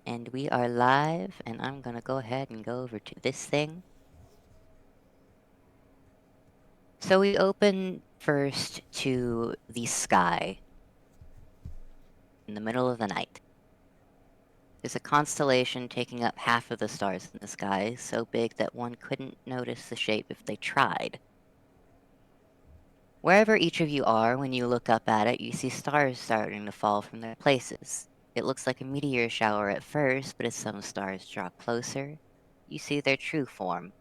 And we are live, and I'm gonna go ahead and go over to this thing. So we open first to the sky in the middle of the night. There's a constellation taking up half of the stars in the sky, so big that one couldn't notice the shape if they tried. Wherever each of you are, when you look up at it, you see stars starting to fall from their places. It looks like a meteor shower at first, but as some stars draw closer, you see their true form.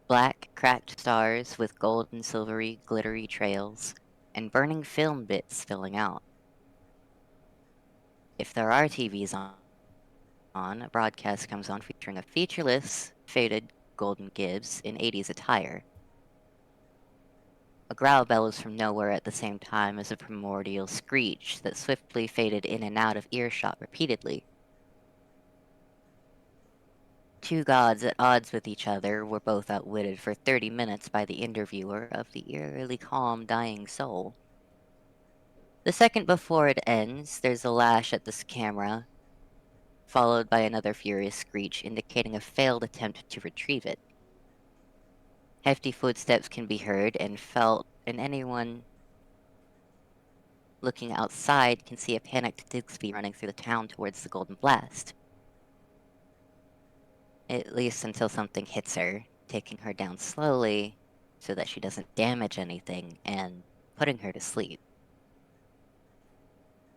Black, cracked stars with gold and silvery, glittery trails, and burning film bits filling out. If there are TVs on, a broadcast comes on featuring a featureless, faded golden Gibbs in 80s attire. A growl bellows from nowhere at the same time as a primordial screech that swiftly faded in and out of earshot repeatedly. Two gods at odds with each other were both outwitted for 30 minutes by the interviewer of the eerily calm dying soul. The second before it ends, there's a lash at this camera, followed by another furious screech indicating a failed attempt to retrieve it. Hefty footsteps can be heard and felt, and anyone looking outside can see a panicked Digsby running through the town towards the Golden Blast. At least until something hits her, taking her down slowly so that she doesn't damage anything and putting her to sleep.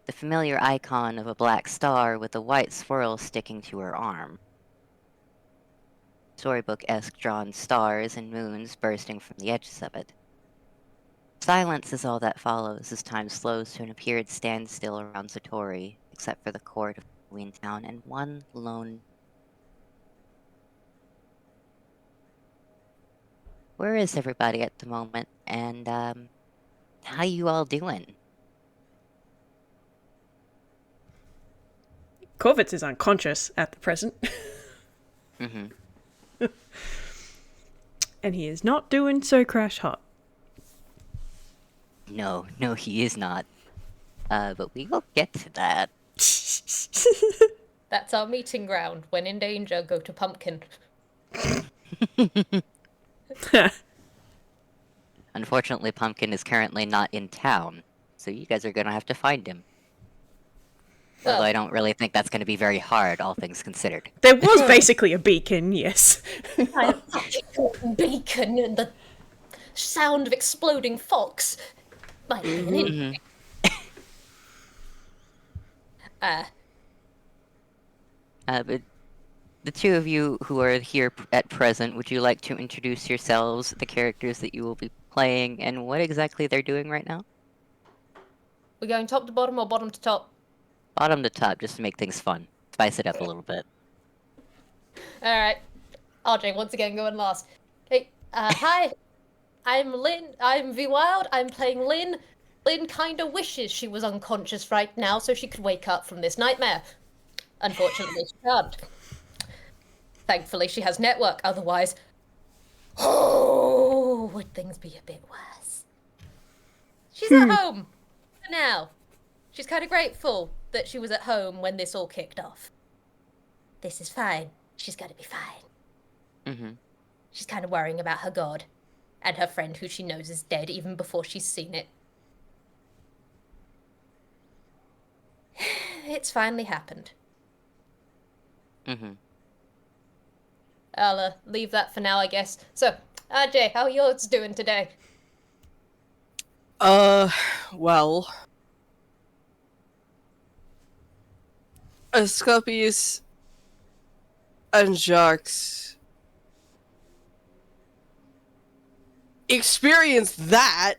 The familiar icon of a black star with a white swirl sticking to her arm. Storybook-esque drawn stars and moons bursting from the edges of it. Silence is all that follows as time slows to an appeared standstill around Zatori, except for the court of Halloweentown and one lone... Where is everybody at the moment, and, how you all doing? Korvits is unconscious at the present. Mm-hmm. And he is not doing so crash hot. No, he is not. But we will get to that. That's our meeting ground. When in danger, go to Pumpkin. Unfortunately, Pumpkin is currently not in town, so you guys are gonna have to find him. Although I don't really think that's gonna be very hard, all things considered. There was basically a beacon, yes. Beacon and the sound of exploding fox might be an interesting. But the two of you who are here at present, would you like to introduce yourselves, the characters that you will be playing, and what exactly they're doing right now? We're going top to bottom or bottom to top? Bottom to top, just to make things fun. Spice it up a little bit. Alright. RJ, once again, going last. Hey, hi. I'm Lynn. I'm Vwild. I'm playing Lynn. Lynn kinda wishes she was unconscious right now so she could wake up from this nightmare. Unfortunately, she can't. Thankfully, she has network. Otherwise, oh, would things be a bit worse? She's at home for now. She's kind of grateful that she was at home when this all kicked off. This is fine. She's gonna be fine. Mm-hmm. She's kind of worrying about her god and her friend who she knows is dead even before she's seen it. It's finally happened. Mm-hmm. I'll leave that for now, I guess. So, RJ, how are yours doing today? Well... Asclepius and Jacques experience that,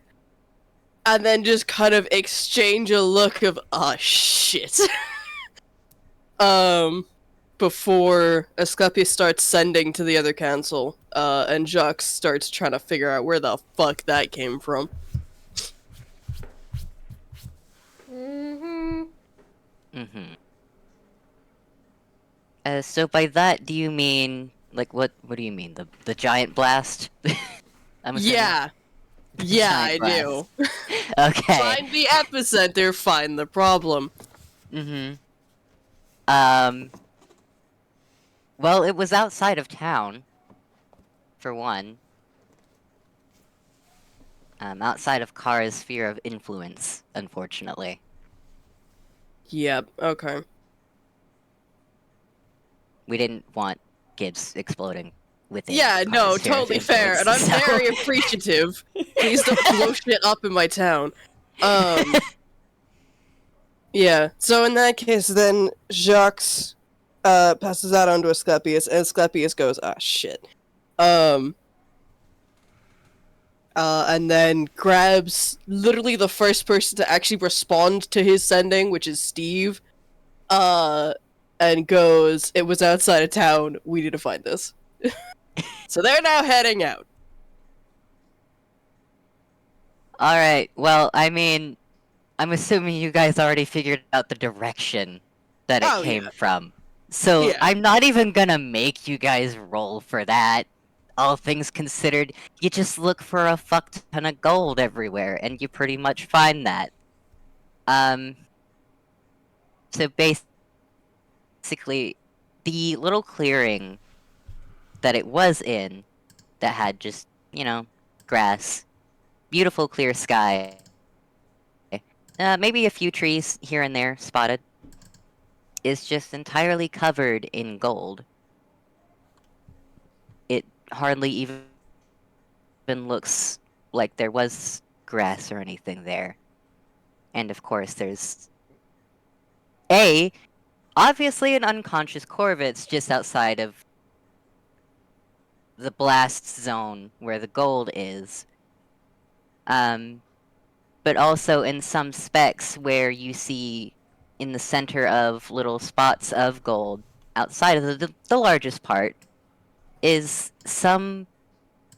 and then just kind of exchange a look of, shit. Before Asclepius starts sending to the other council, and Jacques starts trying to figure out where the fuck that came from. Mm-hmm. Mm-hmm. So by that, do you mean, like, what do you mean? The giant blast? I'm assuming? Yeah. Yeah, I do. Okay. Find the epicenter, find the problem. Mm-hmm. Well, it was outside of town, for one. Outside of Kara's sphere of influence, unfortunately. Yep, okay. We didn't want Gibbs exploding within Yeah, Kara's no, sphere of totally fair, and I'm influence, so- very appreciative. Please don't blow shit up in my town. Yeah, so in that case, then Jacques passes that on to Asclepius, and Asclepius goes, ah, shit. And then grabs literally the first person to actually respond to his sending, which is Steve, and goes, it was outside of town, we need to find this. So they're now heading out. Alright, well, I mean, I'm assuming you guys already figured out the direction that it came from. So, Yeah. I'm not even gonna make you guys roll for that. All things considered, you just look for a fuck ton of gold everywhere, and you pretty much find that. So basically, the little clearing that it was in, that had just, grass, beautiful clear sky, maybe a few trees here and there spotted, is just entirely covered in gold. It hardly even looks like there was grass or anything there. And of course, there's obviously an unconscious Korvits just outside of the blast zone where the gold is. But also in some specs where you see in the center of little spots of gold, outside of the largest part, is some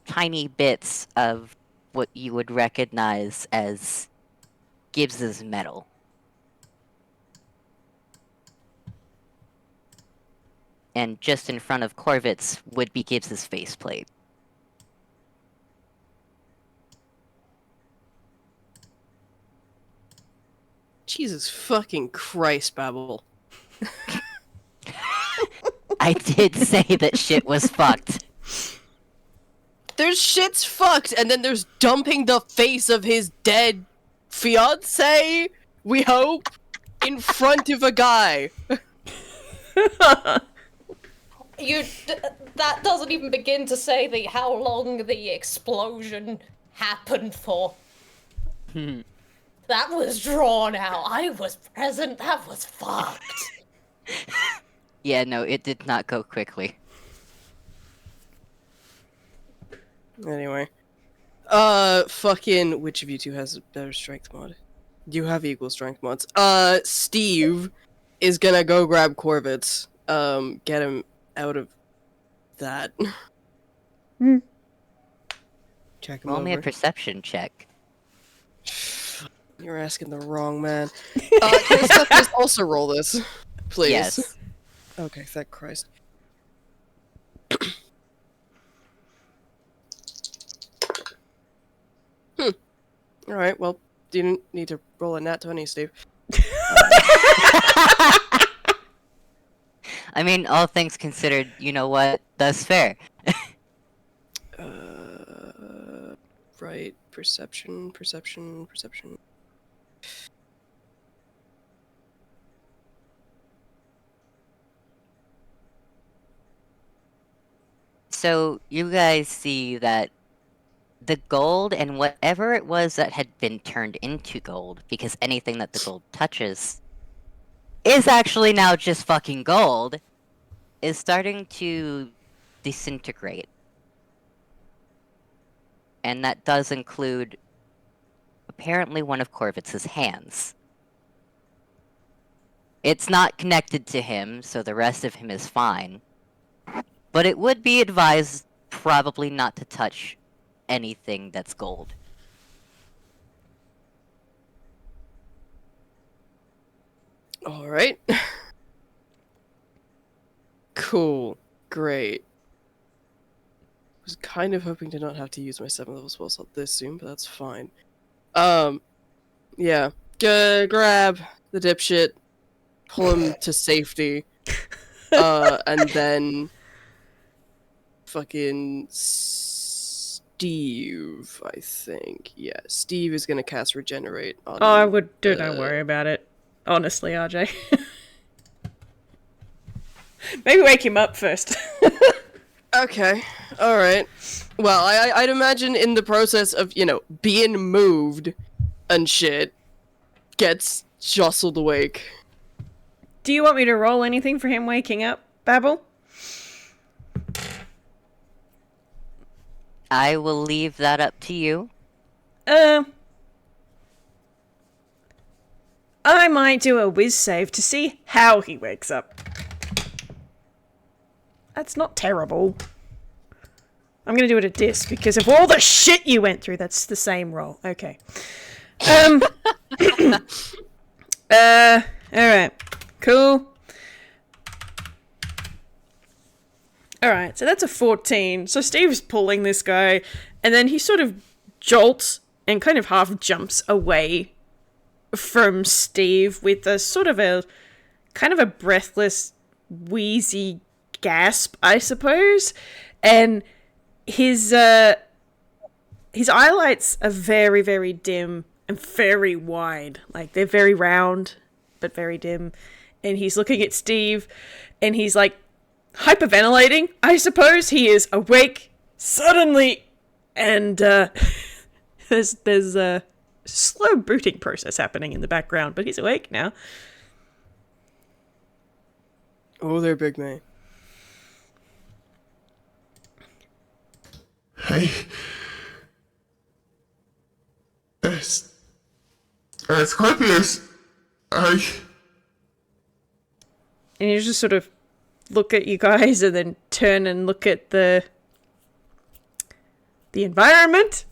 tiny bits of what you would recognize as Gibbs's metal. And just in front of Korvits would be Gibbs's faceplate. Jesus fucking Christ, Babble. I did say that shit was fucked. There's shit's fucked, and then there's dumping the face of his dead fiance, we hope, in front of a guy. That doesn't even begin to say how long the explosion happened for. That was drawn out. I was present. That was fucked. Yeah, no, it did not go quickly. Anyway. Fucking, which of you two has a better strength mod? You have equal strength mods. Steve is gonna go grab Korvits. Get him out of that. Check him Roll me a over. perception check. You're asking the wrong man. Can Asclepius also roll this? Please. Yes. Okay, thank Christ. Alright, well, you didn't need to roll a nat 20, Steve. I mean, all things considered, you know what? That's fair. Right. Perception. So, you guys see that the gold and whatever it was that had been turned into gold, because anything that the gold touches is actually now just fucking gold, is starting to disintegrate. And that does include apparently one of Korvits' hands. It's not connected to him, so the rest of him is fine. But it would be advised probably not to touch anything that's gold. Alright. Cool. Great. Was kind of hoping to not have to use my 7th level spell slot this soon, but that's fine. Yeah. Grab the dipshit, pull him to safety. And then fucking Steve, I think. Yeah, Steve is gonna cast Regenerate on Don't worry about it. Honestly, RJ. Maybe wake him up first. Okay, alright. Well, I'd imagine in the process of, being moved and shit, gets jostled awake. Do you want me to roll anything for him waking up, Babble? I will leave that up to you. I might do a whiz save to see how he wakes up. That's not terrible. I'm gonna do it at dis because of all the shit you went through. That's the same roll. Okay. Alright. Cool. Alright, so that's a 14. So Steve's pulling this guy, and then he sort of jolts and kind of half jumps away from Steve with a sort of a kind of a breathless, wheezy gasp, I suppose. And his eyelights are very, very dim and very wide. Like, they're very round, but very dim. And he's looking at Steve, and he's like hyperventilating, I suppose. He is awake suddenly, and there's a slow booting process happening in the background, but he's awake now. Oh, there, big man. Hey. Asclepius. And you just sort of look at you guys and then turn and look at the environment.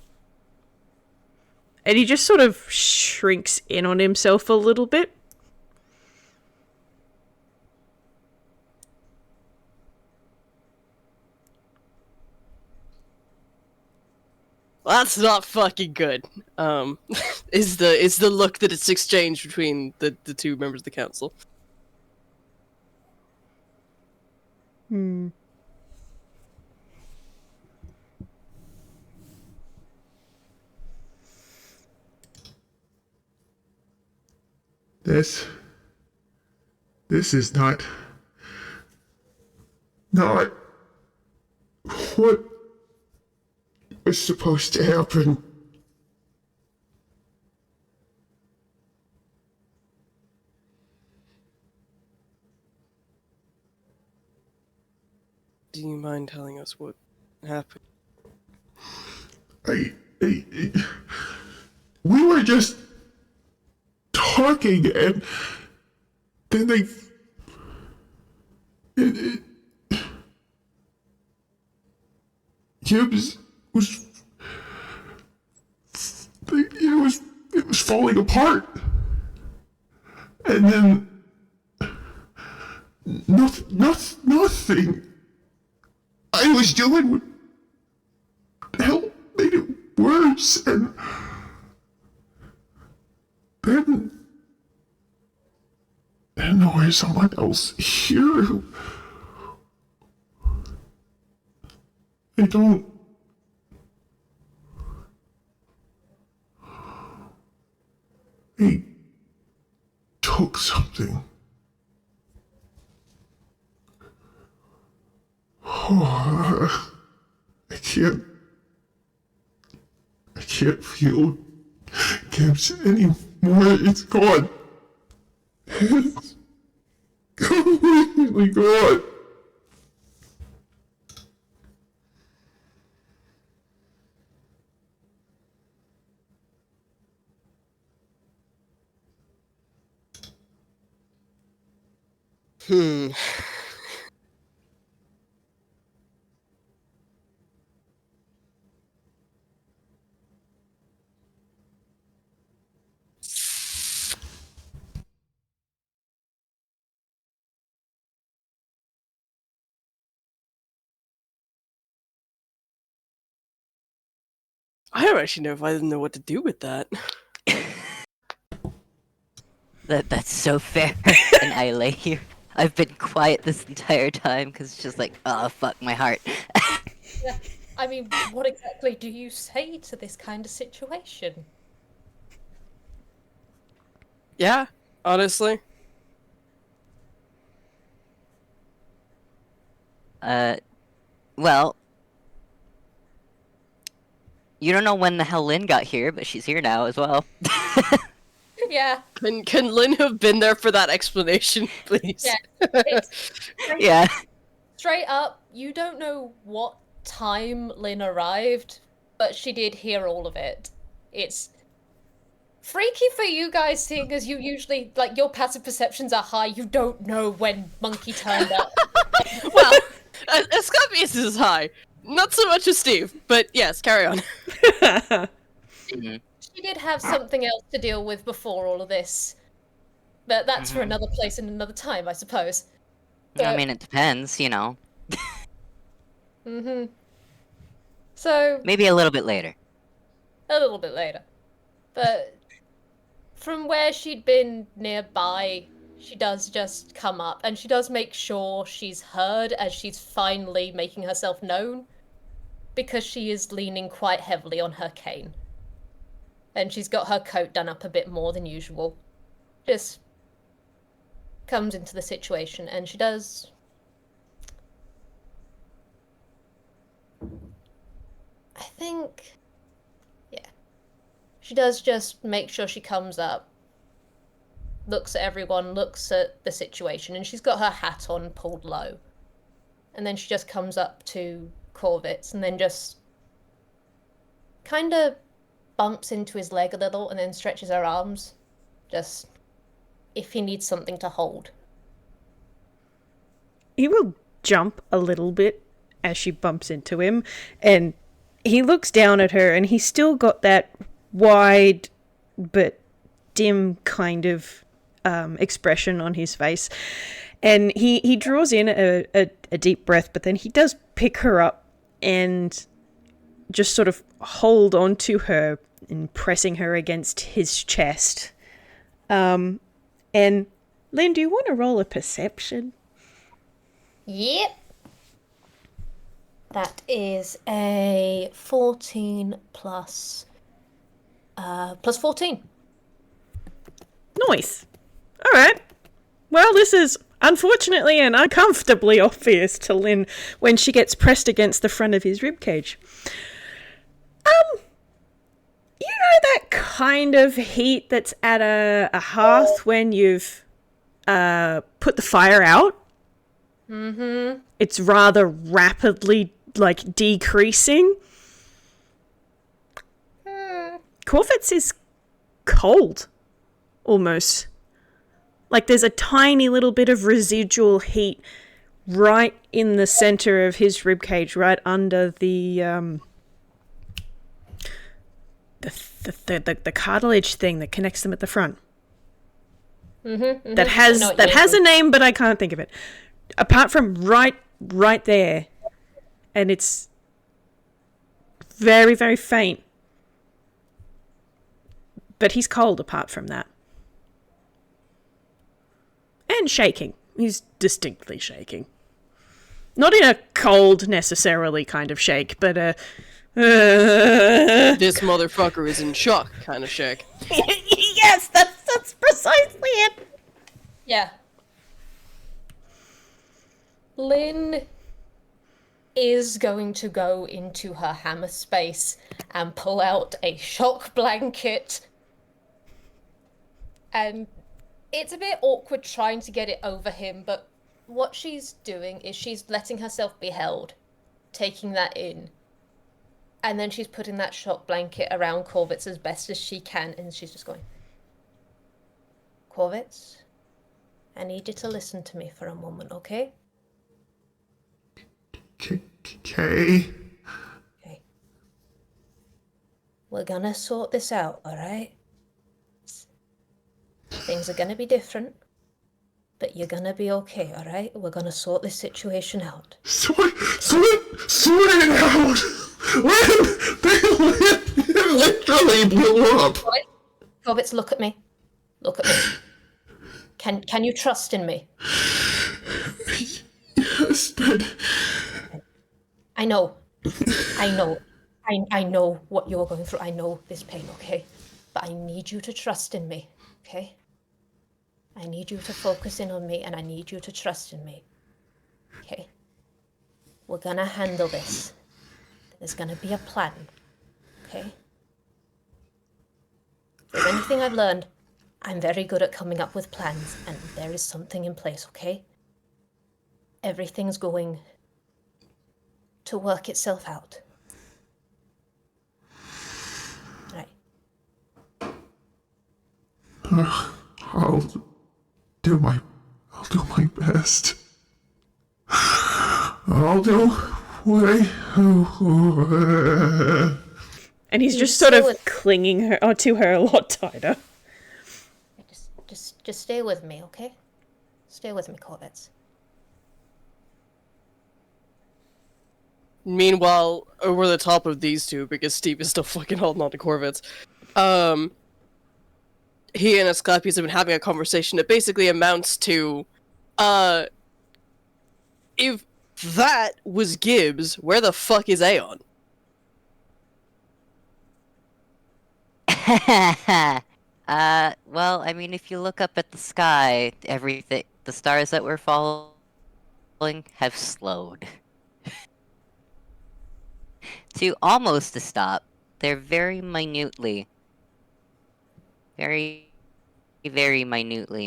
And he just sort of shrinks in on himself a little bit. Well, that's not fucking good. Is the look that it's exchanged between the two members of the council. This is not what was supposed to happen. Do you mind telling us what happened? We were just talking, and then Gibbs was, it was falling apart, and then nothing I was doing would help, made it worse, and then there was someone else here who I don't. He took something. Oh, I can't feel Gibbs anymore. It's gone. It's completely gone. I don't actually know if I didn't know what to do with that. That's so fair. And I lay here. I've been quiet this entire time because it's just like, oh fuck my heart. Yeah. I mean, what exactly do you say to this kind of situation? Yeah, honestly. Well, you don't know when the hell Lynn got here, but she's here now as well. Yeah. Can Lynn have been there for that explanation, please? Yeah. It's Yeah. straight up, you don't know what time Lynn arrived, but she did hear all of it. It's freaky for you guys, seeing as you usually, like, your passive perceptions are high. You don't know when Monkey turned up. Well, Asclepius is high. Not so much as Steve, but yes, carry on. Mhm. She did have something else to deal with before all of this. But that's for another place and another time, I suppose. I mean, it depends, you know. Mm-hmm. So, Maybe a little bit later. a little bit later. But from where she'd been nearby, she does just come up, and she does make sure she's heard as she's finally making herself known, because she is leaning quite heavily on her cane. And she's got her coat done up a bit more than usual. Just comes into the situation, and she does... I think... yeah. She does just make sure she comes up, looks at everyone, looks at the situation, and she's got her hat on pulled low. And then she just comes up to Korvits, and then just kind of bumps into his leg a little, and then stretches her arms, just if he needs something to hold. He will jump a little bit as she bumps into him, and he looks down at her, and he's still got that wide but dim kind of expression on his face. And he draws in a deep breath, but then he does pick her up and just sort of hold on to her and pressing her against his chest. And Lynn, do you want to roll a perception? Yep. That is a 14 plus 14. Nice. All right. Well, this is unfortunately and uncomfortably obvious to Lynn when she gets pressed against the front of his ribcage. You know that kind of heat that's at a hearth when you've put the fire out? Mm-hmm. It's rather rapidly, like, decreasing. Korvits is cold, almost. Like, there's a tiny little bit of residual heat right in the center of his ribcage, right under the cartilage thing that connects them at the front. Mm-hmm. That has a name, but I can't think of it. Apart from right there, and it's very, very faint. But he's cold apart from that. And shaking. He's distinctly shaking. Not in a cold, necessarily kind of shake, but This motherfucker is in shock kind of shake. yes, that's precisely it. Yeah. Lynn is going to go into her hammer space and pull out a shock blanket. And it's a bit awkward trying to get it over him, but what she's doing is she's letting herself be held, taking that in. And then she's putting that shock blanket around Korvits as best as she can, and she's just going, Korvits, I need you to listen to me for a moment, okay? Okay. Okay. We're gonna sort this out, alright? Things are gonna be different, but you're gonna be okay, alright? We're gonna sort this situation out. Sort it out! Lynn literally blew up! Korvits, look at me. Look at me. Can you trust in me? Yes, but I know. I know. I know what you're going through. I know this pain, okay? But I need you to trust in me, okay? I need you to focus in on me and I need you to trust in me. Okay? We're gonna handle this. There's gonna be a plan. Okay? If there's anything I've learned, I'm very good at coming up with plans, and there is something in place, okay? Everything's going to work itself out. Right. I'll do my best. I'll do what And he's You just sort stay of with- clinging her to her a lot tighter. Just stay with me, okay? Stay with me, Korvits. Meanwhile, over the top of these two, because Steve is still fucking holding on to Korvits, he and Asclepius have been having a conversation that basically amounts to, if that was Gibbs, where the fuck is Aeon? Well, I mean, if you look up at the sky, the stars that we're following have slowed. To almost a stop. They're very minutely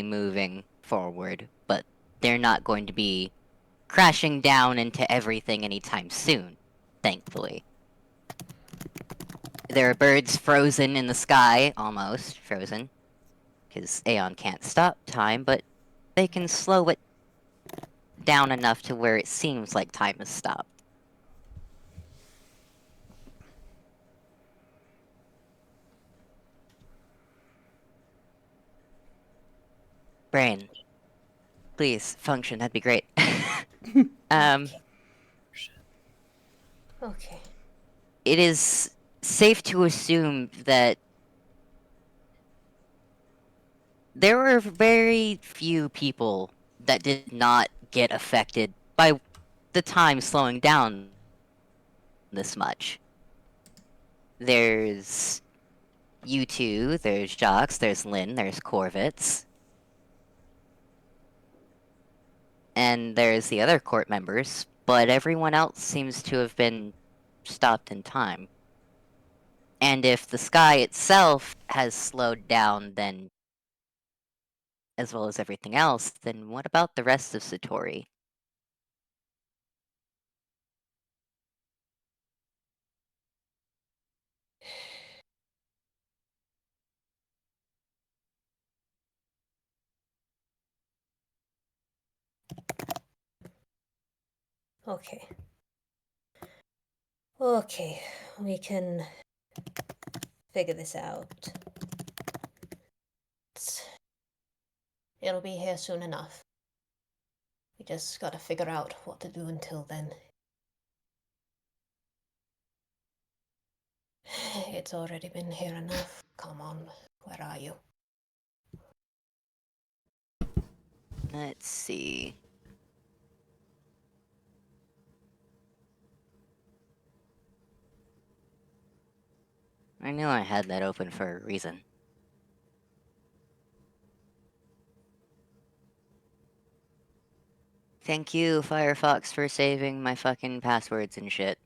moving forward, but they're not going to be crashing down into everything anytime soon, thankfully. There are birds frozen in the sky, almost frozen, because Aeon can't stop time, but they can slow it down enough to where it seems like time has stopped. Brain, please function. That'd be great. Okay. It is safe to assume that there were very few people that did not get affected by the time slowing down this much. There's you two, there's Jox, there's Lynn, there's Korvits. And there's the other court members, but everyone else seems to have been stopped in time. And if the sky itself has slowed down, then, as well as everything else, then what about the rest of Satori? Okay. Okay, we can figure this out. It'll be here soon enough. We just gotta figure out what to do until then. It's already been here enough. Come on, where are you? Let's see. I knew I had that open for a reason. Thank you, Firefox, for saving my fucking passwords and shit.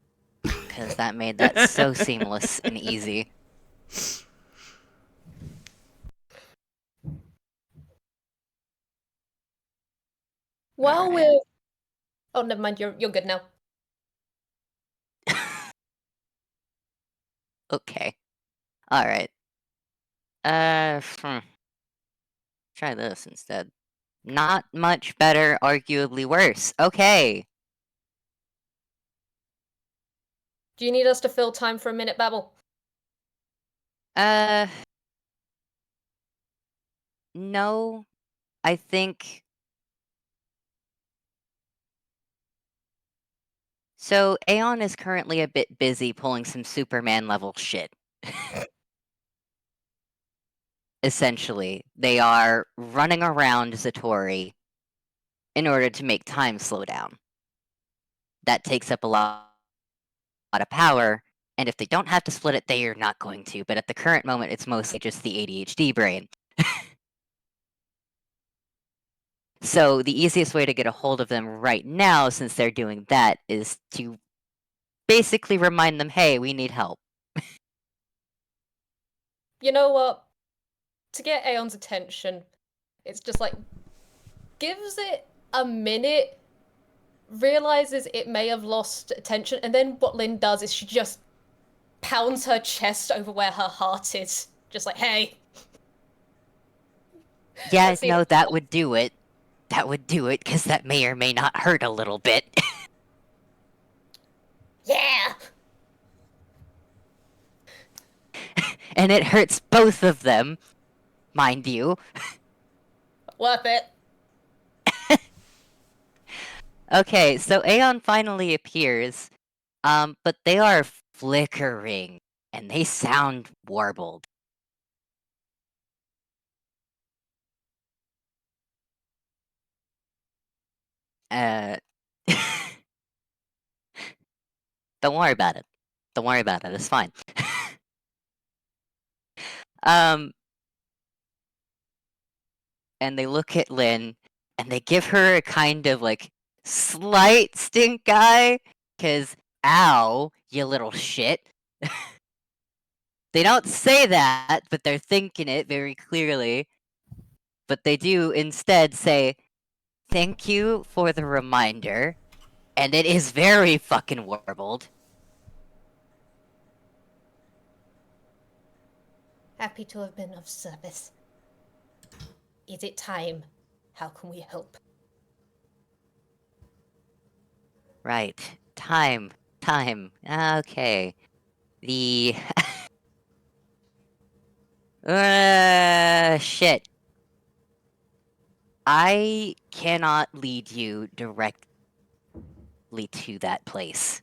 Because that made that so seamless and easy. While Alright. we're... Oh, never mind, you're good now. Okay. Alright. Try this instead. Not much better, arguably worse. Okay. Do you need us to fill time for a minute, Babble? No. I think... So, Aeon is currently a bit busy pulling some Superman-level shit. essentially. They are running around Zatori in order to make time slow down. That takes up a lot of power, and if they don't have to split it, they are not going to. But at the current moment, it's mostly just the ADHD brain. So the easiest way to get a hold of them right now, since they're doing that, is to basically remind them, hey, we need help. You know what? To get Aeon's attention, it's just like, gives it a minute, realizes it may have lost attention, and then what Lynn does is she just pounds her chest over where her heart is. Just like, hey. Yeah, Let's see no, if- that would do it. That would do it, because that may or may not hurt a little bit. Yeah! And it hurts both of them, mind you. Worth it. Okay, so Aeon finally appears, but they are flickering, and they sound warbled. Don't worry about it. Don't worry about it, it's fine. And they look at Lynn, and they give her a kind of, like, slight stink eye, 'cause, ow, you little shit. They don't say that, but they're thinking it very clearly. But they do instead say, thank you for the reminder, and it is very fucking warbled. Happy to have been of service. Is it time? How can we help? Right. Time. Okay. The... shit. I cannot lead you directly to that place.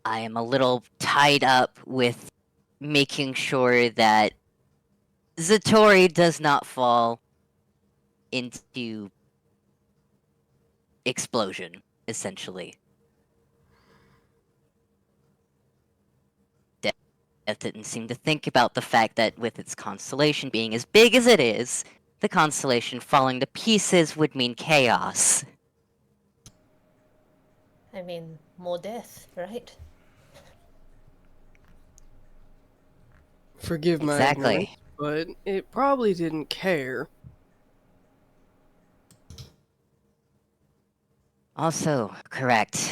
I am a little tied up with making sure that Zatori does not fall into explosion, essentially. Death didn't seem to think about the fact that with its constellation being as big as it is, the constellation falling to pieces would mean chaos. I mean, more death, right? Forgive my Exactly. ignorance, but it probably didn't care. Also, correct.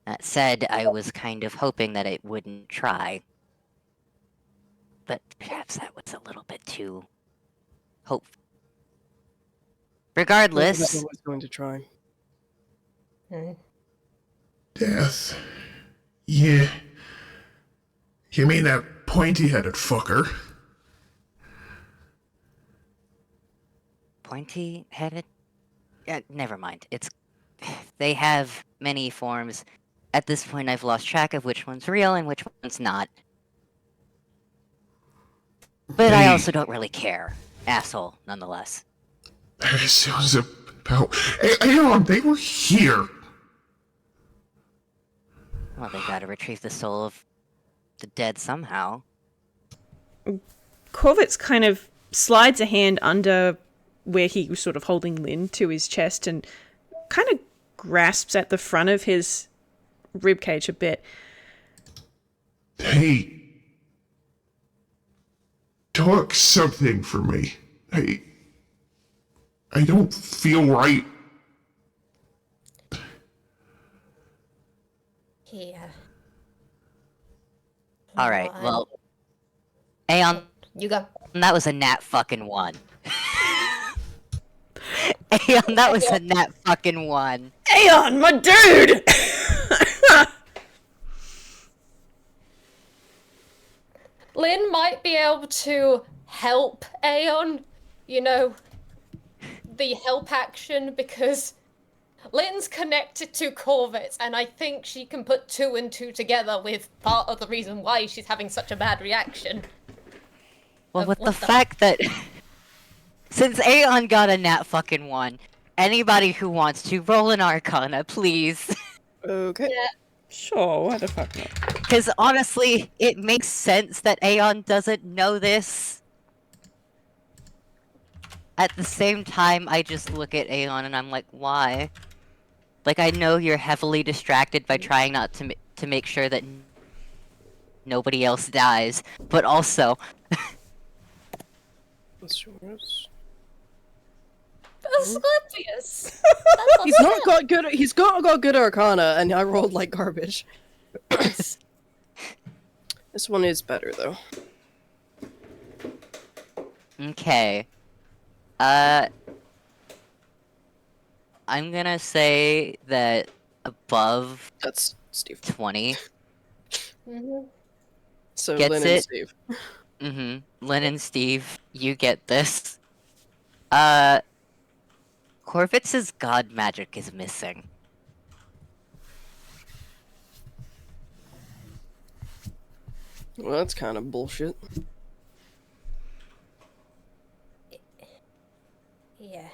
That said, I was kind of hoping that it wouldn't try. But perhaps that was a little bit too hopeful. Regardless, I was going to try. Death. Yeah. You mean that pointy-headed fucker? pointy-headed? Never mind. It's... They have many forms. At this point, I've lost track of which one's real and which one's not. But I Hey. also don't really care. Asshole, nonetheless. This was about... Aeon, they were here. Well, they gotta retrieve the soul of the dead somehow. Korvits kind of slides a hand under where he was sort of holding Lynn to his chest and kind of grasps at the front of his ribcage a bit. Hey. Talk something for me. I don't feel right. Yeah. Alright, I'm- well... Aeon, You go. that was a nat fucking one. Aeon, that was a nat fucking one. Aeon, my dude! Lynn might be able to help Aeon, you know, the help action, because Lynn's connected to Korvits, and I think she can put 2 and 2 together with part of the reason why she's having such a bad reaction. Well, with the fact that since Aeon got a nat fucking 1, anybody who wants to roll an Arcana, please. Okay. Yeah. Sure, why the fuck not? Because honestly, it makes sense that Aeon doesn't know this. At the same time, I just look at Aeon and I'm like, why? Like, I know you're heavily distracted by trying not to make sure that nobody else dies, but also... What's yours? Asclepius! He's not got good. He's got good Arcana, and I rolled like garbage. This one is better though. Okay. I'm gonna say that above That's Steve. 20. Mm-hmm. So Gets Lynn and it? Steve. Mm-hmm. Lynn and Steve, you get this. Korvits' god magic is missing. Well, that's kind of bullshit. Yeah.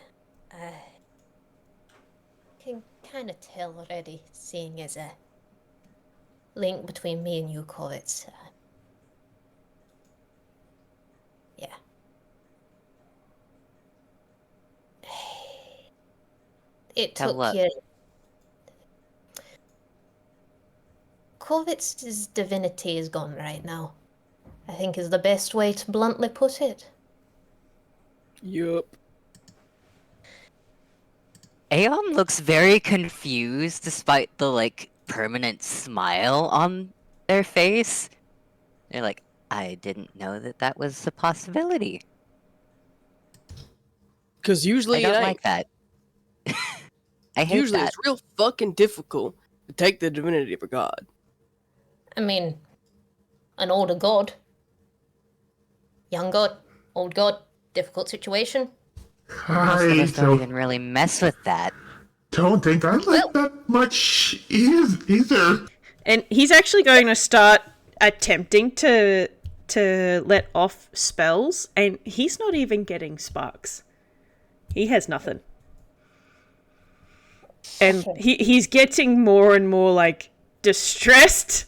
Can kind of tell already, seeing as a link between me and you, Korvits. Yeah. It Tell took what? you. Korvits' divinity is gone right now. I think is the best way to bluntly put it. Yup. Aeon looks very confused despite the, like, permanent smile on their face. They're like, I didn't know that that was a possibility. Because I usually don't it ain't. like that. I hate Usually that. it's real fucking difficult to take the divinity of a god. I mean, an older god. Young god, old god, difficult situation. Most of I us don't don't, even really mess with that. don't think I like that much either. And he's actually going to start attempting to let off spells, and he's not even getting sparks. He has nothing. And he's getting more and more, like, distressed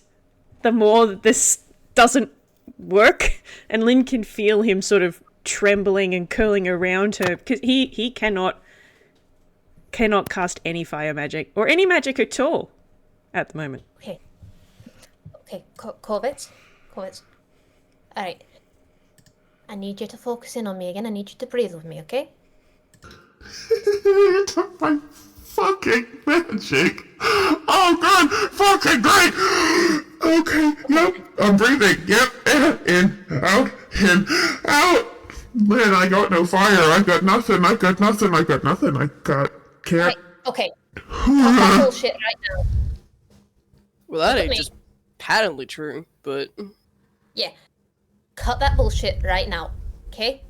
the more that this doesn't work. And Lynn can feel him sort of trembling and curling around her, because he cannot cast any fire magic, or any magic at all, at the moment. Okay, Korvits. Alright. I need you to focus in on me again. I need you to breathe with me, okay? You took my fucking magic. Oh god, fucking great. Okay, yep, I'm breathing. Yep, in, out, in, out. Man, I got no fire. I got nothing. I got can't. Right, okay. Cut that bullshit right now. Well, that Look at ain't me. just patently true, but Yeah. Cut that bullshit right now, okay?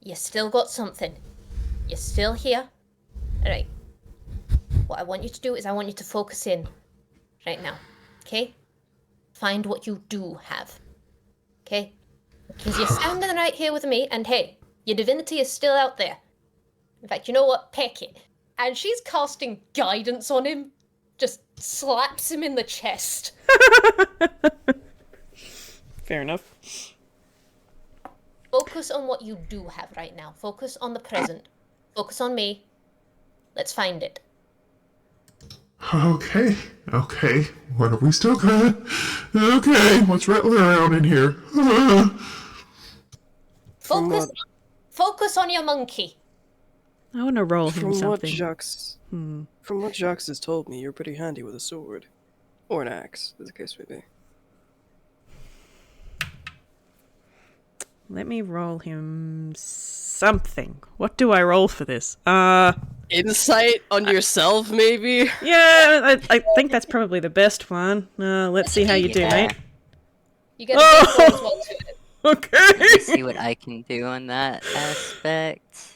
You still got something. You're still here. Alright. What I want you to do is I want you to focus in right now, okay? Find what you do have, okay? Because you're standing right here with me, and hey, your divinity is still out there. In fact, you know what? Peck it. And she's casting guidance on him. Just slaps him in the chest. Fair enough. Focus on what you do have right now. Focus on the present. Focus on me. Let's find it. Okay. What are we still good? Okay, let's rattle around in here. Focus on your monkey. I want to roll him from what something. Jacques has told me, you're pretty handy with a sword. Or an axe, as the case may be. Let me roll him something. What do I roll for this? Insight on yourself, maybe? Yeah, I think that's probably the best one. Let's see how you do, Yeah. mate. You get a big roll as well to it. Okay. See what I can do on that aspect.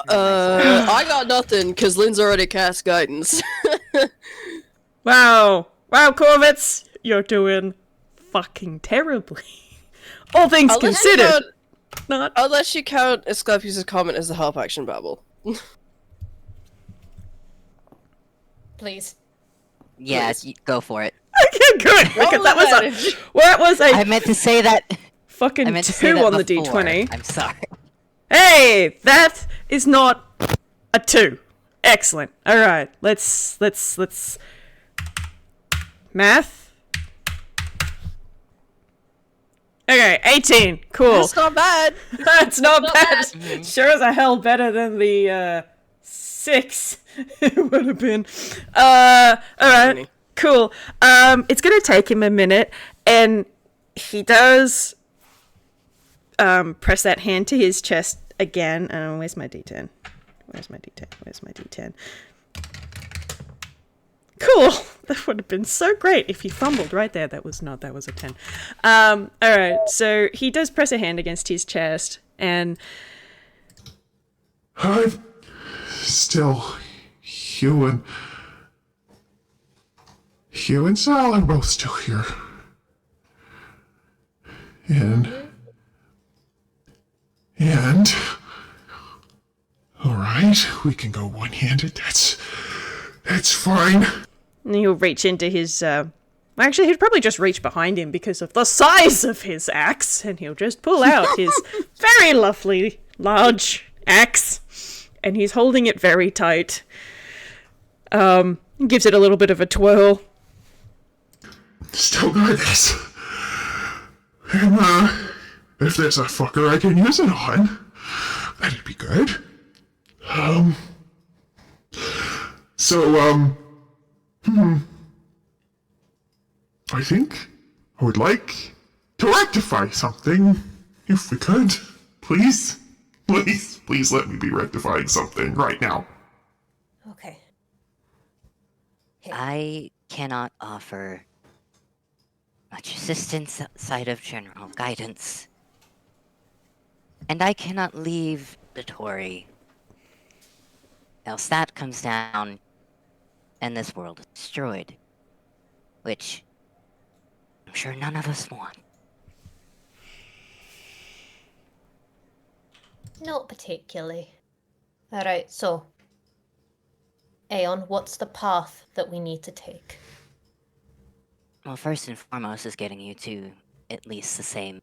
I got nothing, because Lynn's already cast guidance. Wow, Korvits, you're doing fucking terribly. All things considered. Not. Unless you count Asclepius' comment as the help action babble. Please. Yes, go for it. Okay, good. Because that was a I meant to say that. fucking I meant to say 2 that on the before. d20. I'm sorry. Hey, that is not a 2. Excellent. All right, let's math. Okay, 18. Cool. That's not bad. That's not Not bad. bad. Sure as a hell better than the 6 it would have been. All right. Cool. It's gonna take him a minute, and he does press that hand to his chest again. Where's my D10? Where's my D10? Cool. That would have been so great if he fumbled right there. That was a 10. All right. So he does press a hand against his chest, and I'm still Hugh and Sal are both still here. And all right, we can go one-handed. That's fine. and he'll reach into his. Actually, he'd probably just reach behind him because of the size of his axe, and he'll just pull out his very lovely large axe, and he's holding it very tight. Gives it a little bit of a twirl. Still got this. And, if there's a fucker I can use it on, that'd be good. I think I would like to rectify something, if we could. Please? Please let me be rectifying something right now. Okay. I cannot offer much assistance outside of general guidance. And I cannot leave the Tory. Else that comes down, and this world is destroyed. Which I'm sure none of us want. Not particularly. Alright, so. Aeon, what's the path that we need to take? Well, first and foremost is getting you to at least the same,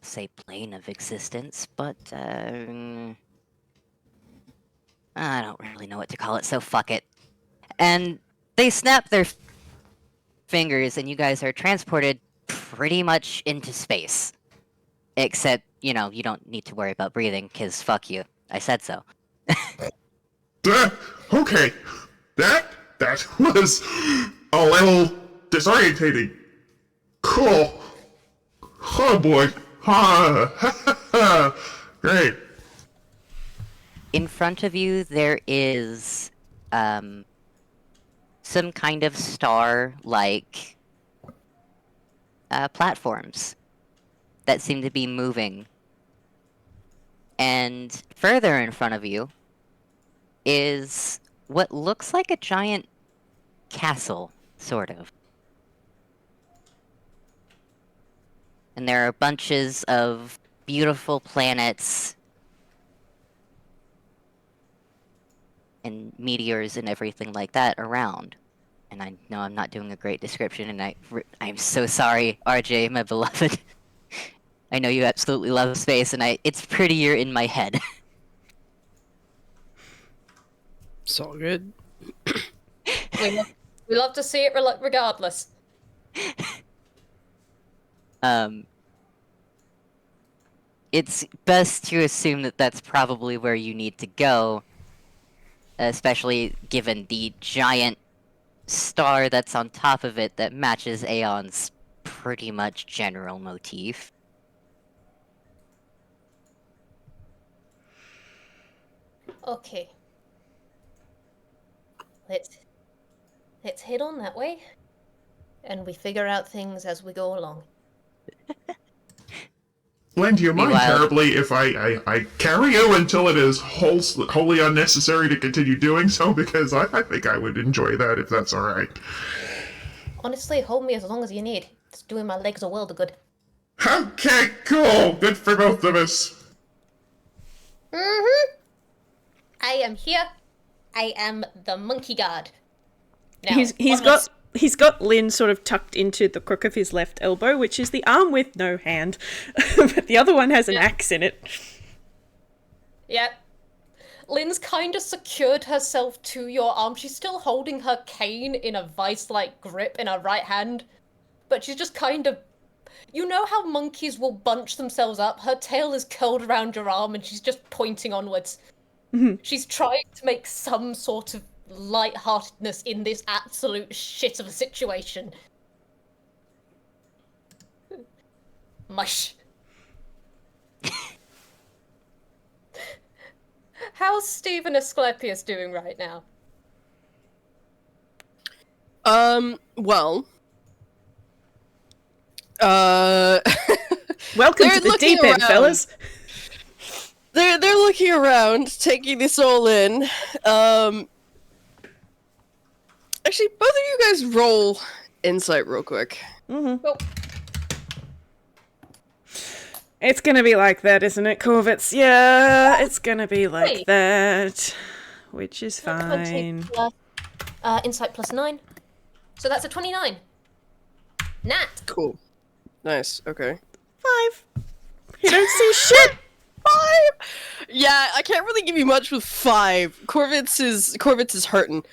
say, plane of existence, but, I don't really know what to call it, so fuck it. And they snap their fingers, and you guys are transported pretty much into space. Except, you know, you don't need to worry about breathing, because fuck you. I said so. Okay. That was a little disorientating. Cool. Oh boy. Great. In front of you, there is, some kind of star-like, platforms that seem to be moving. And further in front of you is what looks like a giant castle, sort of. And there are bunches of beautiful planets and meteors and everything like that around. And I know I'm not doing a great description, and I'm so sorry, RJ, my beloved. I know you absolutely love space, and it's prettier in my head. It's all good. We love to see it regardless. It's best to assume that that's probably where you need to go, especially given the giant star that's on top of it that matches Aeon's pretty much general motif. Okay. Let's head on that way, and we figure out things as we go along. Lynn, do you mind Vwild. terribly if I carry you until it is wholly unnecessary to continue doing so? Because I think I would enjoy that if that's alright. Honestly, hold me as long as you need. It's doing my legs a world of good. Okay, cool. Good for both of us. Mm-hmm. I am here. I am the monkey guard. Now, he's got Lynn sort of tucked into the crook of his left elbow, which is the arm with no hand, but the other one has an axe in it. Yep. Lynn's kind of secured herself to your arm. She's still holding her cane in a vice-like grip in her right hand, but she's just kind of... You know how monkeys will bunch themselves up? Her tail is curled around your arm and she's just pointing onwards. She's trying to make some sort of lightheartedness in this absolute shit of a situation. Mush. How's Steve and Asclepius doing right now? Well. Welcome to the deep end, fellas. They're looking around, taking this all in. Actually, both of you guys roll insight real quick. Well, It's gonna be like that, isn't it, Korvits? Yeah, it's gonna be like Wait. that. Which is 20 fine. plus, insight plus 9. So that's a 29. Nat. Cool. Nice, okay. 5. You don't see shit! 5! Yeah, I can't really give you much with 5. Korvits is hurting.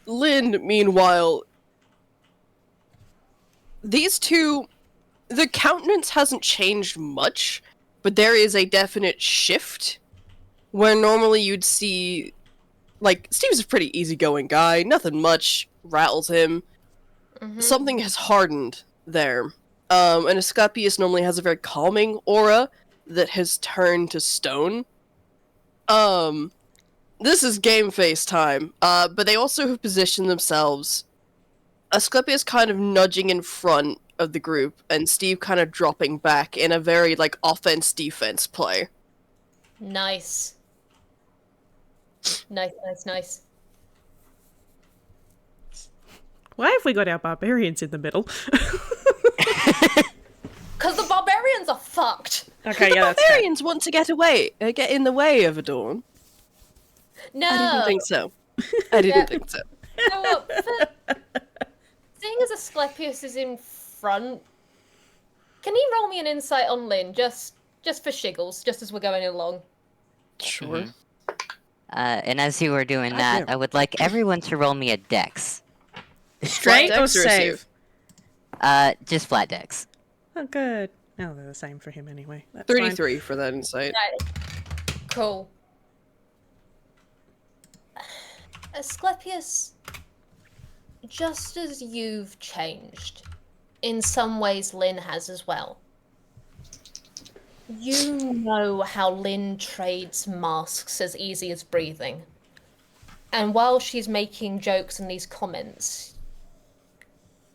Lynn, meanwhile, these two, the countenance hasn't changed much, but there is a definite shift where normally you'd see, like, Steve's a pretty easygoing guy, nothing much rattles him. Something has hardened there. And Asclepius normally has a very calming aura that has turned to stone. This is game face time, but they also have positioned themselves. Asclepius kind of nudging in front of the group, and Steve kind of dropping back in a very, like, offense-defense play. Nice. Nice. Why have we got our barbarians in the middle? Because the barbarians are fucked. Okay, The yeah, that's fair. barbarians want to get in the way of Adorn. No. I didn't think so. I didn't think so. No, seeing as Asclepius is in front, can he roll me an insight on Lynn, just for shiggles, just as we're going along? Sure. And as you were doing that, I would like everyone to roll me a dex. Straight or Dex or a save? Just flat dex. Oh, good. Oh, they're the same for him anyway. That's 33 for that insight. Right. Cool. Asclepius, just as you've changed, in some ways Lynn has as well. You know how Lynn trades masks as easy as breathing. And while she's making jokes and these comments,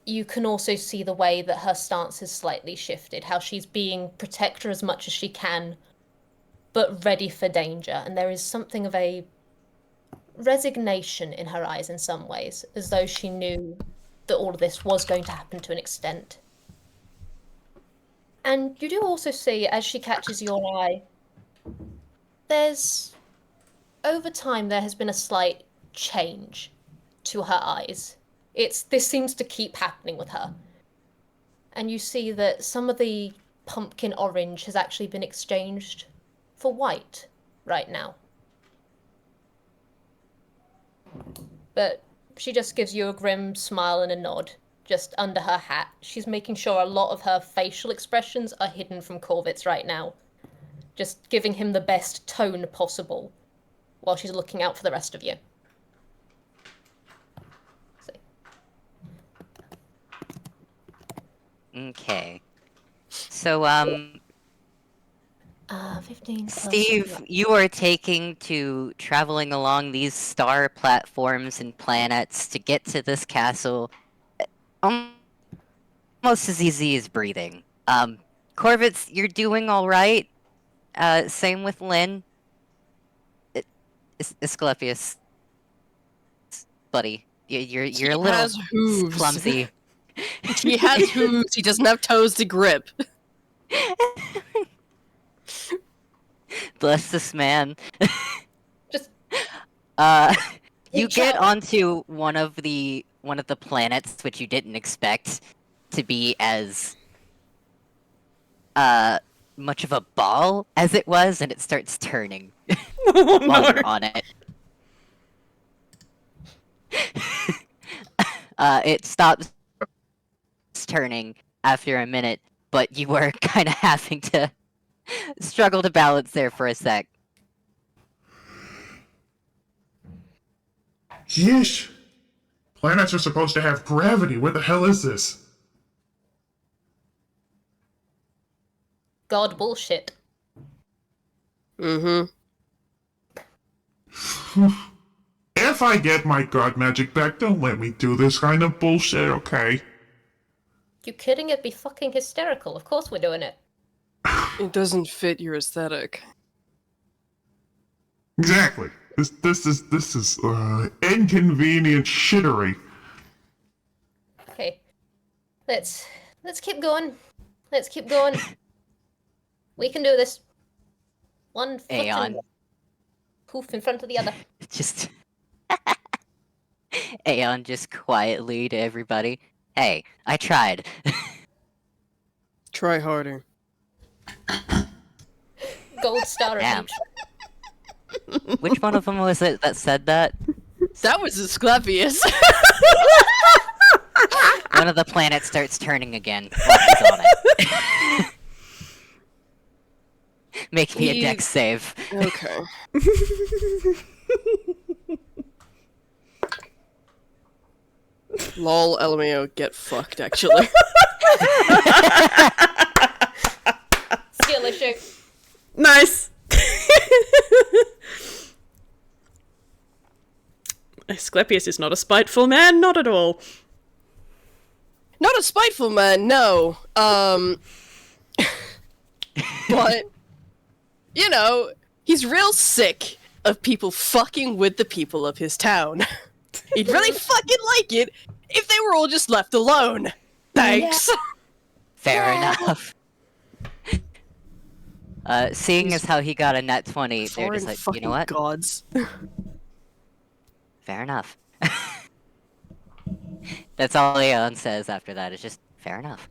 you can also see the way that her stance has slightly shifted, how she's being protector as much as she can, but ready for danger. And there is something of a resignation in her eyes in some ways, as though she knew that all of this was going to happen to an extent. And you do also see, as she catches your eye, over time there has been a slight change to her eyes. This seems to keep happening with her. And you see that some of the pumpkin orange has actually been exchanged for white right now. But she just gives you a grim smile and a nod, just under her hat. She's making sure a lot of her facial expressions are hidden from Korvits right now. Just giving him the best tone possible while she's looking out for the rest of you. Okay. So, 15 plus... Steve, you are taking to traveling along these star platforms and planets to get to this castle almost as easy as breathing. Korvits, you're doing all right. Same with Lynn. Asclepius, buddy, you're He a little has hooves. clumsy. He has hooves. He doesn't have toes to grip. Bless this man. Just You Reach get out. onto one of the planets, which you didn't expect to be as much of a ball as it was, and it starts turning Oh, while no. you're on it. It stops turning after a minute, but you were kind of having to struggle to balance there for a sec. Yeesh. Planets are supposed to have gravity. What the hell is this? God bullshit. Mm-hmm. If I get my god magic back, don't let me do this kind of bullshit, okay? You kidding? It'd be fucking hysterical. Of course we're doing it. It doesn't fit your aesthetic. Exactly. This is inconvenient shittery. Okay. Let's keep going. Let's keep going. We can do this. One foot Aeon. and poof in front of the other. Just Aeon just quietly to everybody. Hey, I tried. Try harder. Gold star Damn. at each. Which one of them was it that said that? That was Asclepius. One of the planets starts turning again while he's on it. Make me a dex save. Okay. Lol, LMAO, get fucked, actually. Skill issue. Nice. Asclepius is not a spiteful man, not at all. Not a spiteful man, no. But, you know, he's real sick of people fucking with the people of his town. He'd really fucking like it if they were all just left alone. Thanks. Fair enough. Seeing as how he got a nat 20, they're just like, you know what? Gods. Fair enough. That's all Aeon says after that, is just, fair enough.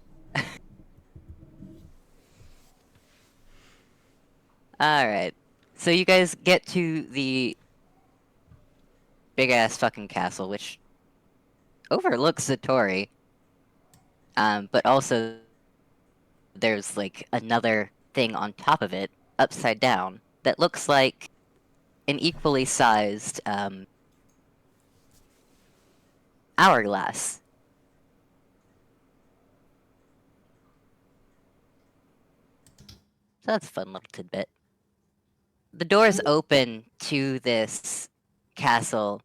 Alright. So you guys get to the big-ass fucking castle, which overlooks Zatori. But also there's, like, another thing on top of it, upside down, that looks like an equally sized, hourglass. So that's a fun little tidbit. The doors open to this castle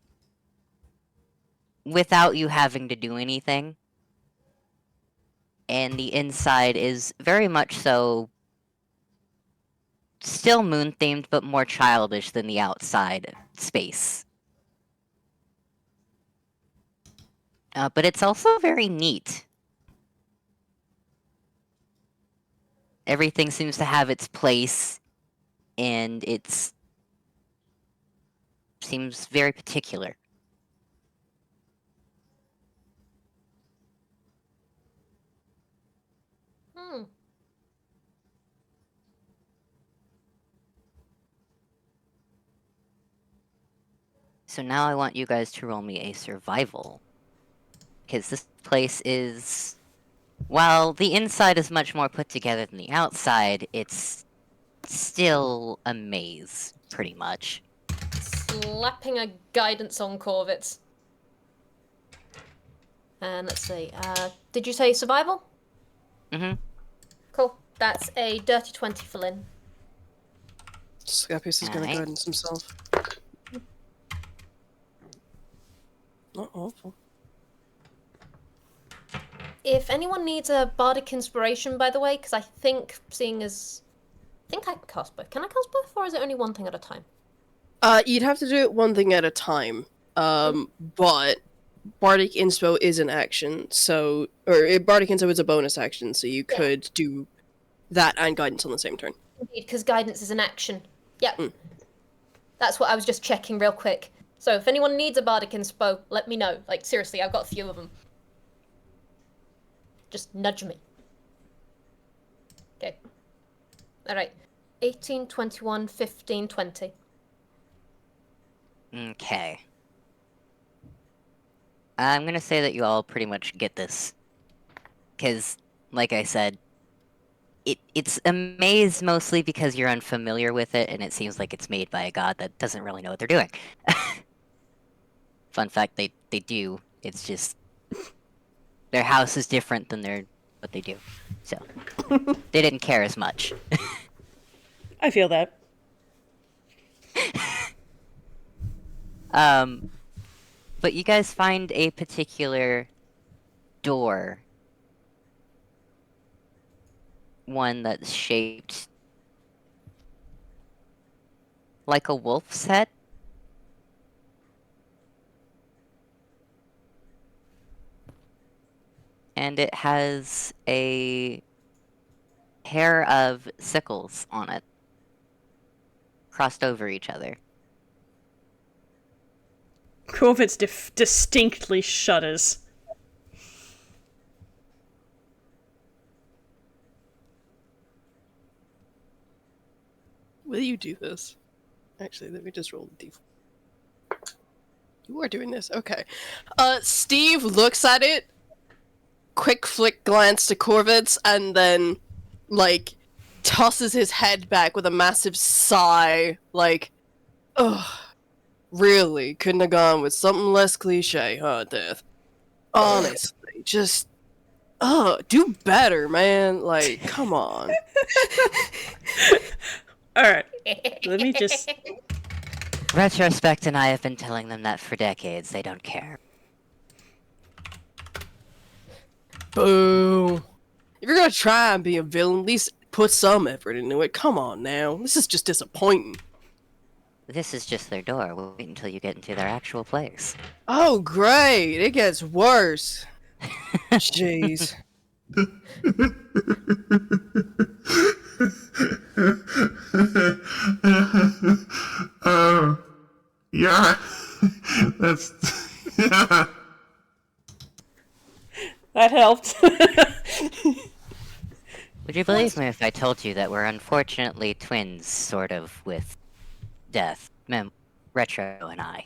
without you having to do anything. And the inside is very much so still moon-themed, but more childish than the outside space. But it's also very neat. Everything seems to have its place, and it's seems very particular. Hmm. So now I want you guys to roll me a survival. Because this place is... While the inside is much more put together than the outside, it's still a maze, pretty much. Slapping a guidance on Korvits. And let's see. Did you say survival? Mm-hmm. Cool. That's a dirty 20 for Lynn. Asclepius is gonna Alright. guidance himself. Not awful. If anyone needs a bardic inspiration, by the way, because I think seeing as... I think I can cast both. Can I cast both, or is it only one thing at a time? You'd have to do it one thing at a time. But Bardic Inspo is an action, so... Or Bardic Inspo is a bonus action, so you could do that and Guidance on the same turn. Indeed, because guidance is an action. Yep. That's what I was just checking real quick. So if anyone needs a bardic inspo, let me know. Like, seriously, I've got a few of them. Just nudge me. Okay. Alright. 18, 21, 15, 20. Okay. I'm gonna say that you all pretty much get this. Because, like I said, it's a maze mostly because you're unfamiliar with it, and it seems like it's made by a god that doesn't really know what they're doing. Fun fact, they do. It's just... their house is different than what they do. So, they didn't care as much. I feel that. But you guys find a particular door. One that's shaped like a wolf's head. And it has a pair of sickles on it, crossed over each other. Korvits distinctly shudders. Will you do this? Actually, let me just roll the d4. You are doing this, okay. Steve looks at it, quick flick glance to Korvits, and then, like, tosses his head back with a massive sigh, like, ugh, really? Couldn't have gone with something less cliche, huh, Death? Honestly, just, do better, man. Like, come on. Alright, let me just... Retrospect and I have been telling them that for decades. They don't care. Boo. If you're gonna try and be a villain, at least put some effort into it. Come on now. This is just disappointing. This is just their door. We'll wait until you get into their actual place. Oh, great. It gets worse. Jeez. Yeah, that's... yeah. That helped. Would you believe me if I told you that we're unfortunately twins, sort of, with Death, Retro, and I?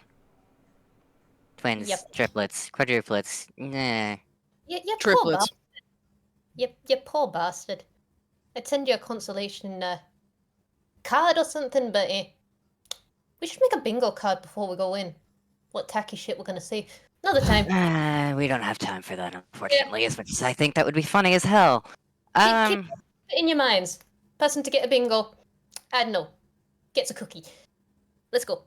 Twins, Yep. triplets, quadruplets, nah. You poor Triplets. bastard. You poor bastard. I'd send you a consolation card or something, but we should make a bingo card before we go in. What tacky shit we're gonna see. Another time. We don't have time for that, unfortunately, as much as I think that would be funny as hell. Keep it in your minds. Person to get a bingo, I don't know, gets a cookie. Let's go.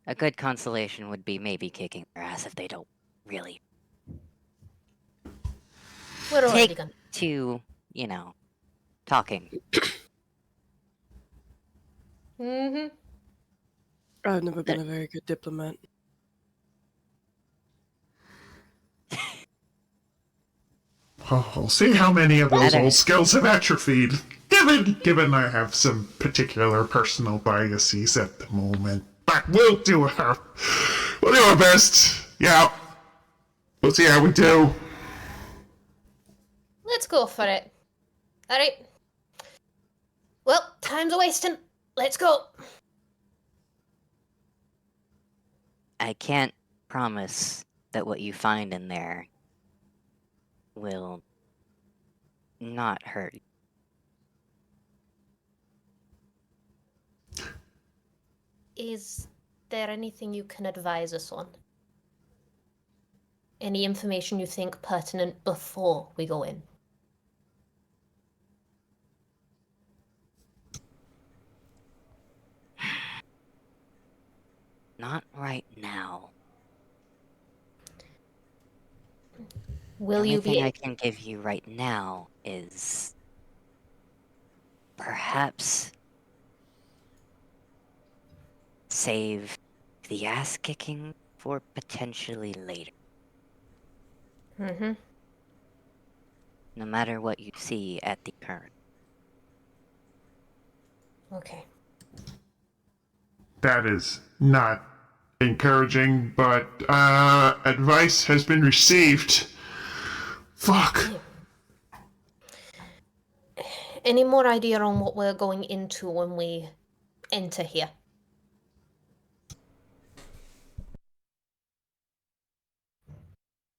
A good consolation would be maybe kicking their ass if they don't really We're already take gonna. to, talking. Mm-hmm. I've never been a very good diplomat. Oh, I'll see how many of those Better. old skills have atrophied. Given I have some particular personal biases at the moment. But we'll do our best. Yeah. We'll see how we do. Let's go for it. Alright. Well, time's a wasting. Let's go. I can't promise that what you find in there will not hurt you. Is there anything you can advise us on? Any information you think pertinent before we go in? Not right now. Will The you only thing be? I can give you right now is perhaps save the ass kicking for potentially later. Mm-hmm. No matter what you see at the current. Okay. That is not encouraging, but advice has been received. Fuck. Any more idea on what we're going into when we enter here?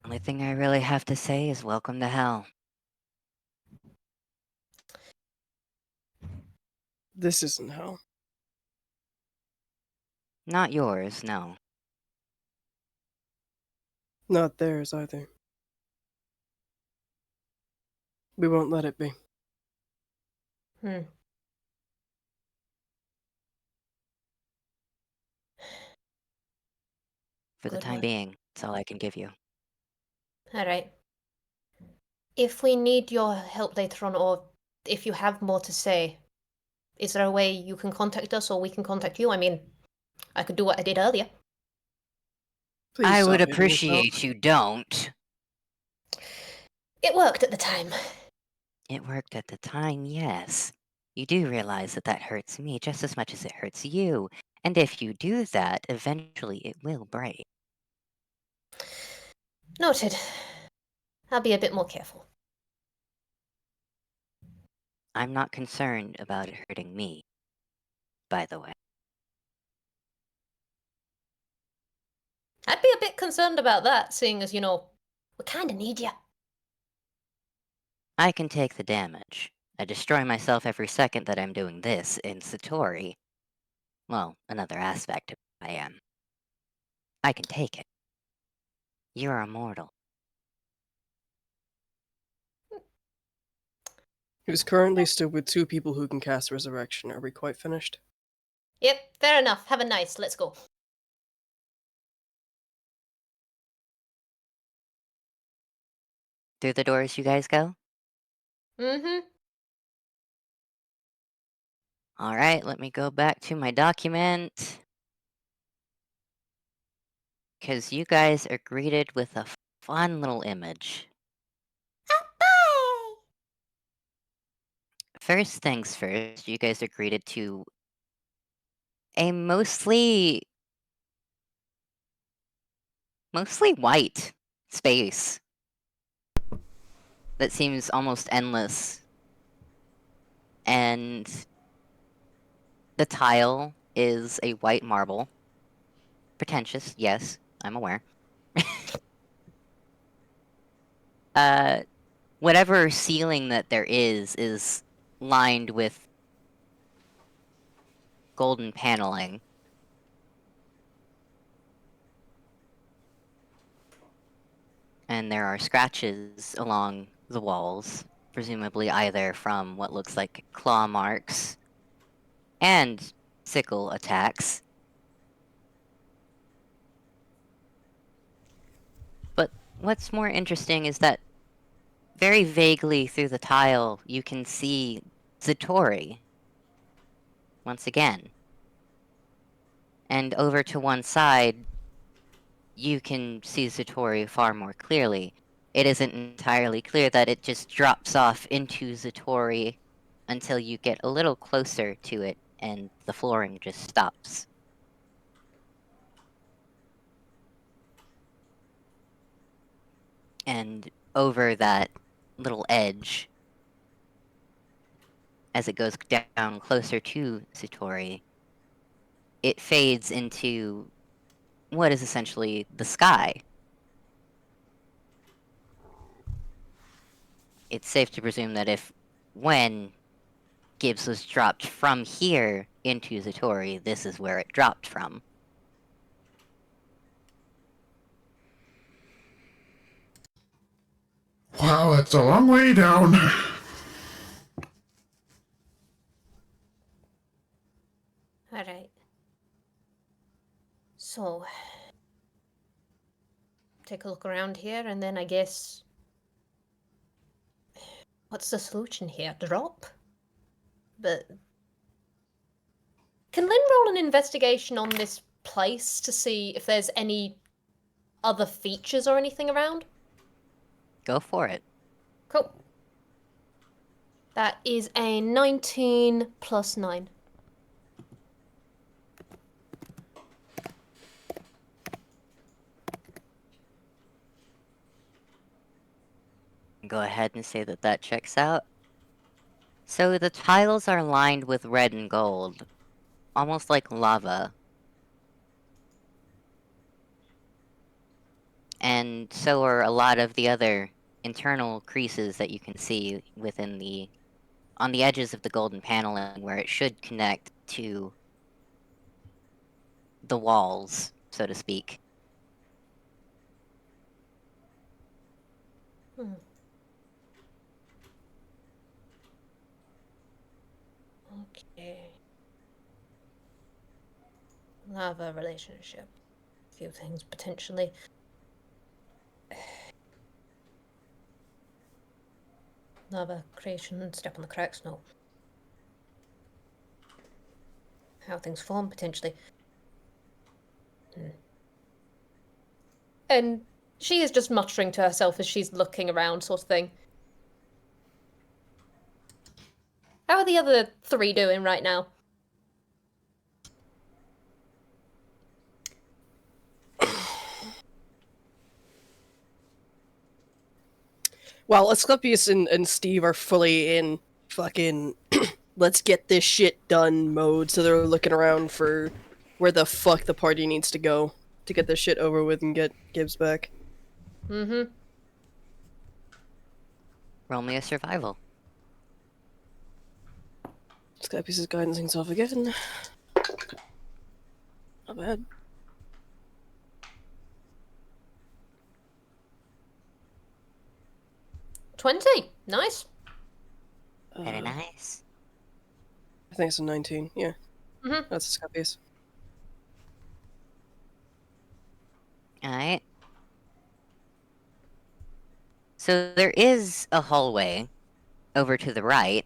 Only thing I really have to say is welcome to hell. This isn't hell. Not yours, no. Not theirs either. We won't let it be. Hmm. For the Good time one. being, that's all I can give you. All right. If we need your help later on, or if you have more to say, is there a way you can contact us or we can contact you? I mean, I could do what I did earlier. Please I would stop hitting yourself. appreciate you don't. It worked at the time. It worked at the time, yes. You do realize that that hurts me just as much as it hurts you. And if you do that, eventually it will break. Noted. I'll be a bit more careful. I'm not concerned about it hurting me, by the way. I'd be a bit concerned about that, seeing as, we kinda need you. I can take the damage. I destroy myself every second that I'm doing this in Satori. Well, another aspect of who I am. I can take it. You're immortal. He was currently still with 2 people who can cast resurrection. Are we quite finished? Yep, fair enough. Have a nice. Let's go. Through the doors you guys go? Mm-hmm. Alright, let me go back to my document. Because you guys are greeted with a fun little image. First things first, you guys are greeted to a mostly white space that seems almost endless. And the tile is a white marble. Pretentious, yes, I'm aware. Whatever ceiling that there is lined with golden paneling. And there are scratches along the walls, presumably either from what looks like claw marks and sickle attacks. But what's more interesting is that very vaguely through the tile, you can see Zatori once again. And over to one side, you can see Zatori far more clearly. It isn't entirely clear that it just drops off into Zatori until you get a little closer to it and the flooring just stops. And over that little edge, as it goes down closer to Zatori, it fades into what is essentially the sky. It's safe to presume that when Gibbs was dropped from here into Zatori, this is where it dropped from. Wow, that's a long way down. Alright. So, take a look around here, and then I guess what's the solution here? Drop? But can Lynn roll an investigation on this place to see if there's any other features or anything around? Go for it. Cool. That is a 19 plus 9. Go ahead and say that that checks out. So the tiles are lined with red and gold, almost like lava. And so are a lot of the other internal creases that you can see within on the edges of the golden paneling where it should connect to the walls, so to speak. Okay. Lava relationship. A few things potentially. Lava creation, step on the cracks, no. How things form, potentially. And she is just muttering to herself as she's looking around, sort of thing. How are the other 3 doing right now? While Asclepius and Steve are fully in fucking let's get this shit done mode, so they're looking around for where the fuck the party needs to go to get this shit over with and get Gibbs back. Mm-hmm. Roll me a survival. Asclepius is guiding things off again. Not bad. Nice. Very nice. I think it's a 19, yeah. Mm-hmm. That's Asclepius. Alright. So there is a hallway over to the right.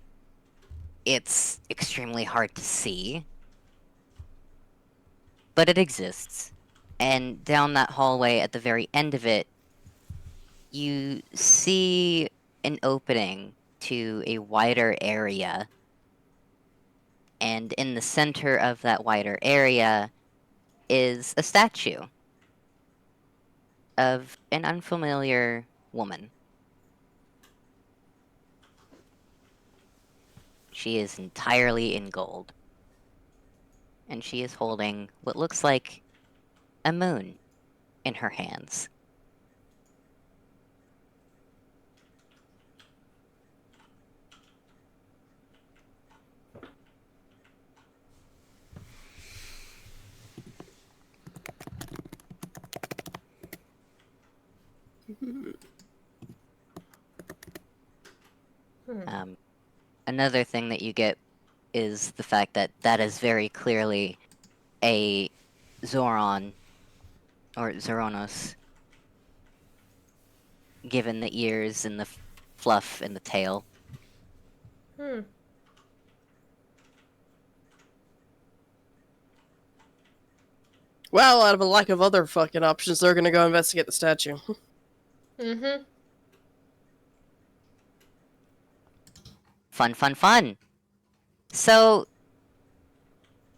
It's extremely hard to see, but it exists. And down that hallway at the very end of it, you see an opening to a wider area. And in the center of that wider area is a statue of an unfamiliar woman. She is entirely in gold. And she is holding what looks like a moon in her hands. Another thing that you get is the fact that that is very clearly a Zoron, or Zoronos, given the ears and the fluff and the tail. Well, out of a lack of other fucking options, they're gonna go investigate the statue. Mm-hmm. Fun, fun, fun! So,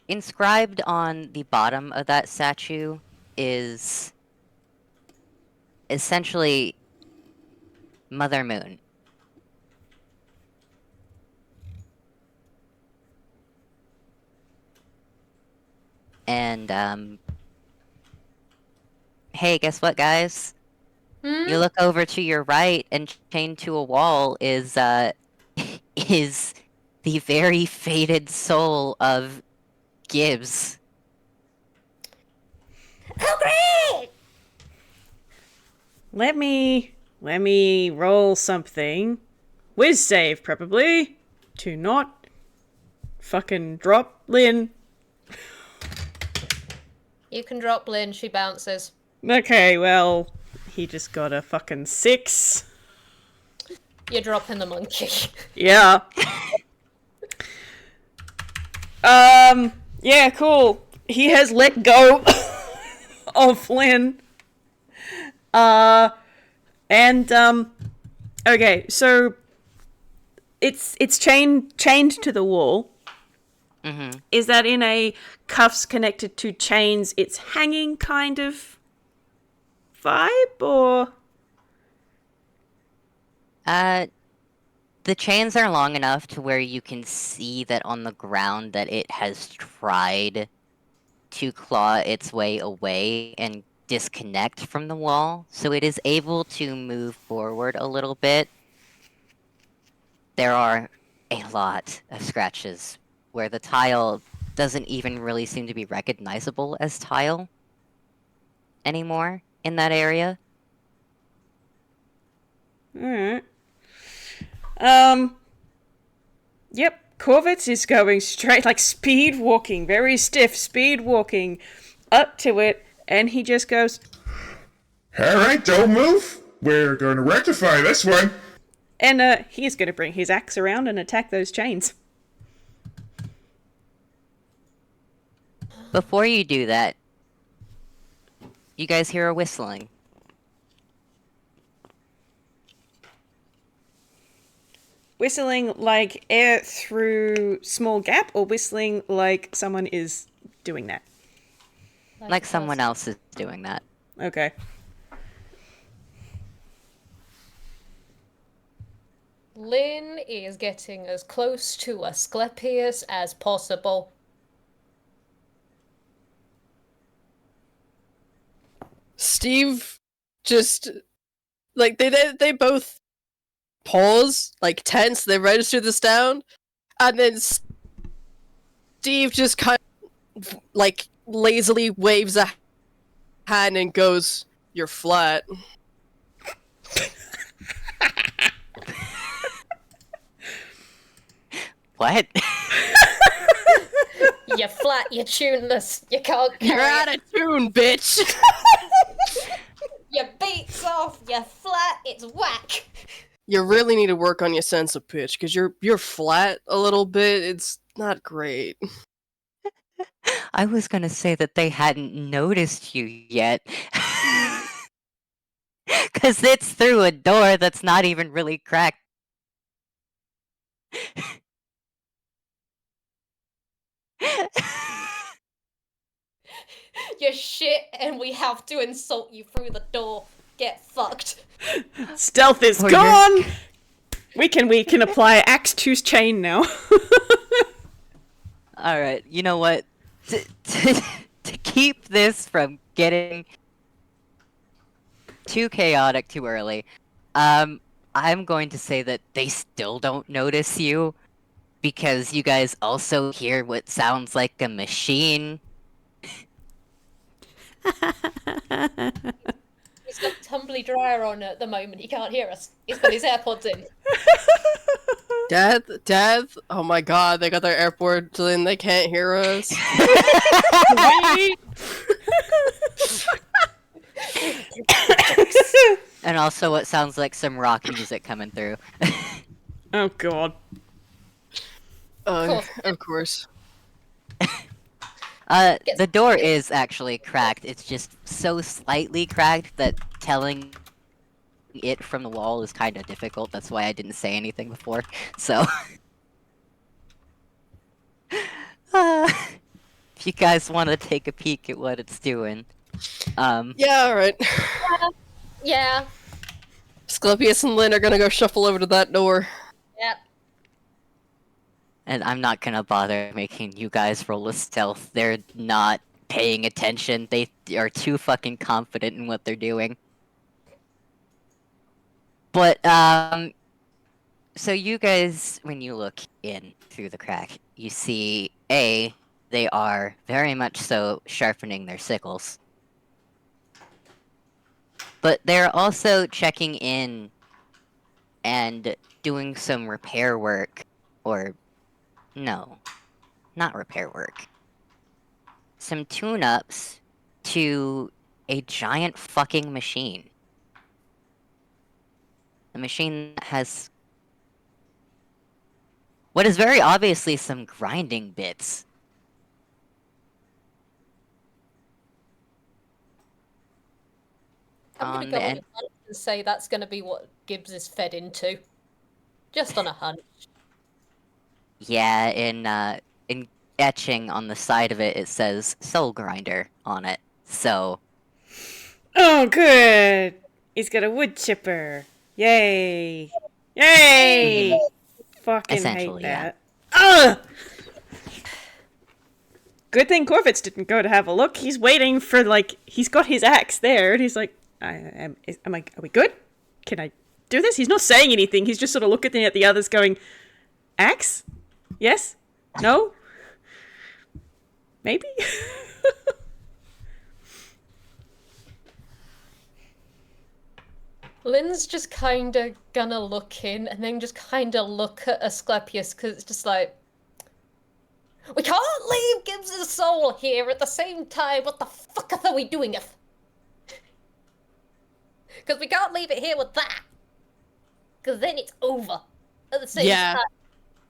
inscribed on the bottom of that statue is essentially Mother Moon. And, hey, guess what, guys? You look over to your right, and chained to a wall is, is the very faded soul of Gibbs. Oh, great! Let me roll something. Whiz save, probably. To not fucking drop Lynn. You can drop Lynn, she bounces. Okay, well, he just got a fucking 6. You're dropping the monkey. Yeah. Yeah, cool. He has let go of Flynn. Okay, so it's chained to the wall. Mm-hmm. Is that in a cuffs connected to chains, it's hanging kind of vibe, or? The chains are long enough to where you can see that on the ground that it has tried to claw its way away and disconnect from the wall, so it is able to move forward a little bit. There are a lot of scratches where the tile doesn't even really seem to be recognizable as tile anymore in that area. Alright. Yep, Korvits is going straight, like speed walking, very stiff, speed walking up to it, and he just goes, Alright, don't move. We're going to rectify this one. and he's going to bring his axe around and attack those chains. Before you do that, you guys hear a whistling. Whistling like air through small gap, or whistling like someone is doing that? Like someone else is doing that. Okay. Lynn is getting as close to Asclepius as possible. Steve just like they both pause, like tense, they register this down, and then Steve just kind of like lazily waves a hand and goes, "You're flat." What? You're flat, you're tuneless, you can't You're carry out it. of tune, bitch. Your beat's off, you're flat, it's whack. You really need to work on your sense of pitch, because you're flat a little bit. It's not great. I was gonna say that they hadn't noticed you yet. Cause it's through a door that's not even really cracked. You're shit and we have to insult you through the door. Get fucked. Stealth is Or gone. We can apply axe two's chain now. Alright, you know what? To keep this from getting too chaotic too early, I'm going to say that they still don't notice you, because you guys also hear what sounds like a machine. He's got a tumbly dryer on at the moment, he can't hear us. He's got his AirPods in. Dad, oh my god, they got their airport in, they can't hear us. And also what sounds like some rock music coming through. Oh god. Of course. The door is actually cracked. It's just so slightly cracked that telling it from the wall is kind of difficult. That's why I didn't say anything before. So, if you guys want to take a peek at what it's doing, Yeah, alright. Yeah. Asclepius and Lynn are gonna go shuffle over to that door. Yeah. and I'm not gonna bother making you guys roll a stealth. They're not paying attention. They are too fucking confident in what they're doing. But, so you guys, when you look in through the crack, you see, they are very much so sharpening their sickles. But they're also checking in and doing some repair work, or no, not repair work. Some tune-ups to a giant fucking machine. The machine has what is very obviously some grinding bits. I'm gonna On go the on a end. hunch and say that's gonna be what Gibbs is fed into. Just on a hunch. Yeah, in etching on the side of it, it says Soul Grinder on it. So, Oh, good. He's got a wood chipper. Yay. Yay. Fucking hate essentially, yeah. that. Ugh! Good thing Korvits didn't go to have a look. He's waiting for, like, he's got his axe there, and he's like, are we good? Can I do this? He's not saying anything. He's just sort of looking at the others going, axe? Yes? No? Maybe? Lynn's just kinda gonna look in and then just kinda look at Asclepius because it's just like, we can't leave Gibbs' soul here at the same time. What the fuck are we doing? Because we can't leave it here with that. Because then it's over at the same Yeah. time.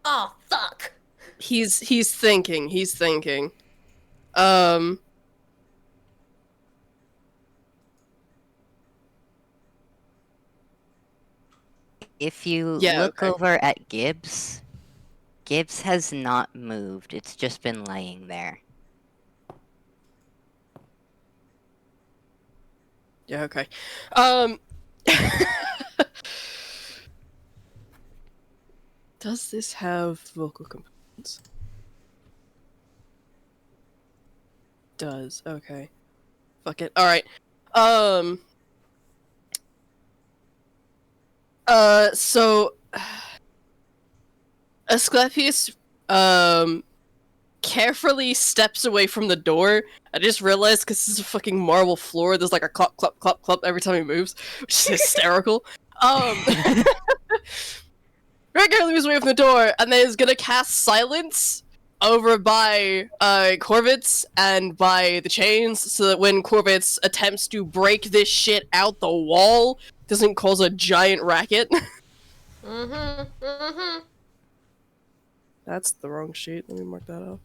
Oh, fuck. He's thinking. If you Yeah, look okay. over at Gibbs, Gibbs has not moved. It's just been laying there. Yeah, okay. Does this have vocal components? Does. Okay. Fuck it. Alright. So Asclepius carefully steps away from the door. I just realized because this is a fucking marble floor, there's like a clop clop clop clop every time he moves, which is hysterical. Regularly moves away from the door, and then is gonna cast silence over by Korvits and by the chains, so that when Korvits attempts to break this shit out the wall, doesn't cause a giant racket. That's the wrong sheet. Let me mark that up.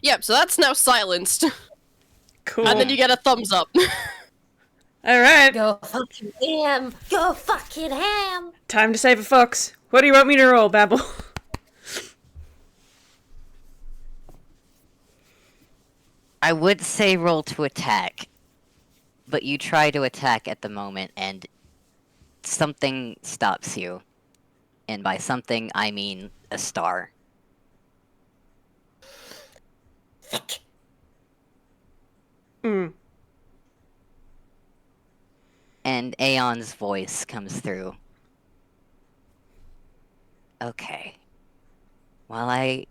Yep, so that's now silenced. Cool. And then you get a thumbs up. Alright. Go fucking ham. Go fucking ham. Time to save a fox. What do you want me to roll, Babble? I would say roll to attack, but you try to attack at the moment and something stops you. And by something, I mean a star. Fuck. And Aeon's voice comes through. Okay. While I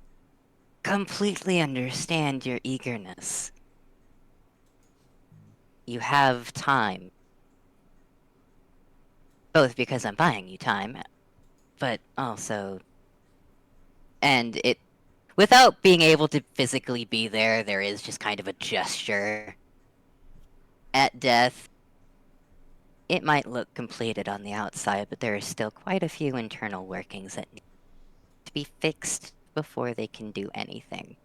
completely understand your eagerness, you have time. Both because I'm buying you time, but also... And it... Without being able to physically be there, there is just kind of a gesture. At death, it might look completed on the outside, but there are still quite a few internal workings that need to be fixed before they can do anything.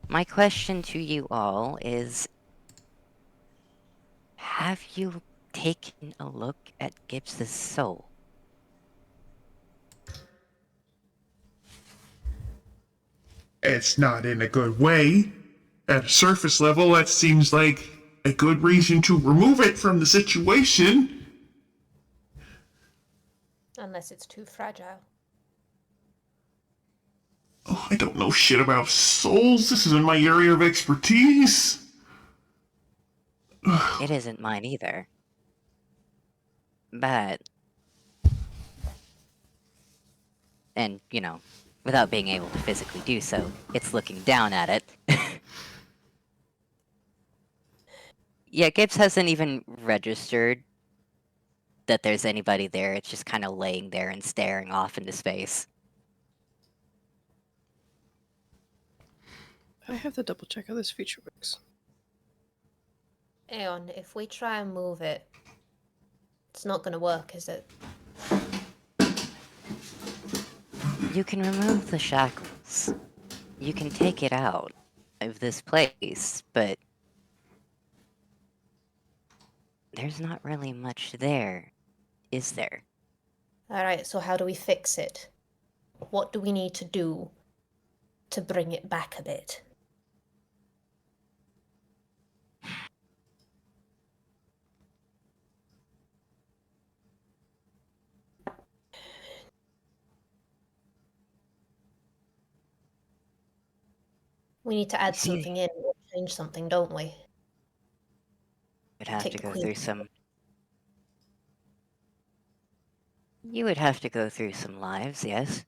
My question to you all is, have you taken a look at Gibbs's soul? It's not in a good way. At a surface level, that seems like a good reason to remove it from the situation. Unless it's too fragile. Oh, I don't know shit about souls. This isn't my area of expertise. It isn't mine either. But... And, you know, without being able to physically do so, it's looking down at it. Yeah, Gibbs hasn't even registered that there's anybody there. It's just kind of laying there and staring off into space. I have to double check how this feature works. Aeon, if we try and move it, it's not gonna work, is it? You can remove the shackles. You can take it out of this place, but there's not really much there, is there? Alright, so how do we fix it? What do we need to do to bring it back a bit? We need to add See- something in or change something, don't we? Would have Take to the go queen. through some. You would have to go through some lives, yes.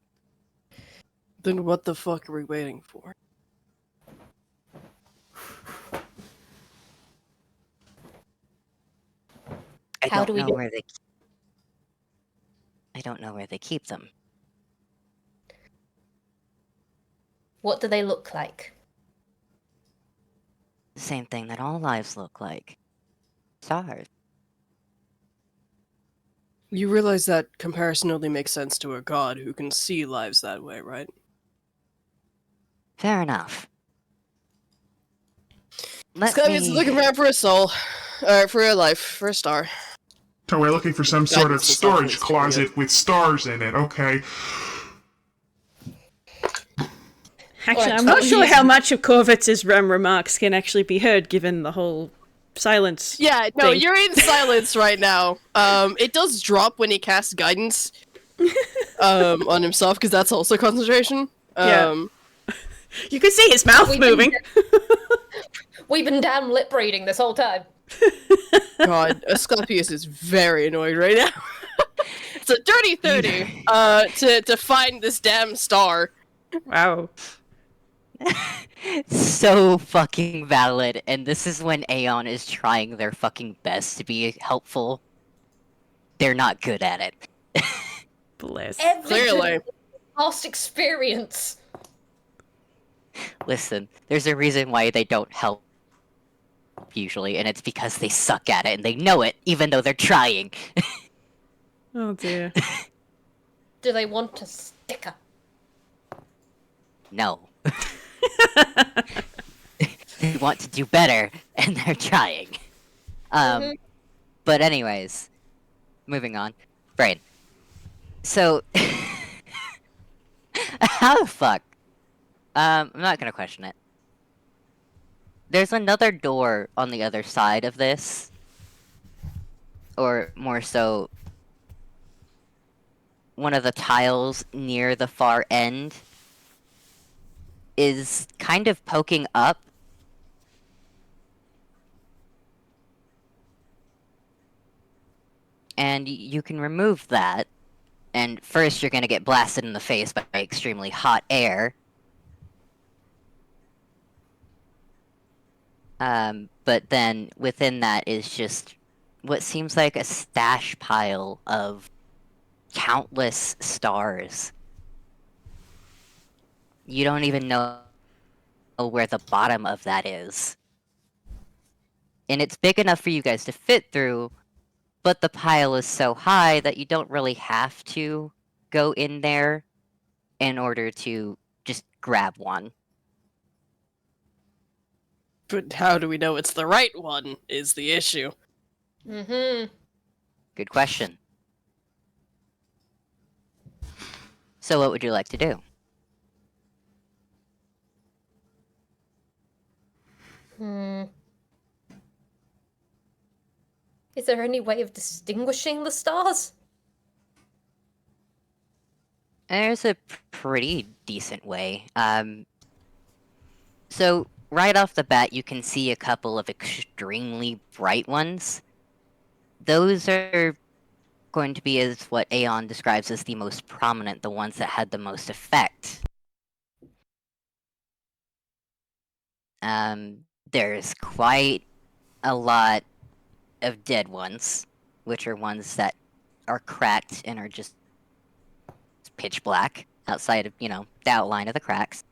Then what the fuck are we waiting for? I How don't do we know do- where they. I don't know where they keep them. What do they look like? The same thing that all lives look like. Stars. You realize that comparison only makes sense to a god who can see lives that way, right? Fair enough. Let Asclepius is me. looking around for a soul. For a life, for a star. So we're looking for some sort of Guidance is not storage placed here yet. closet with stars in it. Okay. Actually, Alright, I'm so not sure he's- how much of Korvits' remarks can actually be heard given the whole silence. Yeah, no, thing. you're in silence right now. It does drop when he casts guidance on himself, because that's also concentration. Yeah. You can see his mouth We've been- moving. We've been damn lip reading this whole time. God, Asclepius is very annoyed right now. It's a dirty 30 to find this damn star. Wow. So fucking valid, and this is when Aeon is trying their fucking best to be helpful. They're not good at it. Bless. Clearly. Past experience. Listen, there's a reason why they don't help usually, and it's because they suck at it and they know it, even though they're trying. Oh dear. Do they want a sticker? No. They want to do better, and they're trying. But anyways, moving on. Brain. So, how the fuck? I'm not gonna question it. There's another door on the other side of this. Or more so, one of the tiles near the far end is kind of poking up. And you can remove that. And first you're gonna get blasted in the face by extremely hot air. But then within that is just what seems like a stash pile of countless stars. You don't even know where the bottom of that is. And it's big enough for you guys to fit through, but the pile is so high that you don't really have to go in there in order to just grab one. But how do we know it's the right one, is the issue. Mm-hmm. Good question. So what would you like to do? Is there any way of distinguishing the stars? There's a pretty decent way. So right off the bat, you can see a couple of extremely bright ones. Those are going to be as what Aeon describes as the most prominent, the ones that had the most effect. There's quite a lot of dead ones, which are ones that are cracked and are just pitch black outside of, the outline of the cracks.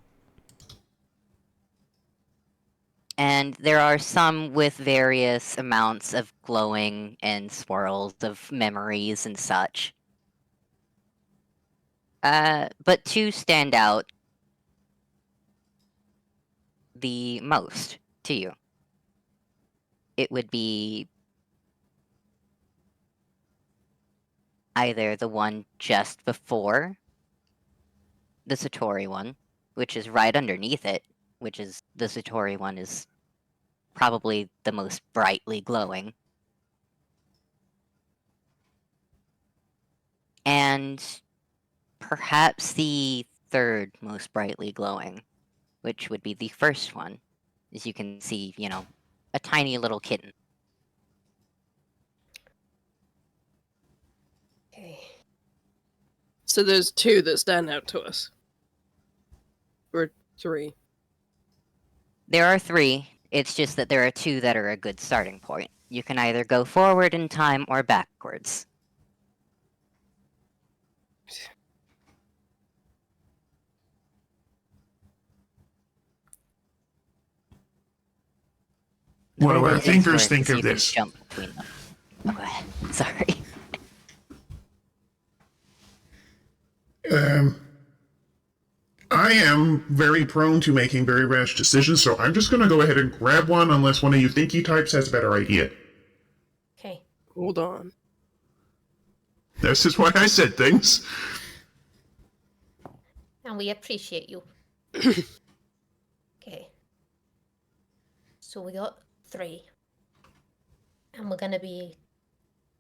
And there are some with various amounts of glowing and swirls of memories and such. But two stand out the most to you. It would be either the one just before the Satori one, which is right underneath it, which is the Satori one is probably the most brightly glowing. And perhaps the third most brightly glowing, which would be the first one. As you can see, a tiny little kitten. Okay. So there's two that stand out to us. Or three. There are three, it's just that there are two that are a good starting point. You can either go forward in time or backwards. The What way do our these things thinkers work think is of you can this? jump between them. Oh, go ahead. Sorry. I am very prone to making very rash decisions, so I'm just gonna go ahead and grab one unless one of you thinky types has a better idea. Okay. Hold on. This is why I said things. And we appreciate you. Okay. So we got 3. And we're gonna be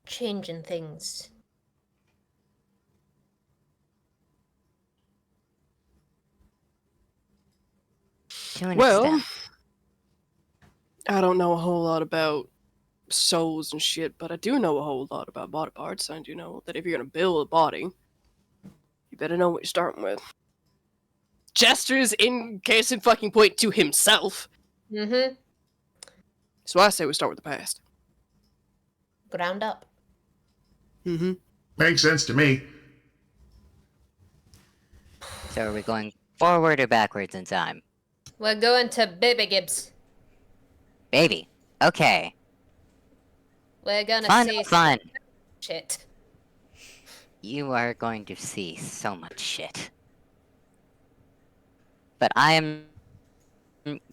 changing things. To an Well, extent. I don't know a whole lot about souls and shit, but I do know a whole lot about body parts. I do know that if you're gonna build a body, you better know what you're starting with. Gestures in case in fucking point to himself. Mm-hmm. So I say we start with the past. Ground up. Mm-hmm. Makes sense to me. So are we going forward or backwards in time? We're going to Baby Gibbs. Baby. Okay. We're gonna Fun, see fun. shit. You are going to see so much shit. But I am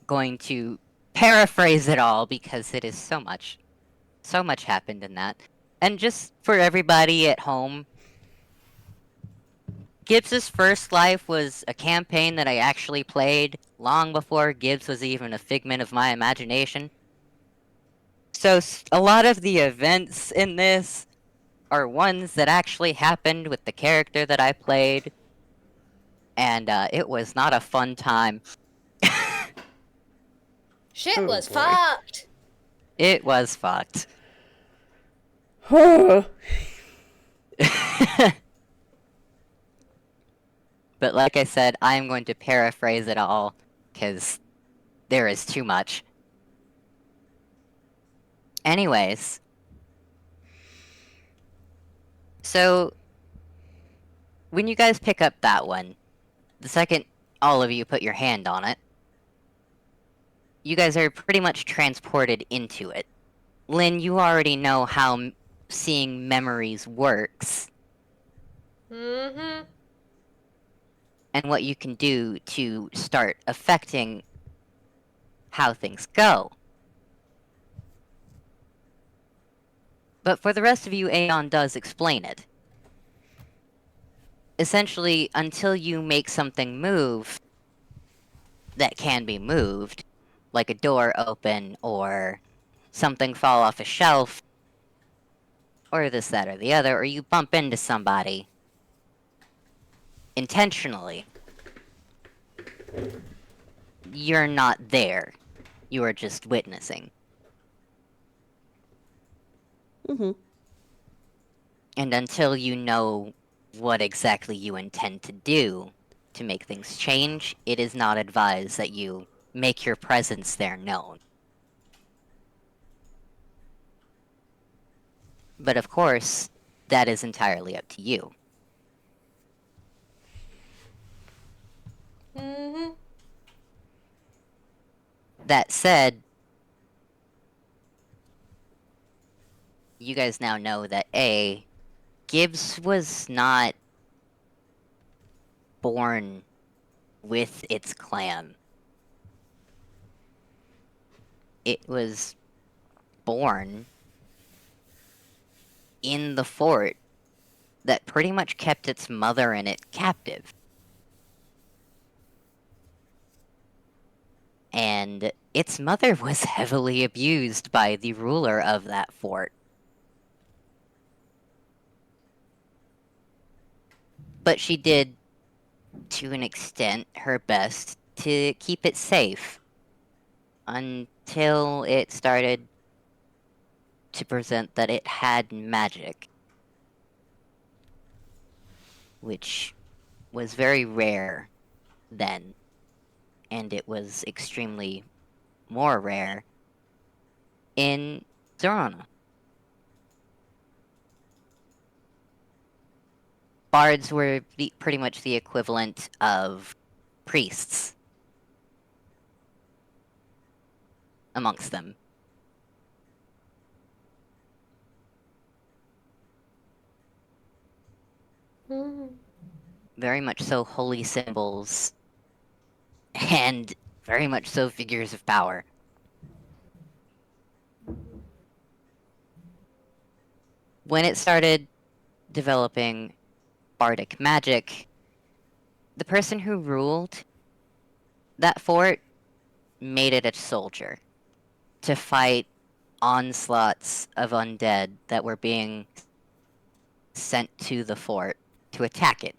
going to paraphrase it all because it is so much happened in that. And just for everybody at home, Gibbs's first life was a campaign that I actually played long before Gibbs was even a figment of my imagination. So a lot of the events in this are ones that actually happened with the character that I played, and it was not a fun time. Shit Oh, was boy. fucked. It was fucked. But like I said, I am going to paraphrase it all, because there is too much. Anyways. So, when you guys pick up that one, the second all of you put your hand on it, you guys are pretty much transported into it. Lynn, you already know how seeing memories works. Mm-hmm. And what you can do to start affecting how things go. But for the rest of you, Aeon does explain it. Essentially, until you make something move that can be moved, like a door open, or something fall off a shelf, or this, that, or the other, or you bump into somebody intentionally, you're not there. You are just witnessing. Mm-hmm. And until you know what exactly you intend to do to make things change, it is not advised that you make your presence there known. But of course, that is entirely up to you. Mm-hmm. That said, you guys now know that A, Gibbs was not born with its clan. It was born in the fort that pretty much kept its mother and it captive. And its mother was heavily abused by the ruler of that fort. But she did, to an extent, her best to keep it safe until it started to present that it had magic, which was very rare then, and it was extremely more rare in Zorona. Bards were pretty much the equivalent of priests amongst them. Very much so holy symbols, and very much so figures of power. When it started developing bardic magic, the person who ruled that fort made it a soldier to fight onslaughts of undead that were being sent to the fort to attack it.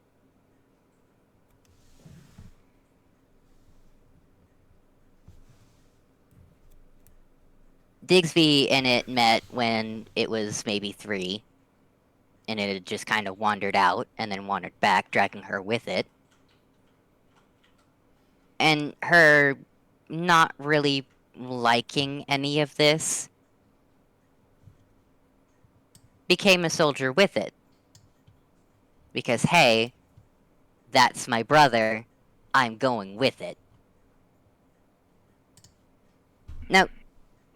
Digsby and it met when it was maybe 3, and it had just kind of wandered out and then wandered back, dragging her with it. And her not really liking any of this became a soldier with it. Because, hey, that's my brother, I'm going with it. Now,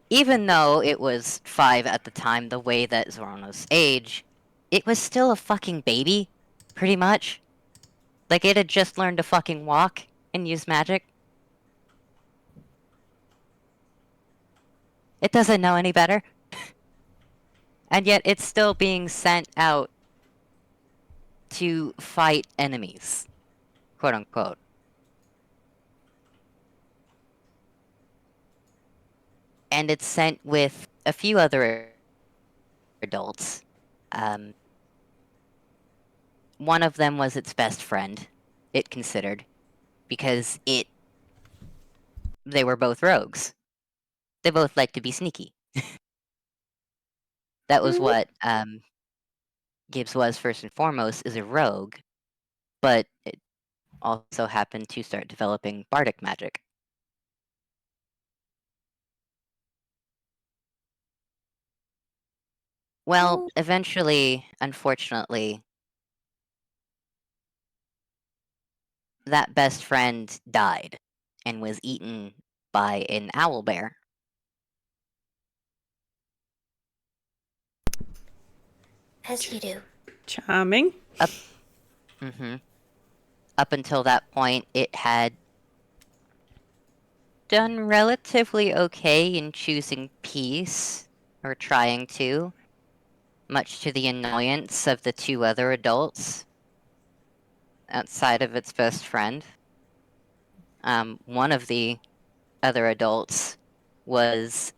even though it was 5 at the time, the way that Zoronos age, it was still a fucking baby, pretty much. Like, it had just learned to fucking walk and use magic. It doesn't know any better. And yet it's still being sent out to fight enemies, quote unquote. And it's sent with a few other adults. One of them was its best friend, it considered, because they were both rogues. They both liked to be sneaky. That was what Gibbs was first and foremost, is a rogue, but it also happened to start developing bardic magic. Well, eventually, unfortunately, that best friend died and was eaten by an owlbear. As you do. Charming. Up until that point, it had done relatively okay in choosing peace, or trying to, much to the annoyance of the 2 other adults outside of its best friend. One of the other adults was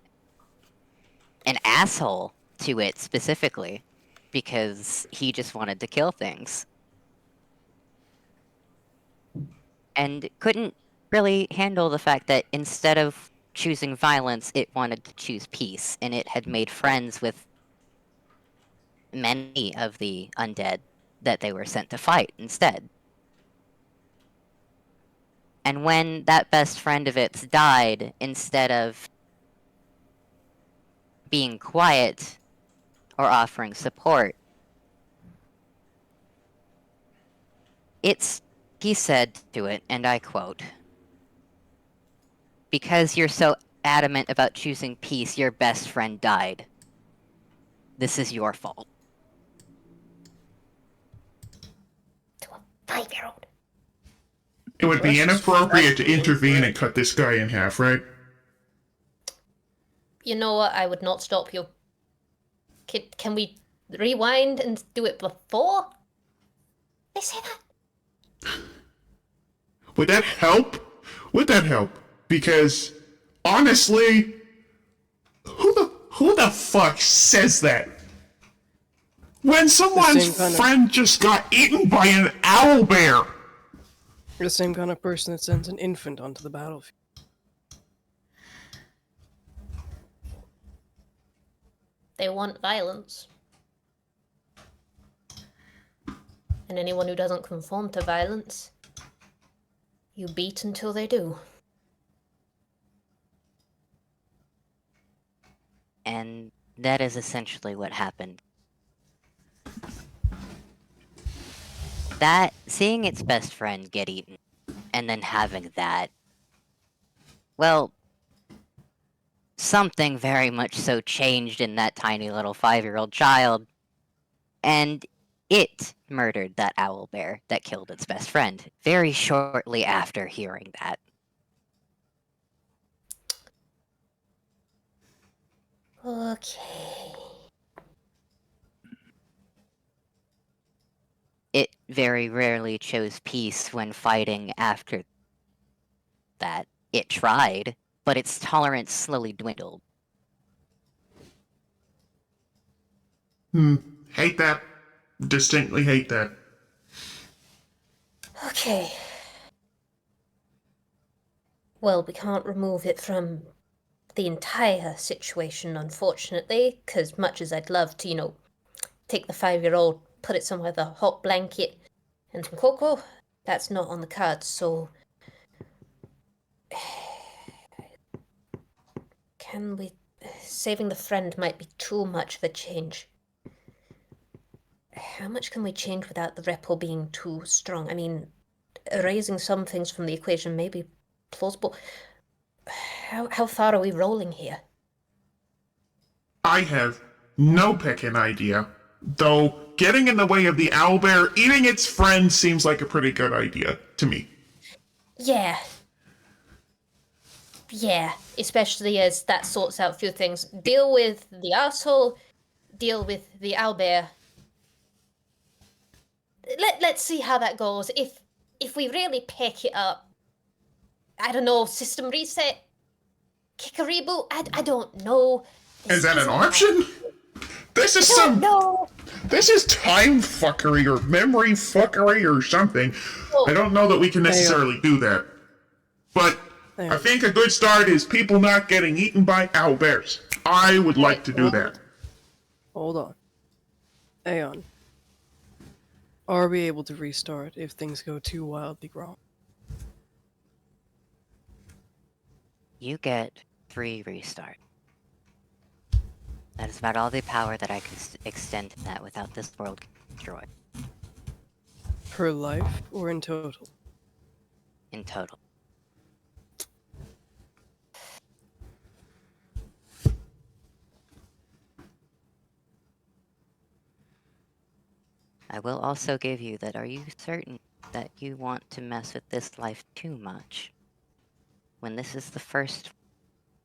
an asshole to it specifically, because he just wanted to kill things. And couldn't really handle the fact that instead of choosing violence, it wanted to choose peace, and it had made friends with many of the undead that they were sent to fight instead. And when that best friend of its died, instead of being quiet or offering support, he said to it, and I quote, "Because you're so adamant about choosing peace, your best friend died. This is your fault." To a 5-year-old. It would be Let's just inappropriate to fact- intervene and cut this guy in half, right? You know what? I would not stop you. Can we rewind and do it before they say that? Would that help? Would that help? Because, honestly, who the fuck says that? When someone's same kind of- friend just got eaten by an owlbear! You're the same kind of person that sends an infant onto the battlefield. They want violence. And anyone who doesn't conform to violence, you beat until they do. And that is essentially what happened. That, seeing its best friend get eaten, and then having that, well, something very much so changed in that tiny little 5-year-old child, and it murdered that owlbear that killed its best friend very shortly after hearing that. Okay. It very rarely chose peace when fighting after that. It tried, but its tolerance slowly dwindled. Hate that. Distinctly hate that. Okay. Well, we can't remove it from the entire situation, unfortunately, because much as I'd love to, take the 5-year-old, put it somewhere with a hot blanket and some cocoa, that's not on the cards, so... Can we... Saving the friend might be too much of a change. How much can we change without the repel being too strong? I mean, erasing some things from the equation may be plausible. How far are we rolling here? I have no pecking idea. Though, getting in the way of the owlbear eating its friend seems like a pretty good idea to me. Yeah. Yeah, especially as that sorts out a few things. Deal with the asshole, deal with the owlbear. Let's see how that goes. If we really pick it up, I don't know, system reset, kick a reboot, I don't know. Is that an option? This is No. This is time fuckery or memory fuckery or something. I don't know that we can necessarily do that. But I think a good start is people not getting eaten by owlbears. I would like to do that. Hold on. Aeon. Are we able to restart if things go too wildly wrong? You get 3 restart. That is about all the power that I can extend to that without this world getting destroyed. Per life or in total? In total. I will also give you that. Are you certain that you want to mess with this life too much? When this is the first,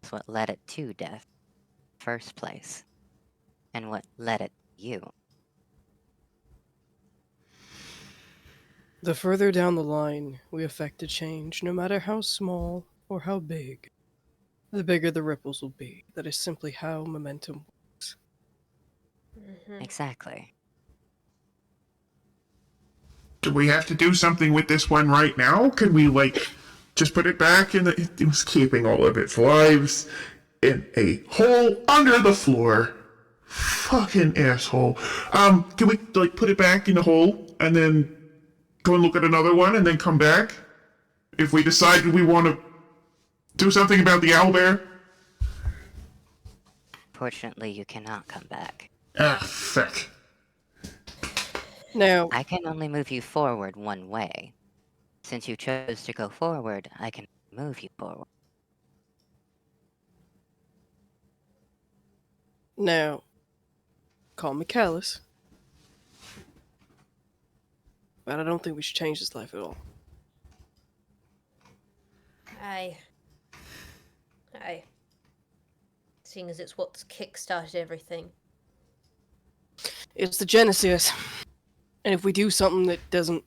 is what led it to death, first place, and what led it to you. The further down the line we affect a change, no matter how small or how big, the bigger the ripples will be. That is simply how momentum works. Exactly. Do we have to do something with this one right now? Can we, just put it back in the... It was keeping all of its lives in a hole under the floor. Fucking asshole. Can we, put it back in the hole and then go and look at another one and then come back? If we decide we want to do something about the owlbear? Fortunately, you cannot come back. Ah, fuck. Now, I can only move you forward one way. Since you chose to go forward, I can move you forward. call me callous, but I don't think we should change this life at all. Aye. Aye. Seeing as it's what's kick-started everything. It's the Genesis. And if we do something that doesn't...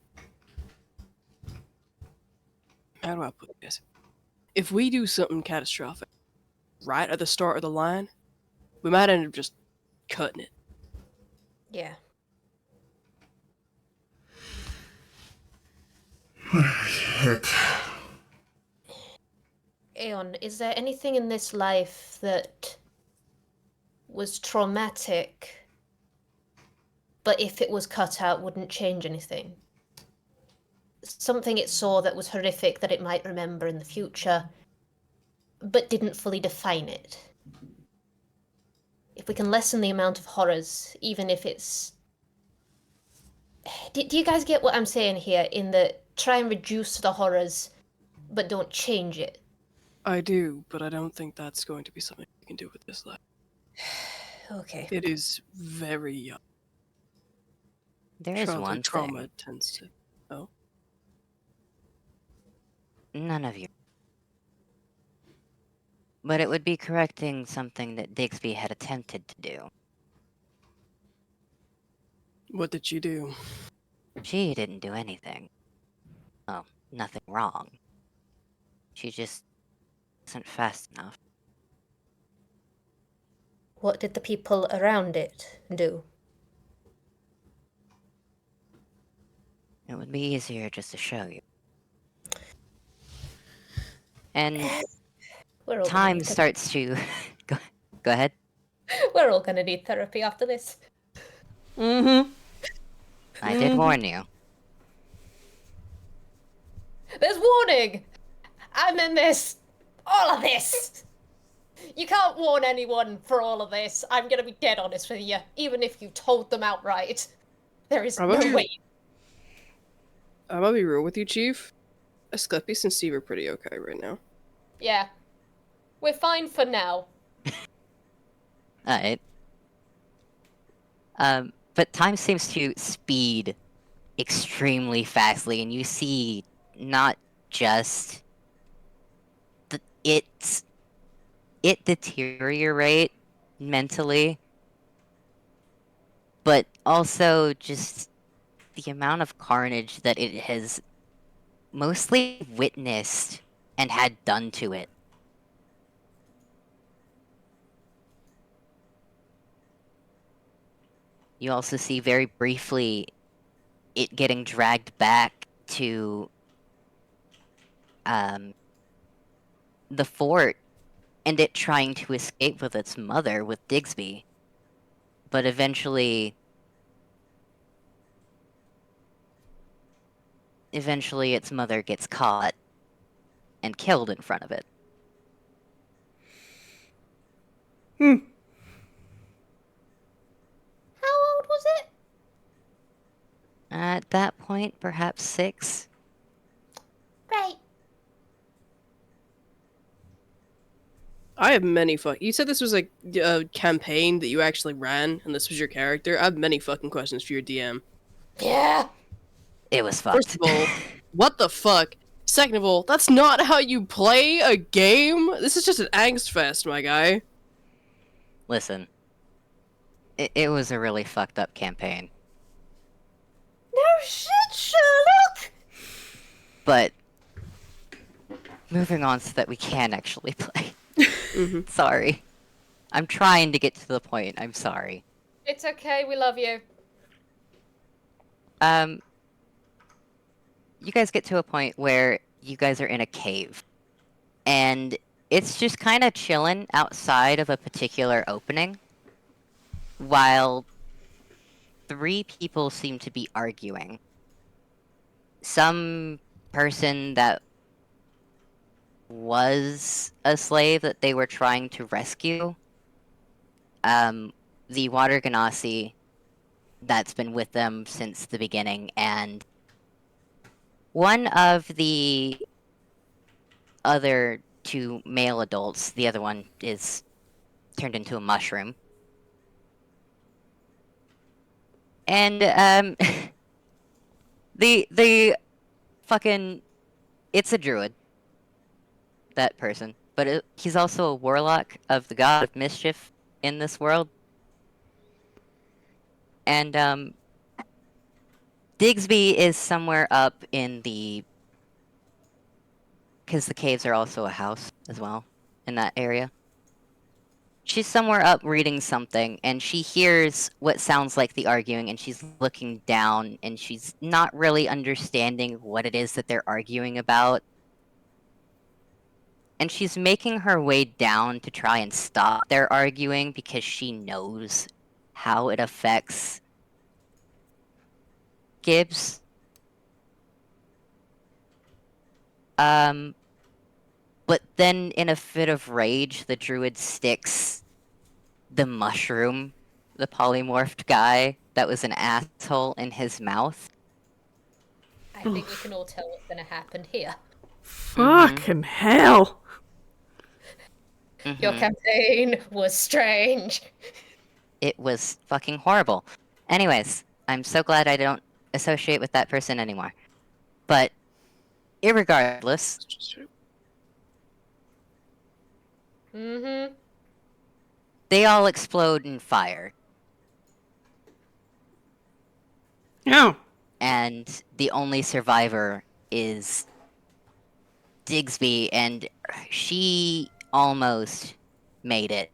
How do I put this? If we do something catastrophic right at the start of the line, we might end up just cutting it. Yeah. Heck. Aeon, is there anything in this life that was traumatic, but if it was cut out wouldn't change anything? Something it saw that was horrific that it might remember in the future, but didn't fully define it. If we can lessen the amount of horrors, even if it's... Do you guys get what I'm saying here? In the try and reduce the horrors, but don't change it. I do, but I don't think that's going to be something we can do with this life. Okay. It is very young. There is Childhood one trauma thing. tends to... Oh? None of you. But it would be correcting something that Digsby had attempted to do. What did you do? She didn't do anything. Oh, nothing wrong. She just wasn't fast enough. What did the people around it do? It would be easier just to show you. And We're all time gonna need starts to... go ahead. We're all gonna need therapy after this. Mm-hmm. I did warn you. There's warning! I'm in this! All of this! You can't warn anyone for all of this. I'm gonna be dead honest with you, even if you told them outright. There is no way. I'm gonna be real with you, Chief. Asclepius and Steve are pretty okay right now. Yeah. We're fine for now. Alright. But time seems to speed extremely fastly, and you see not just it deteriorate mentally, but also just the amount of carnage that it has mostly witnessed and had done to it. You also see very briefly it getting dragged back to the fort and it trying to escape with its mother, with Digsby. But eventually its mother gets caught and killed in front of it. How old was it? At that point, perhaps 6. Right. I have many You said this was like a campaign that you actually ran, and this was your character. I have many fucking questions for your DM. Yeah. It was fucked. First of all, what the fuck? Second of all, that's not how you play a game. This is just an angst fest, my guy. Listen, it was a really fucked up campaign. No shit, Sherlock! But moving on so that we can actually play. Sorry. I'm trying to get to the point. I'm sorry. It's okay, we love you. You guys get to a point where you guys are in a cave. And it's just kind of chilling outside of a particular opening. While 3 people seem to be arguing. Some person that was a slave that they were trying to rescue. The water ganassi that's been with them since the beginning, and one of the other 2 male adults, the other one is turned into a mushroom. And, the fucking... It's a druid. that person, but he's also a warlock of the god of mischief in this world. And Digsby is somewhere up in the... because the caves are also a house as well in that area. She's somewhere up reading something, and she hears what sounds like the arguing, and she's looking down, and she's not really understanding what it is that they're arguing about. And she's making her way down to try and stop their arguing because she knows how it affects Gibbs. But then, in a fit of rage, the druid sticks the mushroom, the polymorphed guy that was an asshole, in his mouth. I think we can all tell what's gonna happen here. Fucking hell. Your campaign was strange. It was fucking horrible. Anyways, I'm so glad I don't associate with that person anymore. But, irregardless, they all explode in fire. Oh. And the only survivor is Digsby, and she almost made it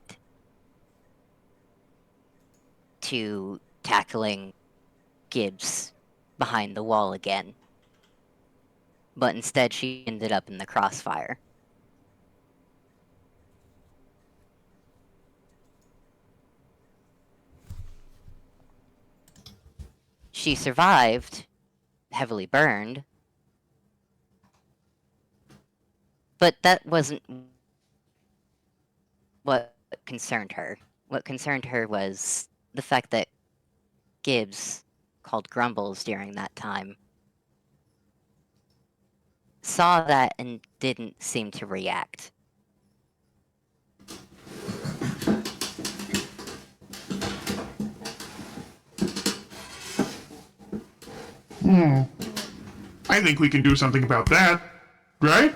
to tackling Gibbs behind the wall again. But instead she ended up in the crossfire. She survived, heavily burned, but that wasn't what concerned her. What concerned her was the fact that Gibbs, called Grumbles during that time, saw that and didn't seem to react. I think we can do something about that, right?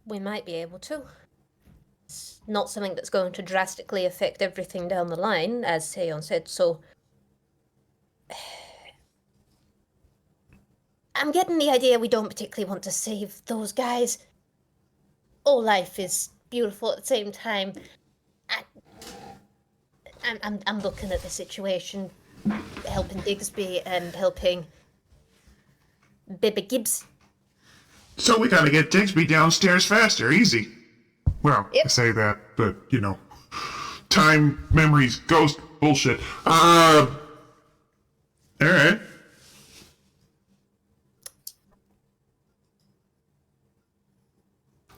We might be able to. It's not something that's going to drastically affect everything down the line, as Seon said, so... I'm getting the idea we don't particularly want to save those guys. All life is beautiful at the same time. I'm looking at the situation, helping Digsby and helping Bibba Gibbs. So we gotta get Digsby downstairs faster, easy. Well, I say that, but, you know, time, memories, ghost, bullshit. Alright.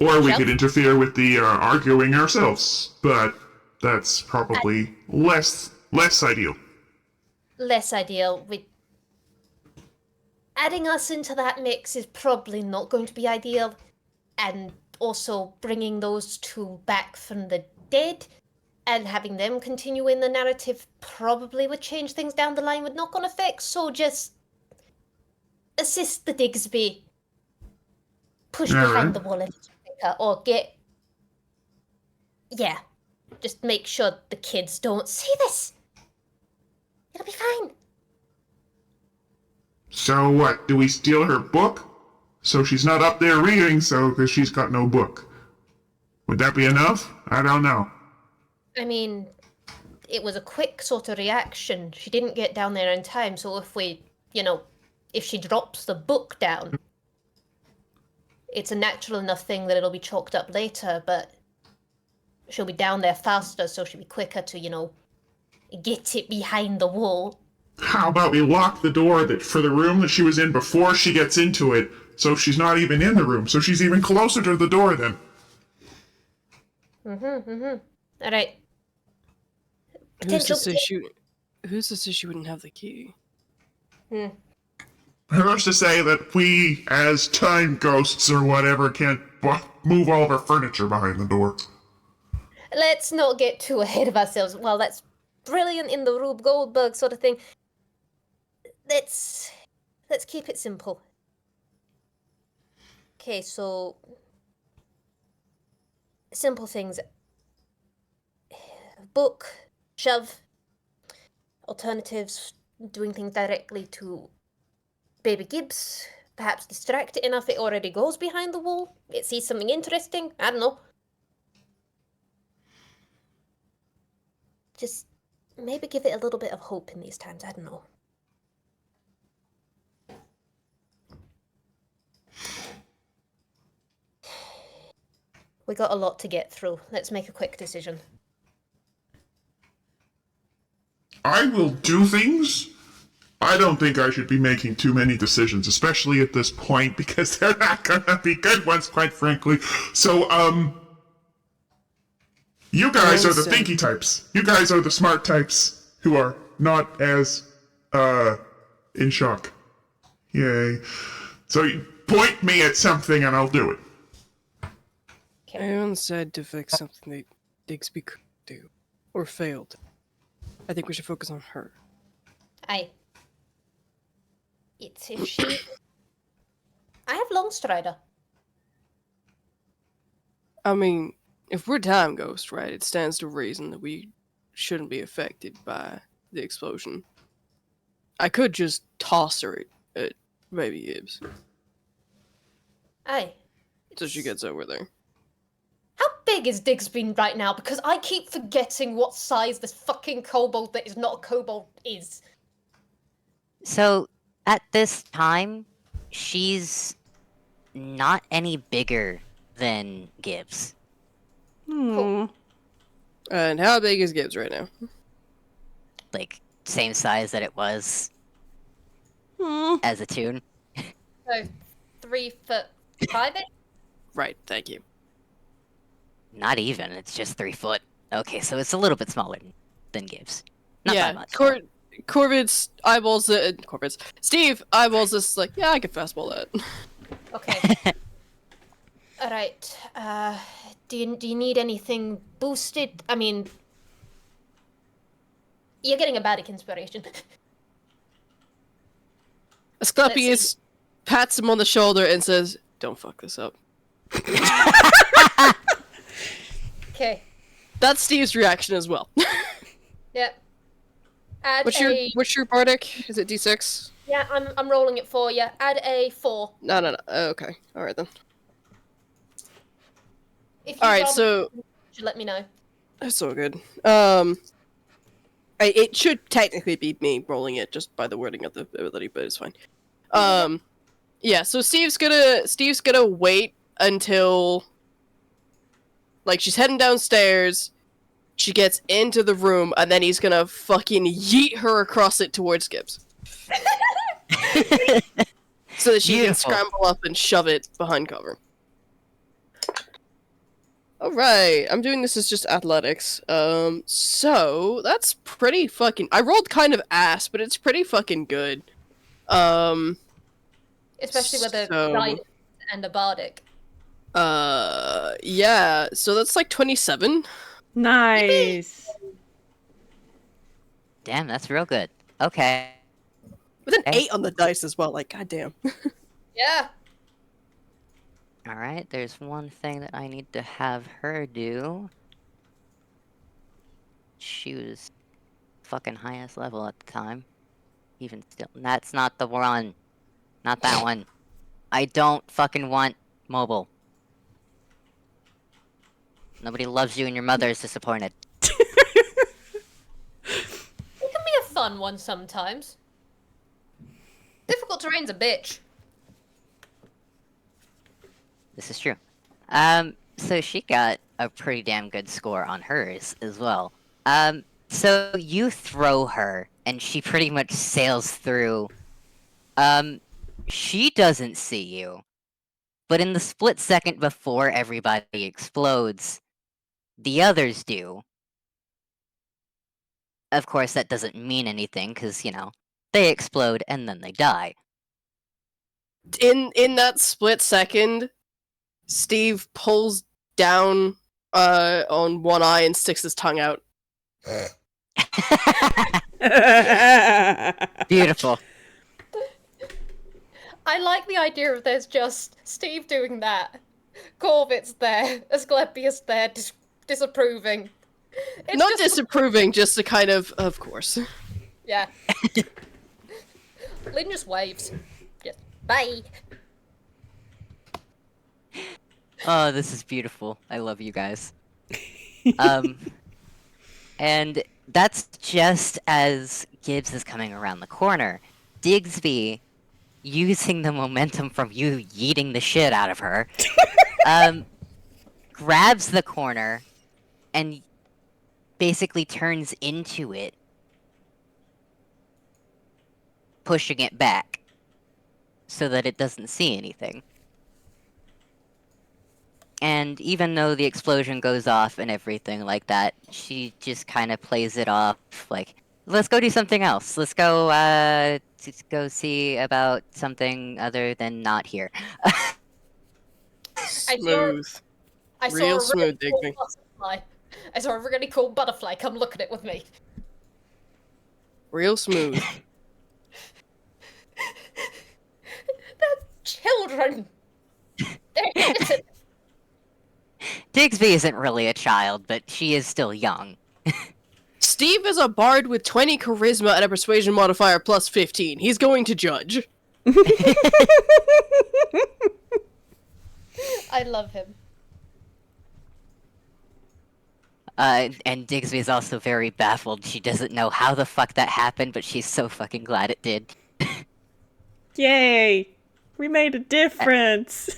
Or we could interfere with the arguing ourselves, but that's probably less ideal. Less ideal. Adding us into that mix is probably not going to be ideal, and also bringing those two back from the dead and having them continue in the narrative probably would change things down the line with knock-on effects, so just assist the Digsby, push behind the wall a little quicker, or just make sure the kids don't see this. It'll be fine. So what, do we steal her book? So she's not up there reading, because she's got no book. Would that be enough? I don't know. I mean, it was a quick sort of reaction. She didn't get down there in time, so if she drops the book down, it's a natural enough thing that it'll be chalked up later, but she'll be down there faster, so she'll be quicker to, get it behind the wall. How about we lock the door for the room that she was in before she gets into it, so she's not even in the room, so she's even closer to the door then. Alright. Who's to say she wouldn't have the key? Who's to say that we, as time ghosts or whatever, can't move all of our furniture behind the door? Let's not get too ahead of ourselves. Well, that's brilliant in the Rube Goldberg sort of thing. Let's keep it simple. Okay, so simple things. Book, shove, alternatives, doing things directly to baby Gibbs, perhaps distract it enough it already goes behind the wall, it sees something interesting, I don't know. Just maybe give it a little bit of hope in these times, I don't know. We got a lot to get through. Let's make a quick decision. I will do things. I don't think I should be making too many decisions, especially at this point, because they're not gonna be good ones, quite frankly. So, you guys are the thinky types. You guys are the smart types who are not as, in shock. Yay. So, point me at something and I'll do it. Aeon said to fix something that Digby could do. Or failed. I think we should focus on her. Aye. It's if she... I have Longstrider. I mean, if we're time ghost, right, it stands to reason that we shouldn't be affected by the explosion. I could just toss her at baby Gibbs. Aye. So she gets over there. How big is Digsby right now? Because I keep forgetting what size this fucking kobold that is not a kobold is. So, at this time, she's not any bigger than Gibbs. And how big is Gibbs right now? Like, same size that it was as a tune. So, 3'5"? Right, thank you. Not even, it's just 3 foot. Okay, so it's a little bit smaller than Gibbs. Not Yeah, by much. Korvits eyeballs it. Korvits. Steve eyeballs this like, yeah, I can fastball that. Okay. Alright, do you need anything boosted? I mean... You're getting a Bardic inspiration. Asclepius pats him on the shoulder and says, "Don't fuck this up." Okay. That's Steve's reaction as well. Yep. Add What's your bardic? Is it D6? Yeah, I'm rolling it for you. Add a 4. No. Oh, okay. All right then. If you All right, roll, so you should let me know. that's so good. It should technically be me rolling it just by the wording of the ability, but it's fine. Yeah. So Steve's gonna wait until like she's heading downstairs. She gets into the room, and then he's gonna fucking yeet her across it towards Gibbs. So that she can scramble up and shove it behind cover. Alright, I'm doing this as just athletics. So that's pretty fucking... I rolled kind of ass, but it's pretty fucking good. Especially with a so- guidance and a bardic. Yeah, so that's like 27. Nice. Damn, that's real good. Okay. With an 8 on the dice as well, like, goddamn. Yeah. Alright, there's one thing that I need to have her do. She was fucking highest level at the time. Even still. That's not the one. Not that one. I don't fucking want mobile. Nobody loves you and your mother is disappointed. It can be a fun one sometimes. Difficult terrain's a bitch. This is true. So she got a pretty damn good score on hers as well. So you throw her, and she pretty much sails through. She doesn't see you. But in the split second before everybody explodes, the others do. Of course, that doesn't mean anything, because, you know, they explode and then they die. In that split second, Steve pulls down on one eye and sticks his tongue out. Beautiful. I like the idea of there's just Steve doing that, Korvits there, Asclepius there, disapproving. It's Not just disapproving, just a kind of course. yeah. Lynn just waves. Just bye. Oh, this is beautiful. I love you guys. And that's just as Gibbs is coming around the corner. Digsby, using the momentum from you yeeting the shit out of her, grabs the corner and basically turns into it, pushing it back so that it doesn't see anything. And even though the explosion goes off and everything like that, she just kind of plays it off like, let's go do something else. Let's go, go see about something other than not here. Smooth. I saw Real a really smooth, cool Digby. butterfly. I saw a really cool butterfly. Come look at it with me. Real smooth. They're children. They're innocent. Digsby isn't really a child, but she is still young. Steve is a bard with 20 charisma and a persuasion modifier plus 15. He's going to judge. I love him. And Digsby is also very baffled. She doesn't know how the fuck that happened, but she's so fucking glad it did. Yay! We made a difference!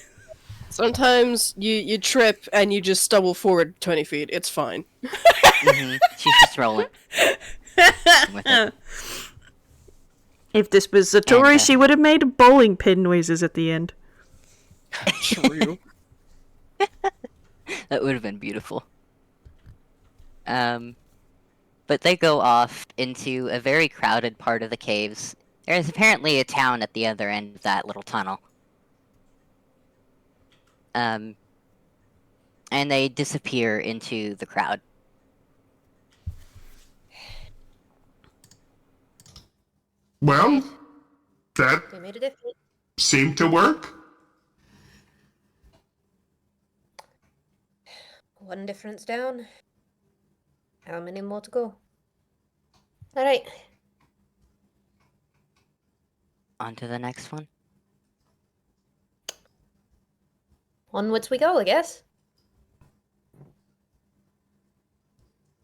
Sometimes you trip and you just stumble forward 20 feet. It's fine. She's just rolling with it. If this was Satori, And, she would have made bowling pin noises at the end. True. That would have been beautiful. But they go off into a very crowded part of the caves. There's apparently a town at the other end of that little tunnel. And they disappear into the crowd. Well, that We made a difference. seemed to work. One difference down. How many more to go? All right. On to the next one. Onwards we go, I guess.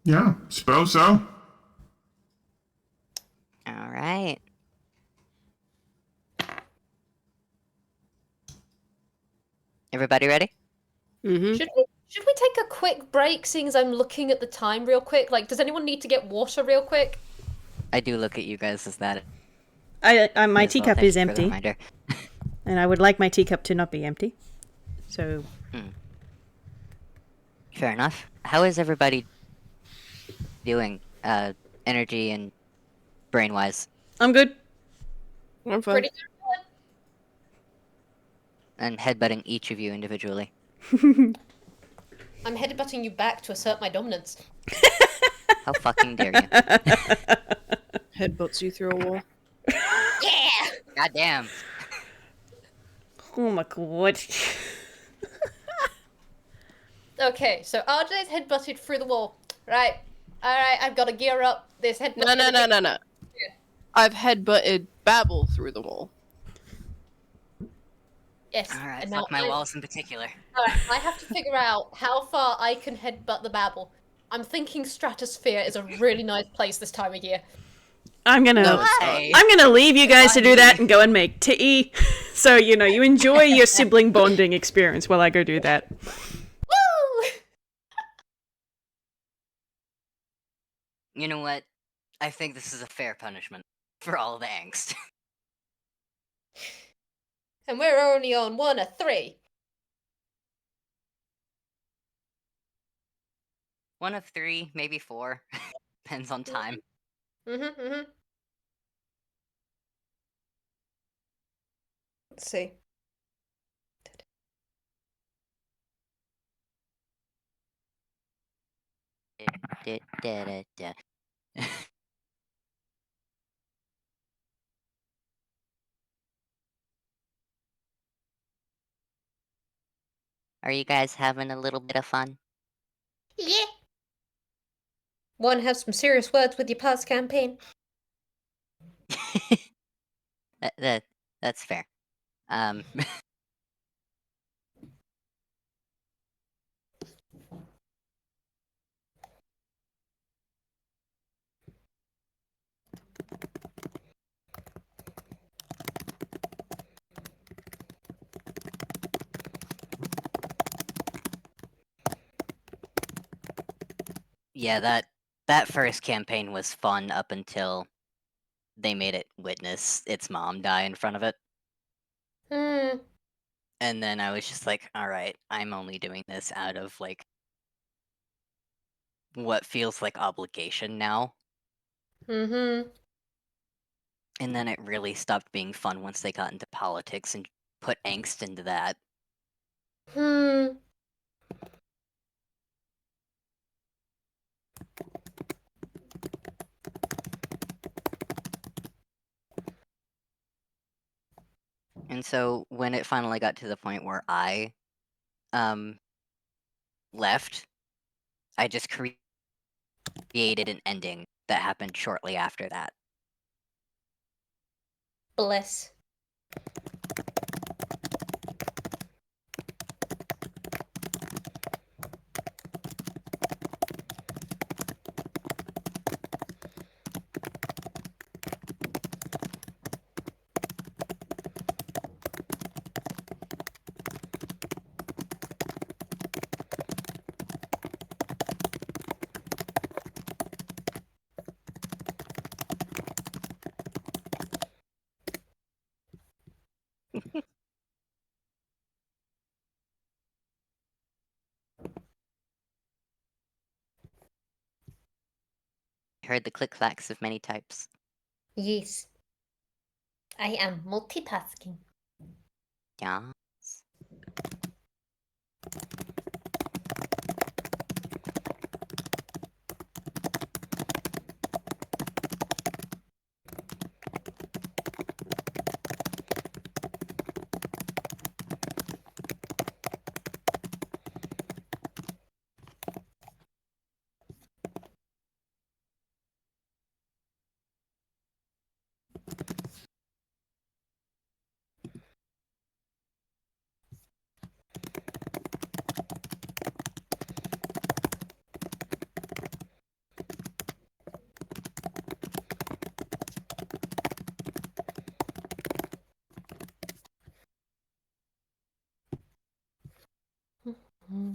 Yeah, suppose so. Alright. Everybody ready? Mm-hmm. Should we take a quick break, seeing as I'm looking at the time real quick? Like, does anyone need to get water real quick? I do look at you guys as that. My as well. teacup Thank is you for the empty, reminder. and I would like my teacup to not be empty. So, Fair enough. How is everybody doing, energy and brain-wise? I'm good. I'm fine. Pretty good. And headbutting each of you individually. I'm headbutting you back to assert my dominance. How fucking dare you? Headbutts you through a wall. Yeah! Goddamn. Oh my god. Okay, so RJ's headbutted through the wall. Right. Alright, I've got to gear up this headbutt. No. I've headbutted Babble through the wall. Yes. Alright, and fuck now my walls in particular. Alright, I have to figure out how far I can headbutt the Babble. I'm thinking Stratosphere is a really nice place this time of year. I'm gonna Why? I'm gonna leave you guys to do that and go and make tea. So, you know, you enjoy your sibling bonding experience while I go do that. Woo! You know what? I think this is a fair punishment for all the angst. And we're only on 1 of 3. 1 of 3, maybe 4. Depends on time. Mm-hmm. Let's see. Da-da-da-da. Are you guys having a little bit of fun? Yeah. Want to have some serious words with your past campaign? That's fair. Yeah, that first campaign was fun up until they made it witness its mom die in front of it. Hmm. And then I was just like, alright, I'm only doing this out of, like, what feels like obligation now. Mm-hmm. And then it really stopped being fun once they got into politics and put angst into that. Hmm. And so when it finally got to the point where I left, I just created an ending that happened shortly after that. Bless. Heard the click-clacks of many types. Yes. I am multitasking. Yeah. Hmm.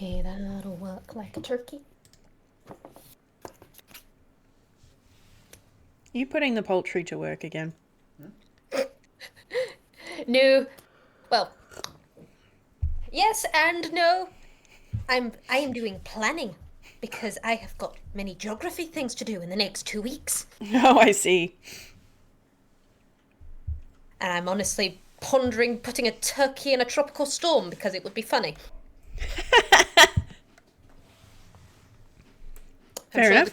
Okay, that'll work like a turkey. You putting the poultry to work again? No. Well, yes and no. I am doing planning because I have got many geography things to do in the next 2 weeks. Oh, I see. And I'm honestly pondering putting a turkey in a tropical storm because it would be funny. Fair enough.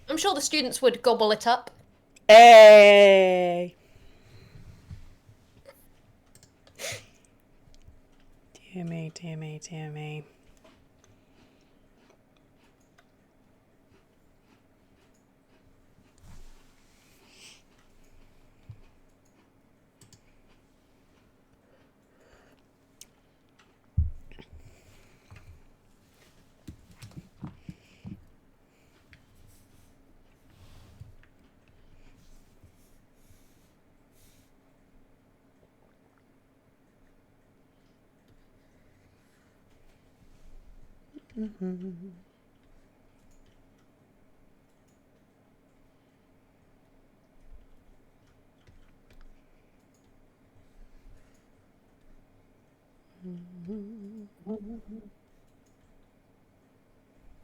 I'm sure the students would gobble it up. Hey. Dear me, dear me, dear me.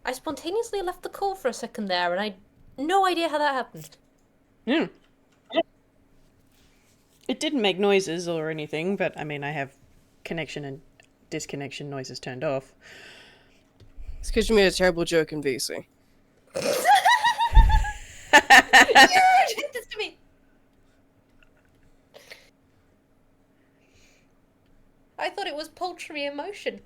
I spontaneously left the call for a second there, and I no idea how that happened. Hmm. It didn't make noises or anything, but I mean, I have connection and disconnection noises turned off. It's because you made a terrible joke in VC. You did this to me. I thought it was poultry emotion.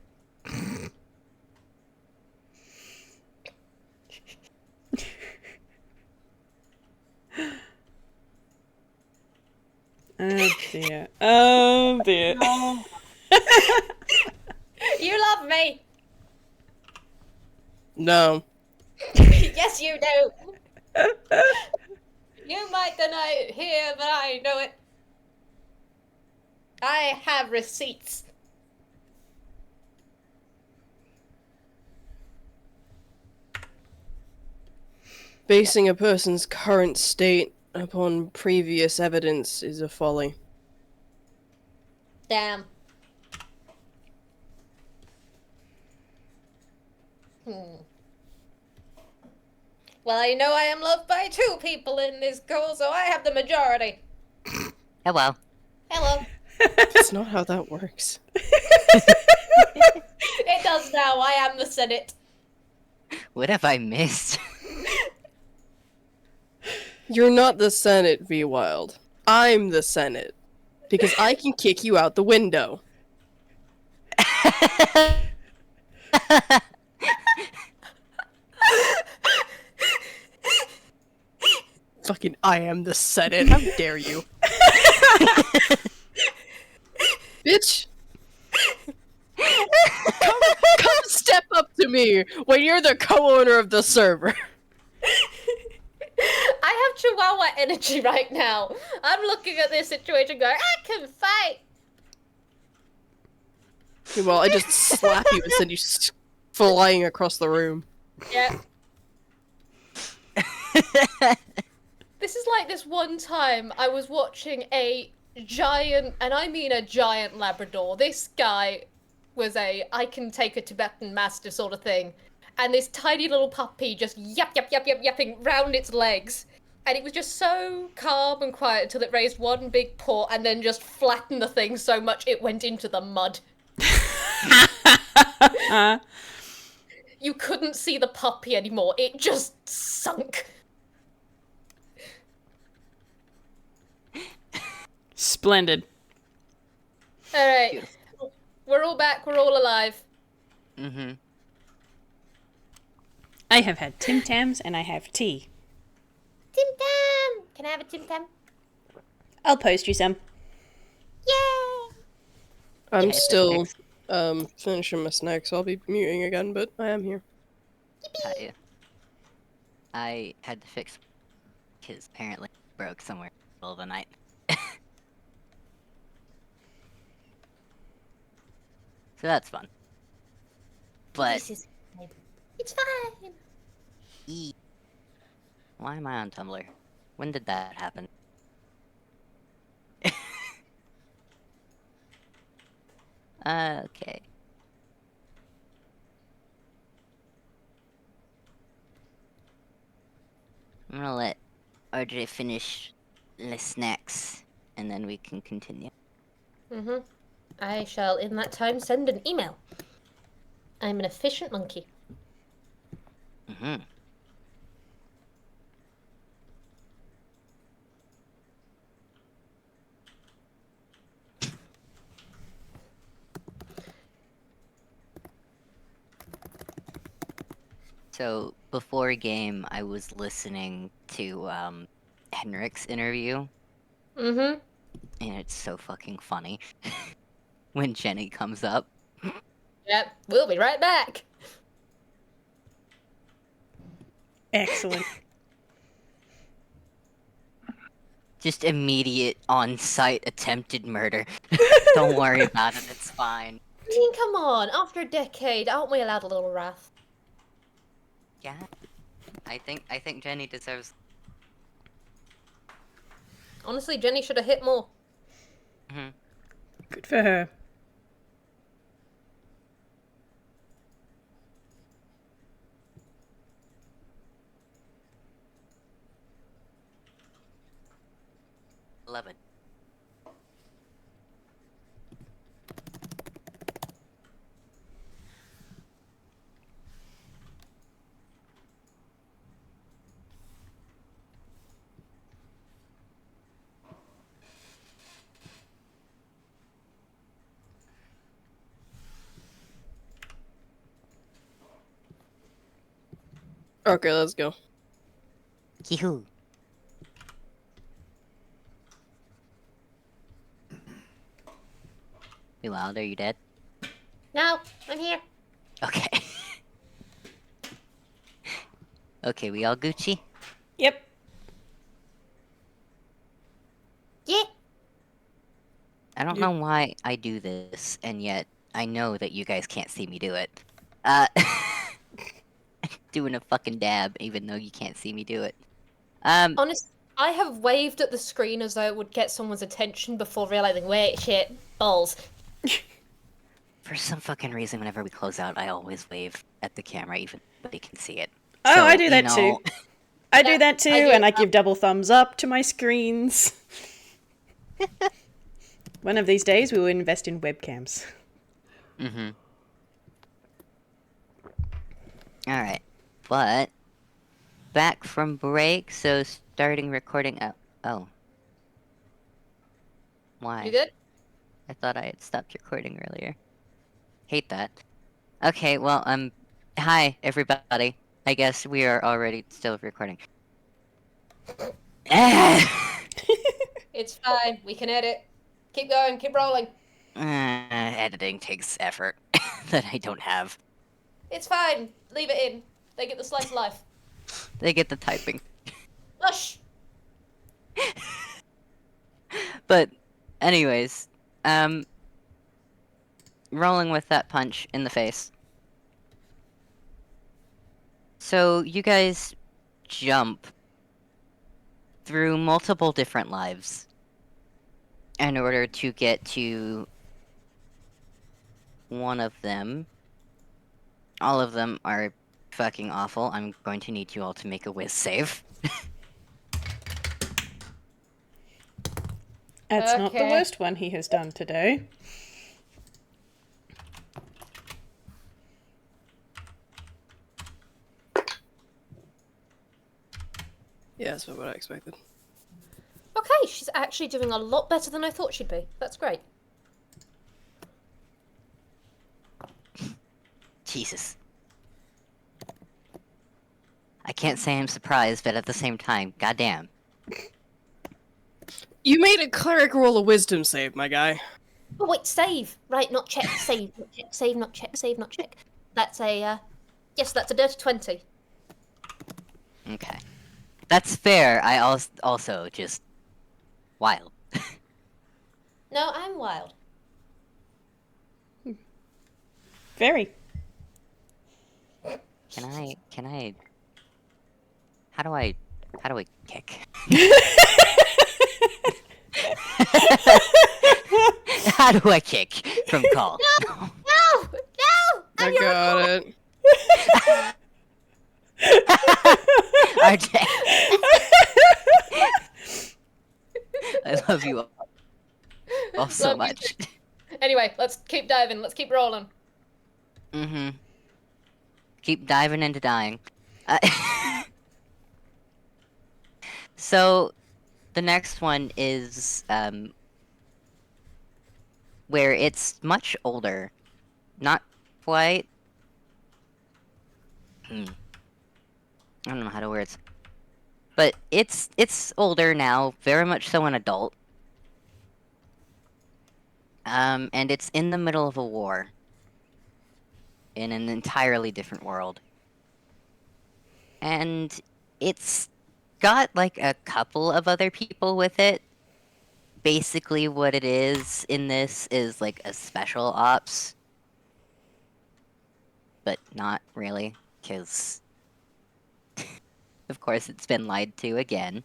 Oh dear. Oh dear. You love me. No. Yes, you do. You might deny it here, but I know it. I have receipts. Basing a person's current state upon previous evidence is a folly. Damn. Well, I know I am loved by 2 people in this call, so I have the majority. Hello. Hello. That's not how that works. It does now. I am the Senate. What have I missed? You're not the Senate, Vwild. I'm the Senate. Because I can kick you out the window. Fucking I am the Senate. How dare you? Bitch! Come step up to me when you're the co-owner of the server. I have Chihuahua energy right now. I'm looking at this situation going, I can fight. Well, I just slap you and send you flying across the room. Yeah. This is like this one time I was watching a giant, and I mean a giant Labrador. This guy was I can take a Tibetan Mastiff sort of thing. And this tiny little puppy just yapping round its legs. And it was just so calm and quiet until it raised one big paw and then just flattened the thing so much it went into the mud. You couldn't see the puppy anymore. It just sunk. Splendid. Alright. We're all back. We're all alive. Mm-hmm. I have had Tim Tams and I have tea. Tim Tam! Can I have a Tim Tam? I'll post you some. Yay! I'm Yeah, still finishing my snack, so I'll be muting again, but I am here. I had to fix his apparently broke somewhere in the middle of the night. So that's fun. But This is fine. It's fine. Why am I on Tumblr? When did that happen? Okay. I'm gonna let RJ finish the snacks, and then we can continue. Mm-hmm. I shall, in that time, send an email. I'm an efficient monkey. Mm-hmm. So, before game, I was listening to, Henrik's interview, Mm-hmm. and it's so fucking funny when Jenny comes up. Yep, we'll be right back. Excellent. Just immediate on-site attempted murder. Don't worry about it, it's fine. I mean, come on. After a decade, aren't we allowed a little wrath? Yeah. I think Jenny deserves... Honestly, Jenny should have hit more. Mm-hmm. Good for her. Love it. Okay, let's go. Yee-hoo. Vwild, are you dead? No, I'm here. Okay. Okay, we all Gucci? Yep. Yeah. I don't You- know why I do this, and yet I know that you guys can't see me do it. Doing a fucking dab, even though you can't see me do it. Honestly, I have waved at the screen as though it would get someone's attention before realizing, wait, shit, balls. For some fucking reason, whenever we close out, I always wave at the camera, even though they can see it. Oh, So, I do you that know, too. I do Yeah, that too, I do and I that. give double thumbs up to my screens. One of these days, we will invest in webcams. Mm-hmm. Alright. But, back from break, so starting recording... Oh. Why? You good? I thought I had stopped recording earlier. Hate that. Okay, well, hi, everybody. I guess we are already still recording. It's fine. We can edit. Keep going. Keep rolling. Editing takes effort that I don't have. It's fine. Leave it in. They get the slice of life. They get the typing. Hush! But, anyways, rolling with that punch in the face. So, you guys jump through multiple different lives in order to get to one of them. All of them are fucking awful. I'm going to need you all to make a Whis save. That's not the Okay. worst one he has done today. Yeah, that's what I expected. Okay, she's actually doing a lot better than I thought she'd be. That's great. Jesus. I can't say I'm surprised, but at the same time, goddamn. You made a cleric roll a wisdom save, my guy. Oh wait, save. Right, not check. Save, not check. Save, not check. Save, not check. That's a yes, that's a dirty 20. Okay. That's fair. I also just... wild. No, I'm wild. Very. Can I... How do I kick? How do I kick from call? No! No! I got it. RJ. I love you all so Love you much. too. Anyway, let's keep diving. Let's keep rolling. Mm-hmm. Keep diving into dying. So, the next one is, where it's much older. Not quite... I don't know how to word it. But it's older now, very much so an adult. And it's in the middle of a war. In an entirely different world. And it's got, like, a couple of other people with it. Basically what it is in this is, like, a special ops. But not really, because... of course it's been lied to again.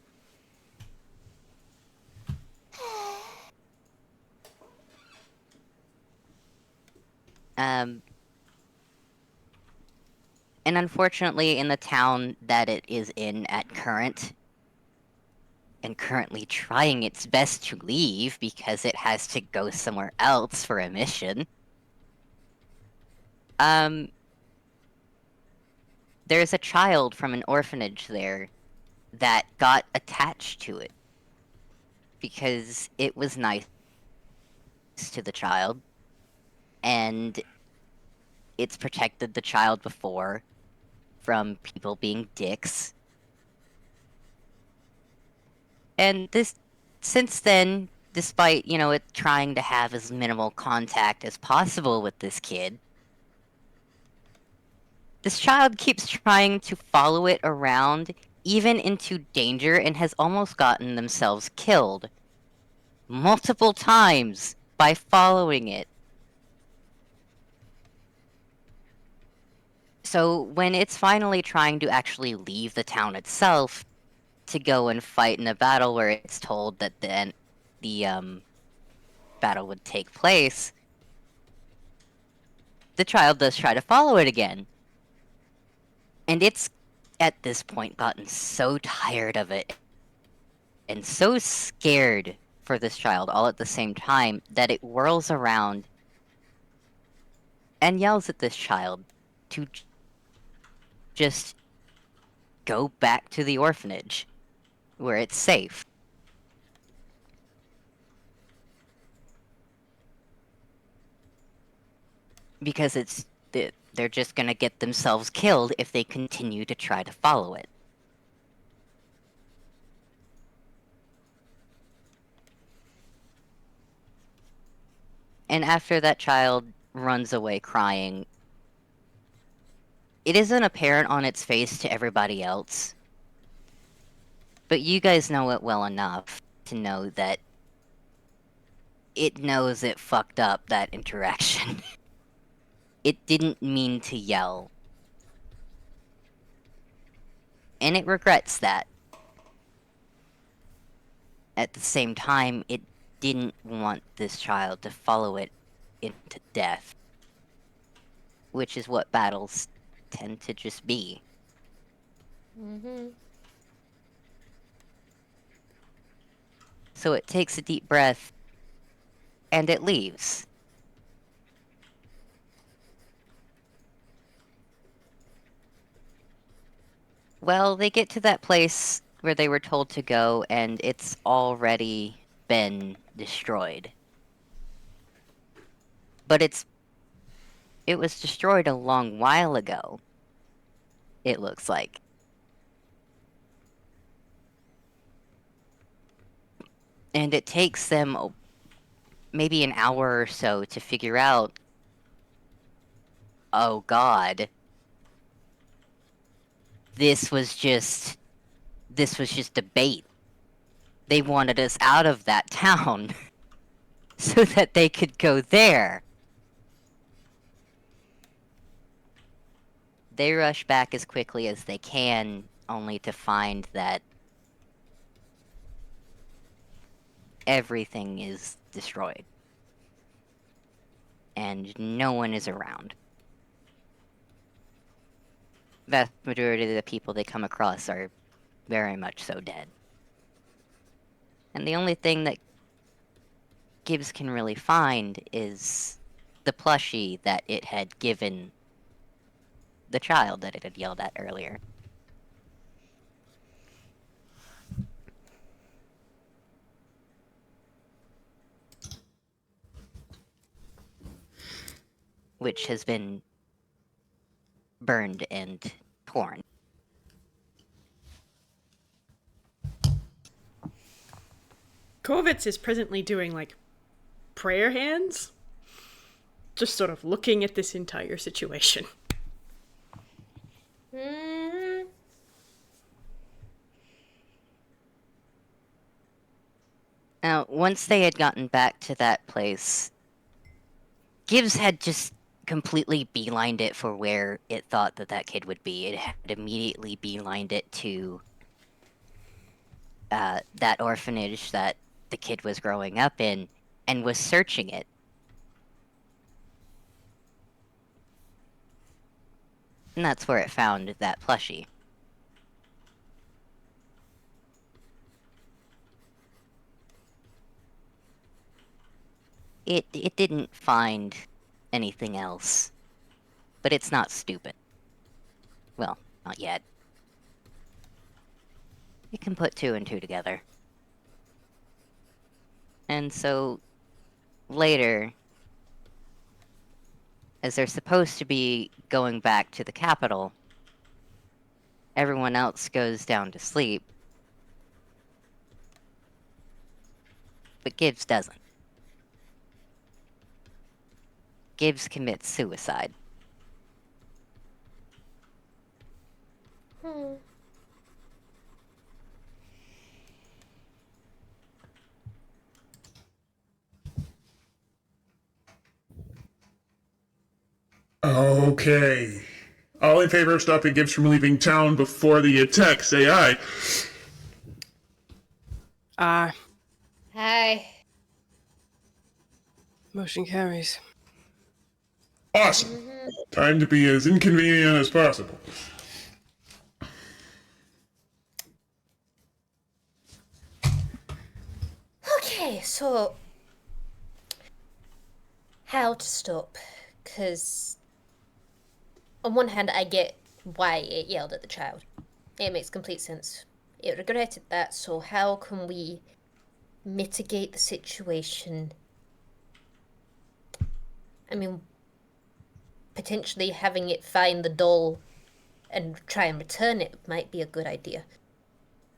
And unfortunately, in the town that it is in at current, and currently trying its best to leave because it has to go somewhere else for a mission, there's a child from an orphanage there that got attached to it because it was nice to the child, and it's protected the child before from people being dicks. And since then, despite, it trying to have as minimal contact as possible with this kid, this child keeps trying to follow it around, even into danger, and has almost gotten themselves killed multiple times by following it. So when it's finally trying to actually leave the town itself to go and fight in a battle where it's told that the battle would take place, the child does try to follow it again. And it's, at this point, gotten so tired of it and so scared for this child all at the same time that it whirls around and yells at this child to just go back to the orphanage where it's safe. Because they're just gonna get themselves killed if they continue to try to follow it. And after that child runs away crying, it isn't apparent on its face to everybody else, but you guys know it well enough to know that it knows it fucked up that interaction. It didn't mean to yell. And it regrets that. At the same time, it didn't want this child to follow it into death. Which is what battles tend to just be. Mm-hmm. So it takes a deep breath, and it leaves. Well, they get to that place where they were told to go, and it's already been destroyed. But it was destroyed a long while ago, it looks like. And it takes them maybe an hour or so to figure out, oh god, this was just a bait. They wanted us out of that town so that they could go there. They rush back as quickly as they can, only to find that everything is destroyed. And no one is around. Vast majority of the people they come across are very much so dead. And the only thing that Gibbs can really find is the plushie that it had given the child that it had yelled at earlier. Which has been burned and torn. Korvits is presently doing, like, prayer hands. Just sort of looking at this entire situation. Now, once they had gotten back to that place, Gibbs had just completely beelined it for where it thought that kid would be. It had immediately beelined it to that orphanage that the kid was growing up in, and was searching it. And that's where it found that plushie. It didn't find anything else, but it's not stupid. Well, not yet. It can put 2 and 2 together. And so, later, as they're supposed to be going back to the capital, everyone else goes down to sleep, but Gibbs doesn't. Gibbs commits suicide. Okay. All in favor of stopping Gibbs from leaving town before the attack, say aye. Hi. Motion carries. Awesome. Time to be as inconvenient as possible. Okay, so how to stop? Because on one hand, I get why it yelled at the child. It makes complete sense. It regretted that, so how can we mitigate the situation? I mean, potentially having it find the doll and try and return it might be a good idea.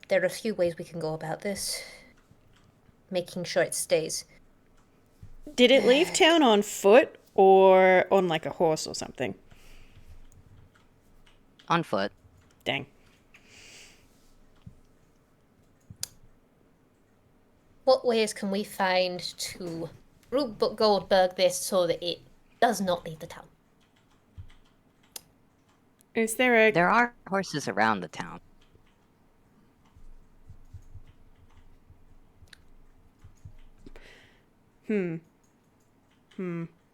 There are a few ways we can go about this. Making sure it stays. Did it leave town on foot or on, like, a horse or something? On foot. Dang. What ways can we find to Rube Goldberg this so that it does not leave the town? Is there a... There are horses around the town.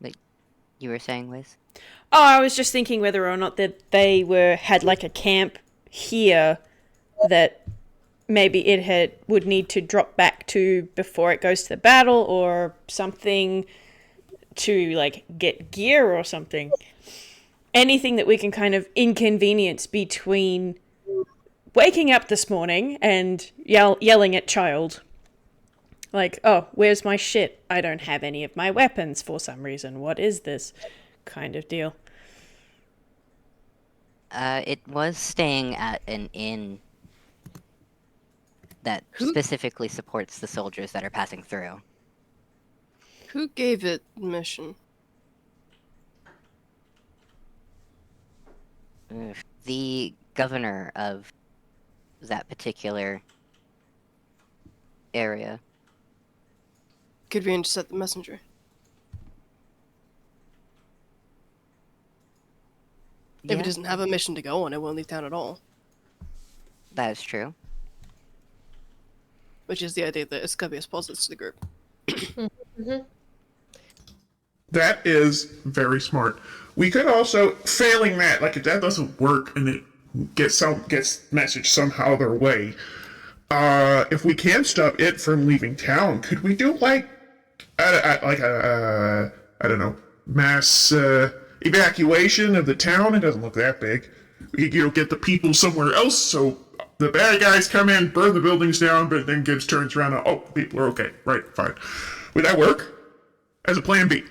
Like you were saying, Whis? Oh, I was just thinking whether or not that they had like a camp here that maybe it would need to drop back to before it goes to the battle, or something to like get gear or something. Anything that we can kind of inconvenience between waking up this morning and yelling at child. Like, oh, where's my shit? I don't have any of my weapons for some reason. What is this? Kind of deal. It was staying at an inn that specifically supports the soldiers that are passing through. Who gave it mission? The governor of that particular area. Could we intercept the messenger? If it doesn't have a mission to go on, it won't leave town at all. That is true. Which is the idea that Asclepius posits to the group. That is very smart. We could also, failing that, like if that doesn't work and it gets messaged somehow their way, if we can stop it from leaving town, could we do like a I don't know, mass evacuation of the town? It doesn't look that big. We could, get the people somewhere else, so the bad guys come in, burn the buildings down, but then Gibbs turns around and, oh, people are okay. Right, fine. Would that work? As a plan B.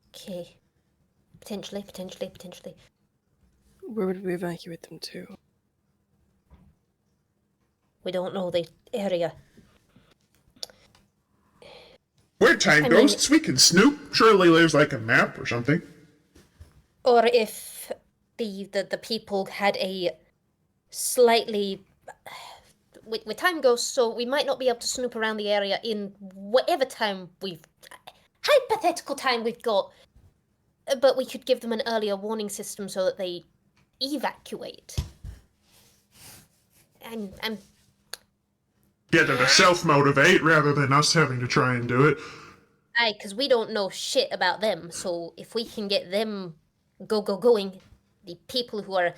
Okay. Potentially. Where would we evacuate them to? We don't know the area. We're time ghosts. We can snoop. Surely there's like a map or something. Or if the people had a slightly... With time ghosts, so we might not be able to snoop around the area in whatever time hypothetical time we've got. But we could give them an earlier warning system so that they evacuate. I'm Get them to self-motivate rather than us having to try and do it. Aye, because we don't know shit about them, so if we can get them going, the people who are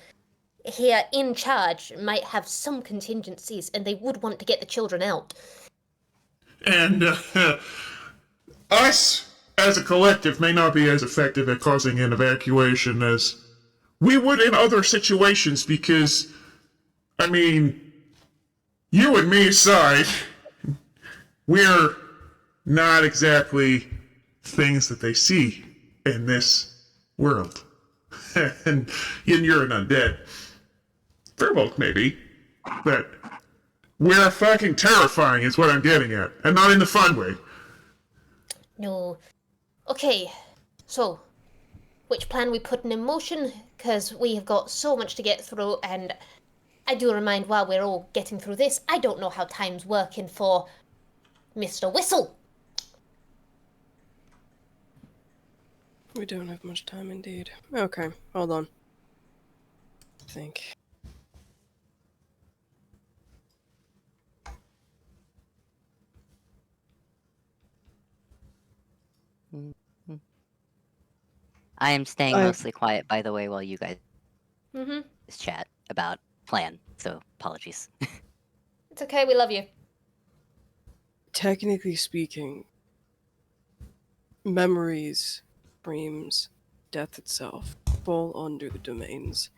here in charge might have some contingencies, and they would want to get the children out. And us, as a collective, may not be as effective at causing an evacuation as we would in other situations because, I mean, you and me aside, we're not exactly things that they see in this world. And you're an undead. Firbolg, maybe. But we're fucking terrifying is what I'm getting at. And not in the fun way. No. Okay, so, which plan we putting in motion? Because we have got so much to get through, and I do remind while we're all getting through this, I don't know how time's working for Mr. Whistle. We don't have much time indeed. Okay, hold on. Think. I am staying mostly quiet, by the way, while you guys chat about plan, so apologies. It's okay, we love you. Technically speaking, memories, dreams, death itself fall under the domains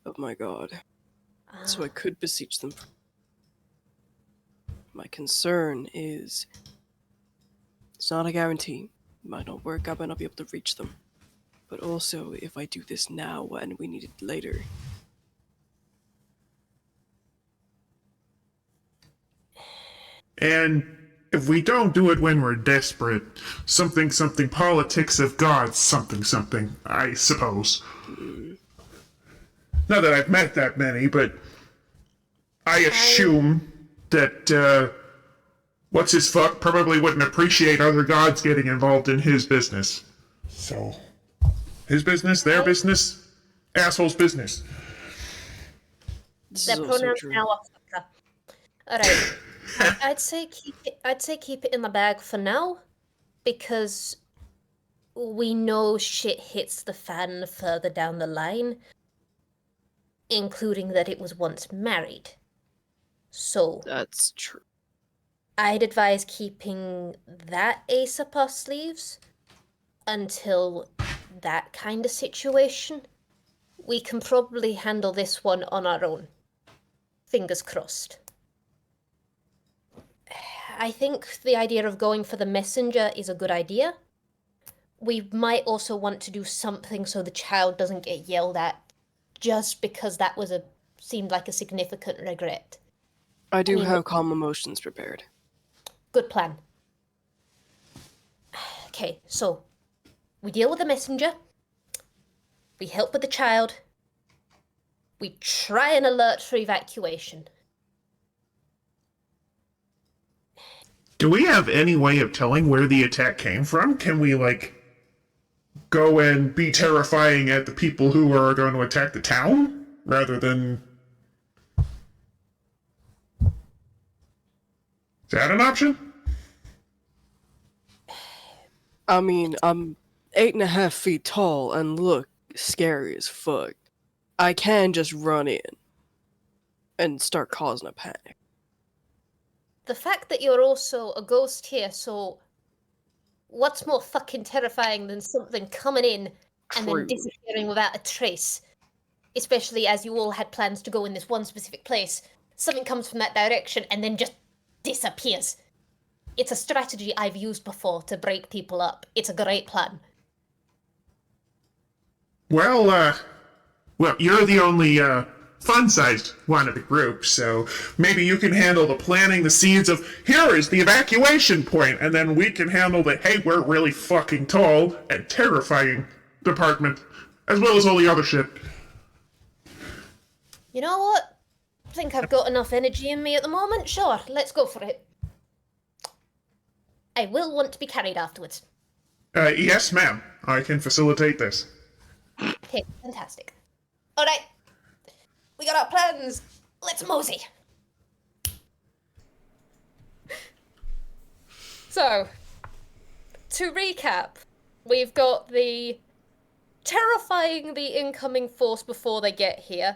of my god. So I could beseech them. My concern is it's not a guarantee. It might not work, I might not be able to reach them. But also, if I do this now and we need it later. And if we don't do it when we're desperate, something politics of gods something, I suppose. Not that I've met that many, but I assume that, what's his fuck probably wouldn't appreciate other gods getting involved in his business. So, his business, their business, asshole's business. Their pronouns now are fucker. Alright. I'd say keep it in the bag for now, because we know shit hits the fan further down the line, including that it was once married. So That's true. I'd advise keeping that ace up our sleeves until that kind of situation. We can probably handle this one on our own. Fingers crossed. I think the idea of going for the messenger is a good idea. We might also want to do something so the child doesn't get yelled at just because that seemed like a significant regret. I do have calm emotions prepared. Good plan. Okay, so we deal with the messenger. We help with the child. We try and alert for evacuation. Do we have any way of telling where the attack came from? Can we, go and be terrifying at the people who are going to attack the town? Rather than... Is that an option? I mean, I'm 8.5 feet tall and look scary as fuck. I can just run in and start causing a panic. The fact that you're also a ghost here, so what's more fucking terrifying than something coming in and True. then disappearing without a trace? Especially as you all had plans to go in this one specific place. Something comes from that direction and then just disappears. It's a strategy I've used before to break people up. It's a great plan. Well, you're the only, fun-sized one of the group, so maybe you can handle the planting the seeds of, here is the evacuation point, and then we can handle the, hey, we're really fucking tall and terrifying department, as well as all the other shit. You know what? I think I've got enough energy in me at the moment. Sure, let's go for it. I will want to be carried afterwards. Yes, ma'am. I can facilitate this. Okay, fantastic. Alright. We got our plans. Let's mosey. So, to recap, we've got the terrifying the incoming force before they get here.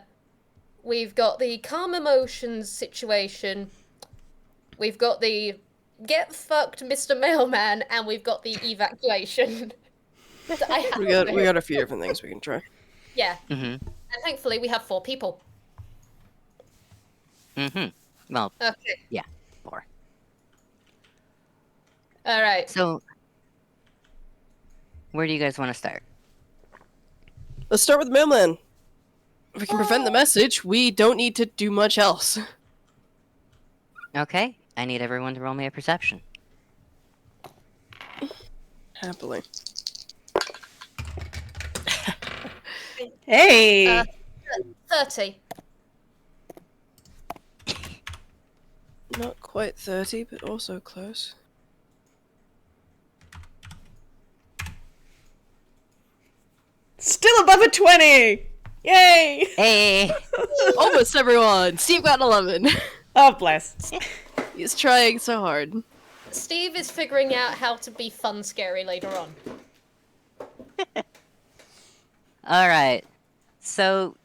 We've got the calm emotions situation. We've got the get fucked Mr. Mailman, and we've got the evacuation. We got a few different things we can try. Yeah. Mm-hmm. And thankfully we have 4 people. Mm-hmm. Well, Okay. yeah, 4. Alright. So, where do you guys want to start? Let's start with the mailman. If we can prevent the message, we don't need to do much else. Okay, I need everyone to roll me a perception. Happily. Hey! 30. Not quite 30, but also close. Still above a 20! Yay! Hey! Almost everyone! Steve got 11. Oh, bless. He's trying so hard. Steve is figuring out how to be fun scary later on. Alright, so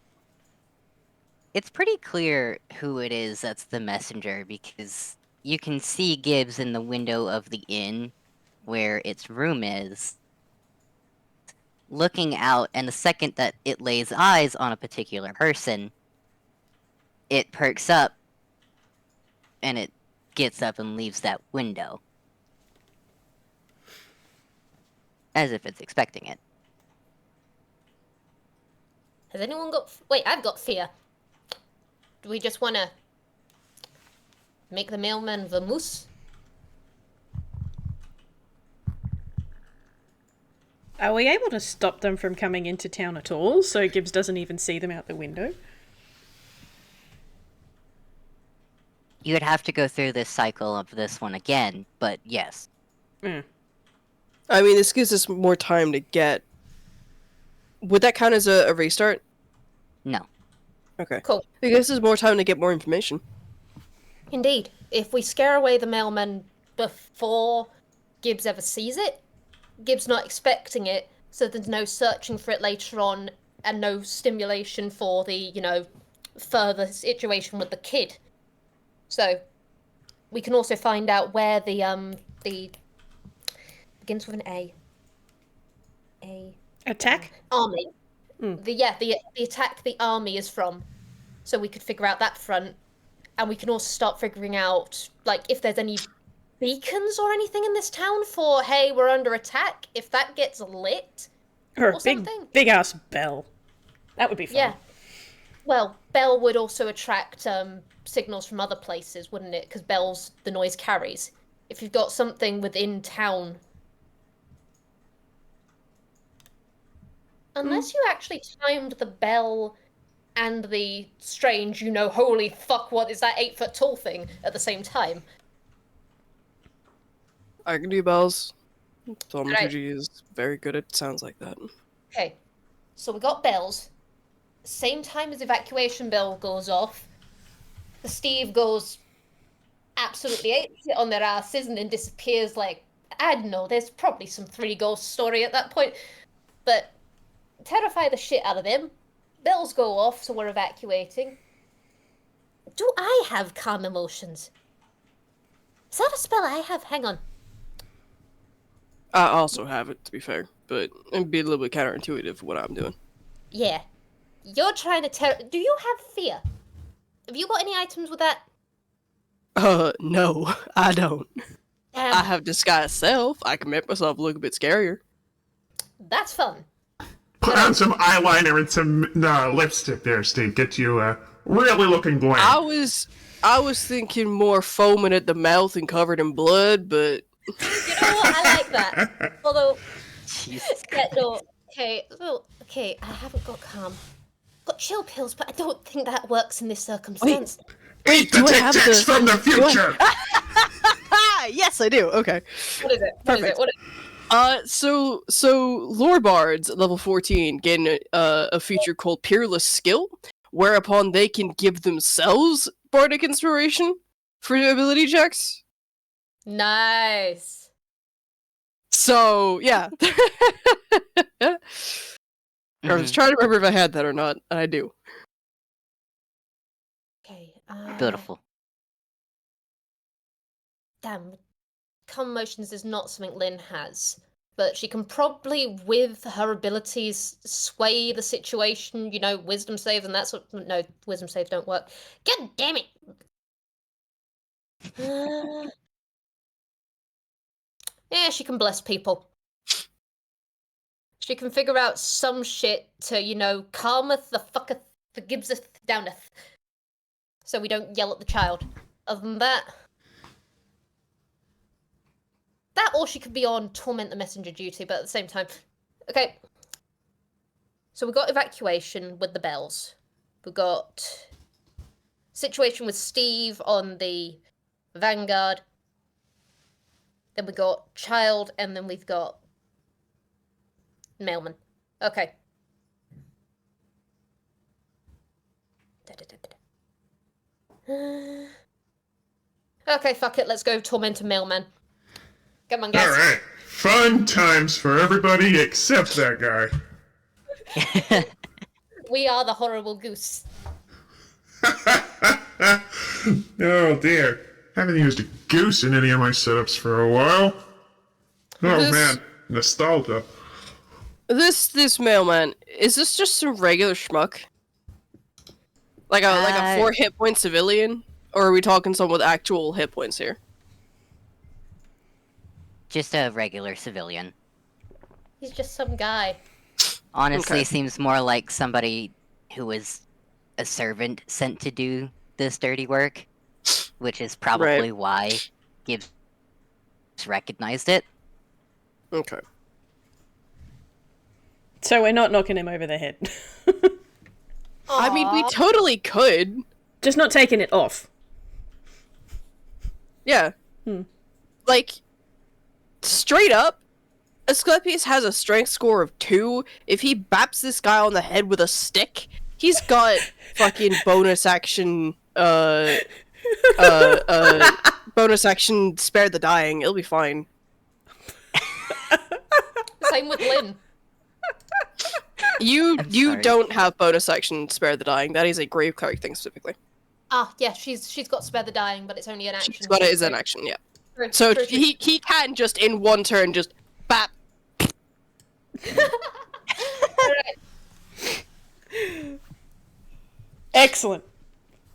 it's pretty clear who it is that's the messenger because you can see Gibbs in the window of the inn where its room is, looking out, and the second that it lays eyes on a particular person, it perks up and it gets up and leaves that window. As if it's expecting it. Has anyone got... Wait, I've got fear. Do we just want to make the mailman the moose? Are we able to stop them from coming into town at all, so Gibbs doesn't even see them out the window? You would have to go through this cycle of this one again, but yes. Mm. I mean, this gives us more time to get... Would that count as a restart? No. Okay. Cool. It gives us more time to get more information. Indeed. If we scare away the mailman before Gibbs ever sees it, Gibbs not expecting it, so there's no searching for it later on, and no stimulation for the, further situation with the kid. So, we can also find out where the begins with an A. Attack? Army. Mm. The attack the army is from. So we could figure out that front. And we can also start figuring out, if there's any beacons or anything in this town for, hey, we're under attack. If that gets lit Or a or big, something. big ass bell. That would be fun. Yeah. Well, bell would also attract signals from other places, wouldn't it? Because bells, the noise carries. If you've got something within town. Unless you actually timed the bell and the strange, holy fuck, what is that 8 foot tall thing at the same time. I can do bells. Right. Thaumaturgy is very good at sounds like that. Okay, so we got bells. Same time as evacuation bell goes off, the Steve goes absolutely apeshit on their asses and then disappears like, I don't know, there's probably some Three Ghosts story at that point. But terrify the shit out of them. Bells go off, so we're evacuating. Do I have calm emotions? Is that a spell I have? Hang on. I also have it, to be fair, but it'd be a little bit counterintuitive for what I'm doing. Yeah. You're trying to do you have fear? Have you got any items with that? No, I don't. Damn. I have disguise self. I can make myself look a bit scarier. That's fun. Put on some eyeliner and some lipstick there, Steve. Get you really looking glam. I was thinking more foaming at the mouth and covered in blood, but You know what? I like that. Although, Jesus. yeah, no. Okay, well, okay, I haven't got calm. Got chill pills, but I don't think that works in this circumstance. Eat the do I Tic have Tacs the- from the future! yes, I do. Okay. What is it? What is it? What is it? So lore bards at level 14 gain a feature called Peerless Skill, whereupon they can give themselves bardic inspiration for ability checks. Nice. So yeah. I was trying to remember if I had that or not, and I do. Okay. Beautiful. Damn. Calm emotions is not something Lynn has. But she can probably, with her abilities, sway the situation, wisdom save and that sort of... No, wisdom saves don't work. God damn it! Yeah, she can bless people. She can figure out some shit to, calmeth the fucketh, the Gibbseth downeth. So we don't yell at the child. Other than that... That or she could be on Torment the Messenger duty, but at the same time... Okay. So we got evacuation with the bells. We got... situation with Steve on the Vanguard. Then we got child, and then we've got... mailman. Okay. Okay, fuck it, let's go torment a mailman. Come on, guys. Alright. Fun times for everybody except that guy. We are the horrible goose. Oh dear. Haven't used a goose in any of my setups for a while. Oh This- man, nostalgia. This mailman, is this just some regular schmuck? Like a 4 hit point civilian? Or are we talking someone with actual hit points here? Just a regular civilian. He's just some guy. Honestly, Okay. seems more like somebody who was a servant sent to do this dirty work, which is probably why Gibbs recognized it. Okay. So we're not knocking him over the head. I mean, we totally could. Just not taking it off. Yeah. Like, straight up, Asclepius has a strength score of 2. If he baps this guy on the head with a stick, he's got fucking bonus action, bonus action spare the dying. It'll be fine. Same with Lynn. You sorry. don't have bonus action spare the dying. That is a grave cleric thing specifically. Ah, yeah, she's got spare the dying, but it's only an action. She's got it as an action, yeah. True, So true, true. he can just in one turn just bap. Alright. Excellent.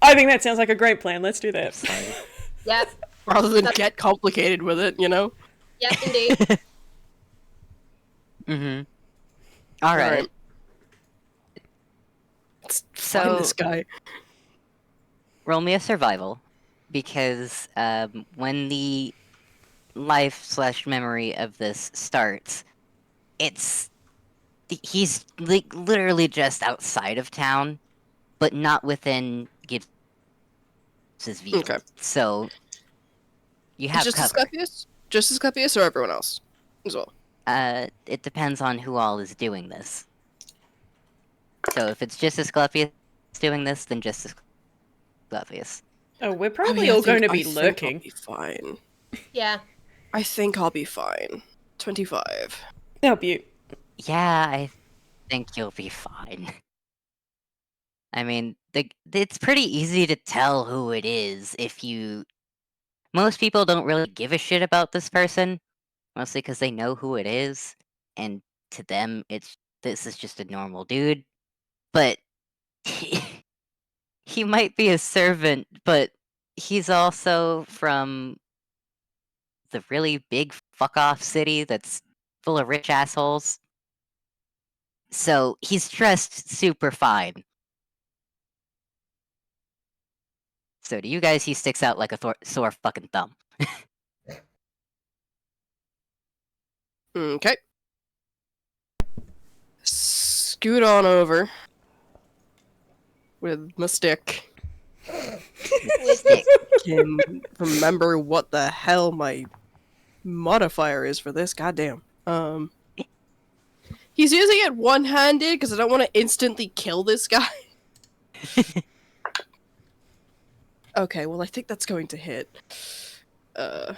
I think that sounds like a great plan. Let's do that. Yep, Rather than That's- get complicated with it, you know? yep, indeed. Mm-hmm. Alright. Alright. Find So, this guy. roll me a survival, because when the life/memory of this starts, it's He's like literally just outside of town, but not within Gibbs's view. Okay. So you have Just cover. Asclepius? Just Asclepius or everyone else as well? It depends on who all is doing this. So if it's just Asclepius doing this, then just Asclepius. Oh, we're I probably mean, I all going to think- be I think I'll lurking. be fine. Yeah. I think I'll be fine. 25. Oh, beaut. Yeah, I think you'll be fine. I mean, it's pretty easy to tell who it is if you. Most people don't really give a shit about this person, mostly because they know who it is, and to them, this is just a normal dude. But he might be a servant, but he's also from the really big fuck off city that's full of rich assholes. So he's dressed super fine. So to you guys, he sticks out like a sore fucking thumb. Okay. Scoot on over with my stick. Stick. Can remember what the hell my modifier is for this. Goddamn. He's using it one-handed because I don't want to instantly kill this guy. Okay, well I think that's going to hit. Oh,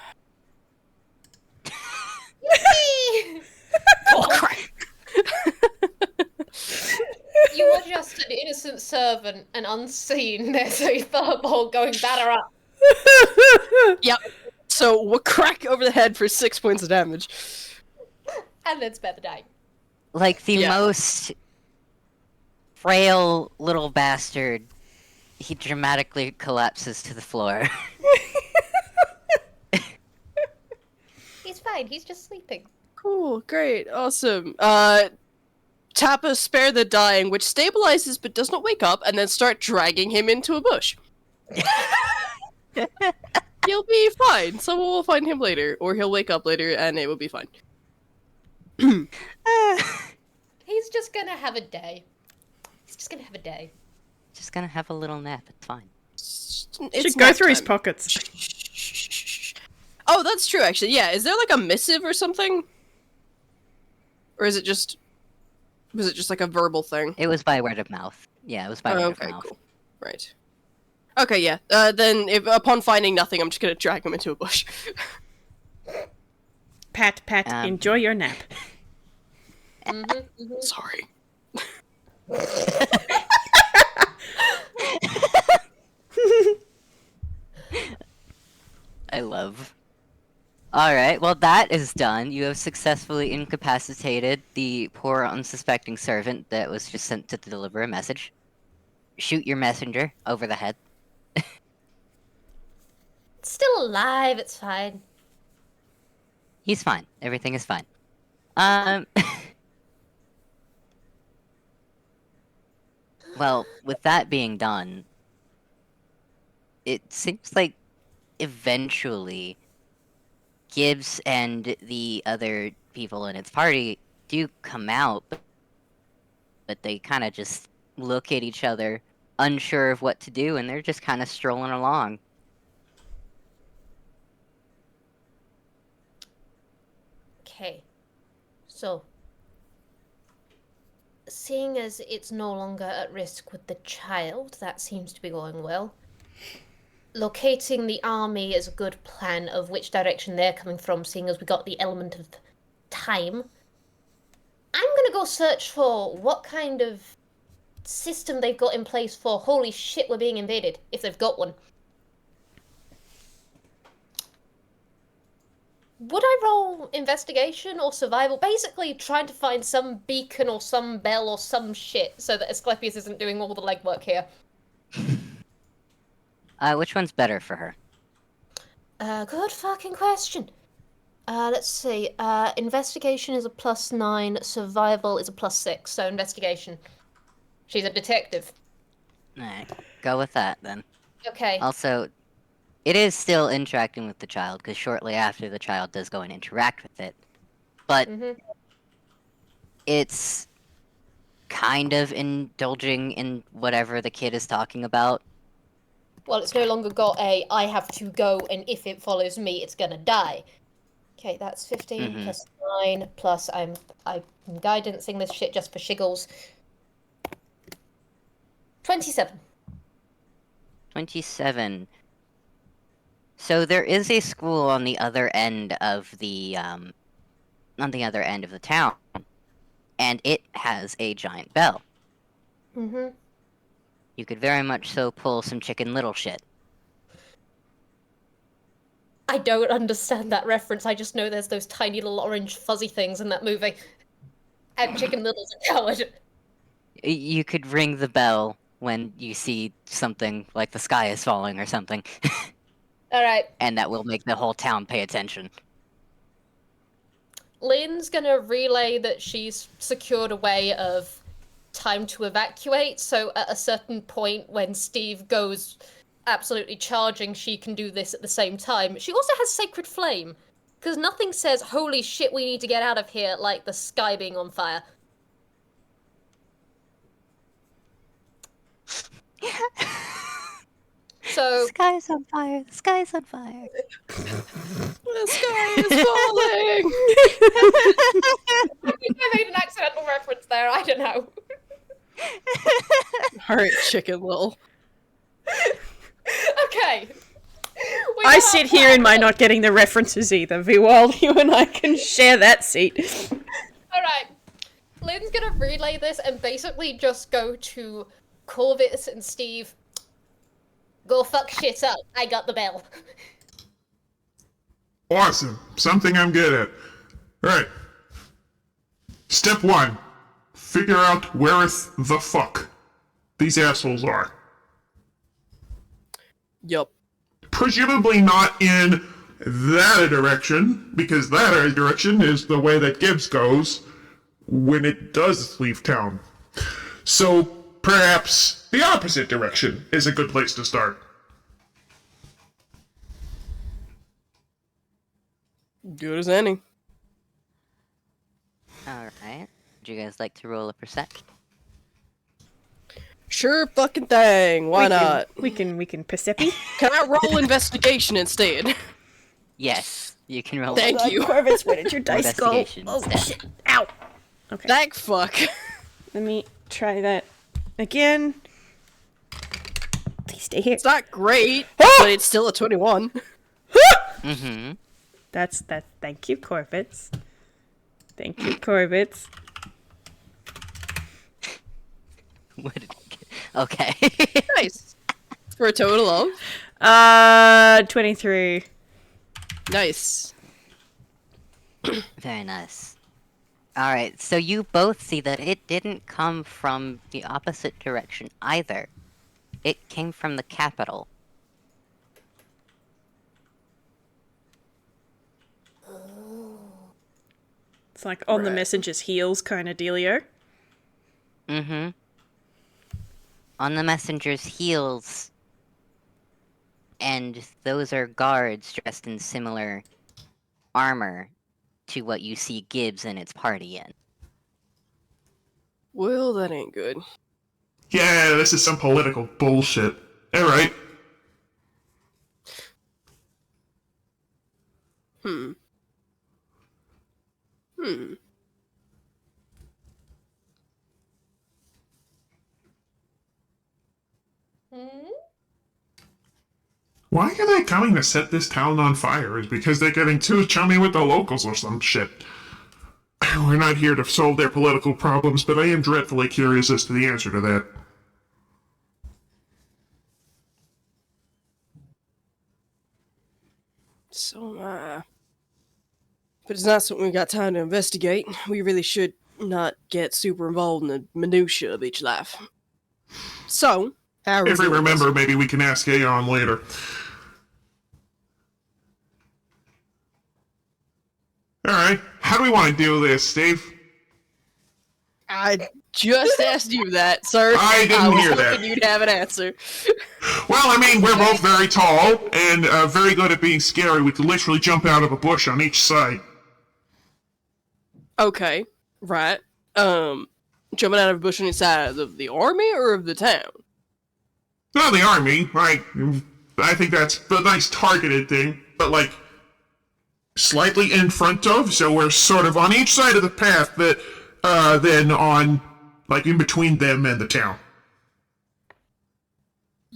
crap. You are just an innocent servant and unseen. There's a fireball going batter up. Yep. So we'll crack over the head for 6 points of damage. And then spare the day. Like the Yeah. most frail little bastard, he dramatically collapses to the floor. He's fine, he's just sleeping. Cool, great, awesome. Tappa spare the dying, which stabilizes but does not wake up, and then start dragging him into a bush. He'll be fine. Someone will find him later, or he'll wake up later, and it will be fine. He's just gonna have a day. He's just gonna have a day. Just gonna have a little nap, it's fine. Should go through his pockets. Oh, that's true, actually. Yeah, is there like a missive or something? Or is it just... Was it just like a verbal thing? It was by word of mouth. Yeah, it was by word of Okay, mouth. cool. Right. Okay, yeah. Then, upon finding nothing, I'm just gonna drag him into a bush. Pat, enjoy your nap. Sorry. I love. Alright, well that is done. You have successfully incapacitated the poor unsuspecting servant that was just sent to deliver a message. Shoot your messenger over the head. Still alive, it's fine. He's fine. Everything is fine. Well, with that being done, it seems like eventually Gibbs and the other people in its party do come out, but they kind of just look at each other, unsure of what to do, and they're just kind of strolling along. Okay. So, seeing as it's no longer at risk with the child, that seems to be going well. Locating the army is a good plan of which direction they're coming from, seeing as we got the element of time. I'm gonna go search for what kind of system they've got in place for holy shit, we're being invaded, if they've got one. Would I roll investigation or survival? Basically trying to find some beacon or some bell or some shit so that Asclepius isn't doing all the legwork here. Which one's better for her? Good fucking question. Let's see. Investigation is a +9, survival is a +6, so investigation. She's a detective. Alright, go with that then. Okay. Also, it is still interacting with the child, because shortly after the child does go and interact with it. But Mhm. it's kind of indulging in whatever the kid is talking about. Well, it's no longer got a I have to go, and if it follows me, it's gonna die. Okay, that's 15 Mhm. plus 9 plus I'm guidancing this shit just for shiggles. 27. 27. So there is a school on the other end of the town, and it has a giant bell. Mm-hmm. You could very much so pull some Chicken Little shit. I don't understand that reference. I just know there's those tiny little orange fuzzy things in that movie. And Chicken Little's a coward. You could ring the bell when you see something like the sky is falling or something, Alright, and that will make the whole town pay attention. Lynn's gonna relay that she's secured a way of time to evacuate, so at a certain point when Steve goes absolutely charging, she can do this at the same time. She also has Sacred Flame, because nothing says, holy shit, we need to get out of here, like the sky being on fire. So, The sky's on fire, the sky's on fire. The sky is falling! I made an accidental reference there, I don't know. Alright, Chicken Little. Okay. I sit here and my not getting the references either. Vwild, you and I can share that seat. Alright. Lynn's gonna relay this and basically just go to Korvits and Steve. Go fuck shit up. I got the bell. Awesome. Something I'm good at. Alright. Step 1. Figure out where the fuck these assholes are. Yup. Presumably not in that direction, because that direction is the way that Gibbs goes when it does leave town. So perhaps the opposite direction is a good place to start. Good as any. Alright. Would you guys like to roll a perception? Sure fucking thing. Why not? We can Persepi. Can I roll investigation instead? Yes, you can roll. Thank you. Corvits, where did your dice go? Investigation Oh instead. shit! Ow. Okay. Thank fuck. Let me try that again. Please stay here. It's not great, but it's still a 21. Mm-hmm. That's that. Thank you, Corvits. Thank you, Corvits. What did you get? Okay. Nice. For a total of? 23. Nice. Very nice. Alright, so you both see that it didn't come from the opposite direction either. It came from the capital. It's like on the Right. messenger's heels kind of dealio. Mm-hmm. On the messenger's heels. And those are guards dressed in similar armor to what you see Gibbs and its party in. Well, that ain't good. Yeah, this is some political bullshit. Alright. Hmm. Why are they coming to set this town on fire? Is because they're getting too chummy with the locals or some shit. We're not here to solve their political problems, but I am dreadfully curious as to the answer to that. So, but it's not something we got time to investigate. We really should not get super involved in the minutiae of each life. So, how If we doing this? remember, maybe we can ask Aeon later. Alright, how do we want to do this, Steve? I just asked you that, sir. I didn't was hear that. hoping you'd have an answer. Well, I mean, we're both very tall and very good at being scary. We could literally jump out of a bush on each side. Okay, right. jumping out of a bush on the side of the army or of the town? Not the army, like, I think that's a nice targeted thing, but like, slightly in front of, so we're sort of on each side of the path, but then on, like, in between them and the town.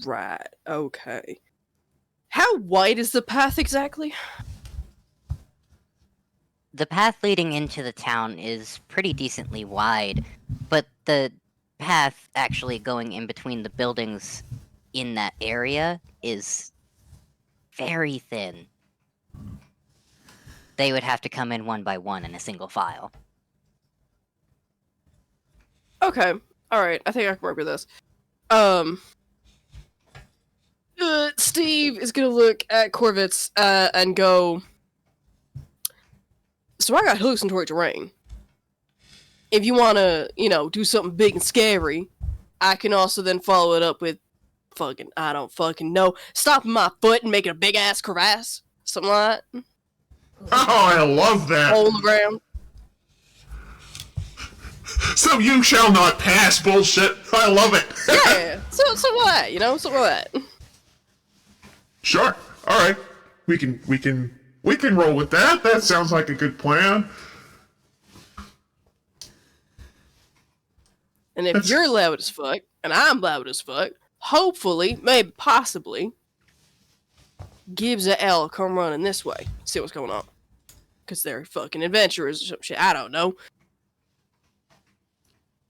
Right, okay. How wide is the path exactly? The path leading into the town is pretty decently wide, but the path actually going in between the buildings in that area is very thin. They would have to come in one by one in a single file. Okay, alright, I think I can work with this. Steve is gonna look at Korvits, and go... So I got hallucinatory terrain. If you wanna, do something big and scary, I can also then follow it up with fucking, I don't fucking know, stopping my foot and making a big-ass crevasse. Something like that. Oh, I love that! Hole in the ground. Some you shall not pass bullshit. I love it. Yeah, something like that, something like that. Sure. All right. We can roll with that. That sounds like a good plan. And if you're loud as fuck, and I'm loud as fuck, hopefully, maybe, possibly, Gibbs and L come running this way. See what's going on. Because they're fucking adventurers or some shit. I don't know.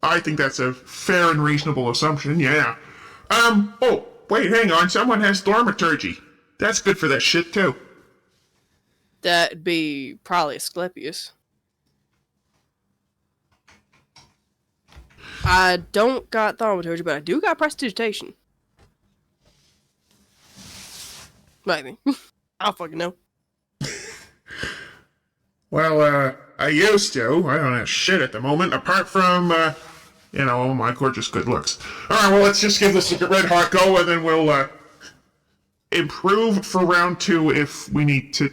I think that's a fair and reasonable assumption, yeah. Oh, wait, hang on. Someone has thaumaturgy. That's good for that shit, too. That'd be probably Asclepius. I don't got thaumaturgy, but I do got prestidigitation. Maybe. I don't fucking know. Well, I used to. I don't have shit at the moment, apart from, my gorgeous good looks. Alright, well, let's just give this a red hot go, and then we'll, improve for round 2 if we need to,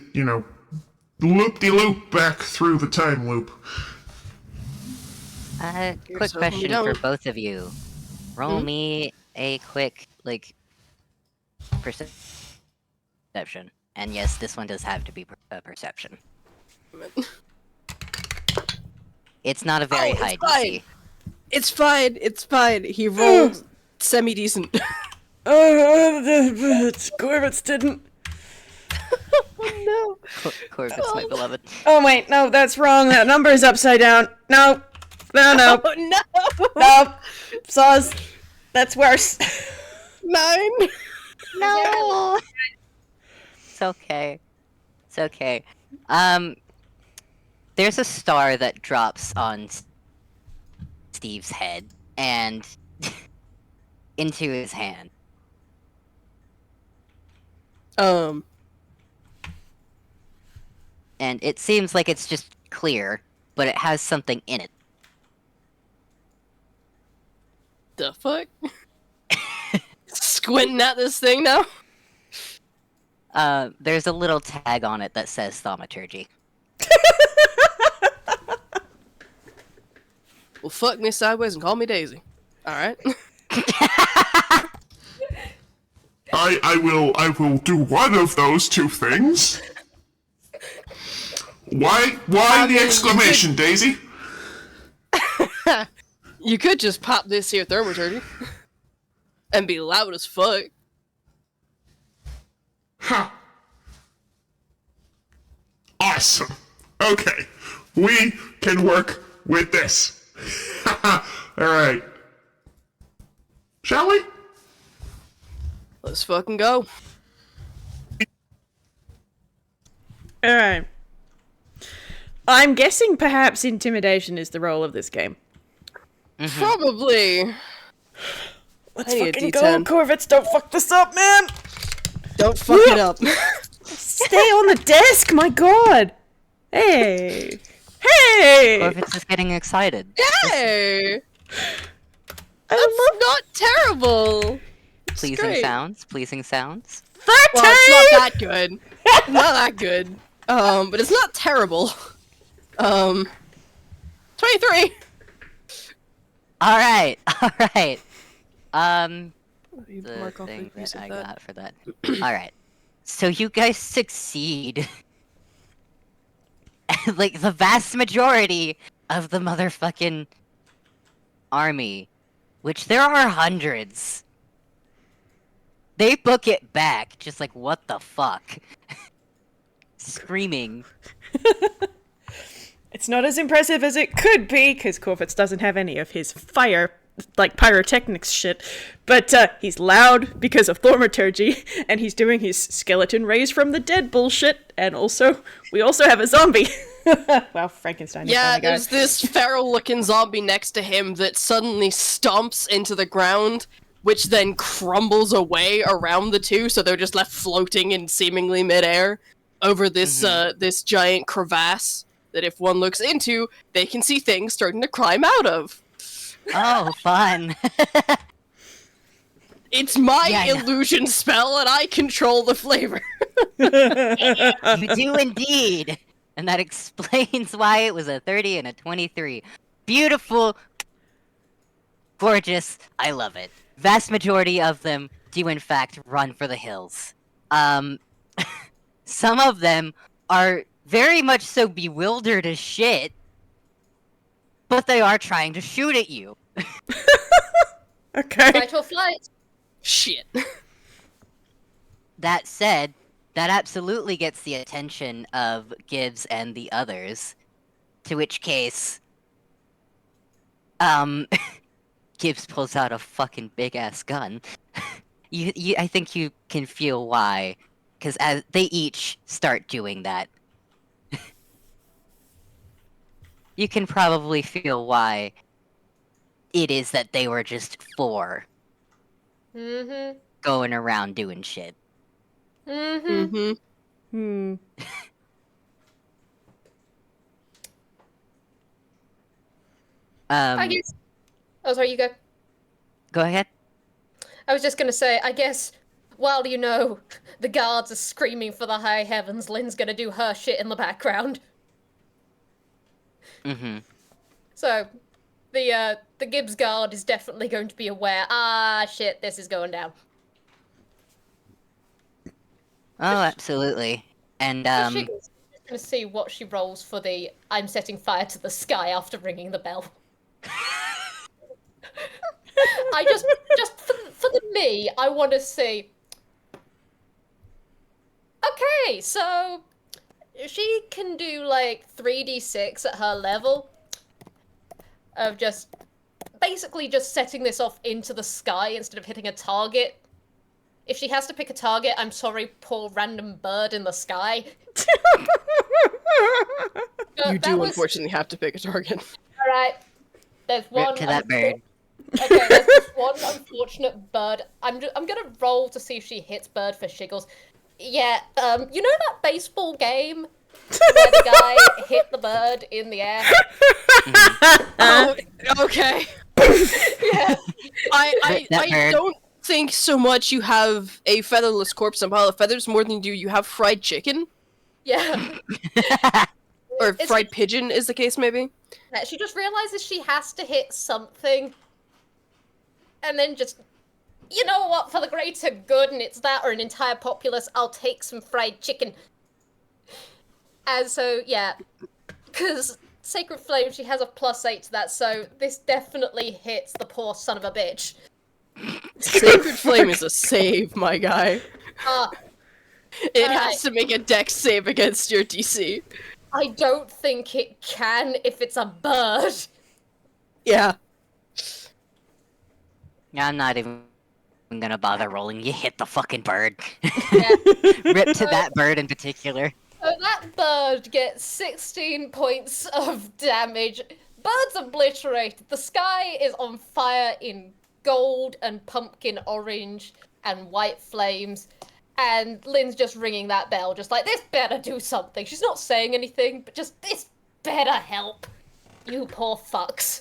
loop-de-loop back through the time loop. Quick question for both of you. Roll me a quick, perception. And yes, this one does have to be perception. It's not a very high DC. It's fine. He rolled semi-decent. Korvits didn't. Oh no. Korvits, my beloved. Oh wait, no, that's wrong. That number is upside down. No. Oh no. No. Saws. That's worse. 9. No! It's okay. It's okay. There's a star that drops on Steve's head and into his hand. And it seems like it's just clear, but it has something in it. The fuck? Squinting at this thing now? There's a little tag on it that says thaumaturgy. Well, fuck me sideways and call me Daisy. Alright. I will do one of those two things. Why the exclamation, Daisy? You could just pop this here thaumaturgy. And be loud as fuck. Ha! Awesome. Okay. We can work with this. Alright. Shall we? Let's fucking go. Alright. I'm guessing perhaps intimidation is the role of this game. Mm-hmm. Probably. Let's I need a fucking D10. go, Korvits. Don't fuck this up, man! Don't fuck it up. Stay on the desk, my god! Hey! Hey! Korvits is getting excited. Hey! That's not terrible. It's Pleasing great. sounds, pleasing sounds. 13! Well, it's not that good. It's not that good. But it's not terrible. 23. All right, all right. You The mark off thing the use that of I that. got for that. All right. So you guys succeed. Like the vast majority of the motherfucking army, which there are hundreds. They book it back, just like what the fuck, screaming. It's not as impressive as it could be, because Korvits doesn't have any of his fire, like pyrotechnics shit. But he's loud because of thaumaturgy, and he's doing his skeleton raised from the dead bullshit. And also, we also have a zombie. Well, Frankenstein. Yeah, is the there's this feral-looking zombie next to him that suddenly stomps into the ground, which then crumbles away around the two, so they're just left floating in seemingly midair over this this giant crevasse that if one looks into, they can see things starting to climb out of. Oh, fun. It's my Yeah, I know. illusion spell, and I control the flavor. You do indeed. And that explains why it was a 30 and a 23. Beautiful. Gorgeous. I love it. Vast majority of them do in fact run for the hills. Some of them are very much so bewildered as shit, but they are trying to shoot at you. Okay. Fight or flight. Shit. That said, that absolutely gets the attention of Gibbs and the others. To which case, Gibbs pulls out a fucking big-ass gun. I think you can feel why, because as they each start doing that, you can probably feel why it is that they were just four Mm-hmm. going around doing shit. Mm-hmm. Mm-hmm. Hmm. I guess. Oh, sorry, you go. Go ahead. I was just gonna say, I guess, while you know the guards are screaming for the high heavens, Lynn's gonna do her shit in the background. Mm-hmm. So, the Gibbs guard is definitely going to be aware. Ah, shit, this is going down. Oh, absolutely. And, She's just gonna see what she rolls for the I'm setting fire to the sky after ringing the bell. I just for the me, I want to see. Okay, so she can do like 3d6 at her level of just basically just setting this off into the sky instead of hitting a target. If she has to pick a target, I'm sorry, poor random bird in the sky. You do unfortunately have to pick a target. Alright. There's one. rip to that bird. Okay, there's this one unfortunate bird. I'm gonna roll to see if she hits bird for shiggles. Yeah, you know that baseball game where the guy hit the bird in the air? Oh, okay. Yeah. I That bird. don't think so much you have a featherless corpse and a pile of feathers more than you have fried chicken. Yeah. Or It's- fried pigeon is the case, maybe? She just realizes she has to hit something. And then just, you know what, for the greater good, and it's that or an entire populace, I'll take some fried chicken. And so, yeah. Because Sacred Flame, she has a +8 to that, so this definitely hits the poor son of a bitch. Sacred Flame is a save, my guy. It Alright. has to make a dex save against your DC. I don't think it can if it's a bird. Yeah. I'm not even gonna bother rolling. You hit the fucking bird. Yeah. Rip to that bird in particular. So that bird gets 16 points of damage. Bird's obliterated. The sky is on fire in gold and pumpkin orange and white flames. And Lynn's just ringing that bell, just like, this better do something. She's not saying anything, but just, this better help. You poor fucks.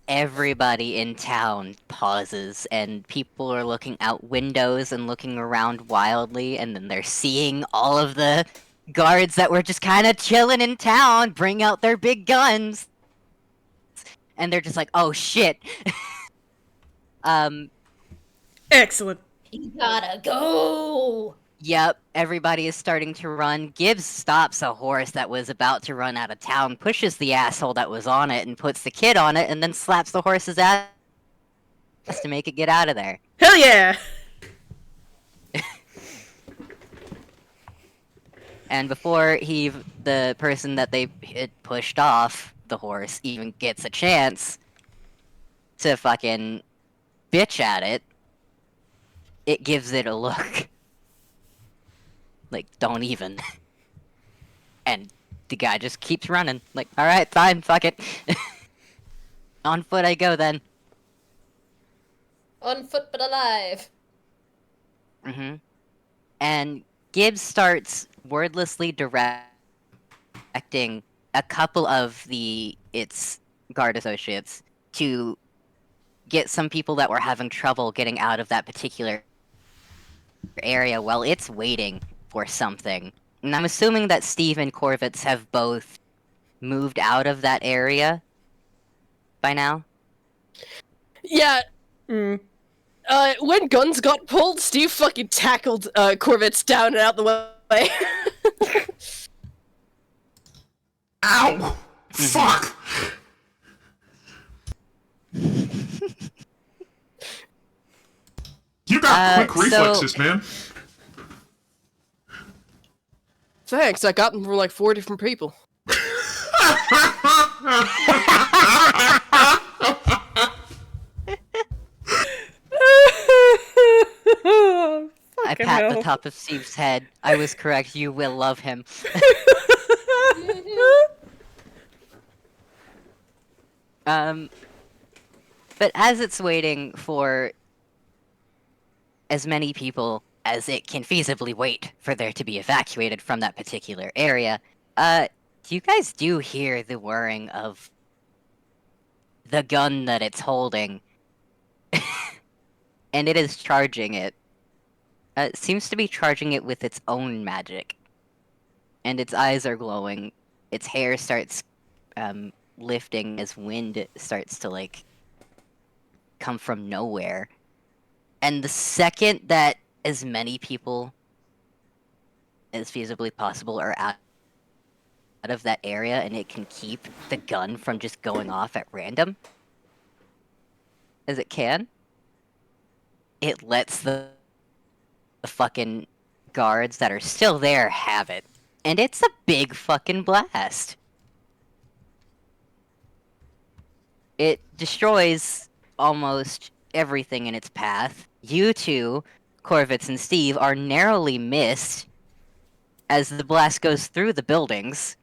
Everybody in town pauses, and people are looking out windows and looking around wildly, and then they're seeing all of the guards that were just kind of chilling in town bring out their big guns. and they're just like, "Oh shit!" Excellent. You gotta go. Yep, everybody is starting to run. Gibbs stops a horse that was about to run out of town, pushes the asshole that was on it, and puts the kid on it, and then slaps the horse's ass to make it get out of there. Hell yeah! And before the person that they had pushed off the horse even gets a chance to fucking bitch at it, it gives it a look. Like, don't even. And the guy just keeps running. Like, alright, fine, fuck it. On foot I go then. On foot but alive. And Gibbs starts wordlessly directing a couple of its guard associates to get some people that were having trouble getting out of that particular area while it's waiting for something. And I'm assuming that Steve and Korvits have both moved out of that area by now. Yeah. When guns got pulled, Steve fucking tackled Korvits down and out the way. Ow! Fuck! You got quick reflexes, man. Thanks, I got them from like 4 different people. I pat the top of Steve's head. I was correct. You will love him. But as it's waiting for as many people as it can feasibly wait for there to be evacuated from that particular area, you guys do hear the whirring of the gun that it's holding. And it is charging it. It seems to be charging it with its own magic. And its eyes are glowing. Its hair starts lifting as wind starts to, like, come from nowhere. And the second that as many people as feasibly possible are out of that area and it can keep the gun from just going off at random as it can, it lets the fucking guards that are still there have it. And it's a big fucking blast. It destroys almost everything in its path. You two, Korvits and Steve, are narrowly missed as the blast goes through the buildings.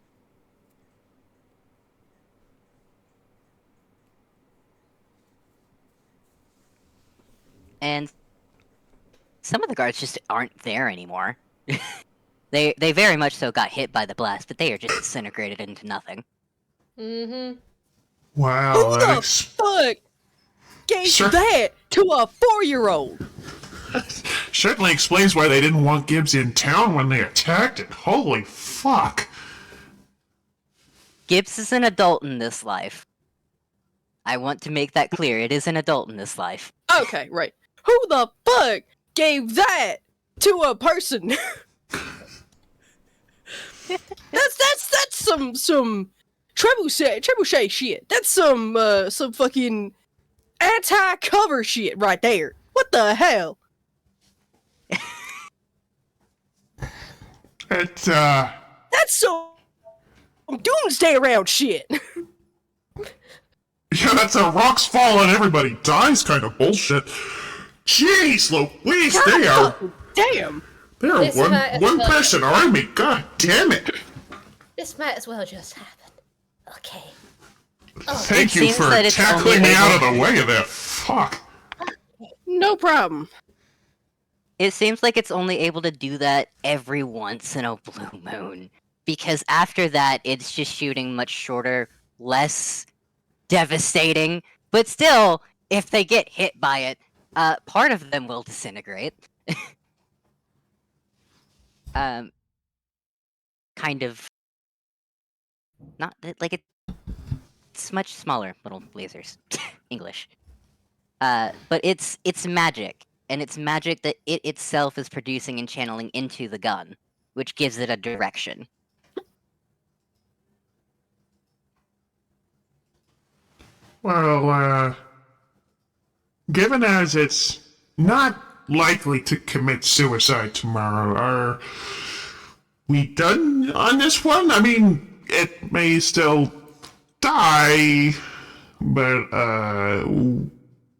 And some of the guards just aren't there anymore. They very much so got hit by the blast, but they are just disintegrated into nothing. Mm-hmm. Wow, Who the Alex. fuck gave Sure. that to a 4-year-old? Certainly explains why they didn't want Gibbs in town when they attacked it. Holy fuck. Gibbs is an adult in this life. I want to make that clear. It is an adult in this life. Okay, right. Who the fuck gave that to a person? that's some trebuchet shit. That's some fucking anti-cover shit right there. What the hell? It, That's some doomsday around shit. yeah, that's a rocks fall and everybody dies kind of bullshit. Jeez Louise, they are Damn. This might as one well- person army, god damn it. This might as well just happen. Okay. Thank It you seems for that it's tackling only me out able- of the way of that. Fuck. No problem. It seems like it's only able to do that every once in a blue moon. Because after that, it's just shooting much shorter, less devastating. But still, if they get hit by it, part of them will disintegrate. Kind of... Not, like, It's much smaller little lasers. English. But it's magic, and it's magic that it itself is producing and channeling into the gun, which gives it a direction. Well, given as it's not likely to commit suicide tomorrow, are we done on this one? I mean, it may still die, but,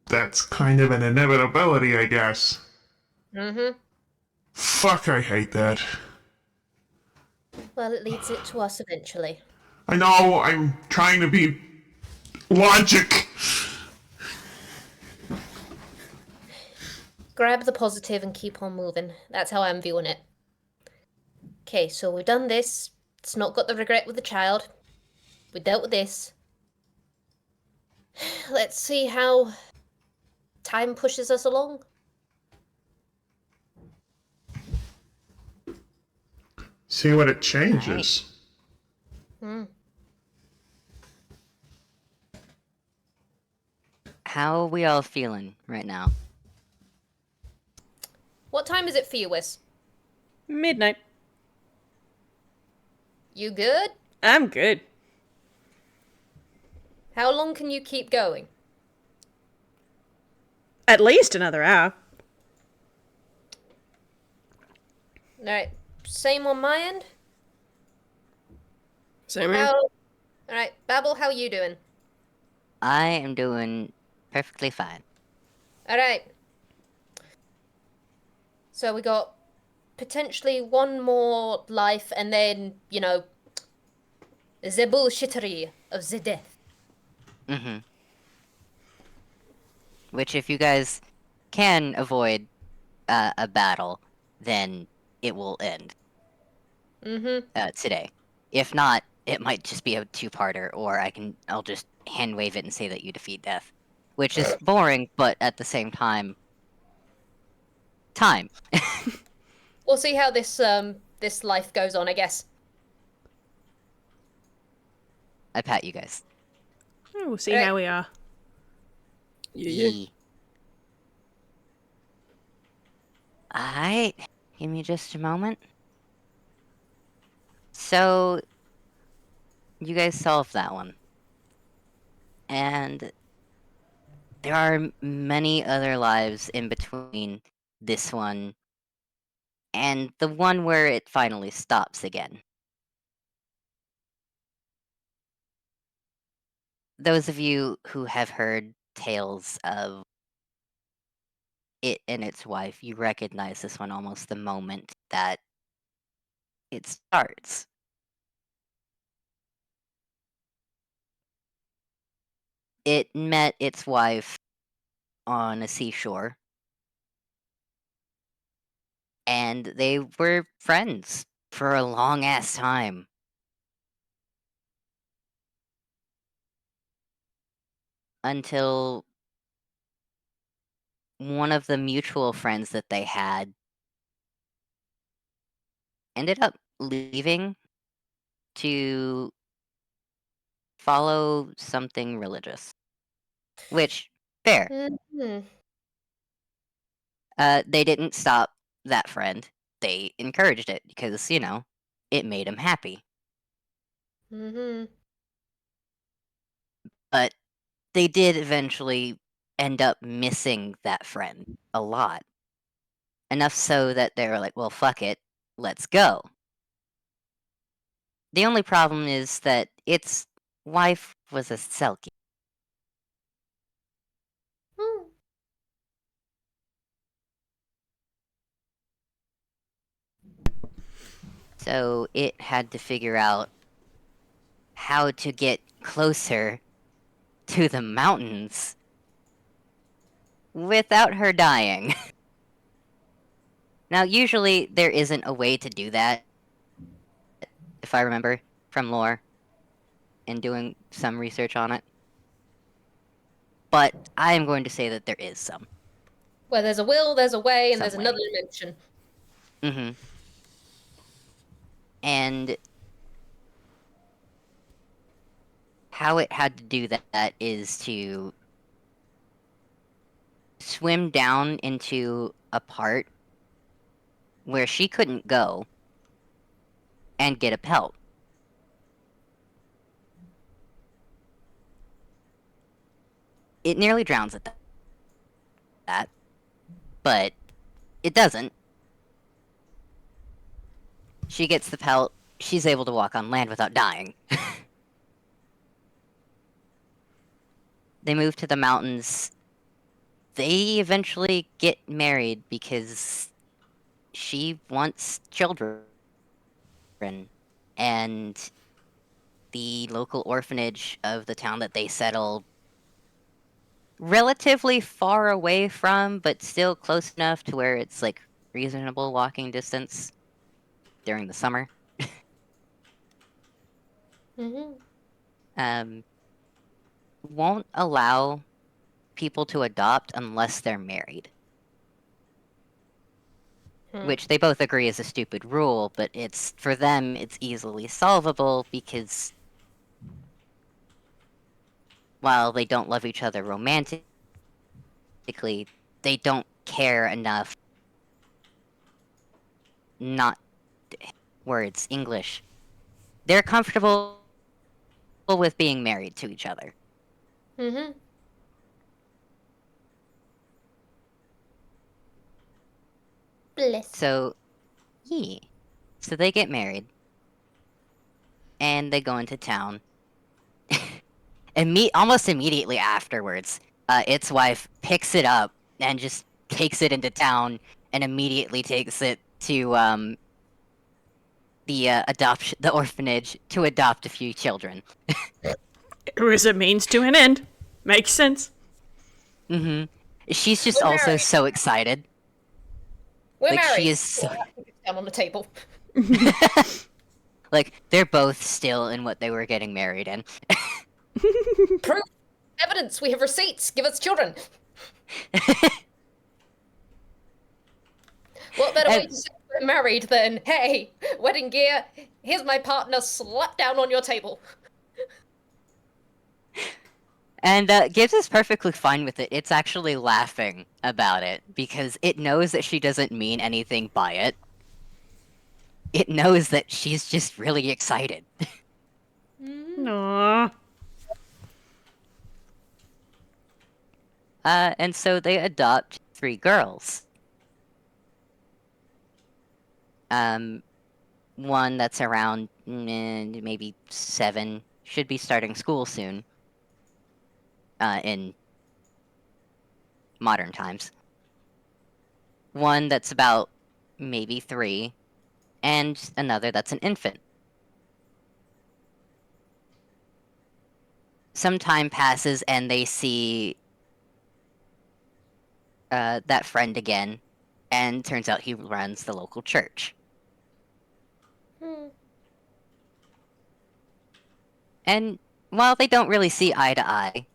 that's kind of an inevitability, I guess. Mm-hmm. Fuck, I hate that. Well, it leads it to us eventually. I know, I'm trying to be logic. Grab the positive and keep on moving. That's how I'm viewing it. Okay, so we've done this. It's not got the regret with the child. We dealt with this. Let's see how time pushes us along. See what it changes. How are we all feeling right now? What time is it for you, Whis? Midnight. You good? I'm good. How long can you keep going? At least another hour. Alright, same on my end. Same here. Alright, Babble, how you doing? I am doing perfectly fine. Alright. So we got potentially one more life and then, you know, the bullshittery of the death. Mm-hmm. Which, if you guys can avoid a battle, then it will end. Today. If not, it might just be a two-parter, or I'll just hand wave it and say that you defeat death, which is boring, but at the same time, time. We'll see how this life goes on, I guess. I pat you guys. We'll see Alright. how we are. Yeah. Yee. Alright, give me just a moment. So, you guys solved that one. And there are many other lives in between this one and the one where it finally stops again. Those of you who have heard tales of it and its wife, you recognize this one almost the moment that it starts. It met its wife on a seashore, and they were friends for a long ass time. Until one of the mutual friends that they had ended up leaving to follow something religious. Which, fair. Mm-hmm. They didn't stop that friend. They encouraged it because, you know, it made him happy. Mm-hmm. But they did eventually end up missing that friend a lot. Enough so that they were like, well, fuck it, let's go. The only problem is that its wife was a Selkie. Hmm. So it had to figure out how to get closer to the mountains without her dying. Now, usually there isn't a way to do that, if I remember from lore and doing some research on it. But I am going to say that there is some. Where there's a will, there's a way, and Some there's way. another dimension. Mm-hmm. And how it had to do that is to swim down into a part where she couldn't go and get a pelt. It nearly drowns at that, but it doesn't. She gets the pelt. She's able to walk on land without dying. They move to the mountains. They eventually get married because she wants children. And the local orphanage of the town that they settle relatively far away from, but still close enough to where it's like reasonable walking distance during the summer. Mm-hmm. Won't allow people to adopt unless they're married. Which they both agree is a stupid rule, but it's for them it's easily solvable because while they don't love each other romantically, they don't care enough not words English. They're comfortable with being married to each other. Mm-hmm. Bliss. So, yeah. So they get married. And they go into town. Almost immediately afterwards, its wife picks it up and just takes it into town and immediately takes it to the orphanage to adopt a few children. It was a means to an end. Makes sense. Mm-hmm. She's just We're also married. so excited. We're Like, married. she is so... Down on the table. Like, they're both still in what they were getting married in. Proof. Evidence. We have receipts. Give us children. What better way to say we're married than, hey, wedding gear, here's my partner, slap down on your table. And Gibbs is perfectly fine with it. It's actually laughing about it because it knows that she doesn't mean anything by it. It knows that she's just really excited. Aww. And so they adopt 3 girls. One that's around maybe 7, should be starting school soon. In modern times. One that's about maybe 3, and another that's an infant. Some time passes and they see that friend again, and turns out he runs the local church. And while they don't really see eye to eye,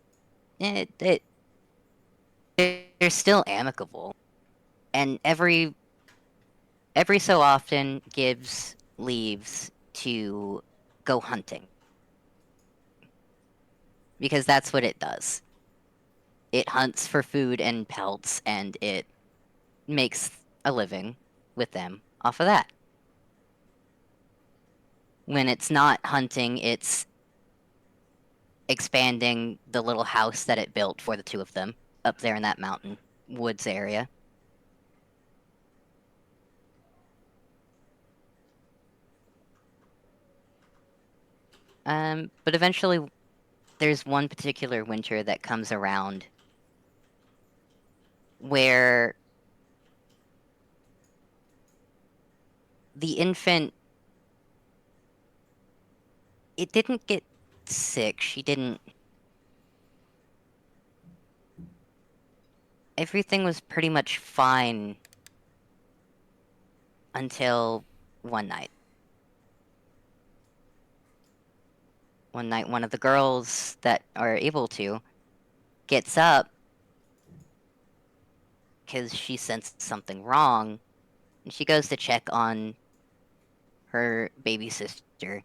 they're still amicable. And every so often, Gibbs leaves to go hunting. Because that's what it does. It hunts for food and pelts, and it makes a living with them off of that. When it's not hunting, it's expanding the little house that it built for the 2 of them up there in that mountain woods area. But eventually, there's one particular winter that comes around where the infant, it didn't get sick. She didn't... Everything was pretty much fine until one night. One night, one of the girls that are able to gets up because she sensed something wrong, and she goes to check on her baby sister.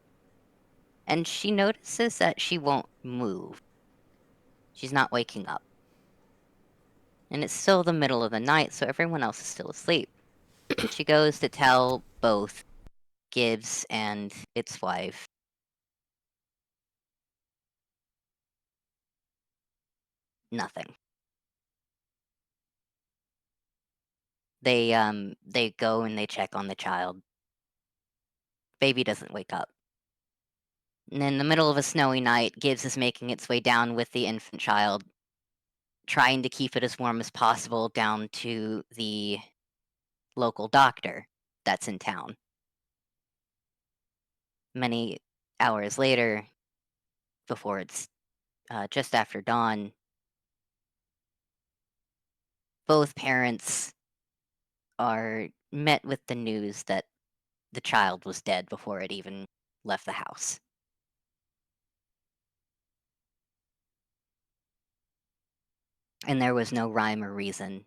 and she notices that she won't move. She's not waking up. And it's still the middle of the night, so everyone else is still asleep. She goes to tell both Gibbs and its wife. Nothing. They go and they check on the child. Baby doesn't wake up. And in the middle of a snowy night, Gibbs is making its way down with the infant child, trying to keep it as warm as possible down to the local doctor that's in town. Many hours later, before it's just after dawn, both parents are met with the news that the child was dead before it even left the house. And there was no rhyme or reason.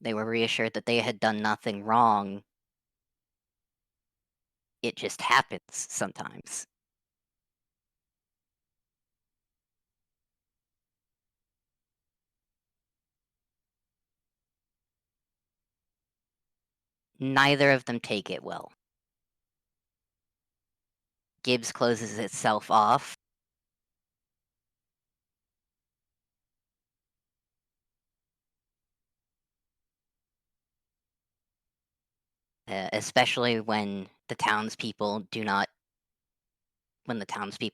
They were reassured that they had done nothing wrong. It just happens sometimes. Neither of them take it well. Gibbs closes itself off. Especially when the townspeople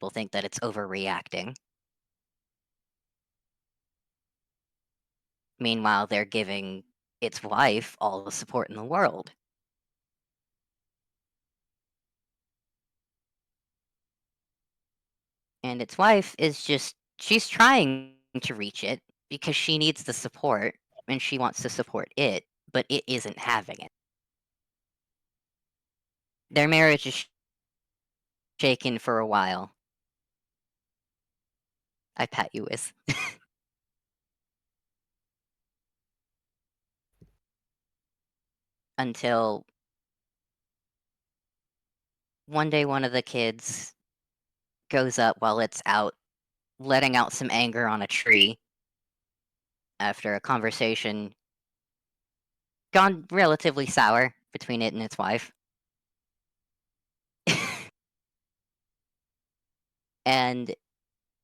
think that it's overreacting. Meanwhile, they're giving its wife all the support in the world. And its wife is she's trying to reach it because she needs the support and she wants to support it, but it isn't having it. Their marriage is shaken for a while. I pat you, Whis. Until one day one of the kids goes up while it's out, letting out some anger on a tree after a conversation gone relatively sour between it and its wife. And,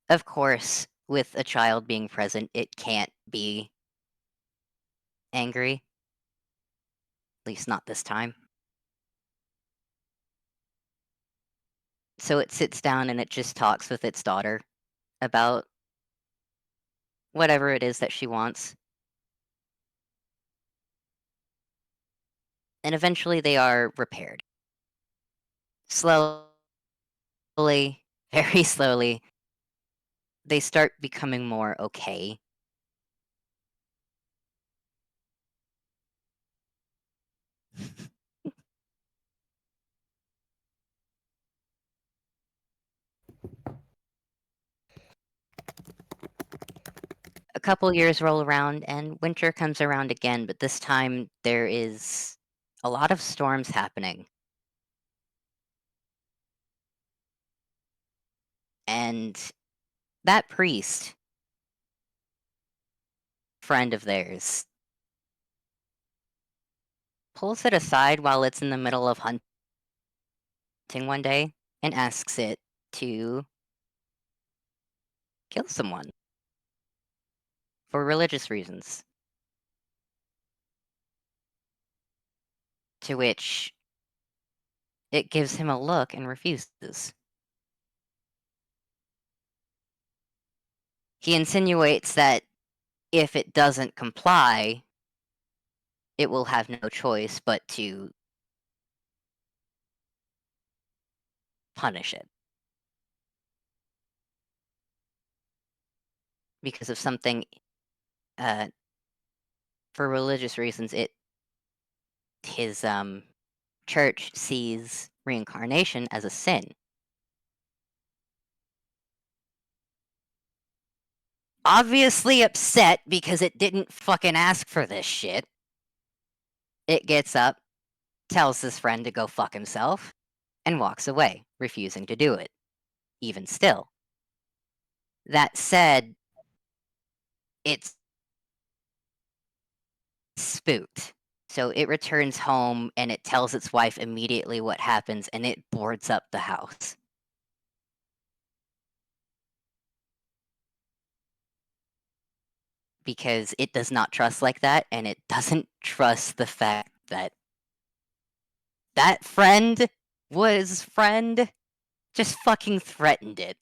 of course, with a child being present, it can't be angry. At least not this time. So it sits down and it just talks with its daughter about whatever it is that she wants. And eventually they are repaired. Slowly, very slowly, they start becoming more okay. A couple years roll around and winter comes around again, but this time there is a lot of storms happening. And that priest, friend of theirs, pulls it aside while it's in the middle of hunting one day and asks it to kill someone for religious reasons. To which it gives him a look and refuses. He insinuates that if it doesn't comply, it will have no choice but to punish it. Because of something, for religious reasons, his church sees reincarnation as a sin. Obviously upset because it didn't fucking ask for this shit. It gets up, tells his friend to go fuck himself, and walks away, refusing to do it. even still. That said, it's spooked. So it returns home and it tells its wife immediately what happens, and it boards up the house. Because it does not trust like that, and it doesn't trust the fact that that friend just fucking threatened it.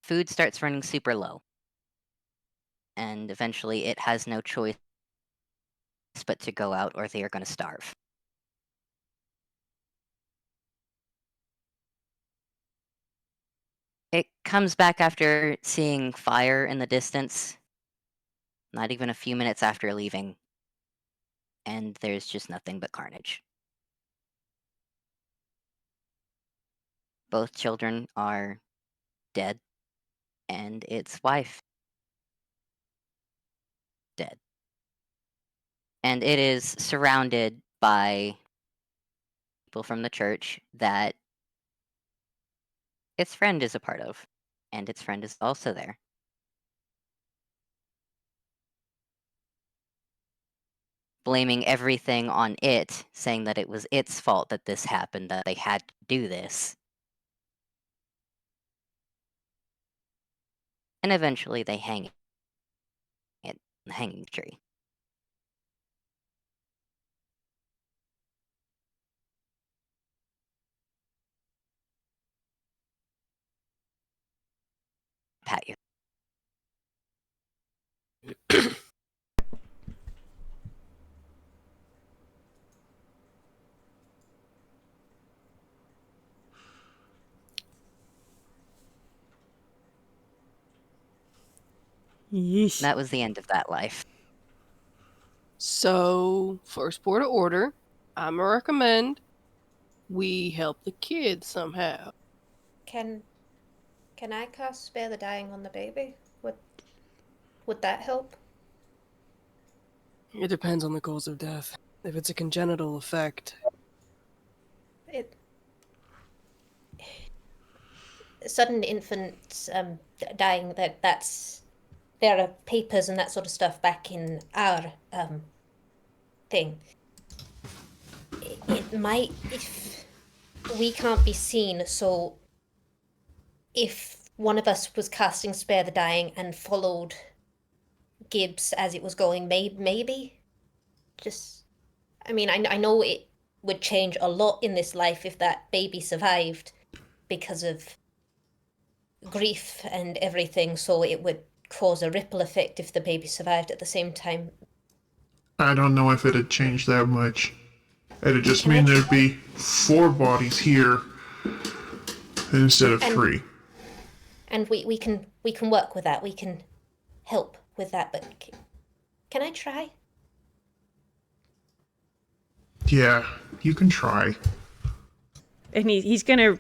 Food starts running super low. And eventually it has no choice but to go out, or they are going to starve. It comes back after seeing fire in the distance, not even a few minutes after leaving, and there's just nothing but carnage. Both children are dead, and its wife dead. And it is surrounded by people from the church that its friend is a part of, and its friend is also there. Blaming everything on it, saying that it was its fault that this happened, that they had to do this. And eventually they hang it on the hanging tree. Pat you. Yeesh. That was the end of that life. So, first port of order, I'ma recommend we help the kid somehow. Can I cast Spare the Dying on the baby? Would that help? It depends on the cause of death. If it's a congenital effect, It sudden infant dying, that's there are papers and that sort of stuff back in our thing. It might, if we can't be seen, so if one of us was casting Spare the Dying and followed Gibbs as it was going, maybe just, I mean, I know it would change a lot in this life if that baby survived because of grief and everything, so it would cause a ripple effect if the baby survived at the same time. I don't know if it'd change that much. It'd just mean there'd be 4 bodies here instead of 3. And we can work with that. We can help with that. But can I try? Yeah, you can try. And he's gonna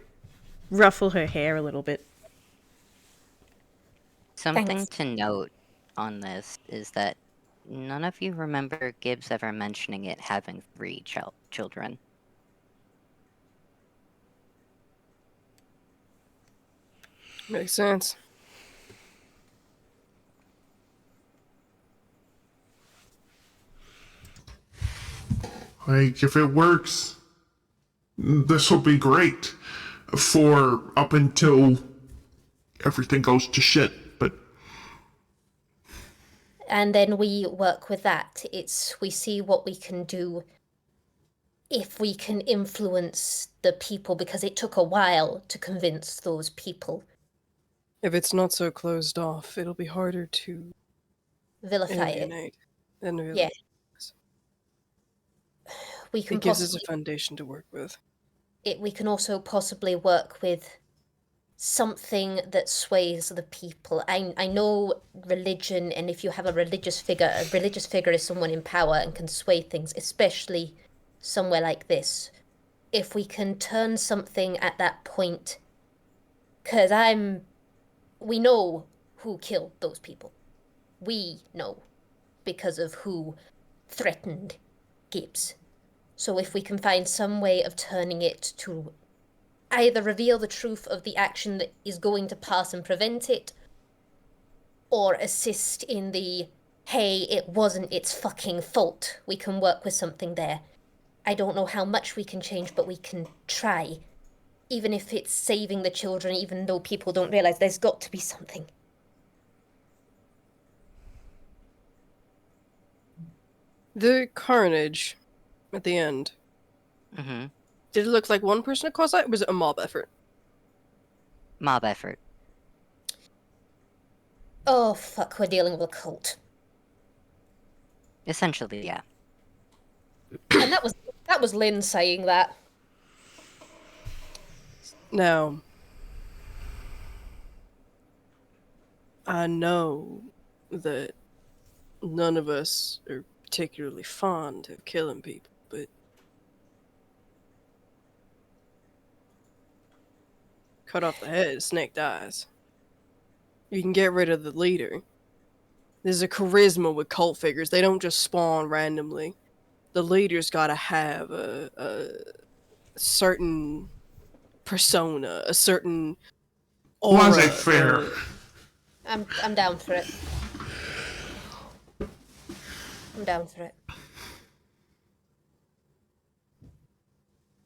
ruffle her hair a little bit. Something Thanks. to note on this is that none of you remember Gibbs ever mentioning it having 3 children. makes sense. Like, if it works, this will be great. For up until everything goes to shit, but And then we work with that. We see what we can do if we can influence the people, because it took a while to convince those people. If it's not so closed off, it'll be harder to Vilify it. alienate. Yeah. We can It gives us possibly a foundation to work with. we can also possibly work with something that sways the people. I know religion, and if you have a religious figure is someone in power and can sway things, especially somewhere like this. If we can turn something at that point, because we know who killed those people. We know because of who threatened Gibbs. So if we can find some way of turning it to either reveal the truth of the action that is going to pass and prevent it, or assist in the, hey, it wasn't its fucking fault, we can work with something there. I don't know how much we can change, but we can try. Even if it's saving the children, even though people don't realize, there's got to be something. The carnage at the end. Mm-hmm. Did it look like one person had caused that? Or was it a mob effort? Mob effort. Oh, fuck, we're dealing with a cult. Essentially, yeah. And that was Lynn saying that. Now, I know that none of us are particularly fond of killing people, but cut off the head, snake dies. You can get rid of the leader. There's a charisma with cult figures. They don't just spawn randomly. The leader's gotta have a certain persona, a certain aura. Laissez-faire. I'm down for it. I'm down for it.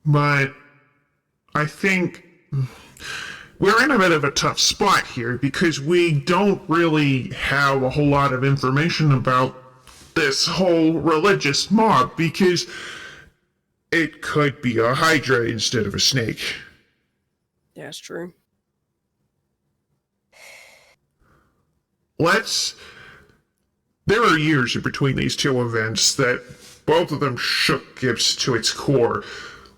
But I think we're in a bit of a tough spot here because we don't really have a whole lot of information about this whole religious mob because it could be a hydra instead of a snake. That's true. There are years in between these two events that both of them shook Gibbs to its core.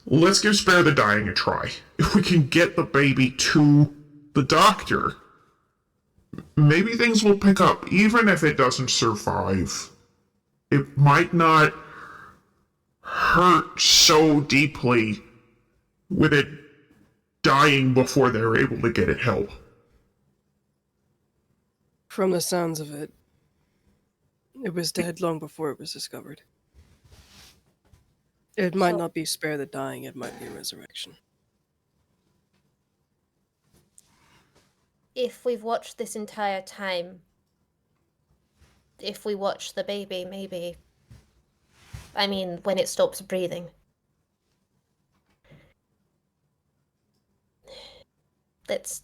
Let's give Spare the Dying a try. If we can get the baby to the doctor, maybe things will pick up, even if it doesn't survive. It might not hurt so deeply with it dying before they're able to get it help. From the sounds of it, it was dead long before it was discovered. It might not be Spare the Dying, it might be a resurrection. If we've watched this entire time, if we watch the baby, maybe. I mean, when it stops breathing. That's.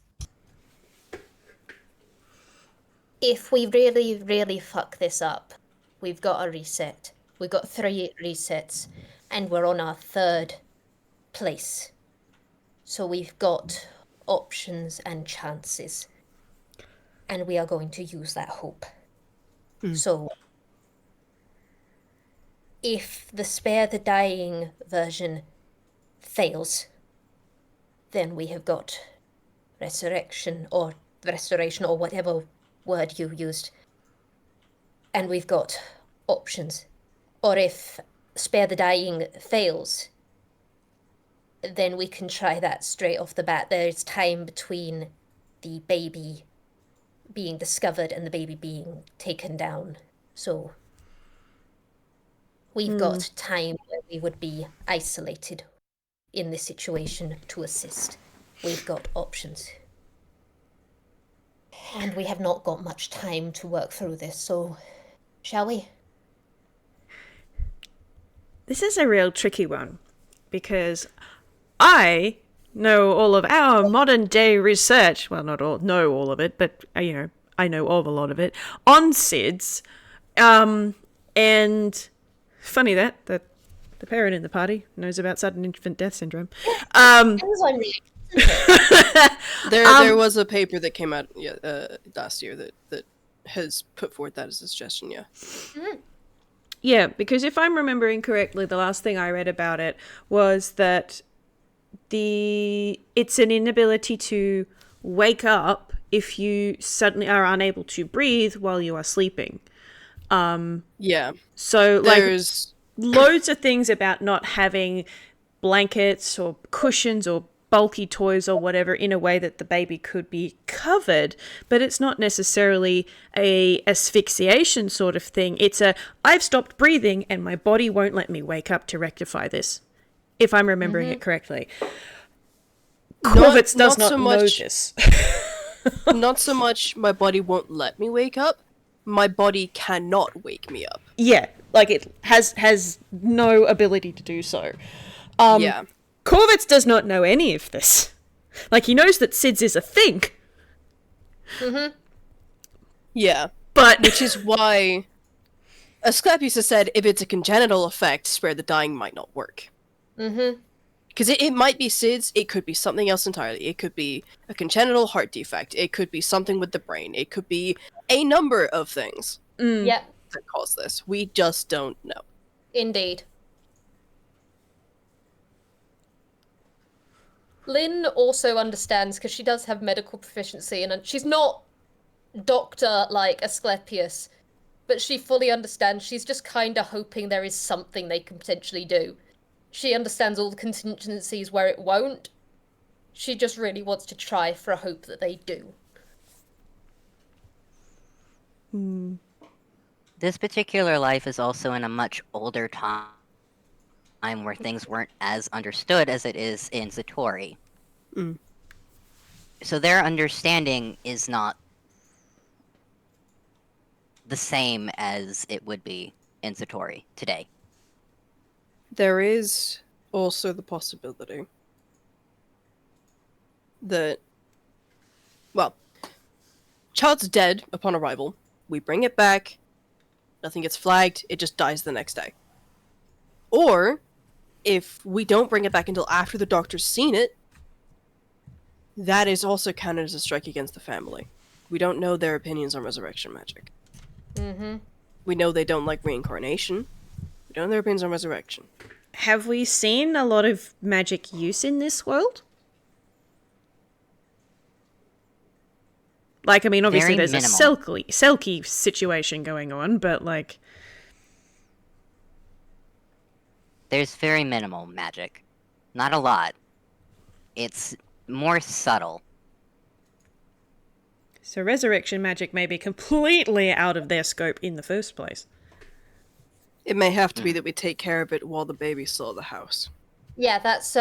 If we really, really fuck this up, we've got a reset. We've got 3 resets, and we're on our 3rd place. So we've got options and chances. And we are going to use that hope. So, if the Spare the Dying version fails, then we have got restoration or whatever word you used. And we've got options. Or if Spare the Dying fails, then we can try that straight off the bat. There's time between the baby being discovered and the baby being taken down. So we've got time where we would be isolated in this situation to assist. We've got options. And we have not got much time to work through this, so shall we? This is a real tricky one, because I know all of our modern day research. Well, not all, know all of it, but I know of a lot of it on SIDS. And funny that the parent in the party knows about sudden infant death syndrome. There was a paper that came out last year that has put forth that as a suggestion. Yeah. Yeah, because if I'm remembering correctly, the last thing I read about it was that it's an inability to wake up if you suddenly are unable to breathe while you are sleeping. Yeah. So there's loads of things about not having blankets or cushions or bulky toys or whatever in a way that the baby could be covered, but it's not necessarily a asphyxiation sort of thing. It's a, I've stopped breathing and my body won't let me wake up to rectify this, if I'm remembering it correctly. Korvits does not know this. Not so much my body won't let me wake up, my body cannot wake me up. Yeah, like it has no ability to do so. Yeah. Korvits does not know any of this. Like, he knows that SIDS is a thing. Yeah. But... Which is why Asclepius has said if it's a congenital effect, spare the dying might not work. Because it might be SIDS, it could be something else entirely. It could be a congenital heart defect, it could be something with the brain, it could be a number of things Yeah, that cause this. We just don't know. indeed. Lynn also understands, because she does have medical proficiency, and she's not doctor like Asclepius, but she fully understands. She's just kind of hoping there is something they can potentially do. She understands all the contingencies where it won't. She just really wants to try for a hope that they do. This particular life is also in a much older time where things weren't as understood as it is in Zatori. So their understanding is not the same as it would be in Zatori today. There is also the possibility that, well, child's dead upon arrival, we bring it back, nothing gets flagged, it just dies the next day. Or, if we don't bring it back until after the doctor's seen it, that is also counted as a strike against the family. We don't know their opinions on resurrection magic. We know they don't like reincarnation. We don't know their opinions on resurrection. Have we seen a lot of magic use in this world? Like, I mean, obviously Very there's minimal. a Selkie situation going on, but like... There's very minimal magic. Not a lot. It's more subtle. So resurrection magic may be completely out of their scope in the first place. It may have to be that we take care of it while the baby's still at the house. Yeah, that's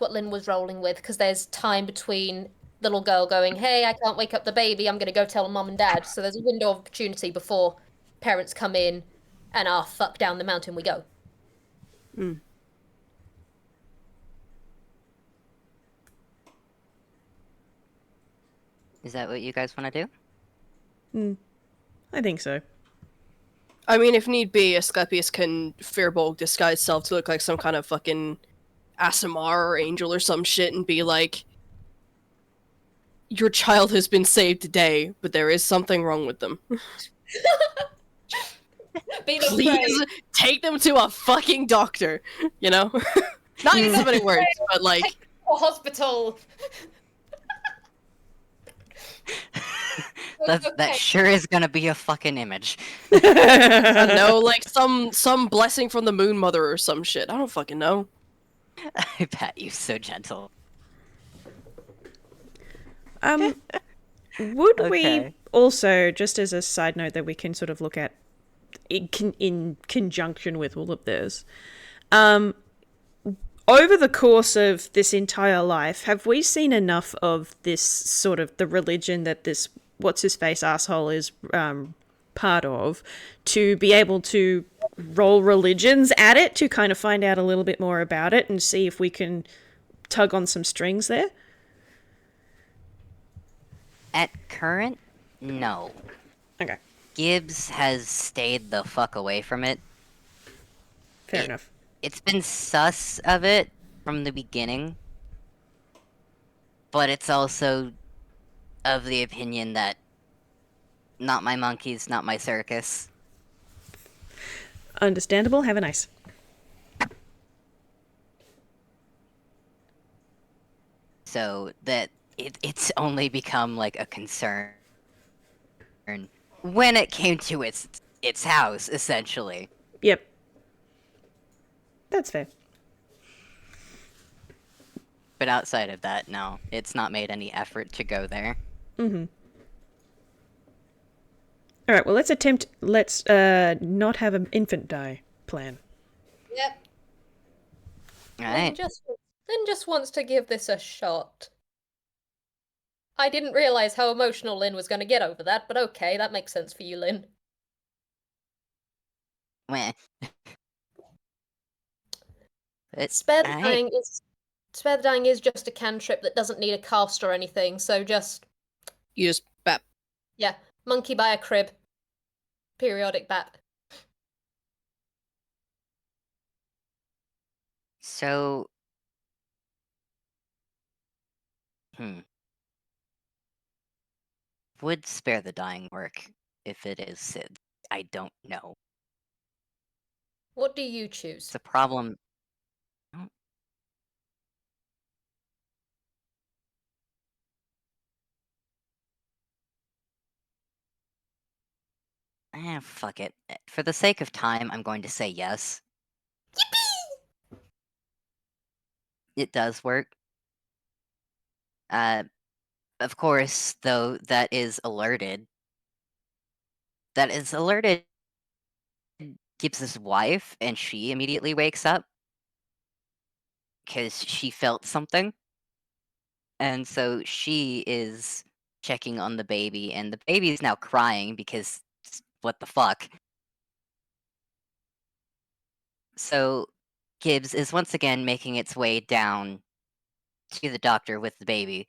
what Lynn was rolling with, because there's time between the little girl going, hey, I can't wake up the baby, I'm going to go tell mum and dad. So there's a window of opportunity before parents come in and, fuck, down the mountain we go. Is that what you guys want to do? I think so. I mean, if need be, Asclepius can Firbolg disguise self to look like some kind of fucking Asimar or angel or some shit and be like, your child has been saved today, but there is something wrong with them. Please take them to a fucking doctor, you know? Not in so many words, but like... A hospital! That sure is gonna be a fucking image. I don't know, like some blessing from the Moon Mother or some shit. I don't fucking know. I bet you so gentle. Would we Okay. also, just as a side note that we can sort of look at in conjunction with all of this, over the course of this entire life, have we seen enough of this sort of the religion that this what's-his-face asshole is part of to be able to roll religions at it to kind of find out a little bit more about it and see if we can tug on some strings there? At current, no. Okay, Gibbs has stayed the fuck away from it. fair enough. It's been sus of it from the beginning, but it's also of the opinion that not my monkeys, not my circus. Understandable. Have a nice. So that it's only become like a concern when it came to its house, essentially. Yep. That's fair. But outside of that, no, it's not made any effort to go there. All right, well, let's not have an infant die plan. Yep. Alright. Lynn just wants to give this a shot. I didn't realize how emotional Lynn was going to get over that, but okay, that makes sense for you, Lynn. Meh. Spare the Alright. dying is just a cantrip that doesn't need a cast or anything, so just You just bap. yeah, monkey by a crib. Periodic bap. So... Would spare the dying work if it is Sid? I don't know. What do you choose? It's a problem... Fuck it. For the sake of time, I'm going to say yes. Yippee! It does work. Of course, though, that is alerted Gibbs' wife, and she immediately wakes up. Because she felt something. And so she is checking on the baby, and the baby is now crying because what the fuck? So Gibbs is once again making its way down to the doctor with the baby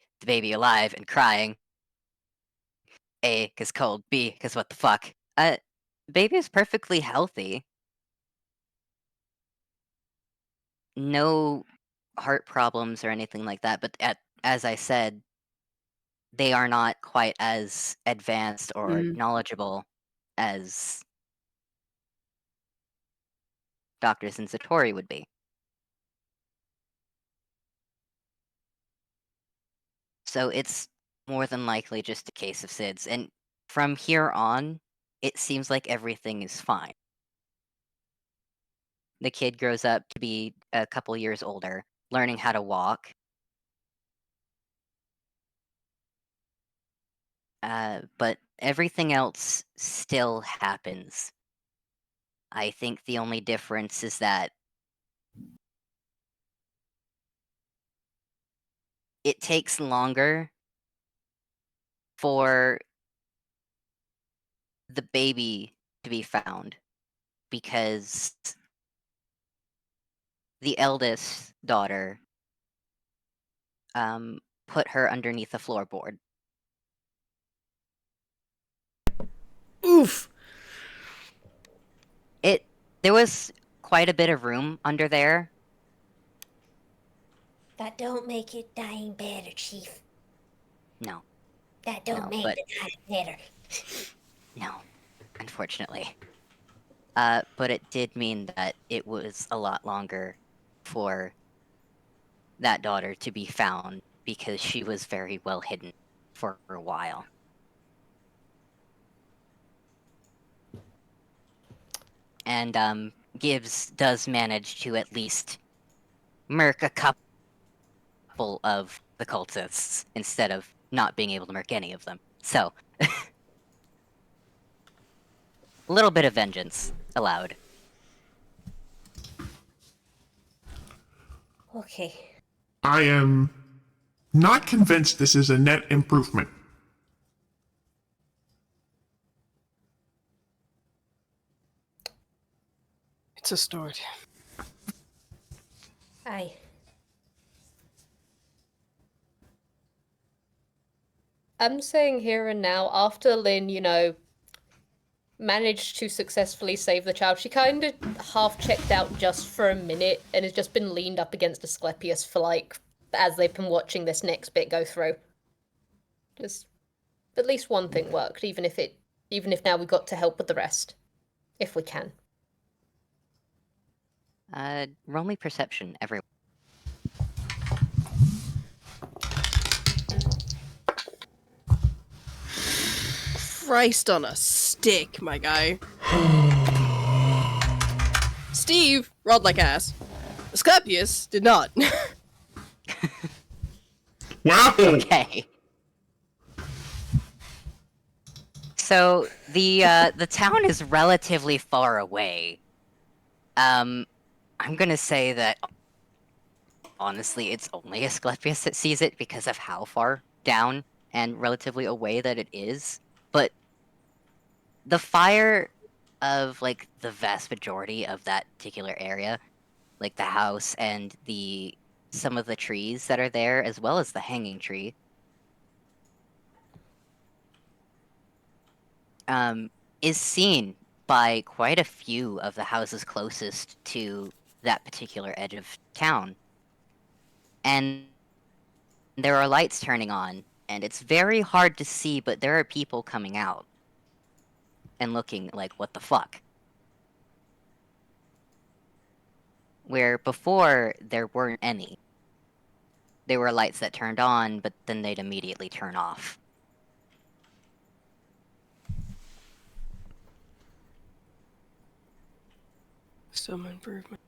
alive and crying. A, because cold. B, because what the fuck? The baby is perfectly healthy. No heart problems or anything like that, but as I said, they are not quite as advanced or knowledgeable as doctors in Satori would be. So it's more than likely just a case of SIDS, and from here on, it seems like everything is fine. The kid grows up to be a couple years older, learning how to walk. But everything else still happens. I think the only difference is that it takes longer for the baby to be found because the eldest daughter put her underneath a floorboard. Oof. There was quite a bit of room under there. That don't make it dying better, Chief. No. That don't make the dying better. No, unfortunately. But it did mean that it was a lot longer for that daughter to be found because she was very well hidden for a while. And Gibbs does manage to at least murk a couple of the cultists instead of not being able to murk any of them. So, a little bit of vengeance allowed. Okay. I am not convinced this is a net improvement. It's a start. I'm saying here and now, after Lynn, managed to successfully save the child, she kind of half checked out just for a minute and has just been leaned up against Asclepius for as they've been watching this next bit go through. Just at least one thing worked, even if now we got to help with the rest, if we can. Roll me perception, everyone. Christ on a stick, my guy. Steve rolled like ass. Asclepius did not. Wow! Okay. So the town is relatively far away. I'm gonna say that honestly, it's only Asclepius that sees it because of how far down and relatively away that it is. But the fire of like the vast majority of that particular area, like the house and some of the trees that are there, as well as the hanging tree, is seen by quite a few of the houses closest to that particular edge of town. And there are lights turning on, and it's very hard to see, but there are people coming out and looking like, what the fuck? Where before, there weren't any. There were lights that turned on, but then they'd immediately turn off. Some improvement.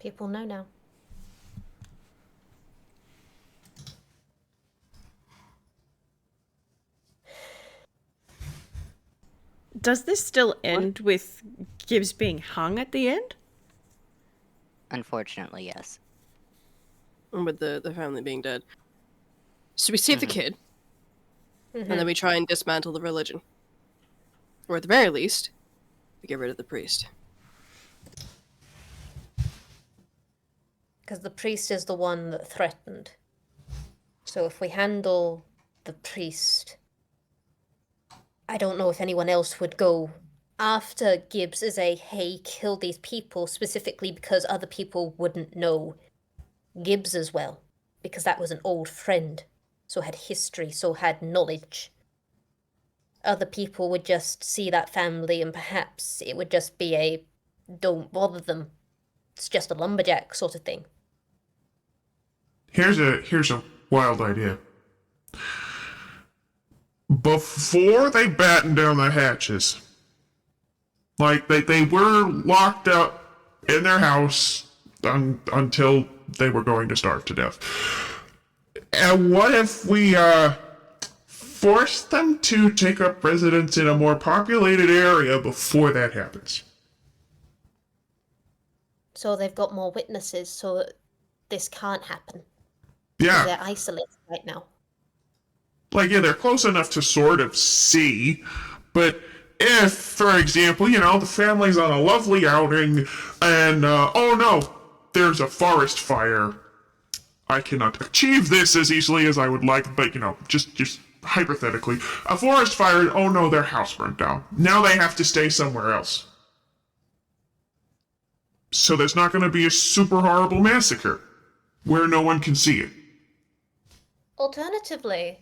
People know now. Does this still end with Gibbs being hung at the end? Unfortunately, yes. With the family being dead. So we save the kid, Mm-hmm. and then we try and dismantle the religion. Or at the very least, we get rid of the priest. Because the priest is the one that threatened. So if we handle the priest, I don't know if anyone else would go after Gibbs as a, hey, kill these people, specifically because other people wouldn't know Gibbs as well. Because that was an old friend, so had history, so had knowledge. Other people would just see that family and perhaps it would just be a, don't bother them. It's just a lumberjack sort of thing. Here's a wild idea. Before they batten down the hatches, like they were locked up in their house until they were going to starve to death. And what if we force them to take up residence in a more populated area before that happens? So they've got more witnesses, so that this can't happen. Yeah. They're isolated right now. Like, yeah, they're close enough to sort of see, but if, for example, the family's on a lovely outing, and, oh no, there's a forest fire. I cannot achieve this as easily as I would like, but, just hypothetically. A forest fire, oh no, their house burned down. Now they have to stay somewhere else. So there's not going to be a super horrible massacre, where no one can see it. Alternatively,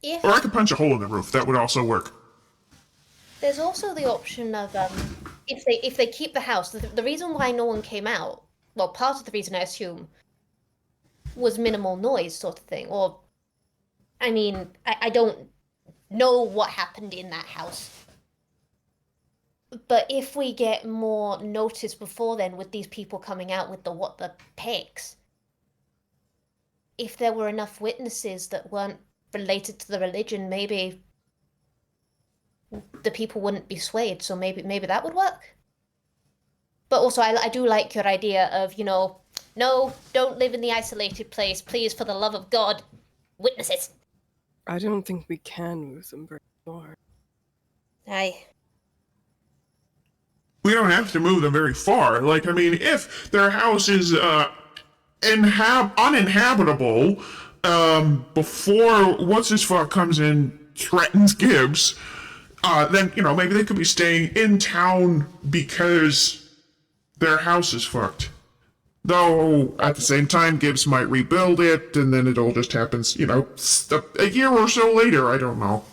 if Or I could punch a hole in the roof, that would also work. there's also the option of if they keep the house, the reason why no one came out, well, part of the reason I assume was minimal noise sort of thing, or I mean, I don't know what happened in that house. But if we get more notice before then with these people coming out with the pecs, if there were enough witnesses that weren't related to the religion, maybe the people wouldn't be swayed, so maybe that would work. But also, I do like your idea of, no, don't live in the isolated place, please, for the love of God, witnesses. I don't think we can move them very far. Aye. We don't have to move them very far. Like, I mean, if their house is uninhabitable before what's-his-fuck comes in, threatens Gibbs, then, maybe they could be staying in town because their house is fucked. Though, at the same time, Gibbs might rebuild it, and then it all just happens, a year or so later, I don't know.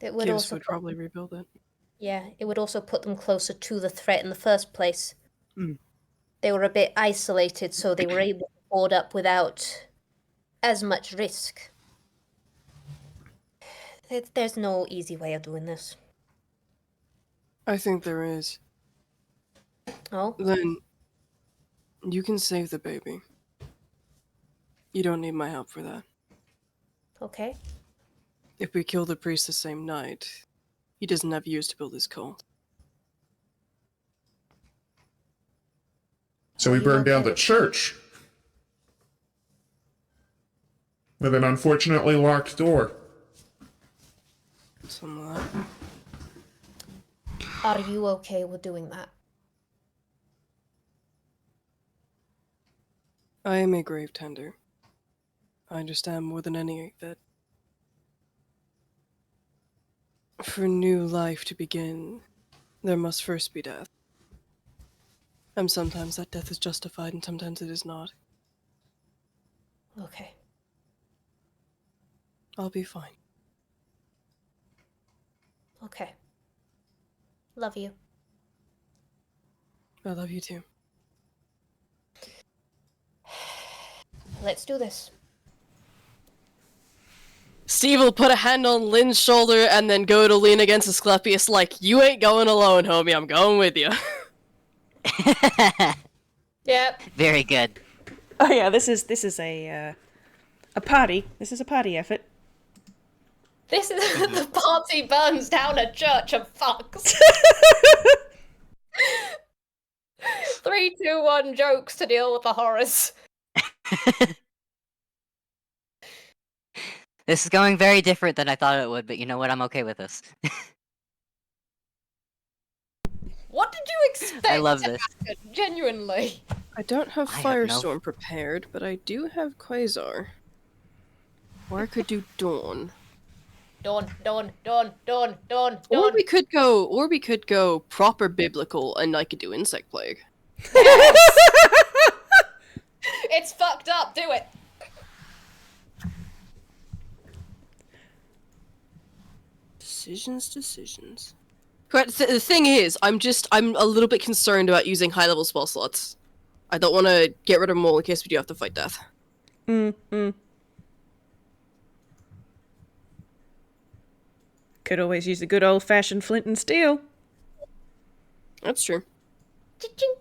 It would Gibbs also would probably rebuild it. Yeah, it would also put them closer to the threat in the first place. Mm. They were a bit isolated, so they were able to board up without as much risk. There's no easy way of doing this. I think there is. Oh? Then you can save the baby. You don't need my help for that. Okay. If we kill the priest the same night, he doesn't have years to build his cult. So we burned down the church. With an unfortunately locked door. Some of that. Are you okay with doing that? I am a grave tender. I understand more than any that for new life to begin, there must first be death. And sometimes that death is justified and sometimes it is not. Okay. I'll be fine. Okay. Love you. I love you too. Let's do this. Steve will put a hand on Lynn's shoulder and then go to lean against Asclepius like, you ain't going alone, homie, I'm going with you. Yep. Very good. Oh yeah, this is a party. This is a party effort. This is the party burns down a church and fucks. 3, 2, 1 jokes to deal with the horrors. This is going very different than I thought it would, but you know what? I'm okay with this. What did you expect? I love to this. happen? Genuinely. I don't have I have no- Firestorm prepared, but I do have Quasar. Or I could do Dawn. Dawn. Or we could go proper biblical and I could do Insect Plague. It's fucked up. Do it. Decisions. Correct. The thing is, I'm a little bit concerned about using high-level spell slots. I don't want to get rid of them all in case we do have to fight death. Could always use a good old-fashioned flint and steel. That's true. Ching.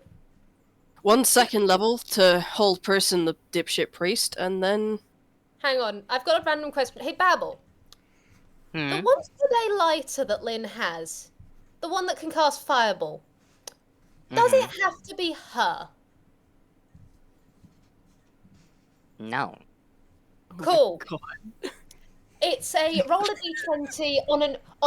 1 second level to hold person the dipshit priest, and then... Hang on. I've got a random question. Hey, Babble. Hmm? The one today lighter that Lynn has, the one that can cast Fireball, does it have to be her? No. Cool. God. It's a roll a d20 on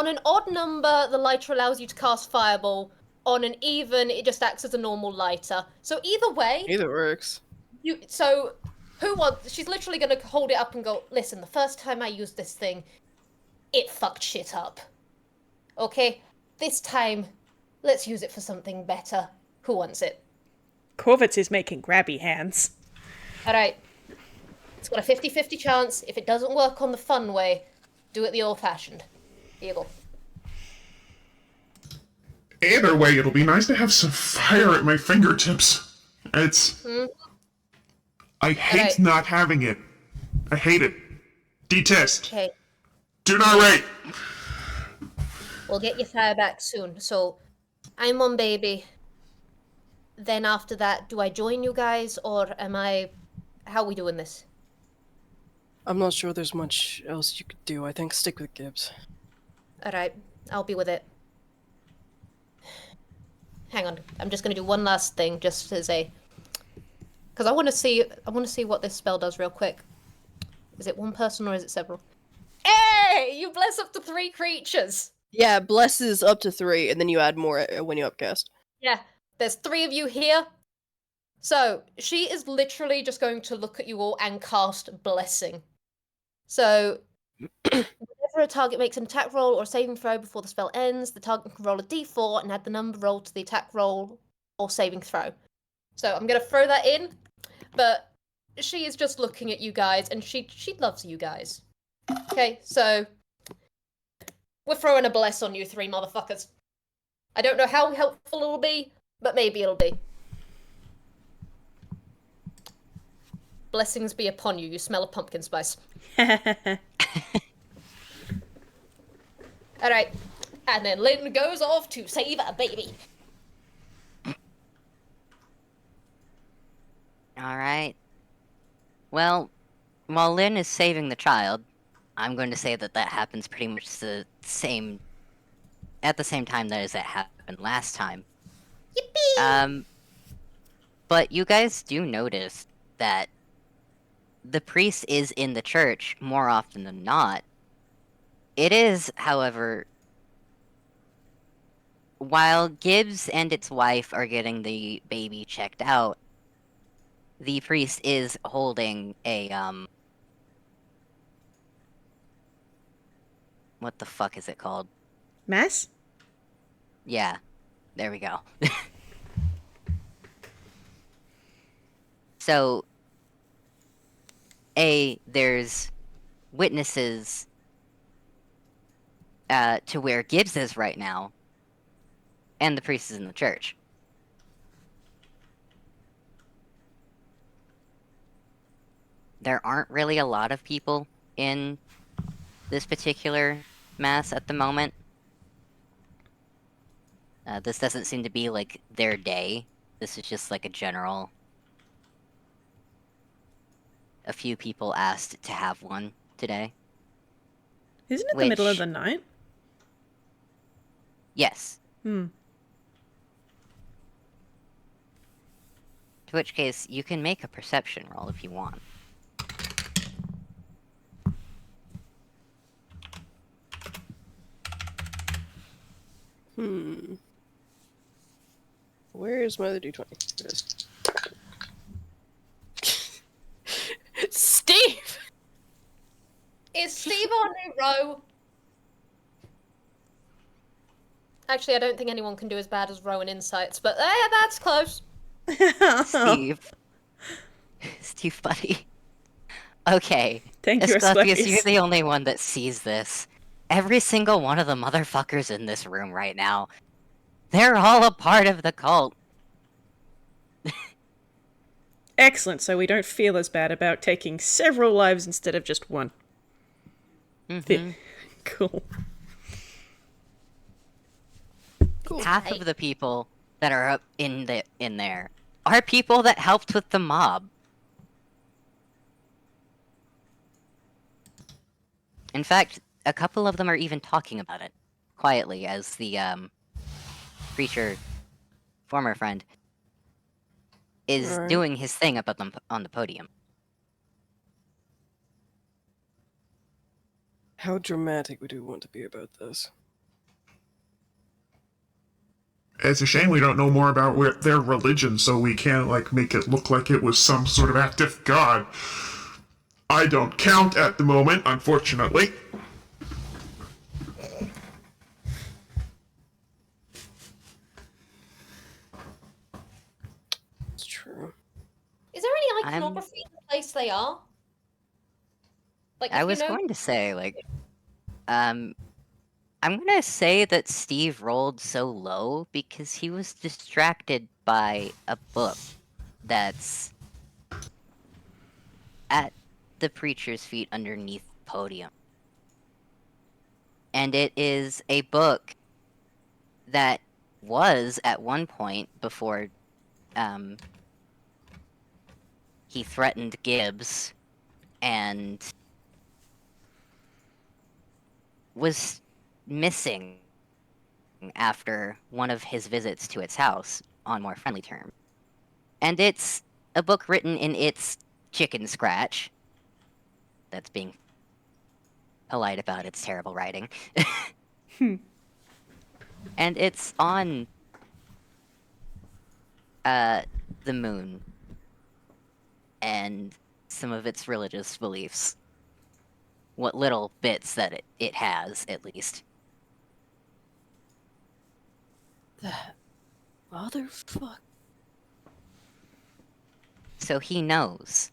an odd number. The lighter allows you to cast Fireball. On an even, it just acts as a normal lighter. So either way, Either works. She's literally gonna hold it up and go, listen, the first time I used this thing, it fucked shit up. Okay? This time, let's use it for something better. Who wants it? Korvits is making grabby hands. Alright. It's got a 50-50 chance. If it doesn't work on the fun way, do it the old-fashioned. Here you go. Either way, it'll be nice to have some fire at my fingertips. It's... I hate Alright. not having it. I hate it. Detest. Okay. Do not rate. We'll get your fire back soon. So, I'm on baby. Then after that, do I join you guys, or am I... How are we doing this? I'm not sure there's much else you could do. I think stick with Gibbs. Alright, I'll be with it. Hang on, I'm just gonna do one last thing, just as a... Because I want to see what this spell does real quick. Is it one person or is it several? Hey! You bless up to 3 creatures! Yeah, bless is up to 3, and then you add more when you upcast. Yeah, there's 3 of you here. So, she is literally just going to look at you all and cast Blessing. So, whenever a target makes an attack roll or saving throw before the spell ends, the target can roll a d4 and add the number rolled to the attack roll or saving throw. So, I'm going to throw that in, but she is just looking at you guys, and she loves you guys. Okay, so we're throwing a bless on you 3 motherfuckers. I don't know how helpful it'll be, but maybe it'll be. Blessings be upon you. You smell of pumpkin spice. Alright. And then Lynn goes off to save a baby. Alright. Well, while Lynn is saving the child, I'm going to say that happens pretty much at the same time that as it happened last time. Yippee! But you guys do notice that the priest is in the church more often than not. It is, however, while Gibbs and its wife are getting the baby checked out, the priest is holding a, what the fuck is it called? Mass? Yeah, there we go. So, there's witnesses to where Gibbs is right now, and the priest is in the church. There aren't really a lot of people in this particular mass at the moment. This doesn't seem to be, like, their day. This is just, like, a general... A few people asked to have one today. Isn't it the middle of the night? Yes. Hmm. To which case, you can make a perception roll if you want. Where's my other d20? Here it is. Steve! Is Steve our new Ro? Actually, I don't think anyone can do as bad as Ro in Insights, but that's close. Steve. Steve, buddy. Okay. Thank you, Asclepius, Asclepius. you're the only one that sees this. Every single one of the motherfuckers in this room right now, they're all a part of the cult. Excellent, so we don't feel as bad about taking several lives instead of just one. Cool. Half of the people that are up in there are people that helped with the mob. In fact, a couple of them are even talking about it quietly as the preacher, former friend, is doing his thing up on the podium. How dramatic would we want to be about this? It's a shame we don't know more about their religion, so we can't, like, make it look like it was some sort of active god. I don't count at the moment, unfortunately. It's true. Is there any iconography in the place they are? Like, I was going to say, like, I'm gonna say that Steve rolled so low because he was distracted by a book that's at the preacher's feet underneath the podium. And it is a book that was, at one point, before he threatened Gibbs and was missing after one of his visits to its house on more friendly terms. And it's a book written in its chicken scratch that's being polite about its terrible writing. And it's on the moon and some of its religious beliefs. What little bits that it has, at least. That motherfucker. So he knows.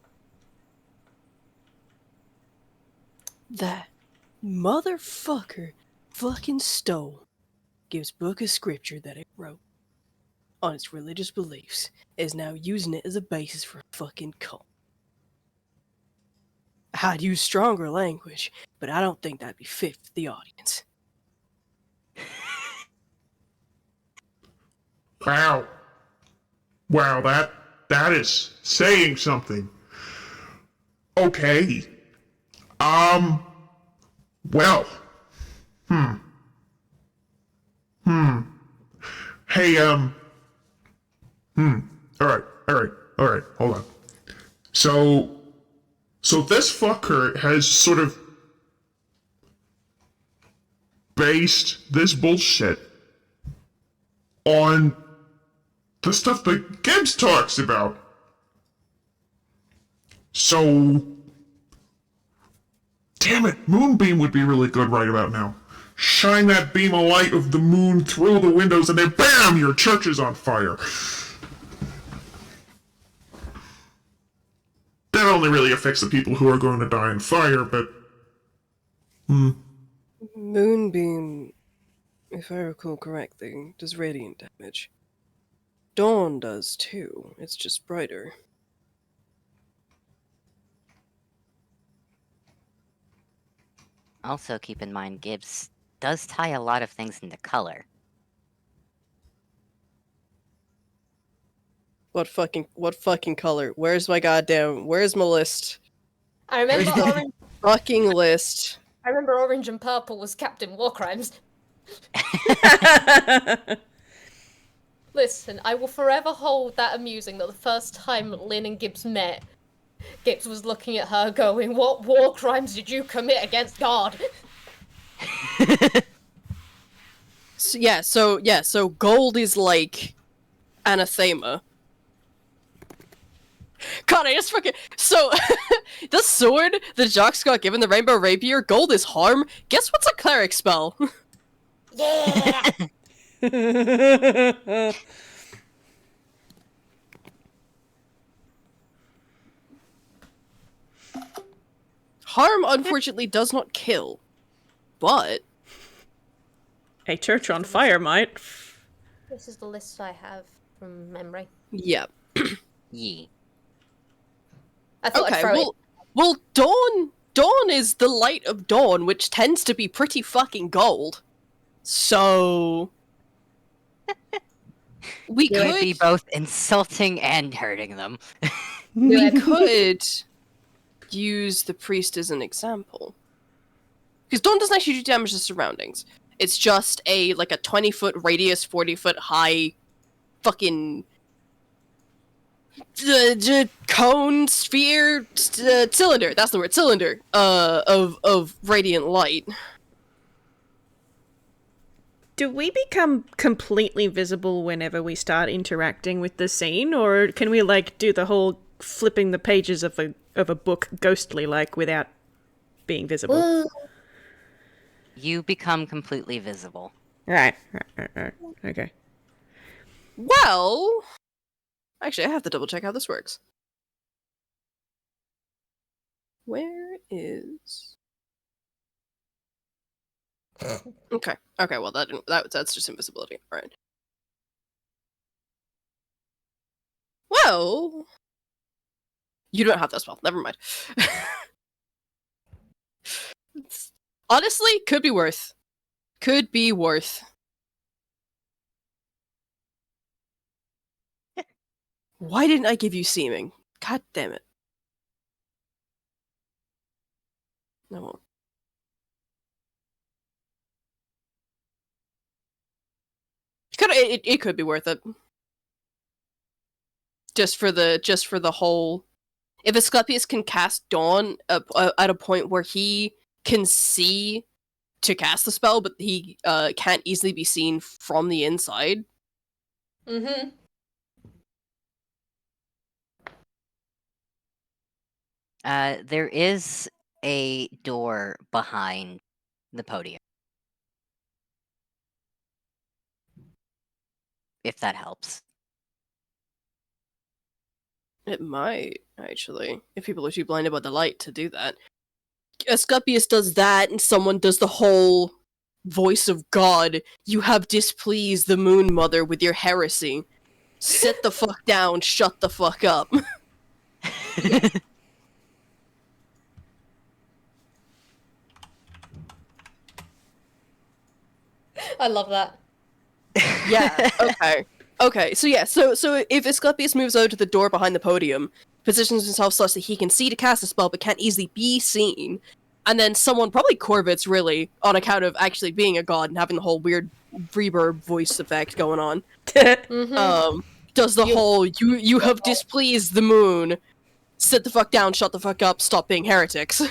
That motherfucker fucking stole Gibbs' book of scripture that it wrote on its religious beliefs, is now using it as a basis for a fucking cult. I'd use stronger language, but I don't think that'd be fit for the audience. Wow. Wow, that is saying something. Okay. Well. Hey, alright, hold on. So this fucker has sort of based this bullshit on the stuff that Gibbs talks about. So, damn it, Moonbeam would be really good right about now. Shine that beam of light of the moon through the windows and then BAM! Your church is on fire. That only really affects the people who are going to die in fire, but... Moonbeam, if I recall correctly, does radiant damage. Dawn does too, it's just brighter. Also, keep in mind, Gibbs does tie a lot of things into color. What fucking color? Where's my list? I remember orange. Fucking list. I remember orange and purple was Captain Warcrimes. Listen, I will forever hold that amusing that the first time Lynn and Gibbs met, Gibbs was looking at her going, "What war crimes did you commit against God?" So gold is like anathema. God, I just fucking... So, the sword the Jocks got given, the Rainbow Rapier, gold is harm. Guess what's a cleric spell? Yeah. Harm, unfortunately, does not kill. But... A church on fire might. This is the list I have from memory. yeah. Yee. I thought I'd throw it. Well, dawn is the light of dawn, which tends to be pretty fucking gold. So... we You would could be both insulting and hurting them. we could use the priest as an example. Because dawn doesn't actually do damage to surroundings. It's just a 20-foot radius, 40-foot high fucking cone, sphere, cylinder. That's the word, cylinder. Of radiant light. Do we become completely visible whenever we start interacting with the scene, or can we do the whole flipping the pages of a book ghostly without being visible? You become completely visible. Right. Okay. Well, actually, I have to double check how this works. Where is? Okay. Well, that's just invisibility. All right. Well, you don't have that spell. Never mind. Honestly, could be worth. Why didn't I give you seeming? God damn it. No. It could be worth it. Just for the whole... If Asclepius can cast Dawn at a point where he can see to cast the spell, but he can't easily be seen from the inside. Mm-hmm. There is a door behind the podium. If that helps. It might, actually, if people are too blinded by the light to do that. Asclepius does that, and someone does the whole voice of God. You have displeased the Moon Mother with your heresy. Sit the fuck down, shut the fuck up. I love that. Yeah, okay. So if Asclepius moves over to the door behind the podium, positions himself such that he can see to cast a spell but can't easily be seen. And then someone, probably Korvits, really, on account of actually being a god and having the whole weird reverb voice effect going on, does the whole you have displeased the moon. Sit the fuck down, shut the fuck up, stop being heretics.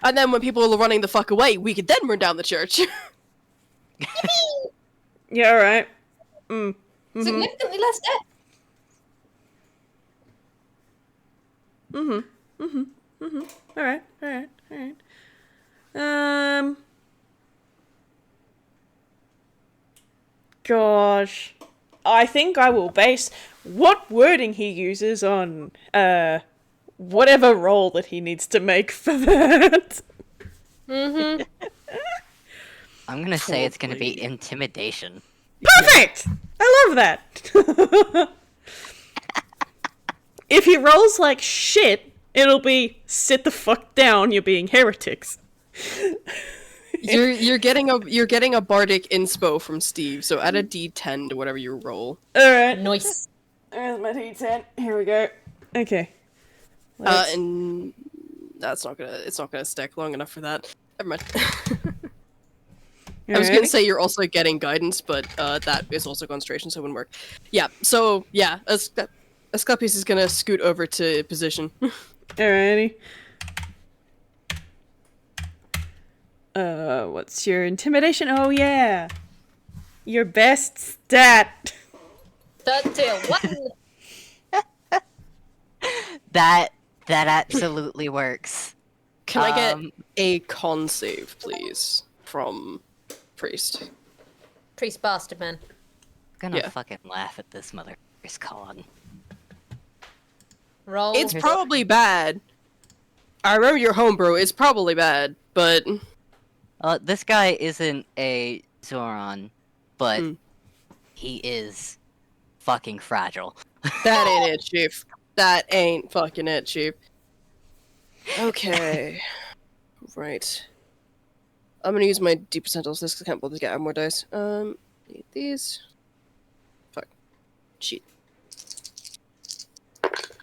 And then when people are running the fuck away, we could then burn down the church. Yeah, alright. Significantly less death. Alright. Gosh. I think I will base what wording he uses on, whatever roll that he needs to make for that. I'm gonna say it's gonna be intimidation. Perfect! I love that! If he rolls like shit, it'll be sit the fuck down, you're being heretics. You're getting a bardic inspo from Steve, so add a D10 to whatever you roll. Alright. Nice. There's my D10. Here we go. Okay. And it's not gonna stick long enough for that. Never mind. I was gonna say you're also getting guidance, but that is also concentration, so it wouldn't work. Yeah, so yeah, Asclepius is gonna scoot over to position. Alrighty. What's your intimidation? Oh yeah! Your best stat! 31. That absolutely works. Can I get a con save, please, from Priest? Priest bastard man. I'm gonna Yeah. fucking laugh at this motherfucker's con. Roll. It's probably bad. I remember your homebrew. It's probably bad, but This guy isn't a Zoran, but he is fucking fragile. that ain't it, Chief. That ain't fucking it, Chief. Okay. Right. I'm gonna use my D percentiles this because I can't bother to get out more dice. Need these. Fuck. Shit.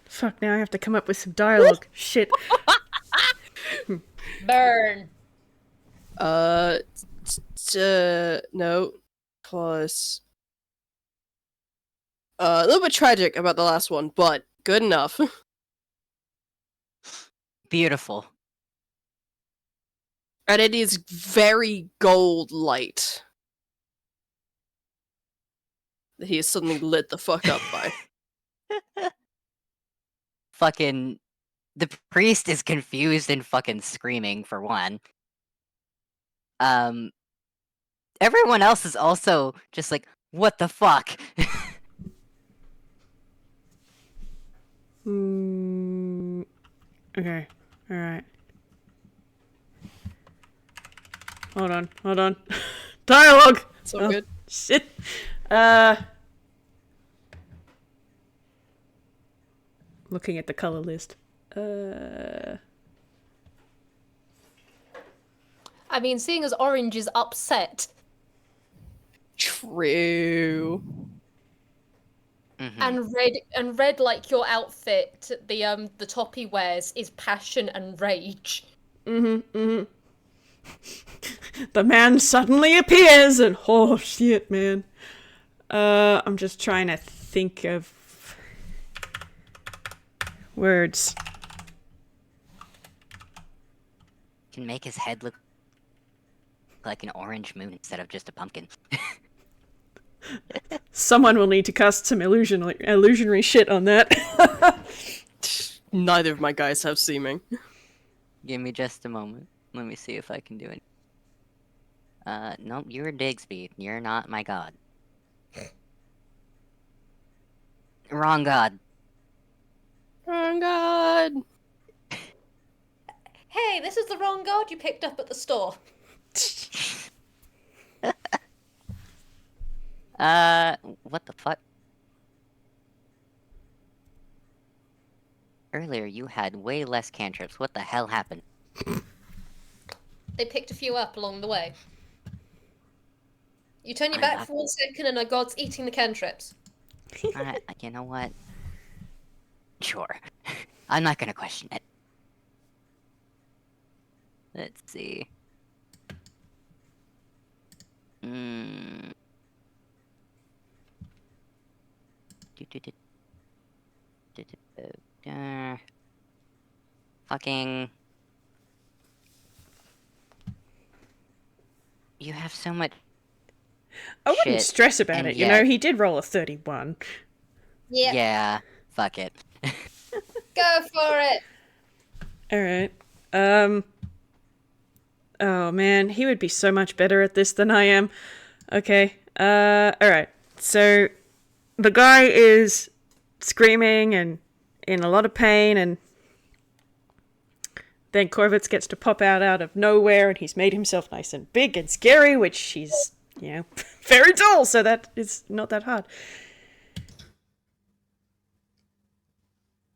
Fuck, now I have to come up with some dialogue. Shit. Burn. No. Plus. A little bit tragic about the last one, but good enough. Beautiful. And it is very gold light that he is suddenly lit the fuck up by. Fucking... The priest is confused and fucking screaming, for one. Everyone else is also just like, what the fuck? Okay. Alright. Hold on. Dialogue! It's all good. Shit. Looking at the color list. I mean, seeing as orange is upset, True. Mhm. and red like your outfit, the top he wears is passion and rage. The man suddenly appears and oh shit, man. I'm just trying to think of words. Can make his head look like an orange moon instead of just a pumpkin. Someone will need to cast some illusionary shit on that. Neither of my guys have seeming. Give me just a moment. Let me see if I can do it. Nope, you're Digsby. You're not my god. Wrong god. Oh god. Hey, this is the wrong god you picked up at the store. What the fuck? Earlier you had way less cantrips. What the hell happened? They picked a few up along the way. You turn your back for 1 second and a god's eating the cantrips. Alright, you know what? Sure. I'm not gonna question it. Let's see. Fucking... You have so much I wouldn't shit, stress about and it, yet- he did roll a 31. Yeah, Yeah, fuck it. go for it. Alright. Oh man, he would be so much better at this than I am. Okay. Alright. So, the guy is screaming and in a lot of pain, and then Korvits gets to pop out of nowhere, and he's made himself nice and big and scary, which he's, very tall, so that is not that hard.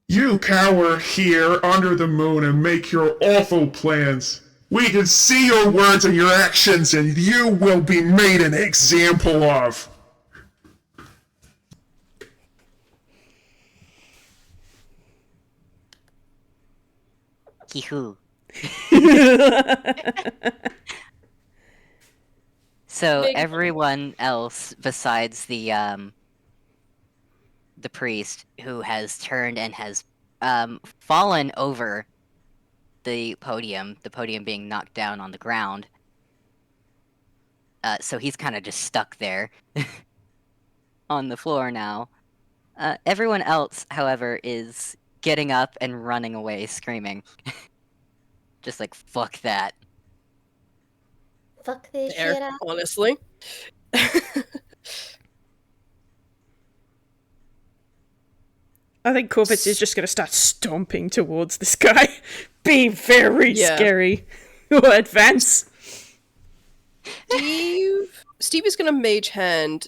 You cower here under the moon and make your awful plans. We can see your words and your actions, and you will be made an example of. Hee-hoo. So Big- everyone else besides the priest who has turned and has fallen over the podium being knocked down on the ground. So he's kind of just stuck there on the floor now. Everyone else, however, is getting up and running away screaming. Just like, fuck that. Fuck this There, shit up. honestly. I think Korvits is just going to start stomping towards this guy. Be very Yeah. scary. Advance. Steve is gonna mage hand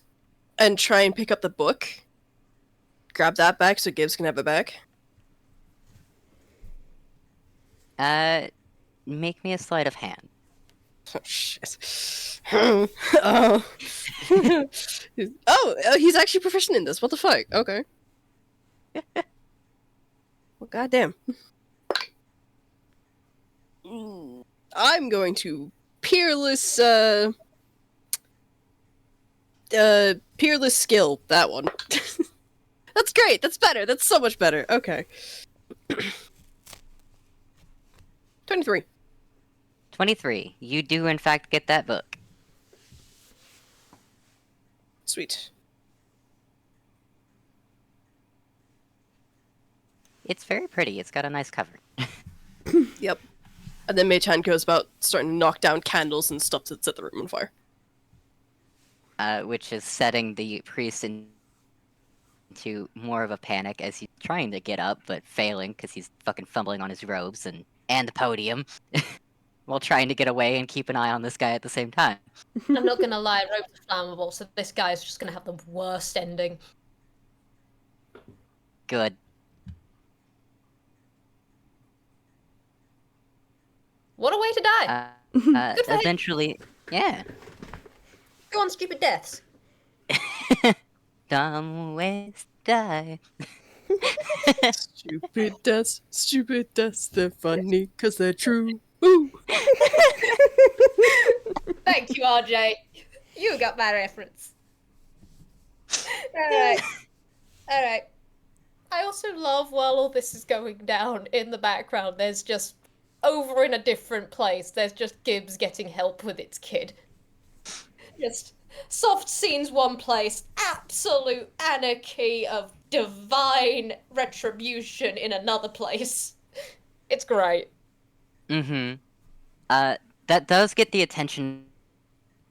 and try and pick up the book. Grab that back so Gibbs can have it back. Make me a sleight of hand. Oh, shit. Oh. He's actually proficient in this. What the fuck? Okay. Well, goddamn. I'm going to peerless skill that one. That's great. That's better. That's so much better. Okay. 23. 23. You do in fact get that book. Sweet. It's very pretty. It's got a nice cover. Yep. And then Mage Hand goes about starting to knock down candles and stuff that set the room on fire. Which is setting the priest into more of a panic as he's trying to get up, but failing because he's fucking fumbling on his robes and the podium, while trying to get away and keep an eye on this guy at the same time. I'm not gonna lie, ropes are flammable, so this guy's just gonna have the worst ending. Good. What a way to die! Good for him. Eventually, yeah. Go on, stupid deaths. Dumb ways to die. Stupid deaths, they're funny because they're true. Woo! Thank you, RJ. You got my reference. Alright. Alright. I also love while all this is going down in the background, there's just, over in a different place, there's just Gibbs getting help with its kid. Just soft scenes one place, absolute anarchy of divine retribution in another place. It's great. Mm-hmm. That does get the attention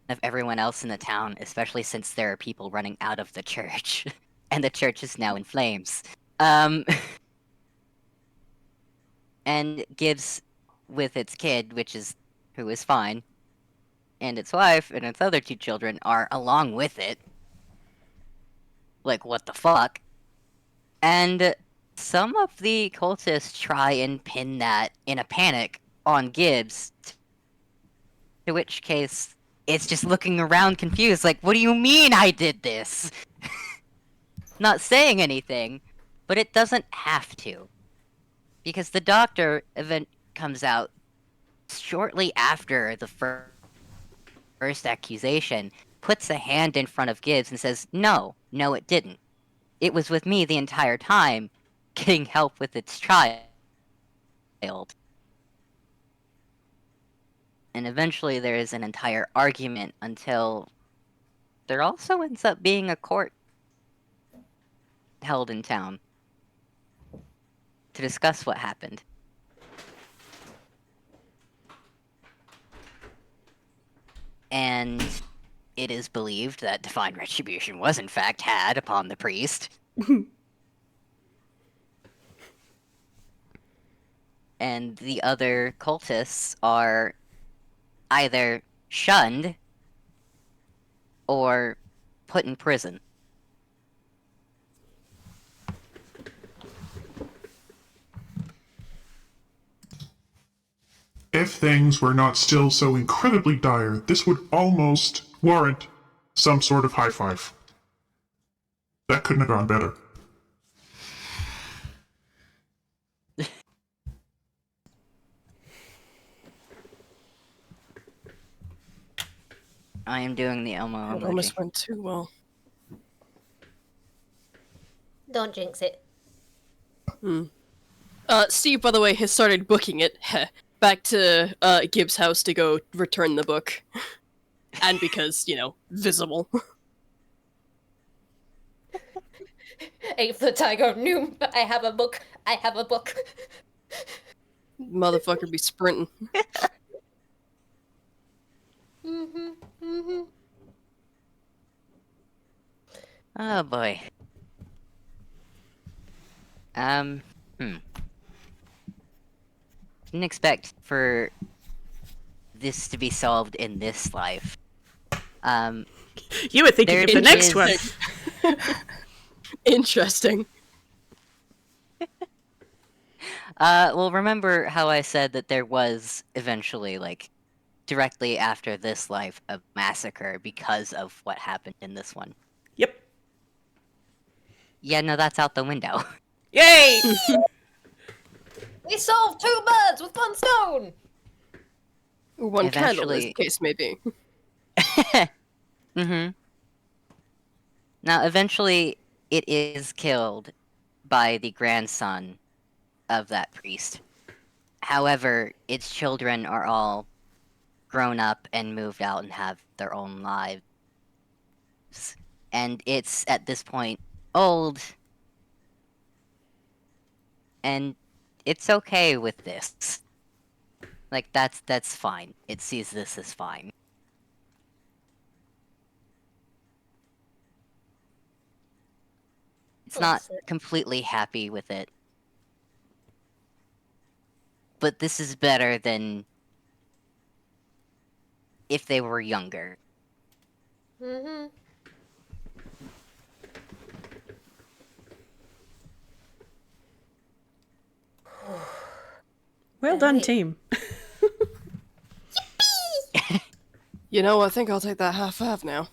of everyone else in the town, especially since there are people running out of the church. And the church is now in flames. And Gibbs, with its kid, who is fine, and its wife and its other two children are along with it. Like, what the fuck? And some of the cultists try and pin that in a panic on Gibbs, to which case it's just looking around confused, like, what do you mean I did this? Not saying anything, but it doesn't have to. Because the doctor event comes out shortly after the first accusation, puts a hand in front of Gibbs and says, no, it didn't. It was with me the entire time, getting help with its child. And eventually there is an entire argument until there also ends up being a court held in town to discuss what happened. And it is believed that divine retribution was in fact had upon the priest. And the other cultists are either shunned or put in prison. If things were not still so incredibly dire, this would almost warrant some sort of high five. That couldn't have gone better. I am doing the Elmo That emoji. almost went too well. Don't jinx it. Steve, by the way, has started booking it back to Gibbs' house to go return the book. And because, visible. Ape the tiger, noom, I have a book. I have a book. Motherfucker be sprinting. Oh boy. Didn't expect for this to be solved in this life. You were thinking of the next one. Interesting. Well, remember how I said that there was eventually, directly after this life, a massacre because of what happened in this one? Yep. Yeah, no, that's out the window. Yay! We solved 2 birds with 1 stone! Or one candle, as Eventually- the case may be. Mm-hmm. Now, eventually, it is killed by the grandson of that priest. However, its children are all grown up and moved out and have their own lives. And it's, at this point, old. And it's okay with this. That's fine. It sees this as fine. It's not Bless it. completely happy with it. But this is better than if they were younger. Mm-hmm. Well done, Right. team. I think I'll take that half now.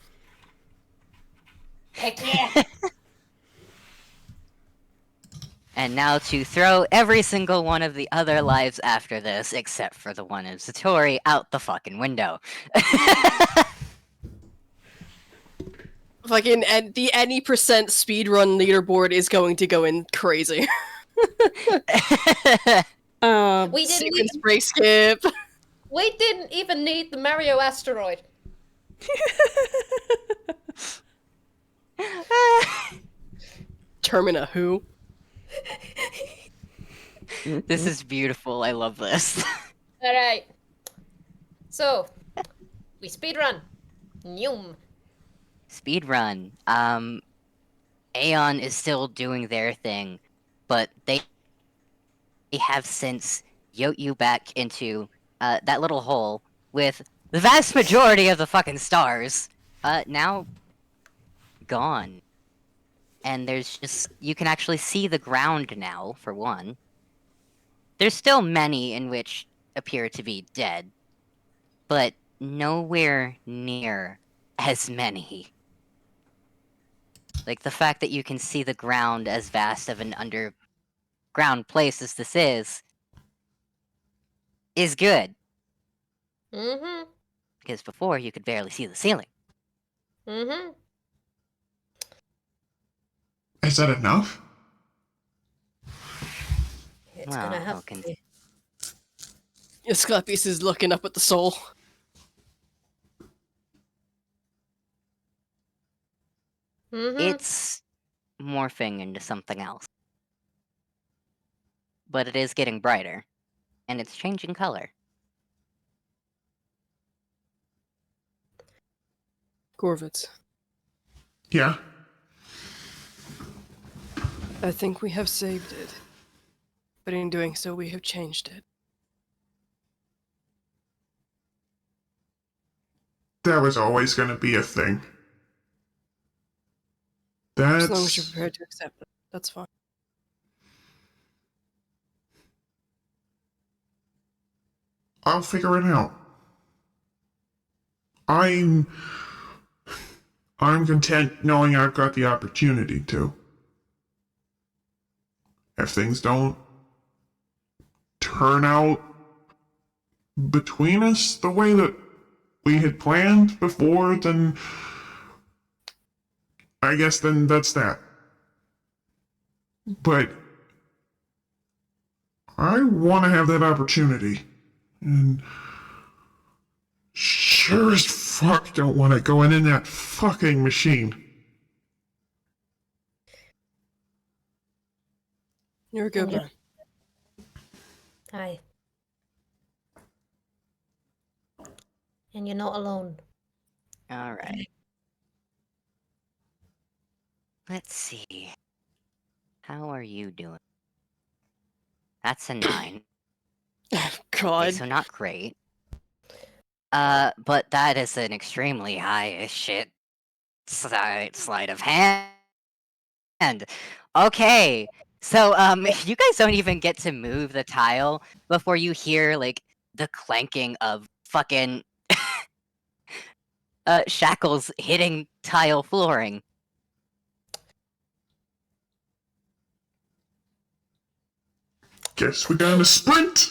Heck yeah! And now to throw every single one of the other lives after this, except for the one of Satori, out the fucking window. Fucking, and the any percent speedrun leaderboard is going to go in crazy. We didn't Sequence even, break skip. we didn't even need the Mario asteroid. Termina who? This is beautiful. I love this. Alright. So, we speedrun. Noom. Speedrun. Aeon is still doing their thing, but they have since yote you back into that little hole with the vast majority of the fucking stars now gone. And there's just, you can actually see the ground now, for one. There's still many in which appear to be dead, but nowhere near as many. Like, the fact that you can see the ground as vast of an underground place as this is good. Mm-hmm. Because before, you could barely see the ceiling. Mm-hmm. Is that enough? It's gonna Well, have to be. Asclepius is looking up at the soul. Mm-hmm. It's morphing into something else. But it is getting brighter. And it's changing color. Korvits, Yeah. I think we have saved it. But in doing so, we have changed it. That was always going to be a thing. As long as you're That's... prepared to accept it, that's fine. I'll figure it out. I'm content knowing I've got the opportunity to. If things don't turn out between us the way that we had planned before, then I guess then that's that. But I want to have that opportunity. And sure as fuck don't want to go in that fucking machine. You're a good man. Aye. And you're not alone. Alright. Let's see. How are you doing? That's a 9. Okay, God. so not great. But that is an extremely high as shit sleight of hand. Okay, so, you guys don't even get to move the tile before you hear, like, the clanking of fucking shackles hitting tile flooring. Guess we gotta sprint!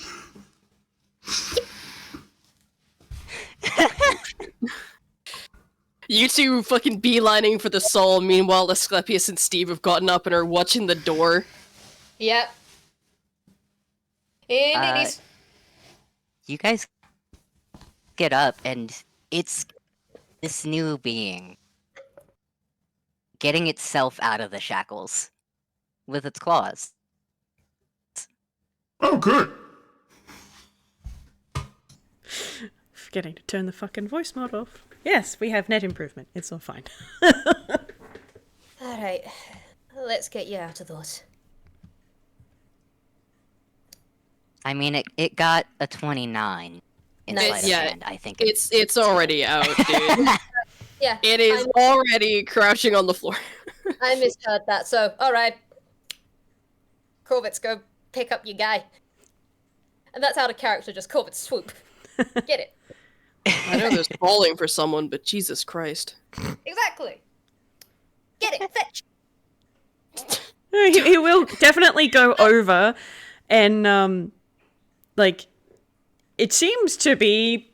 You two fucking beelining for the soul, meanwhile Asclepius and Steve have gotten up and are watching the door. Yep. And it Uh, is. You guys get up, and it's this new being getting itself out of the shackles with its claws. Oh, good. Forgetting to turn the fucking voice mod off. Yes, we have net improvement. It's all fine. Alright. Let's get you out of those. I mean, it got a 29 in Nice. sleight of Yeah, hand. I think It's already out, dude. Yeah. It is already crouching on the floor. I misheard that, so alright. Korvits, go pick up your guy. And that's out of character, just Korvits swoop. Get it. I know there's falling for someone, but Jesus Christ. Exactly. Get it, fetch. He will definitely go over and, like, it seems to be,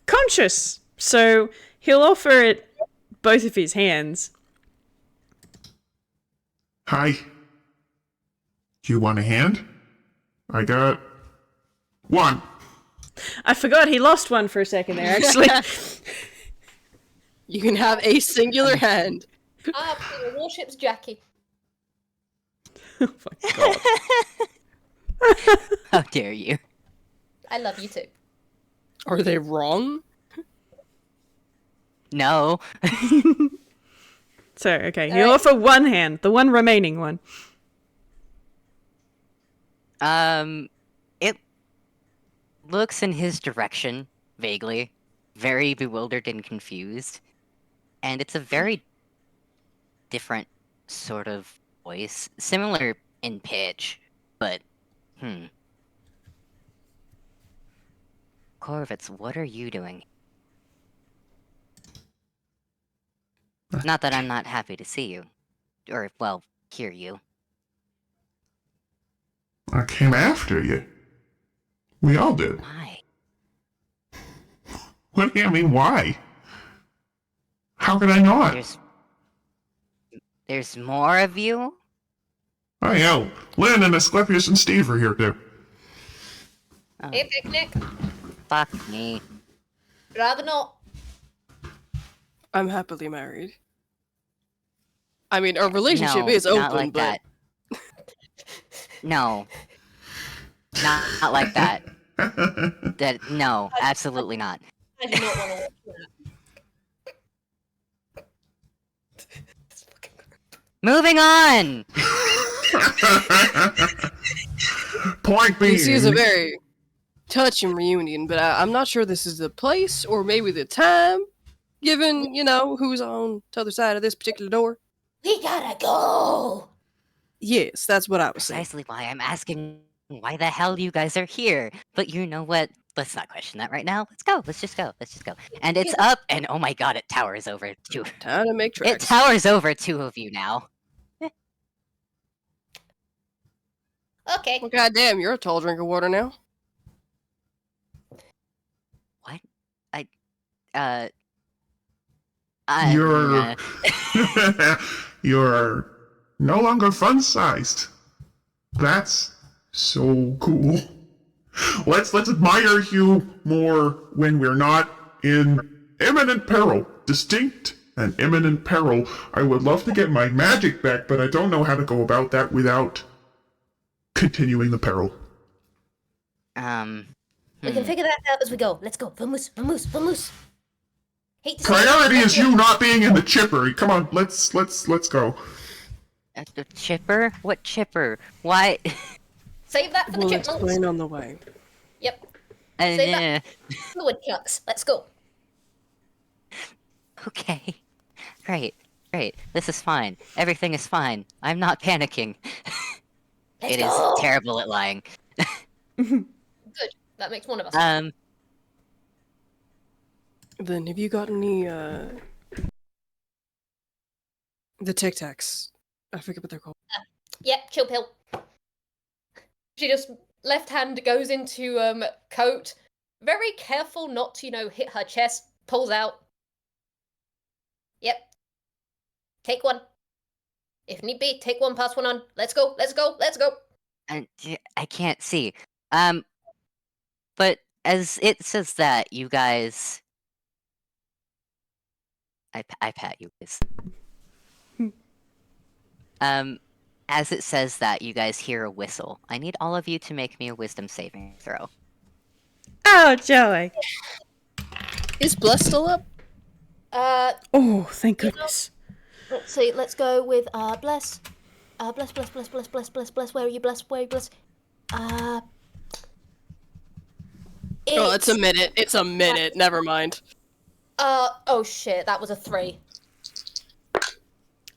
conscious. So he'll offer it both of his hands. Hi. Do you want a hand? I got 1. I forgot he lost one for a second there, actually. You can have a singular hand. The warship's Jackie. Oh my god. How dare you? I love you too. Are they wrong? No. So, okay, he'll Alright. offer one hand, the one remaining one. It looks in his direction, vaguely, very bewildered and confused. And it's a very different sort of voice, similar in pitch, but, Korvits, what are you doing? Not that I'm not happy to see you. Or, well, hear you. I came after you. We all did. Why? What do you mean, why? How could I not? There's more of you? Oh, yeah. Lynn and Asclepius and Steve are here, too. Oh, Hey, picnic. fuck me. Rather not. I'm happily married. I mean, our relationship No, is not open, like but that. No. Not like that. No, absolutely not. I do not want to watch that. It's fucking gross. Moving on! Point being. this is a very touching reunion, but I'm not sure this is the place or maybe the time, given, who's on the other side of this particular door. We gotta go. Yes, that's what I was saying. Precisely why I'm asking why the hell you guys are here. But you know what? Let's not question that right now. Let's go. Let's just go. Let's just go. And it's up, and oh my god, it towers over two. Time to make It tracks. towers over two of you now. Okay. Well, goddamn, you're a tall drink of water now. What? You're. You're no longer fun sized. That's so cool. Let's admire you more when we're not in imminent peril. Distinct and imminent peril. I would love to get my magic back, but I don't know how to go about that without continuing the peril. We can figure that out as we go. Let's go. Vamos, vamos, vamos. Hate to say it, Priority is you not being in the chipper. Come on, let's go. The chipper? What chipper? Why? Save that for the We'll chipmunks. explain on the way. Yep. Save that. Uh, The woodchucks. Let's go. okay. Great. This is fine. Everything is fine. I'm not panicking. Let's It is go. terrible at lying. Good. That makes one of us. Then have you got any, the Tic Tacs? I forget what they're called. Yep, chill pill. She just left hand goes into coat, very careful not to hit her chest. Pulls out. Yep. Take one. If need be, take one, pass one on. Let's go. Let's go. Let's go. I can't see. But as it says that, you guys... I pat you guys. As it says that, you guys hear a whistle. I need all of you to make me a wisdom saving throw. Oh, joy. Is Bless still up? Oh, thank goodness. Let's see. Let's go with bless. Bless. Where are you? Bless. Where are you? Bless. Oh, it's a minute. It's a minute. Never mind. Oh shit, that was a 3.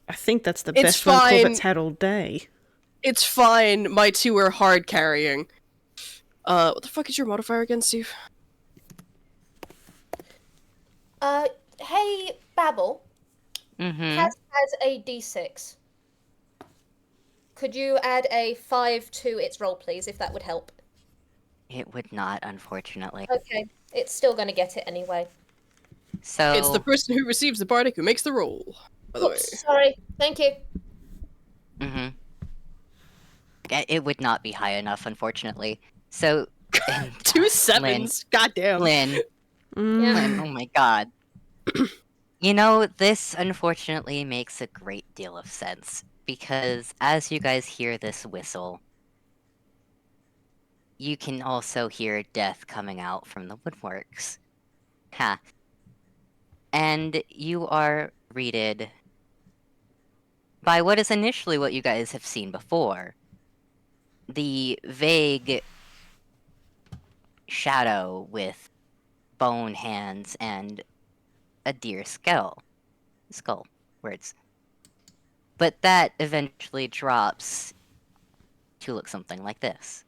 I think that's the It's best one fine. Korvits had all day. It's fine. My two are hard carrying. What the fuck is your modifier again, Steve? Hey, Babble. Mm-hmm. Has a d6. Could you add a 5 to its roll, please, if that would help? It would not, unfortunately. Okay, it's still going to get it anyway. So... It's the person who receives the bardic who makes the roll, by the way. Oops, sorry. Thank you. Mm-hmm. It would not be high enough, unfortunately. So... 2 sevens. Goddamn. Lynn, Yeah. Lynn, oh my god. You know, this unfortunately makes a great deal of sense, because as you guys hear this whistle, you can also hear death coming out from the woodworks. Ha. And you are greeted by what is initially what you guys have seen before. The vague shadow with bone hands and a deer skull. Words. But that eventually drops to look something like this.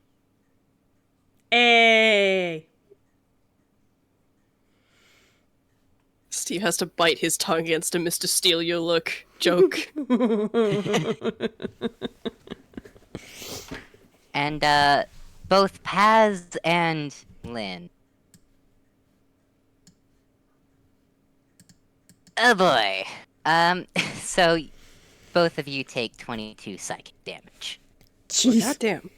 Hey. He has to bite his tongue against a Mr. Steal Your Look joke. And both Paz and Lynn. Oh boy. So both of you take 22 psychic damage. Jeez. Goddamn.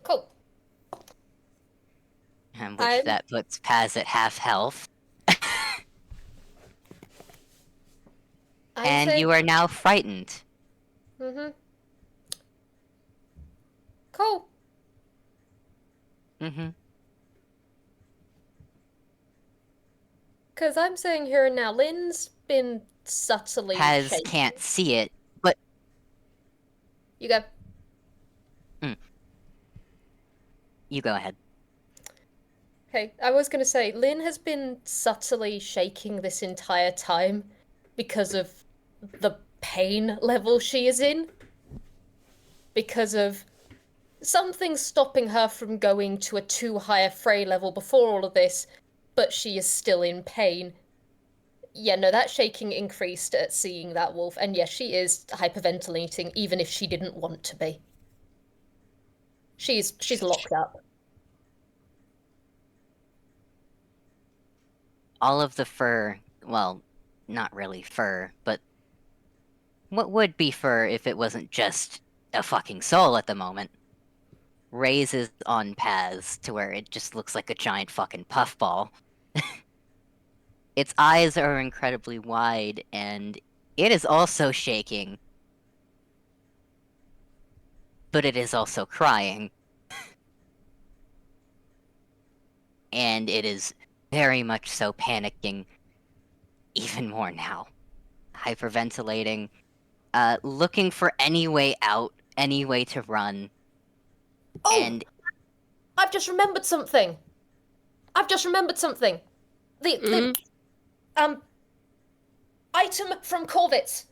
Cool. Which that puts Paz at half health. And you are now frightened. Mm-hmm. Cool. Mm-hmm. Because I'm saying here and now, Lynn's been subtly Paz shaking. can't see it, but You go. you go ahead. Okay, I was going to say, Lynn has been subtly shaking this entire time because of the pain level she is in. Because of something stopping her from going to a too high a fray level before all of this, but she is still in pain. Yeah, no, that shaking increased at seeing that wolf, and yes, she is hyperventilating, even if she didn't want to be. She's locked up. All of the fur, well, not really fur, but what would be fur if it wasn't just a fucking soul at the moment, raises on Paz to where it just looks like a giant fucking puffball. Its eyes are incredibly wide, and it is also shaking. But it is also crying. And it is very much so panicking even more now. Hyperventilating, looking for any way out, any way to run. Oh! And I've just remembered something! The item from Korvits.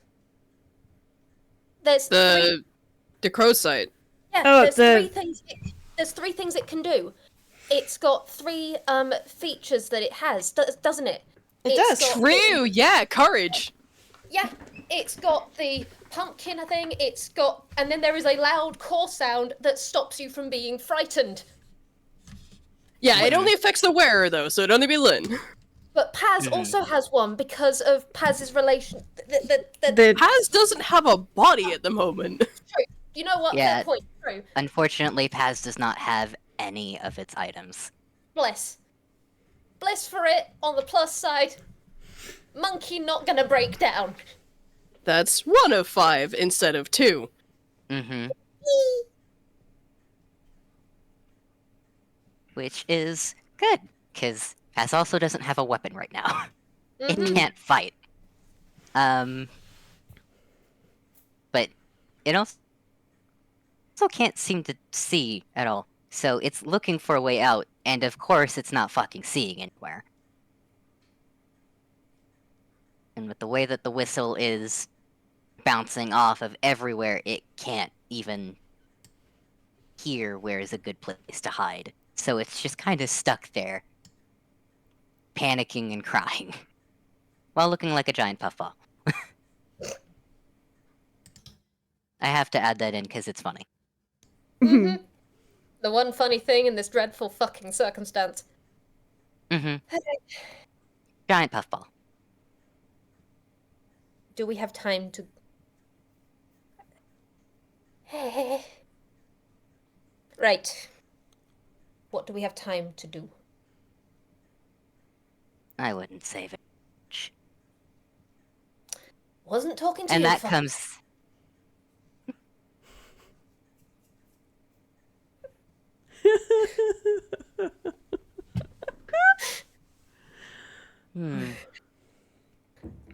There's three... The crow sight. Yeah, Oh, there's three things it can do. It's got three features that it has, doesn't it? It It's does. got True, yeah, courage. Yeah, it's got the pumpkin thing, and then there is a loud core sound that stops you from being frightened. Yeah, it only affects the wearer, though, so it'd only be Lynn. But Paz also has one because of Paz's relation. Paz doesn't have a body at the moment. True. You know what? Yeah. Fair point. True. unfortunately, Paz does not have any of its items. Bless for it. On the plus side, monkey not gonna break down. That's 1 of 5 instead of 2. Mm-hmm. Which is good, because Paz also doesn't have a weapon right now. It can't fight. But it also can't seem to see at all. So it's looking for a way out, and of course it's not fucking seeing anywhere. And with the way that the whistle is bouncing off of everywhere, it can't even hear where is a good place to hide. So it's just kind of stuck there, panicking and crying, while looking like a giant puffball. I have to add that in because it's funny. The one funny thing in this dreadful fucking circumstance. Giant puffball. Do we have time to... Right. What do we have time to do? I wouldn't save it. Wasn't talking to And you. that comes...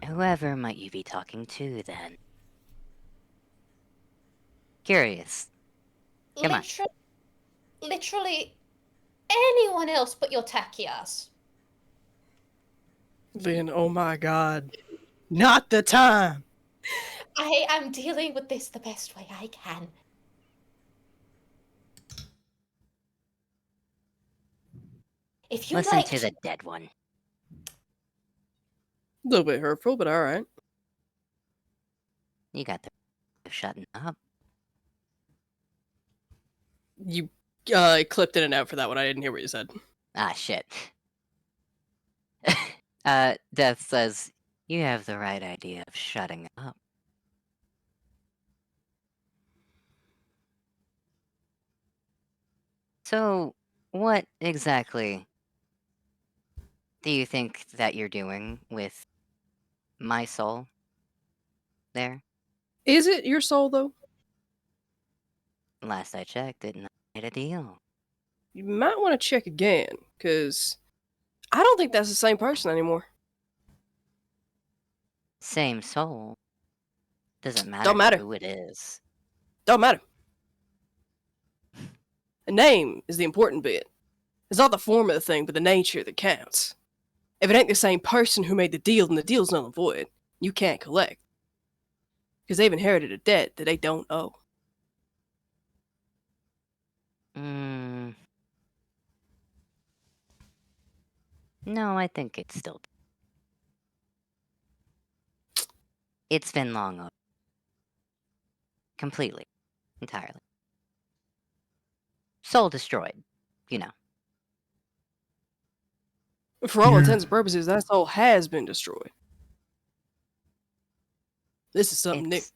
Whoever might you be talking to, then? Curious. Come on. Literally anyone else but your tacky ass. Lynn, oh my god. Not the time! I am dealing with this the best way I can. If you Listen like to the dead one. A little bit hurtful, but alright. You got the shutting up. You clipped in and out for that one. I didn't hear what you said. Ah, shit. Death says, you have the right idea of shutting up. So, what exactly do you think that you're doing with my soul there? Is it your soul, though? Last I checked, didn't I made a deal? You might want to check again, because I don't think that's the same person anymore. Same soul. Doesn't matter, Don't matter. who it is. Don't matter. The name is the important bit. It's not the form of the thing, but the nature that counts. If it ain't the same person who made the deal, then the deal's null and void. You can't collect. Because they've inherited a debt that they don't owe. No, I think it's still... It's been long over. Completely. Entirely. Soul destroyed. You know. For all Yeah. intents and purposes, that soul has been destroyed. This is something new. It's...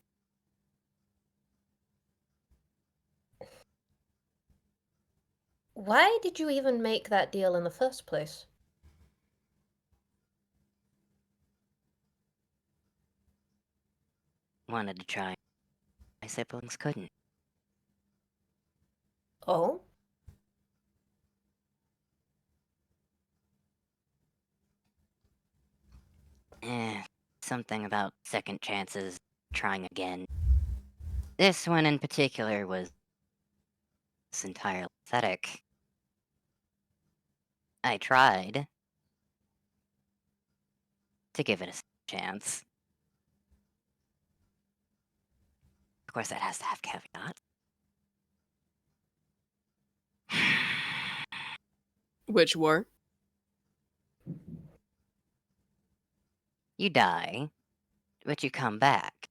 Why did you even make that deal in the first place? Wanted to try. My siblings couldn't. Oh? Something about second chances, trying again. This one in particular was entirely pathetic. I tried to give it a chance. Of course, that has to have caveats. Which were? You die, but you come back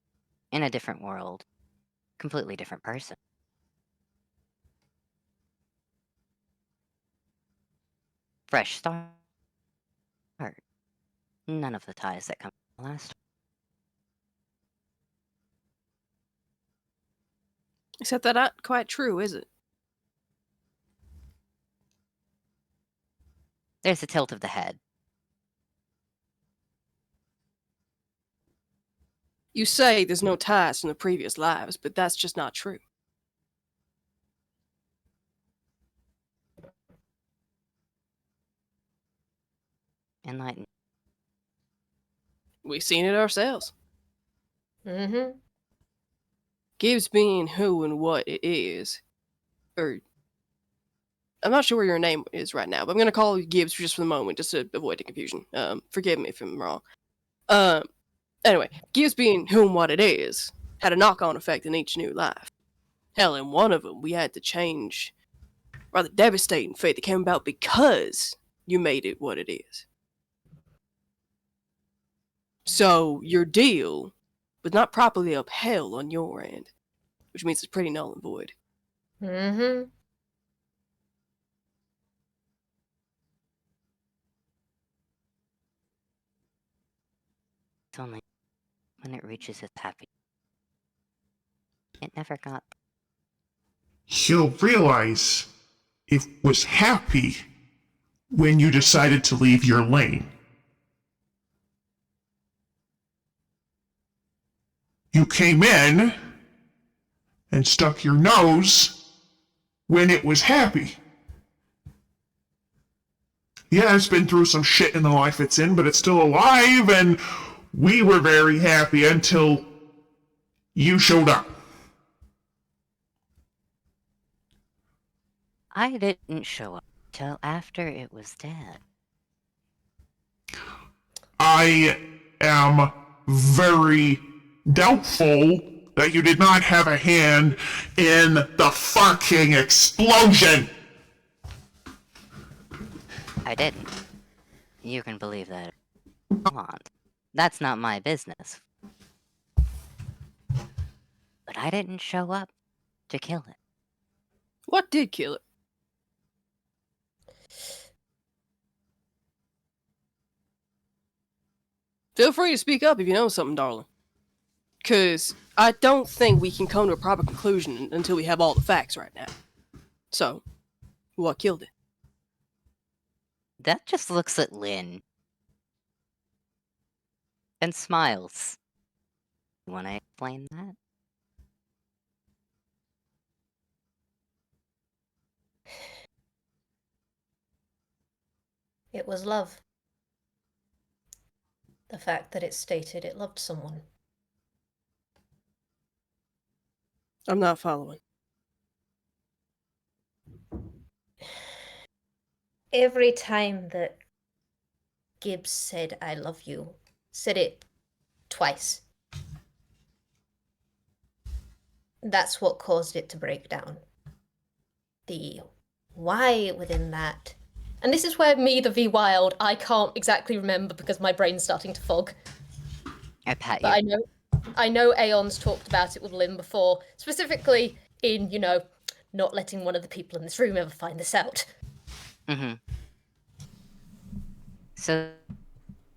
in a different world, completely different person. Fresh start. None of the ties that come from the last. Except that not quite true, is it? There's a tilt of the head. You say there's no ties from the previous lives, but that's just not true. Enlightened. We've seen it ourselves. Mm-hmm. Gibbs being who and what it is. Or... I'm not sure where your name is right now, but I'm going to call you Gibbs just for the moment, just to avoid the confusion. Forgive me if I'm wrong. Anyway, Gibbs being who and what it is had a knock-on effect in each new life. Hell, in one of them, we had to change rather devastating fate that came about because you made it what it is. So, your deal was not properly upheld on your end, which means it's pretty null and void. Mm-hmm. It's only when it reaches its happy. It never got. You'll realize it was happy when you decided to leave your lane. You came in and stuck your nose when it was happy. Yeah, it's been through some shit in the life it's in, but it's still alive, and we were very happy until you showed up. I didn't show up till after it was dead. I am very doubtful that you did not have a hand in the fucking explosion. I didn't. You can believe that if you want. That's not my business. But I didn't show up to kill it. What did kill it? Feel free to speak up if you know something, darling. Because I don't think we can come to a proper conclusion until we have all the facts right now. So, what killed it? Death just looks at Lynn and smiles. You want to explain that? It was love. The fact that it stated it loved someone. I'm not following. Every time that Gibbs said, I love you, said it twice. That's what caused it to break down. The why within that. And this is where me, the Vwild, I can't exactly remember because my brain's starting to fog. I pat But you. I know Aeon's talked about it with Lynn before, specifically in, not letting one of the people in this room ever find this out. Mm-hmm. So,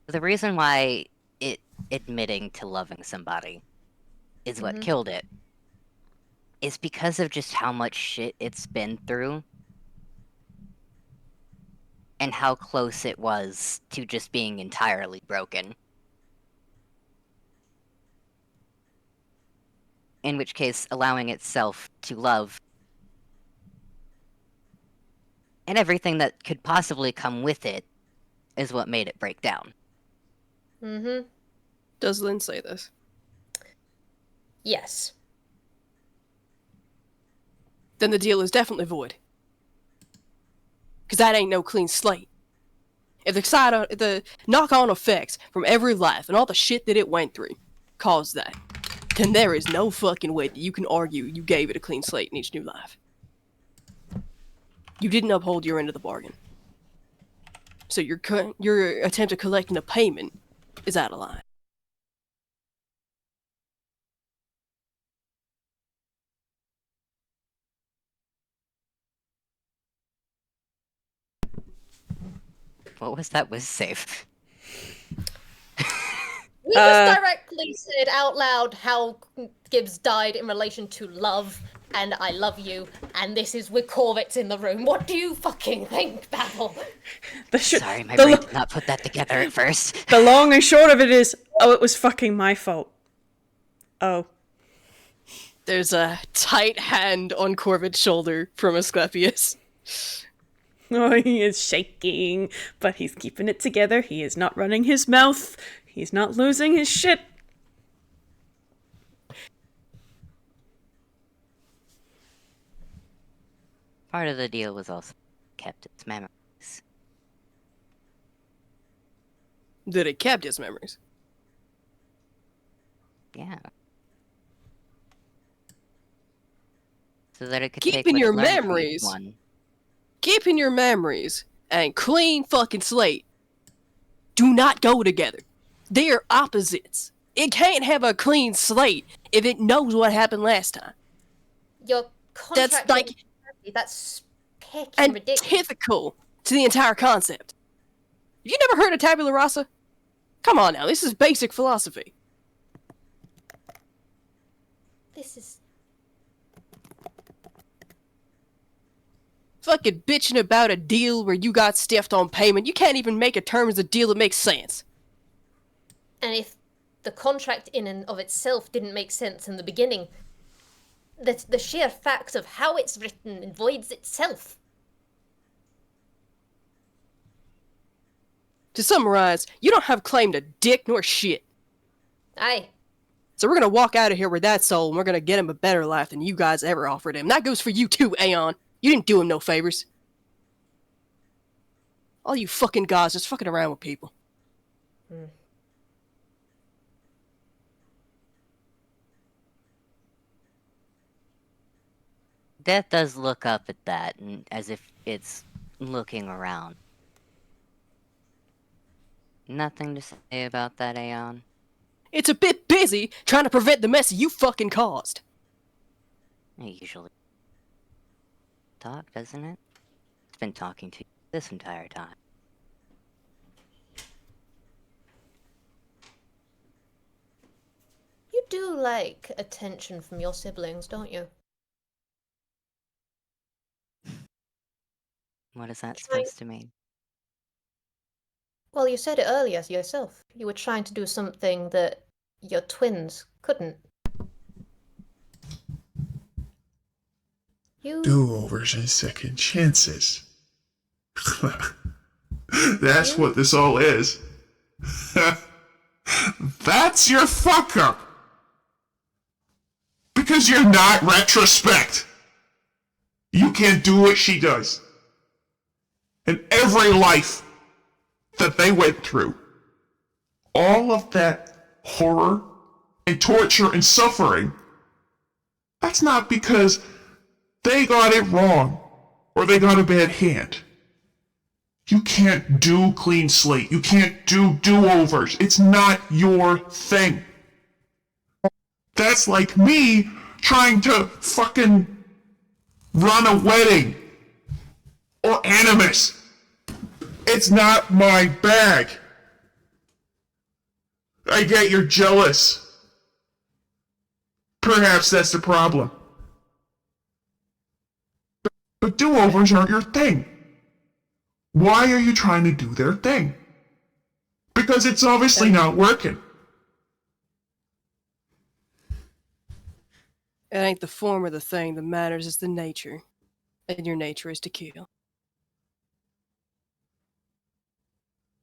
the reason why it admitting to loving somebody is what killed it is because of just how much shit it's been through and how close it was to just being entirely broken. In which case, allowing itself to love and everything that could possibly come with it is what made it break down. Mm-hmm. Does Lynn say this? Yes. Then the deal is definitely void. Because that ain't no clean slate. If the knock-on effects from every life and all the shit that it went through caused that, then there is no fucking way that you can argue you gave it a clean slate in each new life. You didn't uphold your end of the bargain. So your attempt at collecting a payment is out of line. What was that Whis save? We just directly said out loud how Gibbs died in relation to love, and I love you, and this is with Korvits in the room. What do you fucking think, Babble? Sorry, my brain did not put that together at first. The long and short of it is, it was fucking my fault. Oh. There's a tight hand on Korvit's shoulder from Asclepius. Oh, he is shaking, but he's keeping it together. He is not running his mouth. He's not losing his shit. Part of the deal was also kept its memories. That it kept his memories. Yeah. So that it could Keeping take what your it learned from each memories. one. Keeping your memories and clean fucking slate do not go together. They are opposites. It can't have a clean slate if it knows what happened last time. Your contract that's pecking ridiculous. Antithetical to the entire concept. Have you never heard of tabula rasa? Come on now, this is basic philosophy. This is... Fucking bitching about a deal where you got stiffed on payment. You can't even make a terms of deal that makes sense. And if the contract in and of itself didn't make sense in the beginning, the sheer fact of how it's written voids itself. To summarize, you don't have claim to dick nor shit. Aye. So we're gonna walk out of here with that soul, and we're gonna get him a better life than you guys ever offered him. That goes for you too, Aeon. You didn't do him no favors. All you fucking gods just fucking around with people. Death does look up at that, and as if it's looking around. Nothing to say about that, Aeon. It's a bit busy trying to prevent the mess you fucking caused. It usually talk, doesn't it? It's been talking to you this entire time. You do like attention from your siblings, don't you? What is that Trying- supposed to mean? Well, you said it earlier yourself. You were trying to do something that your twins couldn't. You Do-overs and second chances. That's what this all is. That's your fuck up. Because you're not retrospect. You can't do what she does. And every life that they went through, all of that horror and torture and suffering, that's not because they got it wrong or they got a bad hand. You can't do clean slate. You can't do do-overs. It's not your thing. That's like me trying to fucking run a wedding or animus. It's not my bag. I get you're jealous. Perhaps that's the problem. But do-overs aren't your thing. Why are you trying to do their thing? Because it's obviously not working. It ain't the form or the thing that matters, it's the nature. And your nature is to kill.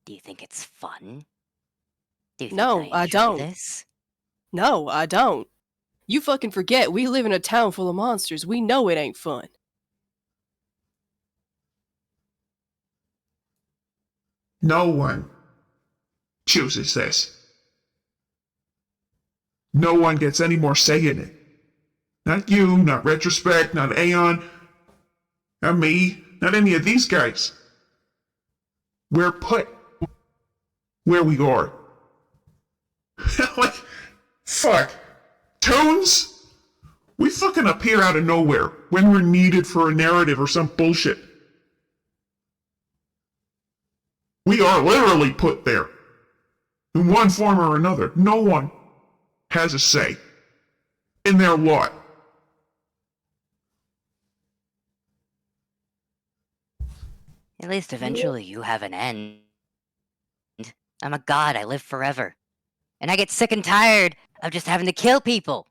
Do you think it's fun? Do you think No, I enjoy don't. this? No, I don't. You fucking forget, we live in a town full of monsters. We know it ain't fun. No one chooses this. No one gets any more say in it. Not you, not Retrospect, not Aeon, not me, not any of these guys. We're put where we are. Like, fuck. Tones? We fucking appear out of nowhere when we're needed for a narrative or some bullshit. We are literally put there. In one form or another. No one has a say in their lot. At least eventually you have an end. I'm a god, I live forever. And I get sick and tired of just having to kill people.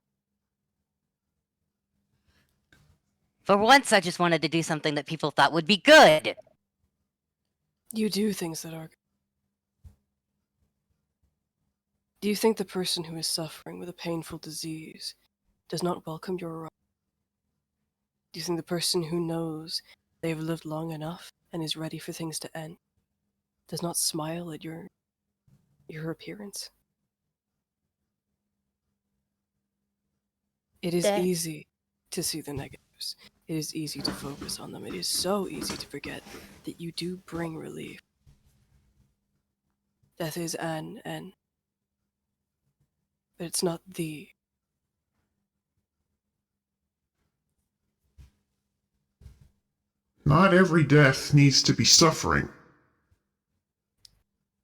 For once, I just wanted to do something that people thought would be good. You do things that are. Do you think the person who is suffering with a painful disease does not welcome your arrival? Do you think the person who knows they have lived long enough and is ready for things to end does not smile at your appearance? It is That- easy to see the negatives. It is easy to focus on them. It is so easy to forget that you do bring relief. Death is an end. But it's not the. Not every death needs to be suffering.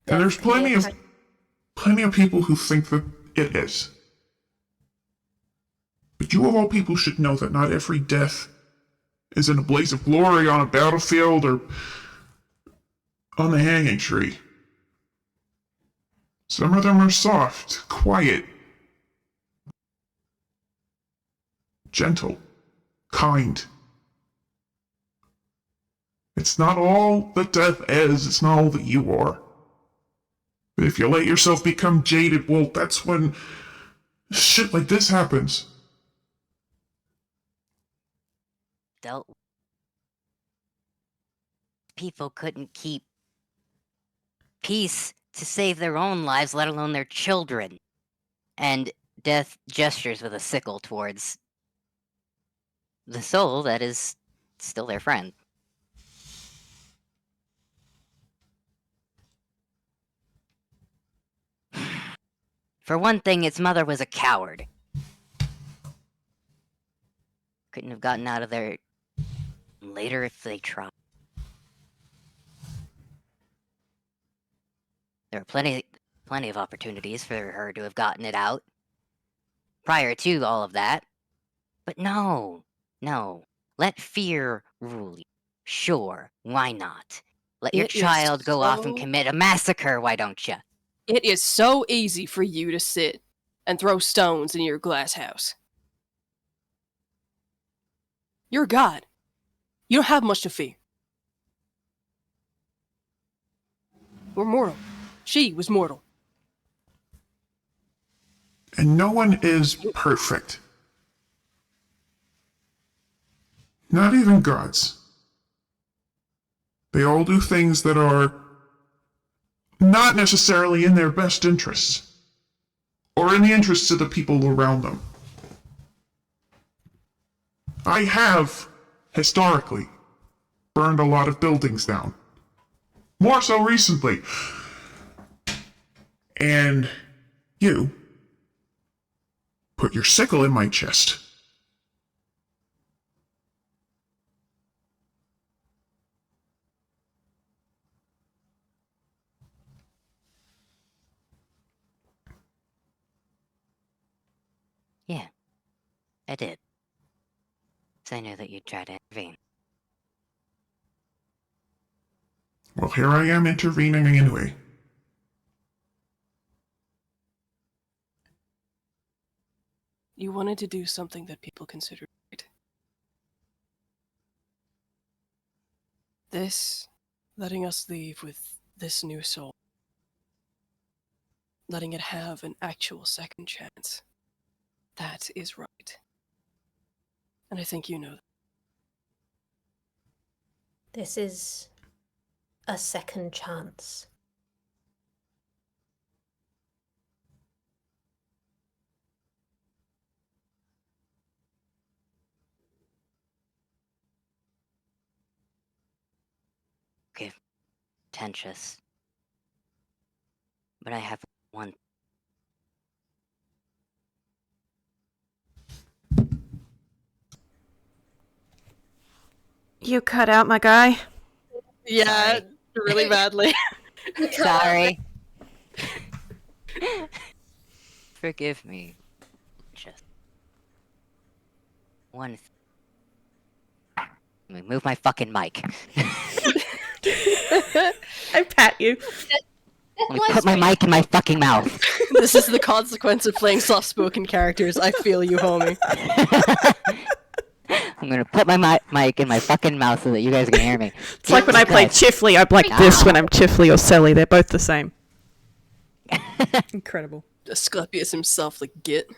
And there's plenty of people who think that it is. But you of all people should know that not every death is in a blaze of glory on a battlefield or on the hanging tree. Some of them are soft, quiet, gentle, kind. It's not all that death is, it's not all that you are. But if you let yourself become jaded, well, that's when shit like this happens. Dealt people couldn't keep peace to save their own lives, let alone their children. And death gestures with a sickle towards the soul that is still their friend. For one thing, its mother was a coward. Couldn't have gotten out of there later if they tried. There were plenty of opportunities for her to have gotten it out prior to all of that. But no. Let fear rule you. Sure, why not? Let your It is child go off and so- commit a massacre, why don't you? It is so easy for you to sit and throw stones in your glass house. You're God. You don't have much to fear. We're mortal. She was mortal. And no one is perfect. Not even gods. They all do things that are not necessarily in their best interests, or in the interests of the people around them. I have, historically, burned a lot of buildings down. More so recently. And you put your sickle in my chest. Yeah, I did. So I knew that you'd try to intervene. Well, here I am intervening anyway. You wanted to do something that people consider right. This, letting us leave with this new soul. Letting it have an actual second chance. That is right. And I think you know that. This is a second chance. Okay, pretentious. But I have one. You cut out, my guy. Yeah, Sorry. really badly. Sorry. Forgive me. Just one. Let me move my fucking mic. I pat you. Let me put my mic in my fucking mouth. This is the consequence of playing soft-spoken characters. I feel you, homie. I'm gonna put my mic in my fucking mouth so that you guys can hear me. It's like when I play Chifley, I'm like this when I'm Chifley or Selly. They're both the same. Incredible. Asclepius himself, like, get.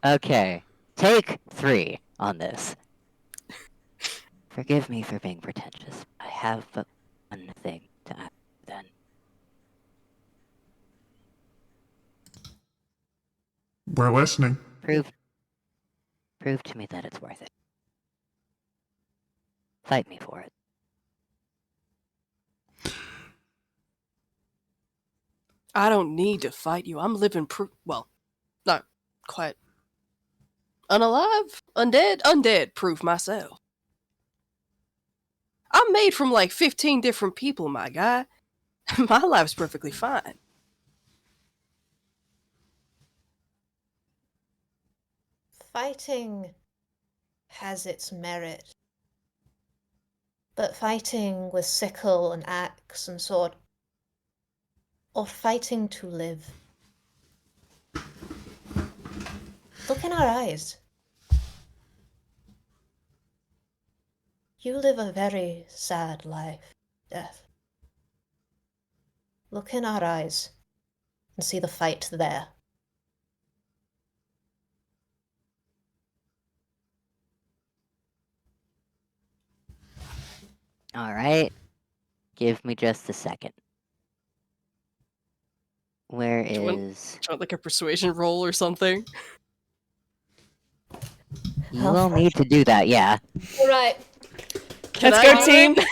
Okay, take 3 on this. Forgive me for being pretentious. I have but one thing to ask then. We're listening. Prove to me that it's worth it. Fight me for it. I don't need to fight you. I'm living well, not quite. Unalive? Undead proof myself. I'm made from like 15 different people, my guy. My life's perfectly fine. Fighting has its merit. But fighting with sickle and axe and sword, or fighting to live. Look in our eyes. You live a very sad life, Death. Look in our eyes and see the fight there. Alright. Give me just a second. Where you want- is... Do you want like a persuasion roll or something? You will need to do that, yeah. Alright. Can Let's I go, do team. it?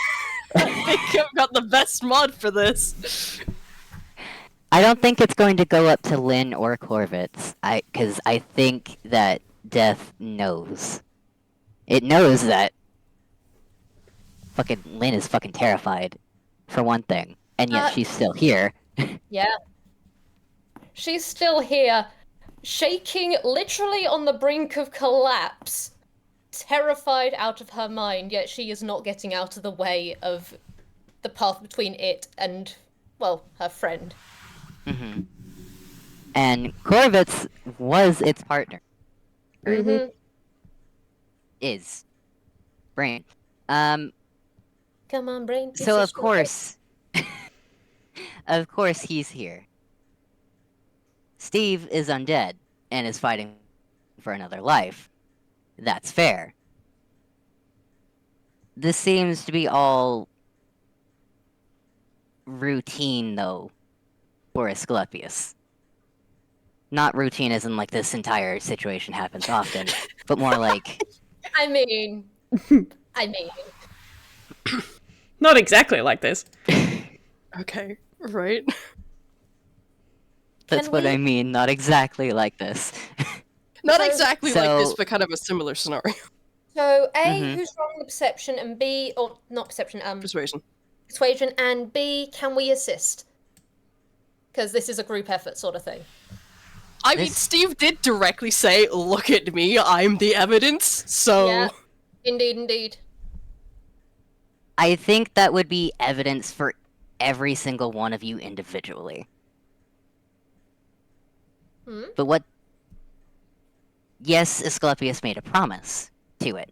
I think I've got the best mod for this. I don't think it's going to go up to Lynn or Korvits. Because I think that Death knows. It knows that fucking Lynn is fucking terrified, for one thing, and yet she's still here. Yeah. She's still here, shaking, literally on the brink of collapse, terrified out of her mind, yet she is not getting out of the way of the path between it and, well, her friend. Mm-hmm. And Korvits was its partner. Mm-hmm. Is. Brain. Come on, brain. So of course... of course he's here. Steve is undead, and is fighting for another life. That's fair. This seems to be all... routine, though, for Asclepius. Not routine as in, like, this entire situation happens often, but more like... I mean... Not exactly like this. Okay, right. That's what I mean, not exactly like this. Not exactly like this, So- but kind of a similar scenario. So, A, Mhm. who's wrong the perception, and B, or not perception, Persuasion. persuasion, and B, can we assist? Because this is a group effort sort of thing. I mean, This- Steve did directly say, "Look at me, I'm the evidence." So, Yeah. Indeed. I think that would be evidence for every single one of you individually. Hmm? But what... Yes, Asclepius made a promise to it.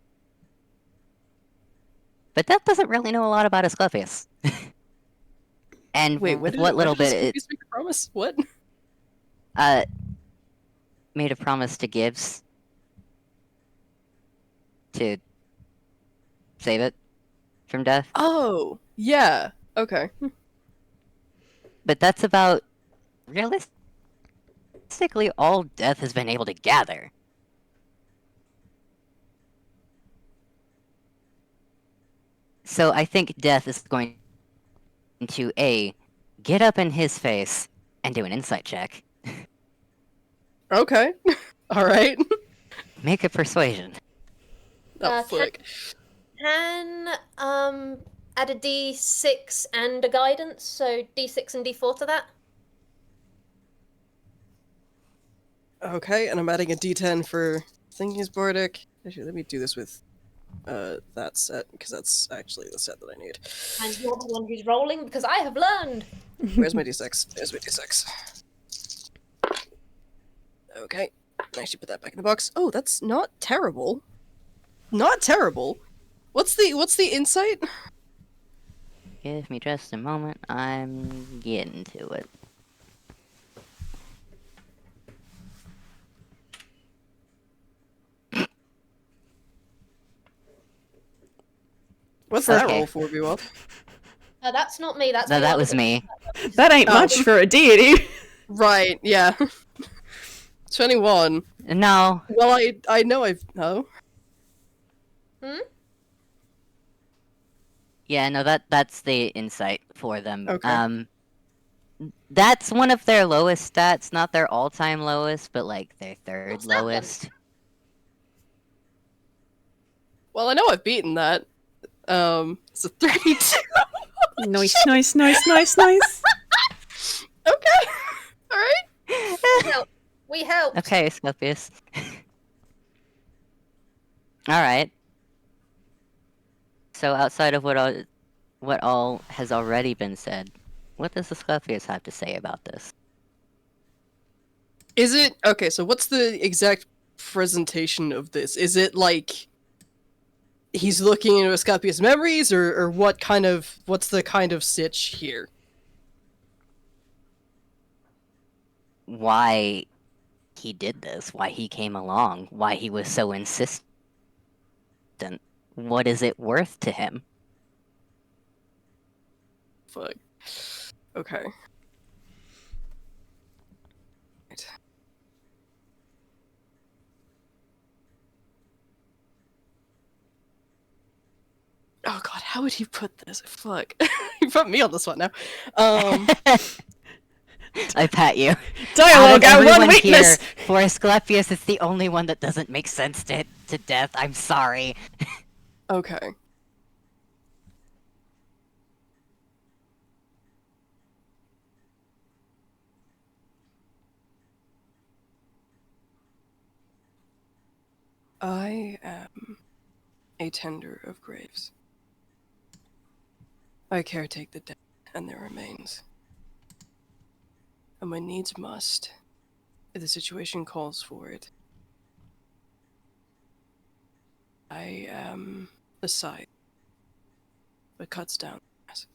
But that doesn't really know a lot about Asclepius. And wait, with what little bit it... Steve make a promise? What? Made a promise to Gibbs to save it from death. Oh, yeah. Okay. But that's about realistically all Death has been able to gather. So I think Death is going to A, get up in his face and do an insight check. Okay. All right. Make a persuasion. Oh, fuck. Can, add a D6 and a guidance, so D6 and D4 to that? Okay, and I'm adding a D10 for Thinking's Bardic. Actually, let me do this with that set, because that's actually the set that I need. And you're the one who's rolling, because I have learned! Where's my D6? There's my D6. Okay, I should put that back in the box. Oh, that's not terrible. Not terrible. What's the insight? Give me just a moment. I'm getting to it. What's that Okay. roll for, Vwild? That's not me, that's No, me. that was me. That ain't Oh. much for a deity. Right, yeah. 21. No, Well, I know I've... Oh? yeah, no, that's the insight for them. Okay. That's one of their lowest stats, not their all-time lowest, but like their third What's that then? lowest. Well, I know I've beaten that. It's a 32. Nice. Okay. Alright. We helped! Okay, Asclepius. Alright. So outside of what all has already been said, what does Asclepius have to say about this? Is it... Okay, so what's the exact presentation of this? Is it like... he's looking into Asclepius' memories, or what's the kind of sitch here? Why he did this, why he came along, why he was so insistent. What is it worth to him? Fuck. Okay. Right. Oh god, how would you put this? Fuck. You put me on this one now. I pat you. Dialogue, our one weakness! For Asclepius, it's the only one that doesn't make sense to death. I'm sorry. Okay. I am a tender of graves. I caretake the dead and their remains. And when needs must, if the situation calls for it, I am the scythe that cuts down the grass.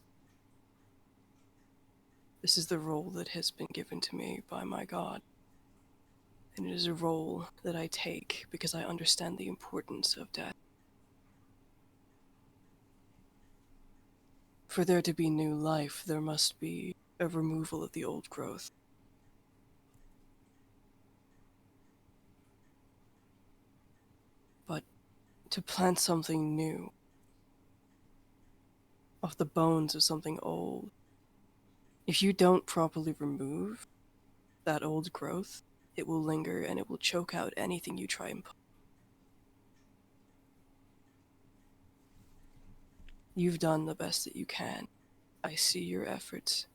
This is the role that has been given to me by my god. And it is a role that I take because I understand the importance of death. For there to be new life, there must be a removal of the old growth. But to plant something new off the bones of something old, if you don't properly remove that old growth, it will linger and it will choke out anything you try and put. You've done the best that you can. I see your efforts,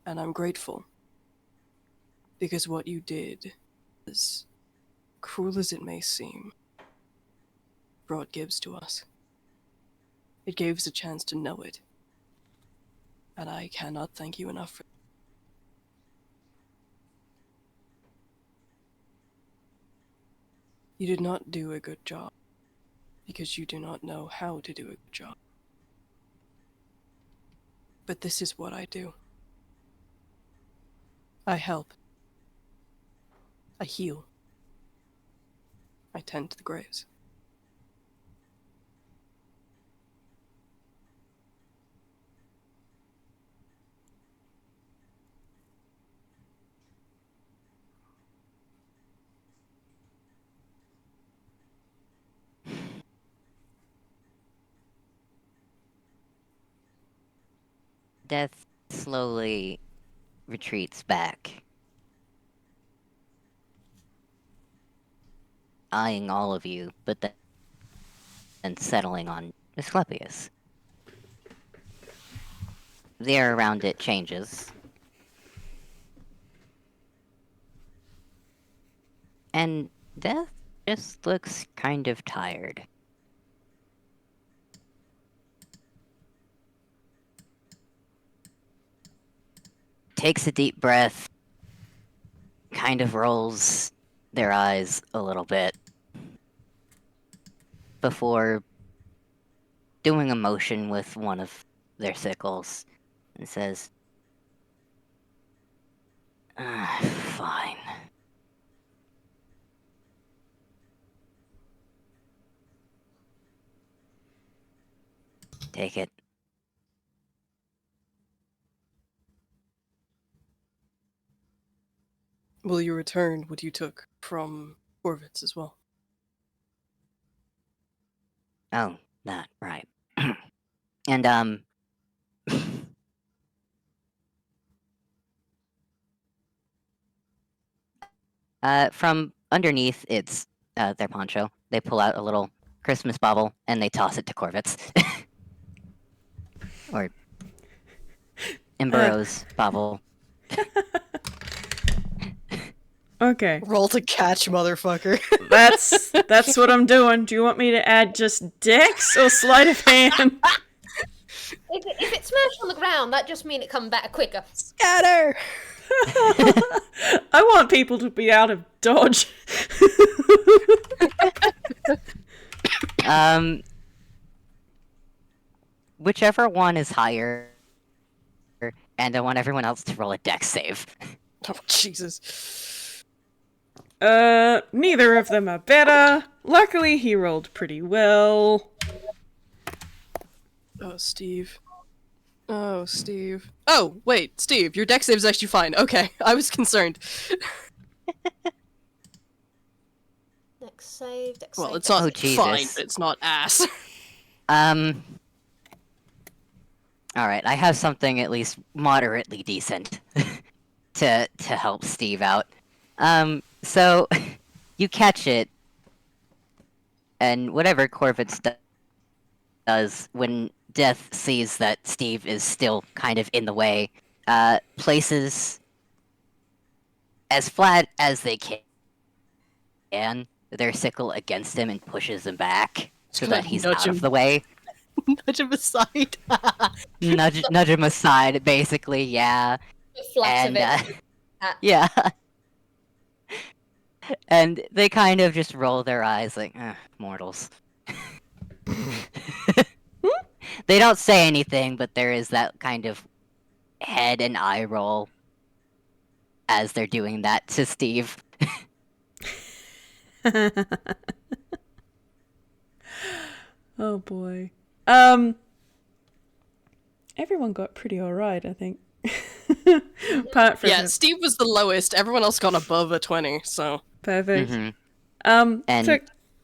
and I'm grateful. Because what you did, as cruel as it may seem, brought Gibbs to us. It gave us a chance to know it. And I cannot thank you enough for that. You did not do a good job, because you do not know how to do a good job. But this is what I do. I help. I heal. I tend to the graves. Death slowly retreats back, eyeing all of you, but then settling on Asclepius. The air around it changes. And Death just looks kind of tired. Takes a deep breath, kind of rolls their eyes a little bit before doing a motion with one of their sickles and says, fine. Take it. Will you return what you took from Korvits as well? Oh, that, right. And, from underneath its, their poncho, they pull out a little Christmas bauble, and they toss it to Korvits. Or Embero's bauble. Okay. Roll to catch, motherfucker. That's what I'm doing. Do you want me to add just dex or sleight of hand? If it's smashed on the ground, that just means it comes back quicker. Scatter! I want people to be out of dodge. Whichever one is higher, and I want everyone else to roll a dex save. Oh, Jesus. Neither of them are better. Luckily, he rolled pretty well. Oh, Steve. Oh, Steve. Oh, wait, Steve, your dex save is actually fine. Okay, I was concerned. Dex save, dex Well, save. it's not Oh, Jesus. fine, but it's not ass. Alright, I have something at least moderately decent. to help Steve out. So you catch it, and whatever Korvits does when Death sees that Steve is still kind of in the way, places as flat as they can their sickle against him and pushes him back so that he's out of the way. Nudge him aside. nudge him aside, basically, yeah. Flaps And, of it. yeah. And they kind of just roll their eyes like, mortals. They don't say anything, but there is that kind of head and eye roll as they're doing that to Steve. Oh boy. Everyone got pretty alright, I think. Apart from Steve was the lowest. Everyone else got above a 20, so. perfect. And So,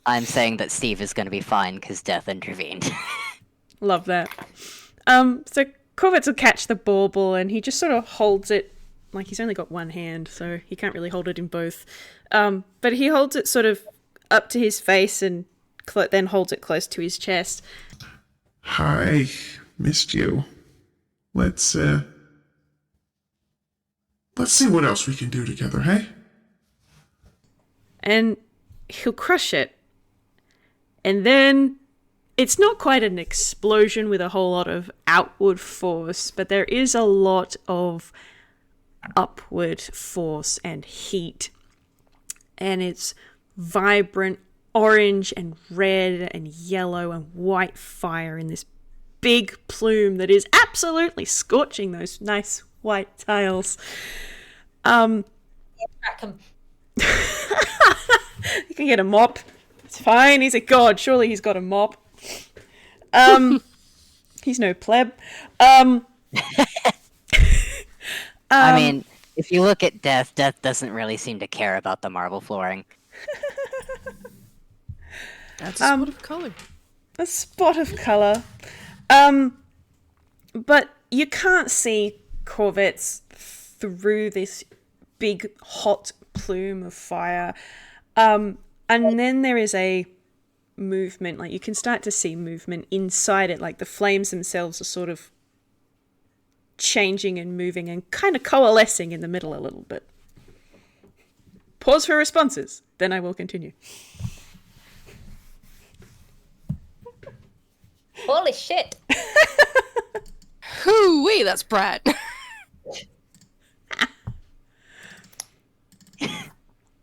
I'm saying that Steve is going to be fine because Death intervened. love that. So Korvits will catch the bauble and he just sort of holds it, like he's only got one hand, so he can't really hold it in both. But he holds it sort of up to his face and then holds it close to his chest. Hi, missed you. Let's see what else we can do together, hey? And he'll crush it. And then it's not quite an explosion with a whole lot of outward force, but there is a lot of upward force and heat. And it's vibrant orange and red and yellow and white fire in this big plume that is absolutely scorching those nice white tiles. Crack 'em. You can get a mop. It's fine. He's a god. Surely he's got a mop. He's no pleb. I mean, if you look at Death doesn't really seem to care about the marble flooring. That's a spot of color. A spot of colour. But you can't see Korvits through this big hot plume of fire. And then there is a movement, like you can start to see movement inside it, like the flames themselves are sort of changing and moving and kind of coalescing in the middle a little bit. Pause for responses, then I will continue. Holy shit. Hoo-wee, that's Brad.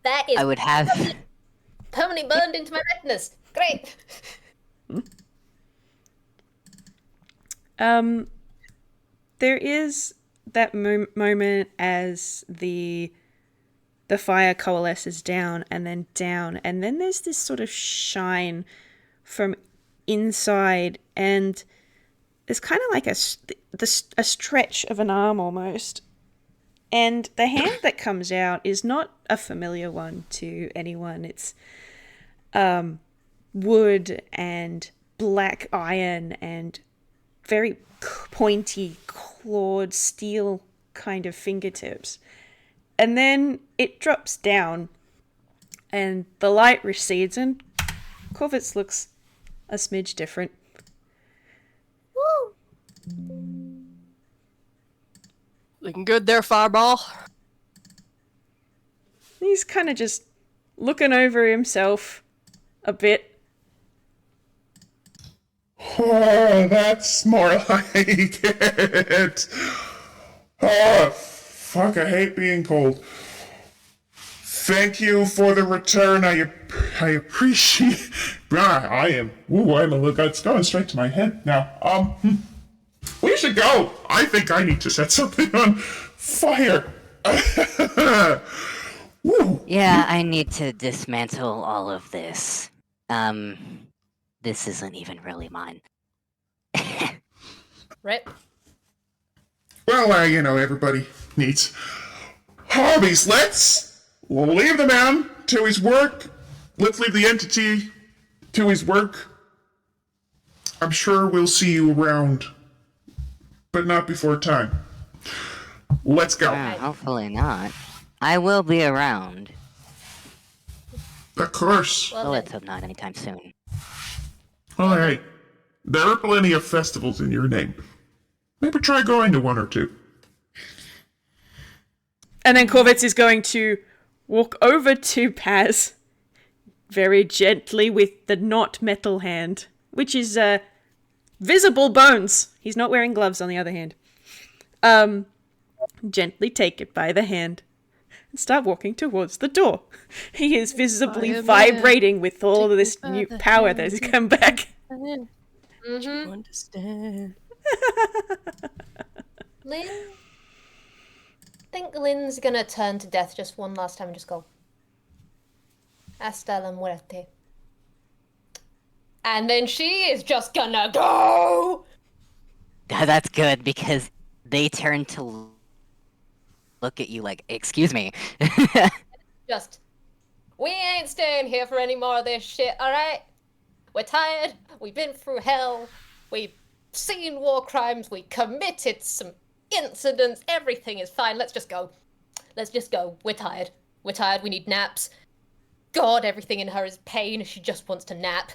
That is I would have... permanently burned into my retinas. Great. There is that moment as the fire coalesces down, and then there's this sort of shine from inside, and it's kind of like a stretch of an arm almost. And the hand that comes out is not a familiar one to anyone. It's wood and black iron and very pointy, clawed steel kind of fingertips. And then it drops down and the light recedes and Korvits looks a smidge different. Woo. Looking good there, Fireball. He's kind of just looking over himself a bit. Oh, that's more like it. Oh, fuck, I hate being cold. Thank you for the return. I appreciate... I'm a look. It's going straight to my head now. We should go. I think I need to set something on fire. Woo. Yeah, I need to dismantle all of this. This isn't even really mine. Right. Well, everybody needs hobbies. Let's leave the man to his work. Let's leave the entity to his work. I'm sure we'll see you around, but not before time. Let's go. Hopefully not. I will be around. Of course. Well, let's hope not anytime soon. Alright. There are plenty of festivals in your name. Maybe try going to one or two. And then Korvits is going to walk over to Paz very gently with the not metal hand, which is visible bones. He's not wearing gloves on the other hand. Gently take it by the hand and start walking towards the door. He is visibly vibrating with all of this new power that has come back. Do you understand? Lynn? I think Lynn's gonna turn to Death just one last time and just go, Hasta la muerte. And then she is just gonna go! That's good, because they turn to look at you like, excuse me. Just, we ain't staying here for any more of this shit, alright? We're tired, we've been through hell, we've seen war crimes, we committed some incidents, everything is fine, let's just go. Let's just go. We're tired. We're tired, we need naps. God, everything in her is pain, she just wants to nap.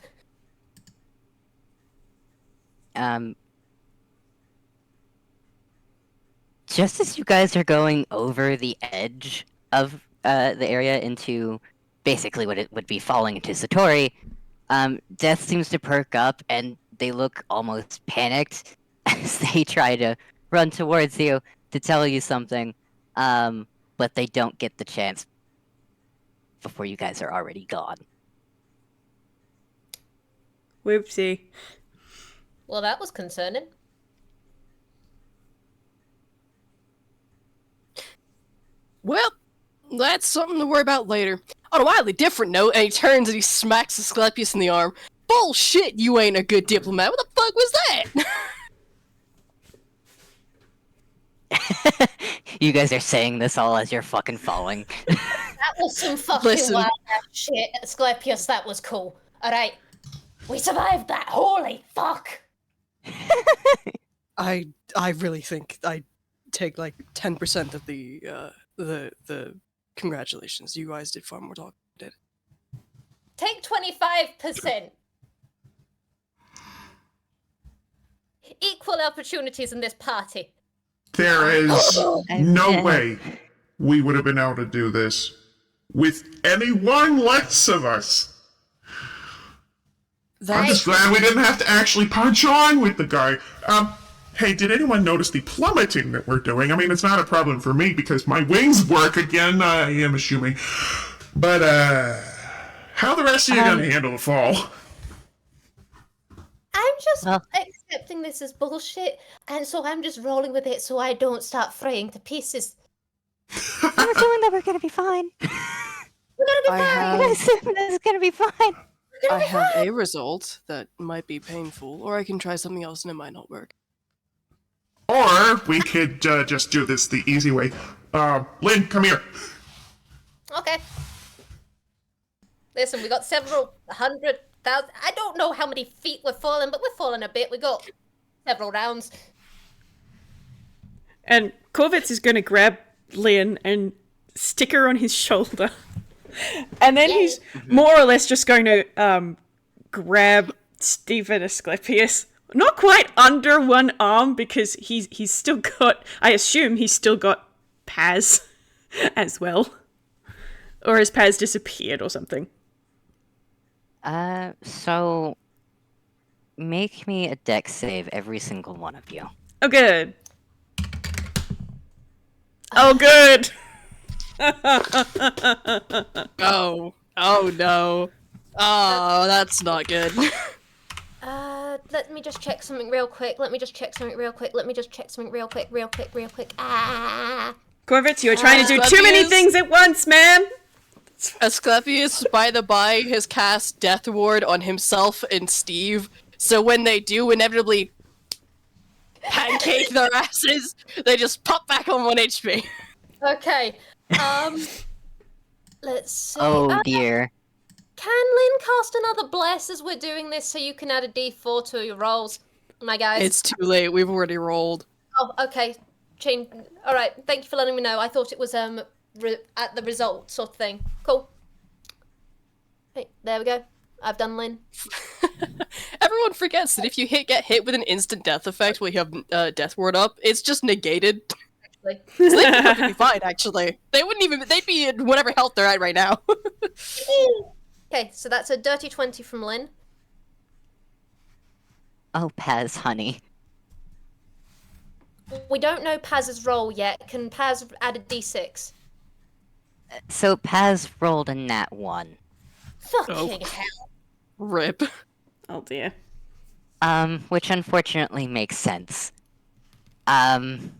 Just as you guys are going over the edge of the area into basically what it would be falling into Satori, Death seems to perk up and they look almost panicked as they try to run towards you to tell you something, but they don't get the chance before you guys are already gone. Whoopsie. Well, that was concerning. Well, that's something to worry about later. On a wildly different note, and he turns and he smacks Asclepius in the arm. Bullshit, you ain't a good diplomat. What the fuck was that? You guys are saying this all as you're fucking falling. That was some fucking wild ass shit, Asclepius, that was cool. Alright, we survived that, holy fuck! I really think I take like 10% of the congratulations. You guys did far more talking than I did. Take 25%. Equal opportunities in this party. There is no way we would have been able to do this with any one less of us. I'm just glad we didn't have to actually punch on with the guy. Hey, did anyone notice the plummeting that we're doing? I mean, it's not a problem for me because my wings work again, I am assuming. But, how the rest of you gonna handle the fall? I'm just accepting this as bullshit, and so I'm just rolling with it so I don't start fraying to pieces. I'm assuming that we're gonna be fine. We're gonna be fine! I'm assuming this is gonna be fine. I have a result that might be painful, or I can try something else and it might not work. Or we could just do this the easy way. Lynn, come here. Okay. Listen, we got several 100,000. I don't know how many feet we're falling, but we're falling a bit. We got several rounds. And Korvits is going to grab Lynn and stick her on his shoulder. And then he's more or less just going to grab Steve and Asclepius. Not quite under one arm because he's still got, I assume he's still got Paz as well. Or has Paz disappeared or something? So make me a dex save, every single one of you. Oh, good. Oh, good. Oh no. Oh, that's not good. Let me just check something real quick. Ah. Korvits, you are trying to do too many things at once, man. Asclepius, by the by, has cast Death Ward on himself and Steve, so when they do inevitably pancake their asses, they just pop back on 1 HP. Okay. Let's see. Oh dear. Can Lynn cast another bless as we're doing this so you can add a d4 to your rolls, my guys? It's too late, we've already rolled. Oh, okay. change. All right, thank you for letting me know. I thought it was at the result sort of thing. Cool. Hey, there we go. I've done Lynn. Everyone forgets that if you get hit with an instant death effect while you have Death Ward up, it's just negated. Actually. So they'd be perfectly fine, actually. They'd be in whatever health they're at right now. Okay, so that's a dirty 20 from Lynn. Oh, Paz, honey. We don't know Paz's roll yet. Can Paz add a d6? So Paz rolled a nat 1. Fucking hell. Rip. Oh dear. Which unfortunately makes sense. And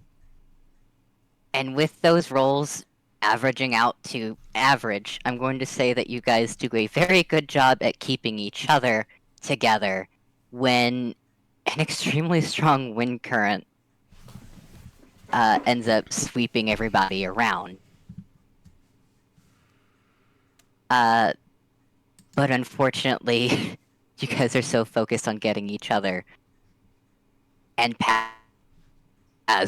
with those rolls averaging out to average, I'm going to say that you guys do a very good job at keeping each other together when an extremely strong wind current ends up sweeping everybody around. But unfortunately, you guys are so focused on getting each other, and Paz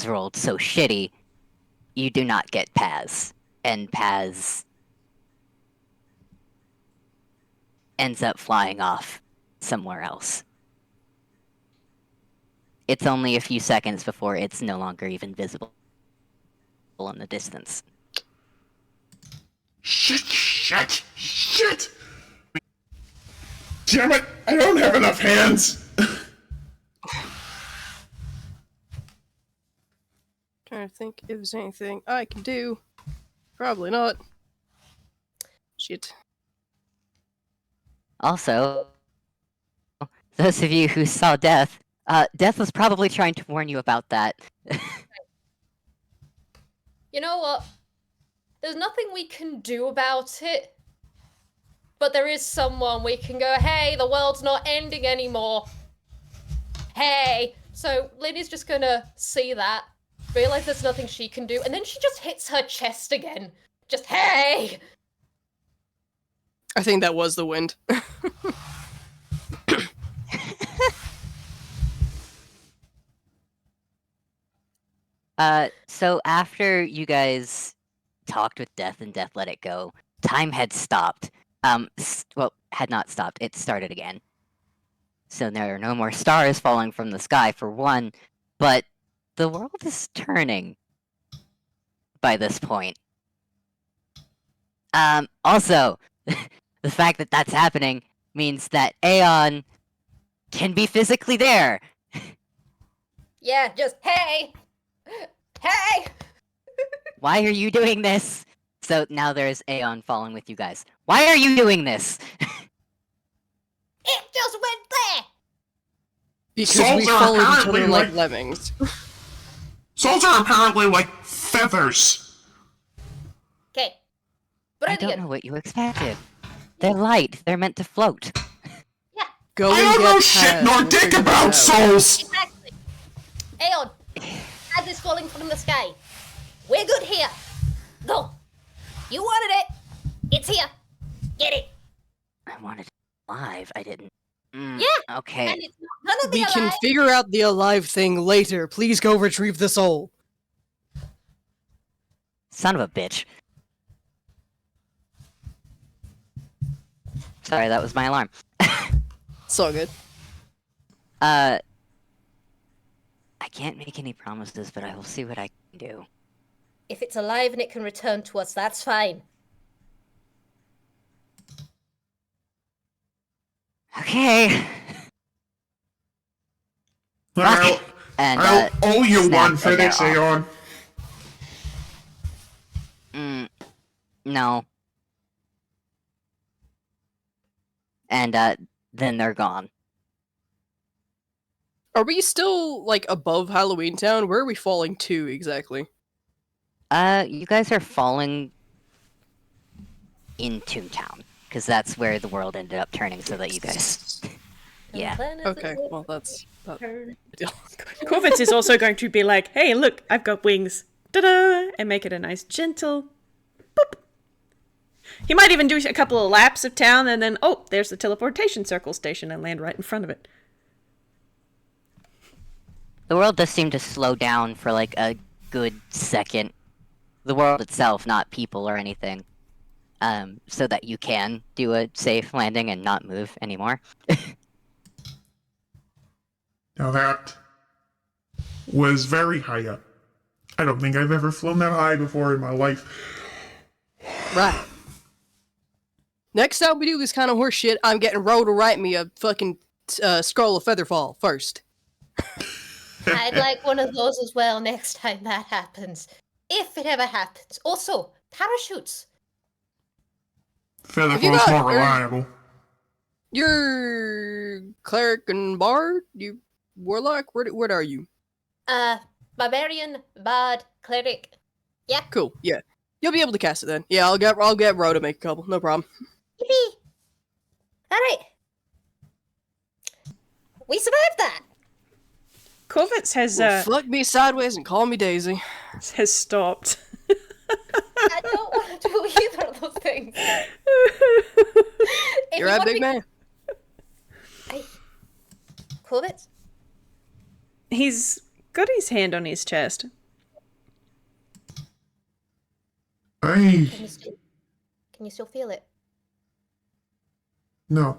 rolled so shitty, you do not get Paz, and Paz ends up flying off somewhere else. It's only a few seconds before it's no longer even visible in the distance. Shit! Damn it! I don't have enough hands! Trying to think if there's anything I can do. Probably not. Shit. Also, those of you who saw Death, Death was probably trying to warn you about that. You know what? There's nothing we can do about it. But there is someone we can go, hey, the world's not ending anymore. Hey. So Lynn is just gonna see that, realize there's nothing she can do, and then she just hits her chest again. Just, hey! I think that was the wind. So after you guys talked with Death and Death let it go, time had stopped. Well, had not stopped. It started again. So there are no more stars falling from the sky, for one, but the world is turning by this point. Also, the fact that that's happening means that Aeon can be physically there. Yeah, just, hey! Hey! Why are you doing this? So now there's Aeon falling with you guys. Why are you doing this? It just went there! Because Souls we are followed each apparently other like like- lemmings. Souls are apparently like feathers. Okay. But I don't know what you expected. They're light. They're meant to float. Go I and don't get know shit Paz, nor we'll dick figure about this out. souls! Exactly. Aeon, as is falling from the sky. We're good here. Go. You wanted it. It's here. Get it. I wanted it alive. I didn't. Yeah. Okay. And it's not gonna be We can alive. figure out the alive thing later. Please go retrieve the soul. Son of a bitch. Sorry, that was my alarm. It's all good. I can't make any promises, but I will see what I can do. If it's alive and it can return to us, that's fine. Okay. I'll, And I'll owe you snap one for and they're this, off. Aeon. No. And then they're gone. Are we still, like, above Halloweentown? Where are we falling to, exactly? You guys are falling in Toontown, because that's where the world ended up turning, so that you guys... Yeah. Okay, well, that's... Korvits is also going to be like, hey, look, I've got wings. Ta-da! And make it a nice gentle boop. He might even do a couple of laps of town and then, oh, there's the teleportation circle station and land right in front of it. The world does seem to slow down for like a good second. The world itself, not people or anything. So that you can do a safe landing and not move anymore. Now that was very high up. I don't think I've ever flown that high before in my life. Right. Next time we do this kind of horse shit, I'm getting Ro to write me a fucking scroll of Featherfall first. I'd like one of those as well next time that happens. If it ever happens. Also, parachutes. Featherfall's more reliable. You're cleric and bard? You warlock? What are you? Barbarian, bard, cleric. Yeah. Cool. Yeah, you'll be able to cast it then. Yeah, I'll get Ro to make a couple. No problem. Yippee! Alright. We survived that! Korvits has Well, fuck me sideways and call me Daisy. has stopped. I don't want to do either of those things. You're right, big man. Korvits? He's got his hand on his chest. I... Can you still feel it? No.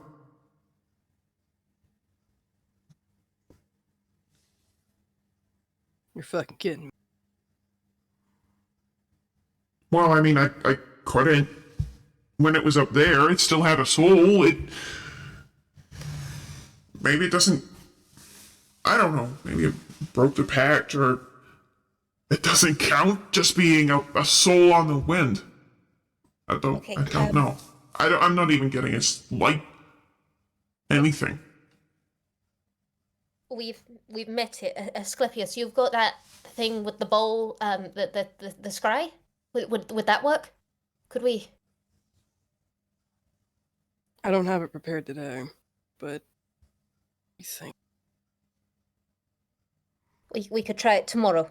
You're fucking kidding me. Well, I mean, I couldn't. When it was up there, it still had a soul. Maybe it doesn't... I don't know. Maybe it broke the pact, or... It doesn't count just being a soul on the wind. I don't know. I'm not even getting a slight anything. We've met it, Asclepius. You've got that thing with the bowl, the scry. Would that work? Could we? I don't have it prepared today, but I think We could try it tomorrow.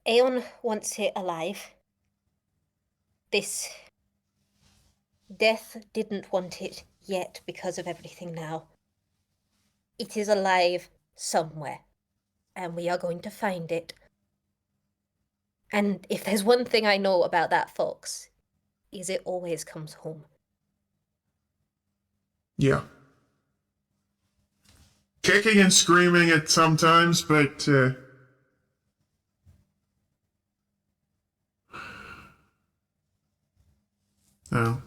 Aeon wants it alive. This death didn't want it yet because of everything now. It is alive somewhere, and we are going to find it. And if there's one thing I know about that fox, is it always comes home. Yeah. Kicking and screaming at sometimes, but no,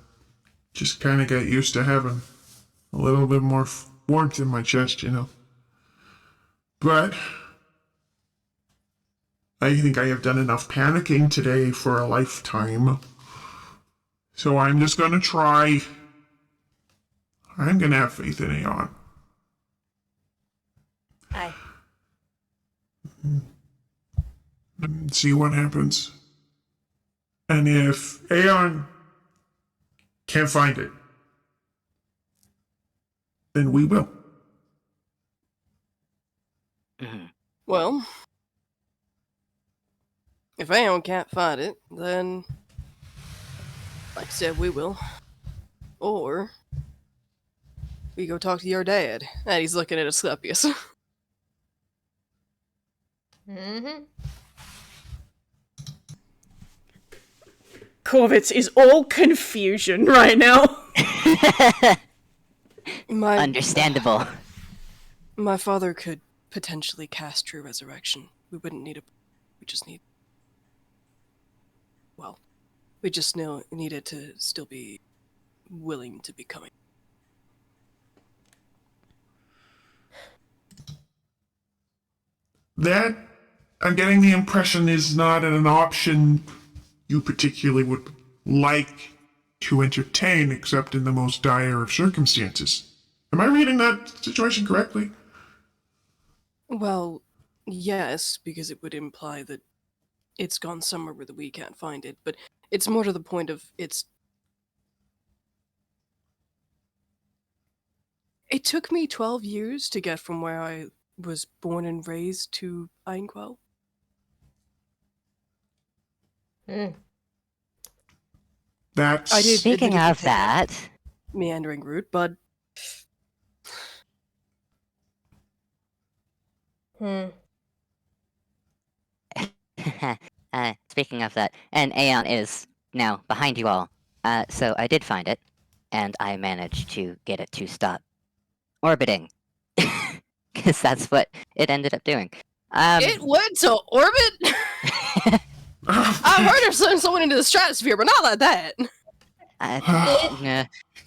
just kind of got used to having a little bit more warmth in my chest, you know. But I think I have done enough panicking today for a lifetime. So I'm just gonna try. I'm gonna have faith in Aeon. Aye. And see what happens. And if Aeon can't find it, then we will. well, if Aeon can't find it, then like I said, we will. Or we go talk to your dad. And he's looking at Asclepius. Mm-hmm. Korvits is all confusion right now. Understandable. My father could potentially cast True Resurrection. We wouldn't need we just need... Well, we just need it to still be willing to be coming. That, I'm getting the impression, is not an option you particularly would like to entertain, except in the most dire of circumstances. Am I reading that situation correctly? Well, yes, because it would imply that it's gone somewhere where we can't find it, but it's more to the point of It took me 12 years to get from where I was born and raised to Einquell. That's... I did Speaking admittedly of take that, meandering route, but Speaking of that, an Aeon is now behind you all. So I did find it, and I managed to get it to stop orbiting. Because that's what it ended up doing. It went to orbit? I've heard of sending someone into the stratosphere, but not like that.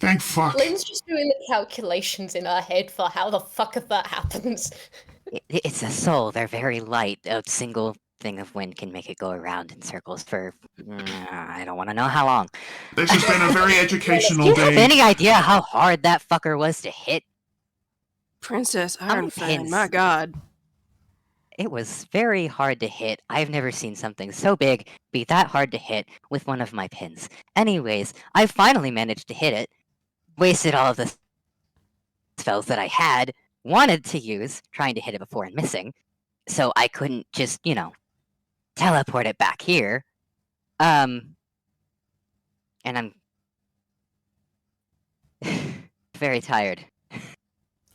Thank fuck. Lynn's just doing the calculations in her head for how the fuck if that happens. It's a soul. They're very light. A single thing of wind can make it go around in circles for I don't want to know how long. This has been a very educational Do you have day. any idea how hard that fucker was to hit? Princess many Iron Fan, pins? my god. It was very hard to hit. I've never seen something so big be that hard to hit with one of my pins. Anyways, I finally managed to hit it. Wasted all of the spells that I had wanted to use, trying to hit it before and missing. So I couldn't just, teleport it back here. And I'm very tired.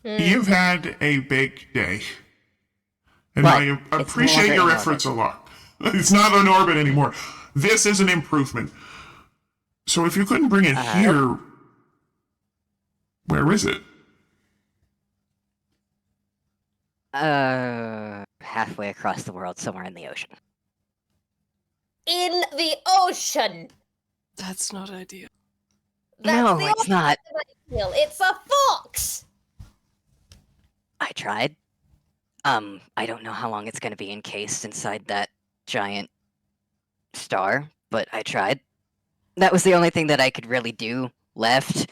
You've had a big day. And But I it's appreciate no your longer efforts a lot. It's not on orbit anymore. This is an improvement. So if you couldn't bring it here, where is it? Halfway across the world, somewhere in the ocean. In the ocean! That's not ideal. No, the it's not. ideal. It's a fox! I tried. I don't know how long it's gonna be encased inside that giant star, but I tried. That was the only thing that I could really do left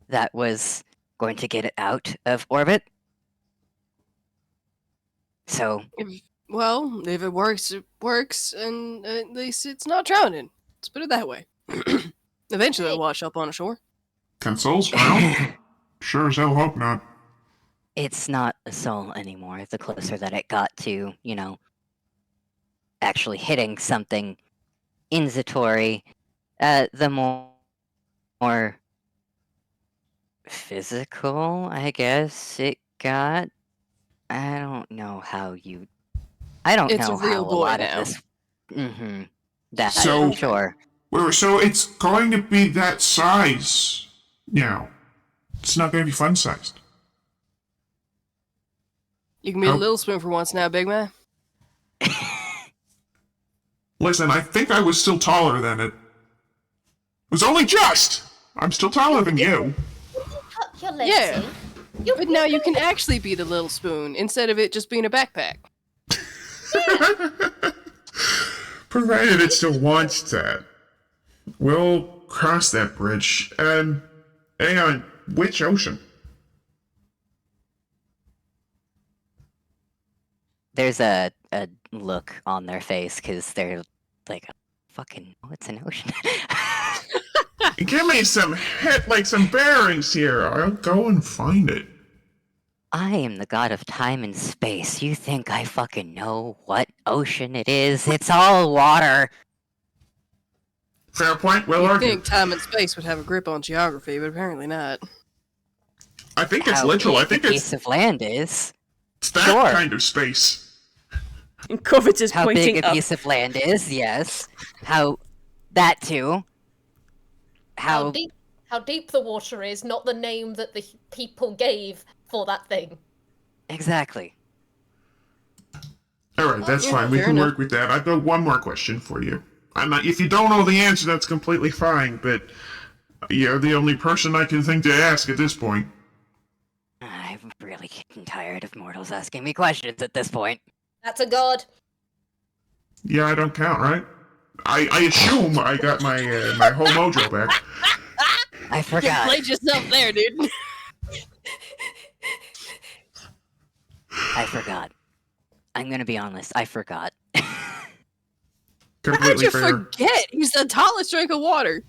that was going to get it out of orbit. So, Well, if it works, and at least it's not drowning. Let's put it that way. Eventually it'll wash up on a shore. Can souls drown? Sure as hell hope not. it's not a soul anymore. The closer that it got to, actually hitting something in Zatori, the more physical, I guess, it got. I don't know how you. I don't It's know a real how boy a lot now. of this. That So- sure. So it's going to be that size now. It's not going to be fun sized. You can be Oh. a little spoon for once now, big man. Listen, I think I was still taller than it. It was only just. I'm still taller than you. Tuck your legs Yeah. in. But now you can actually be the little spoon instead of it just being a backpack. Provided it still wants that. We'll cross that bridge. And hang on, which ocean? There's a look on their face because they're like, fucking, what's an ocean? Give me some some bearings here. I'll go and find it. I am the god of time and space. You think I fucking know what ocean it is? It's all water. Fair point. Well You'd argued. think time and space would have a grip on geography, but apparently not. I think it's How literal. I big think a it's piece of land is. that sure. kind of space. And Korvits is How pointing big a up. piece of land is, yes. How that too. How How deep the water is, not the name that the people gave for that thing. exactly. All right, that's yeah, fine. We fair can enough. work with that. I've got one more question for you. If you don't know the answer, that's completely fine. But you're the only person I can think to ask at this point. I'm really getting tired of mortals asking me questions at this point. That's a god. Yeah, I don't count, right? I assume I got my my whole mojo back. I You forgot. played yourself there, dude. I forgot. I'm gonna be honest. I forgot. How'd Completely you fair. forget? He's the tallest drink of water.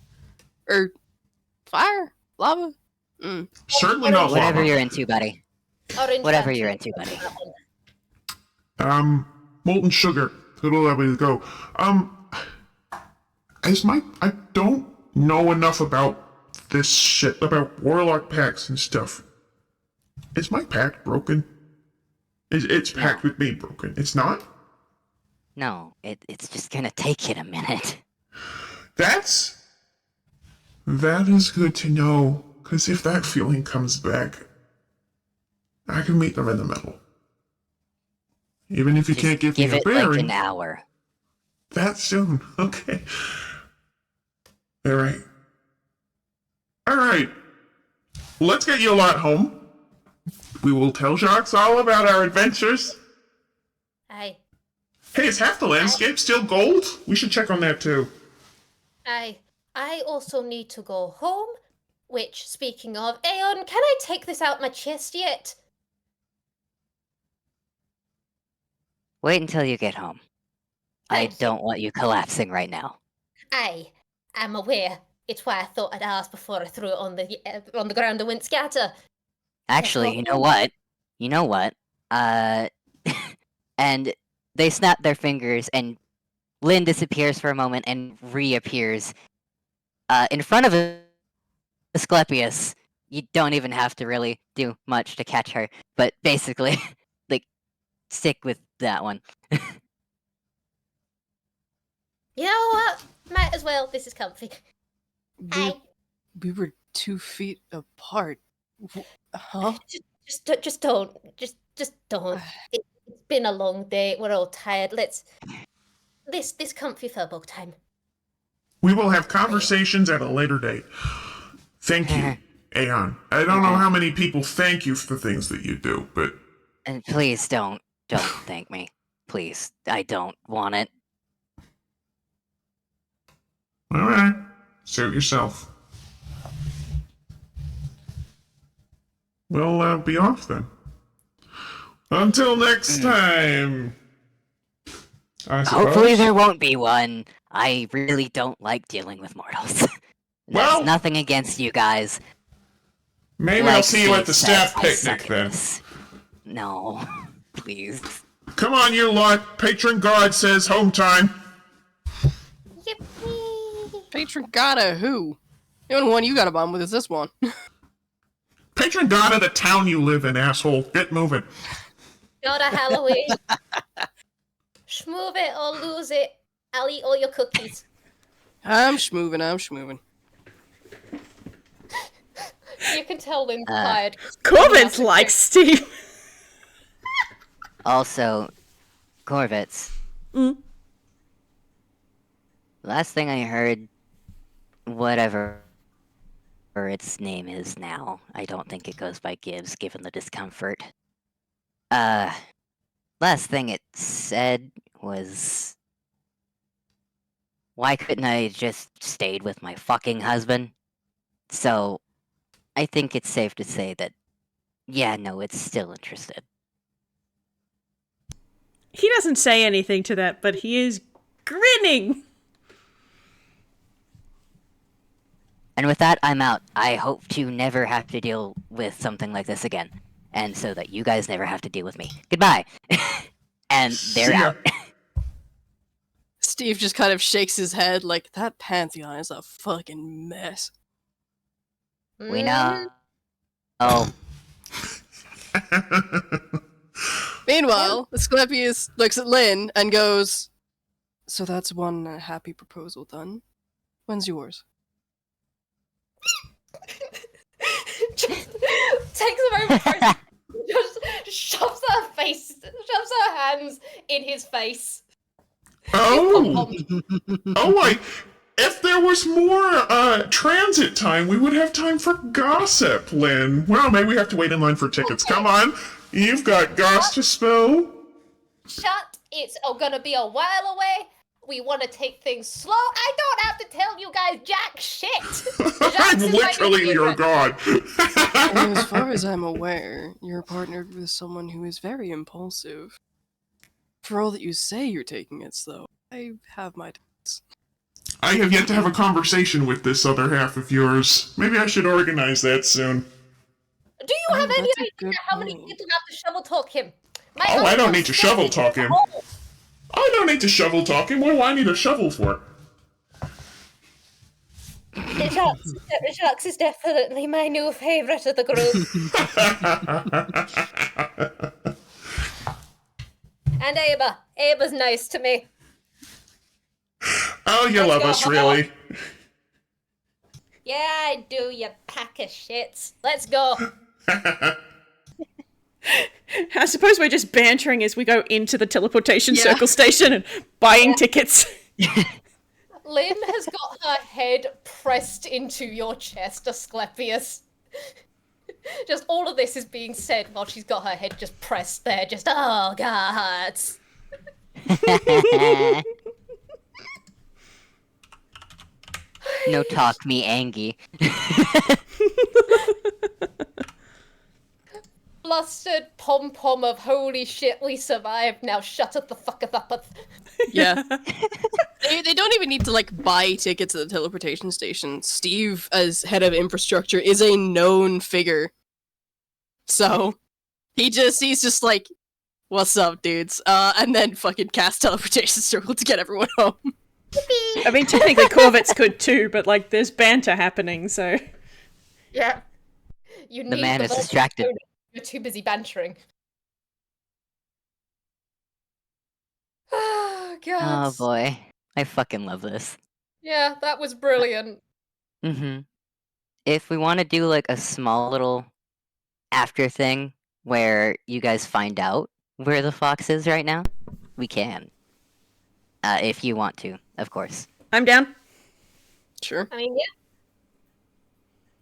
Or fire? Lava? Certainly not Whatever lava. you're into, buddy. Orange Whatever Phantom. you're into, buddy. Molten sugar. It'll let me go. I don't know enough about this shit, about warlock packs and stuff. Is my pack broken? It's packed with me broken. It's not? No, it's just gonna take it a minute. That is good to know, because if that feeling comes back, I can meet them in the middle. Even if you Just can't give me a it like bearing. an hour. That soon, okay. Alright. Alright. Let's get you a lot home. We will tell Jacques all about our adventures. Aye. Hey, is half the landscape still gold? We should check on that too. I also need to go home, which, speaking of, Aeon, can I take this out my chest yet? Wait until you get home. Thank I you. don't want you collapsing right now. I'm aware. It's why I thought I'd ask before I threw it on the ground and went scatter. Actually, you know what? And they snap their fingers, and Lynn disappears for a moment and reappears in front of Asclepius. You don't even have to really do much to catch her, but basically, like, stick with that one. You know what? Might as well. This is comfy. Aye. We were 2 feet apart. Huh? Just don't. Just don't. It's been a long day. We're all tired. Let's. This comfy for both time. We will have conversations at a later date. Thank you, Aeon. I don't know how many people thank you for the things that you do, but... And please don't thank me. Please, I don't want it. Alright. Suit yourself. We'll be off then. Until next time! I suppose. Hopefully there won't be one. I really don't like dealing with mortals. Well- That's nothing against you guys. Maybe I'll Like see you at the Steve said, staff I picnic suck at then. this. No, please. Come on, you lot. Patron God says home time. Yippee! Patron gotta who? The only one you got a bomb with is this one. Patron God of the town you live in, asshole. Get moving. Go to Halloween. Schmoove it or lose it. I'll eat all your cookies. I'm schmoovin'. You can tell Lynn's tired. Korvits like Steve. Also, Korvits. Mm. Last thing I heard, whatever its name is now, I don't think it goes by Gibbs, given the discomfort. Last thing it said was, why couldn't I just stayed with my fucking husband? So, I think it's safe to say that, yeah, no, it's still interested. He doesn't say anything to that, but he is grinning. And with that, I'm out. I hope to never have to deal with something like this again. And so that you guys never have to deal with me. Goodbye! And they're See ya. out. Steve just kind of shakes his head like, that Pantheon is a fucking mess. We know. Oh, Meanwhile, Asclepius looks at Lynn and goes, so that's one happy proposal done. When's yours? Just takes a moment first. Just shoves her hands in his face. Oh! If there was more transit time, we would have time for gossip, Lynn. Well, maybe we have to wait in line for tickets. Come on. You've got goss to spill. Shut. It's gonna be a while away. We want to take things slow. I don't have to tell you guys jack shit. I'm literally your god. And as far as I'm aware, you're partnered with someone who is very impulsive. For all that you say you're taking it slow, I have my doubts. I have yet to have a conversation with this other half of yours. Maybe I should organize that soon. Do you have any that's a idea good how many point. people have to shovel talk him? My Oh, I uncle don't need to said shovel he talk did him. a hole. I don't need to shovel talk him. What do I need a shovel for? Jacques is definitely my new favourite of the group. And Ava. Ava's nice to me. Oh, you Let's love go, us, Hubble. really? Yeah, I do, you pack of shits. Let's go. I suppose we're just bantering as we go into the teleportation Yeah. circle station and buying tickets. Lynn has got her head pressed into your chest, Asclepius. Just all of this is being said while she's got her head just pressed there, just, oh, God. No talk me, Angie. Flustered pom-pom of holy shit, we survived, now shut it the fucketh up. Yeah. They don't even need to, like, buy tickets at the teleportation station. Steve, as head of infrastructure, is a known figure. So, he's just like, what's up, dudes? And then fucking cast teleportation circle to get everyone home. I mean, technically Korvits could too, but like, there's banter happening, so... Yeah. You The need man is voice distracted. tone. You're too busy bantering. Oh, God. Oh boy. I fucking love this. Yeah, that was brilliant. Mm-hmm. If we want to do like a small little after thing where you guys find out where the fox is right now, we can. If you want to, of course. I'm down. Sure. I mean,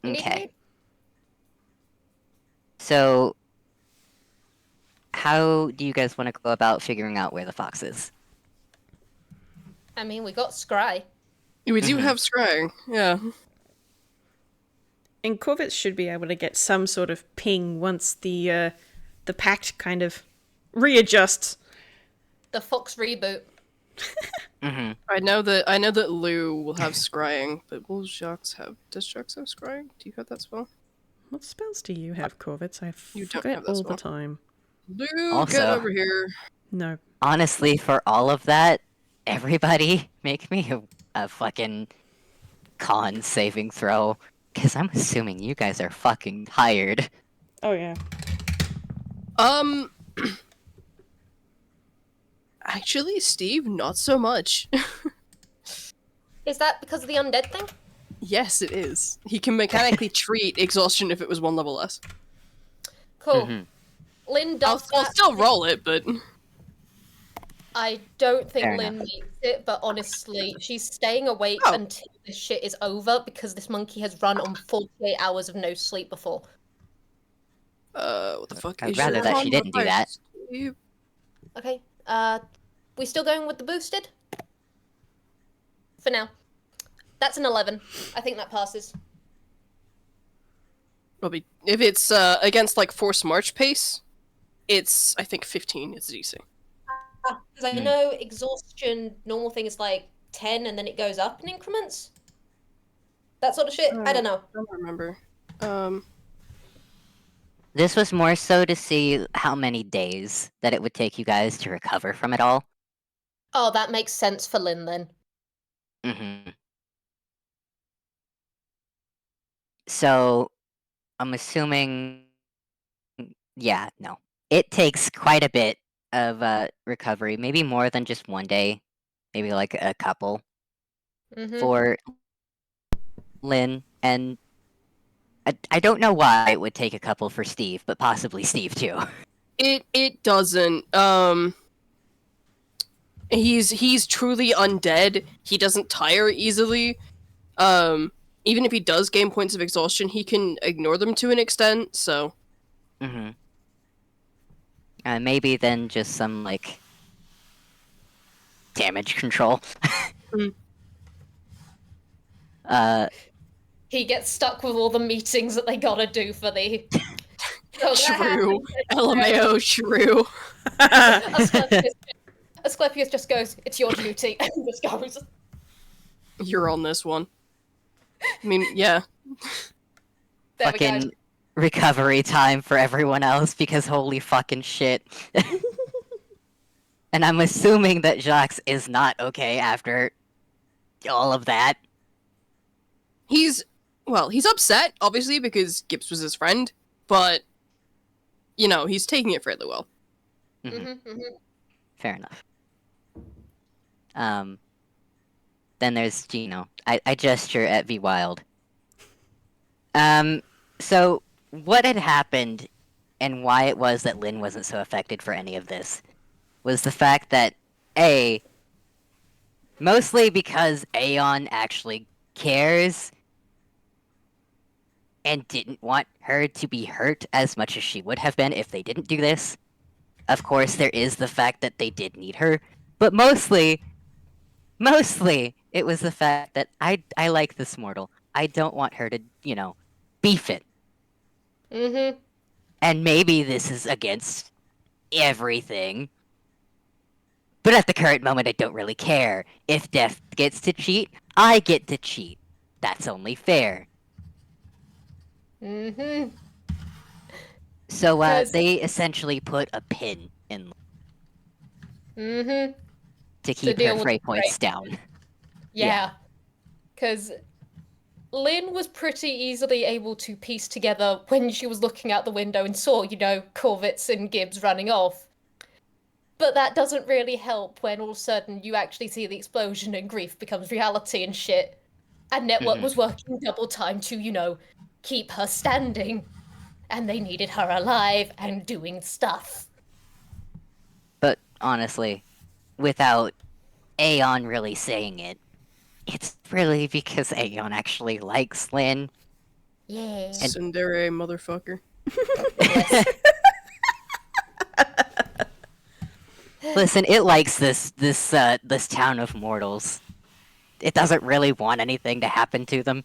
yeah. Okay. So, how do you guys want to go about figuring out where the fox is? I mean, we got Scry. We do have scrying, yeah. And Korvits should be able to get some sort of ping once the pact kind of readjusts. The Fox reboot. Mm-hmm. I know that Lou will have scrying, but will Jacques have... Does Jacques have scrying? Do you have that spell? What spells do you have, Korvits? I You don't forget have that all spell. the time. Lou, Also- get over here. No. Honestly, for all of that, everybody make me a fucking con saving throw. Because I'm assuming you guys are fucking tired. Oh, yeah. Actually, Steve, not so much. Is that because of the undead thing? Yes, it is. He can mechanically treat exhaustion if it was one level less. Cool. Mhm. Lynn I'll does that. still roll it, but... I don't think Fair Lynn enough. needs it, but honestly, she's staying awake Oh. until this shit is over because this monkey has run on 48 hours of no sleep before. What the fuck I'd is rather your that she combo didn't do price, that. Steve? Okay, we still going with the boosted? For now. That's an 11. I think that passes. Probably. If it's against like force march pace, it's I think 15 is DC. Because I know exhaustion, normal thing is like 10 and then it goes up in increments. That sort of shit. I don't know. I don't remember. This was more so to see how many days that it would take you guys to recover from it all. Oh, that makes sense for Lynn then. Mm-hmm. So, I'm assuming... Yeah, no. It takes quite a bit of recovery, maybe more than just one day. Maybe like a couple Mm-hmm. for Lynn, and I don't know why it would take a couple for Steve, but possibly Steve too. It doesn't. He's truly undead. He doesn't tire easily. Even if he does gain points of exhaustion, he can ignore them to an extent. So. Mm-hmm. Maybe then just some, like, damage control. He gets stuck with all the meetings that they gotta do for the... So that True. happens. LMAO, true. Asclepius just goes, it's your duty, and just goes. You're on this one. I mean, yeah. There we go. Fucking recovery time for everyone else, because holy fucking shit. And I'm assuming that Jacques is not okay after all of that. He's upset, obviously, because Gibbs was his friend, but, you know, he's taking it fairly well. Mhm. Mm-hmm, mm-hmm. fair enough. Then there's Gino. I gesture at Vwild. So what had happened and why it was that Lynn wasn't so affected for any of this was the fact that mostly because Aeon actually cares and didn't want her to be hurt as much as she would have been if they didn't do this. Of course, there is the fact that they did need her, but mostly it was the fact that I like this mortal. I don't want her to, beef it. Mm-hmm. And maybe this is against everything. But at the current moment, I don't really care. If Death gets to cheat, I get to cheat. That's only fair. Mm-hmm. So, 'Cause- they essentially put a pin in Mm-hmm. to keep deal her with fray the points down. Yeah. Because Lynn was pretty easily able to piece together when she was looking out the window and saw, Korvits and Gibbs running off. But that doesn't really help when all of a sudden you actually see the explosion and grief becomes reality and shit. And Network Mhm. was working double time to, keep her standing. And they needed her alive and doing stuff. But honestly, without Aeon really saying it, it's really because Aeon actually likes Lynn. Yeah. Tsundere motherfucker. Yes. Listen, it likes this town of mortals. It doesn't really want anything to happen to them.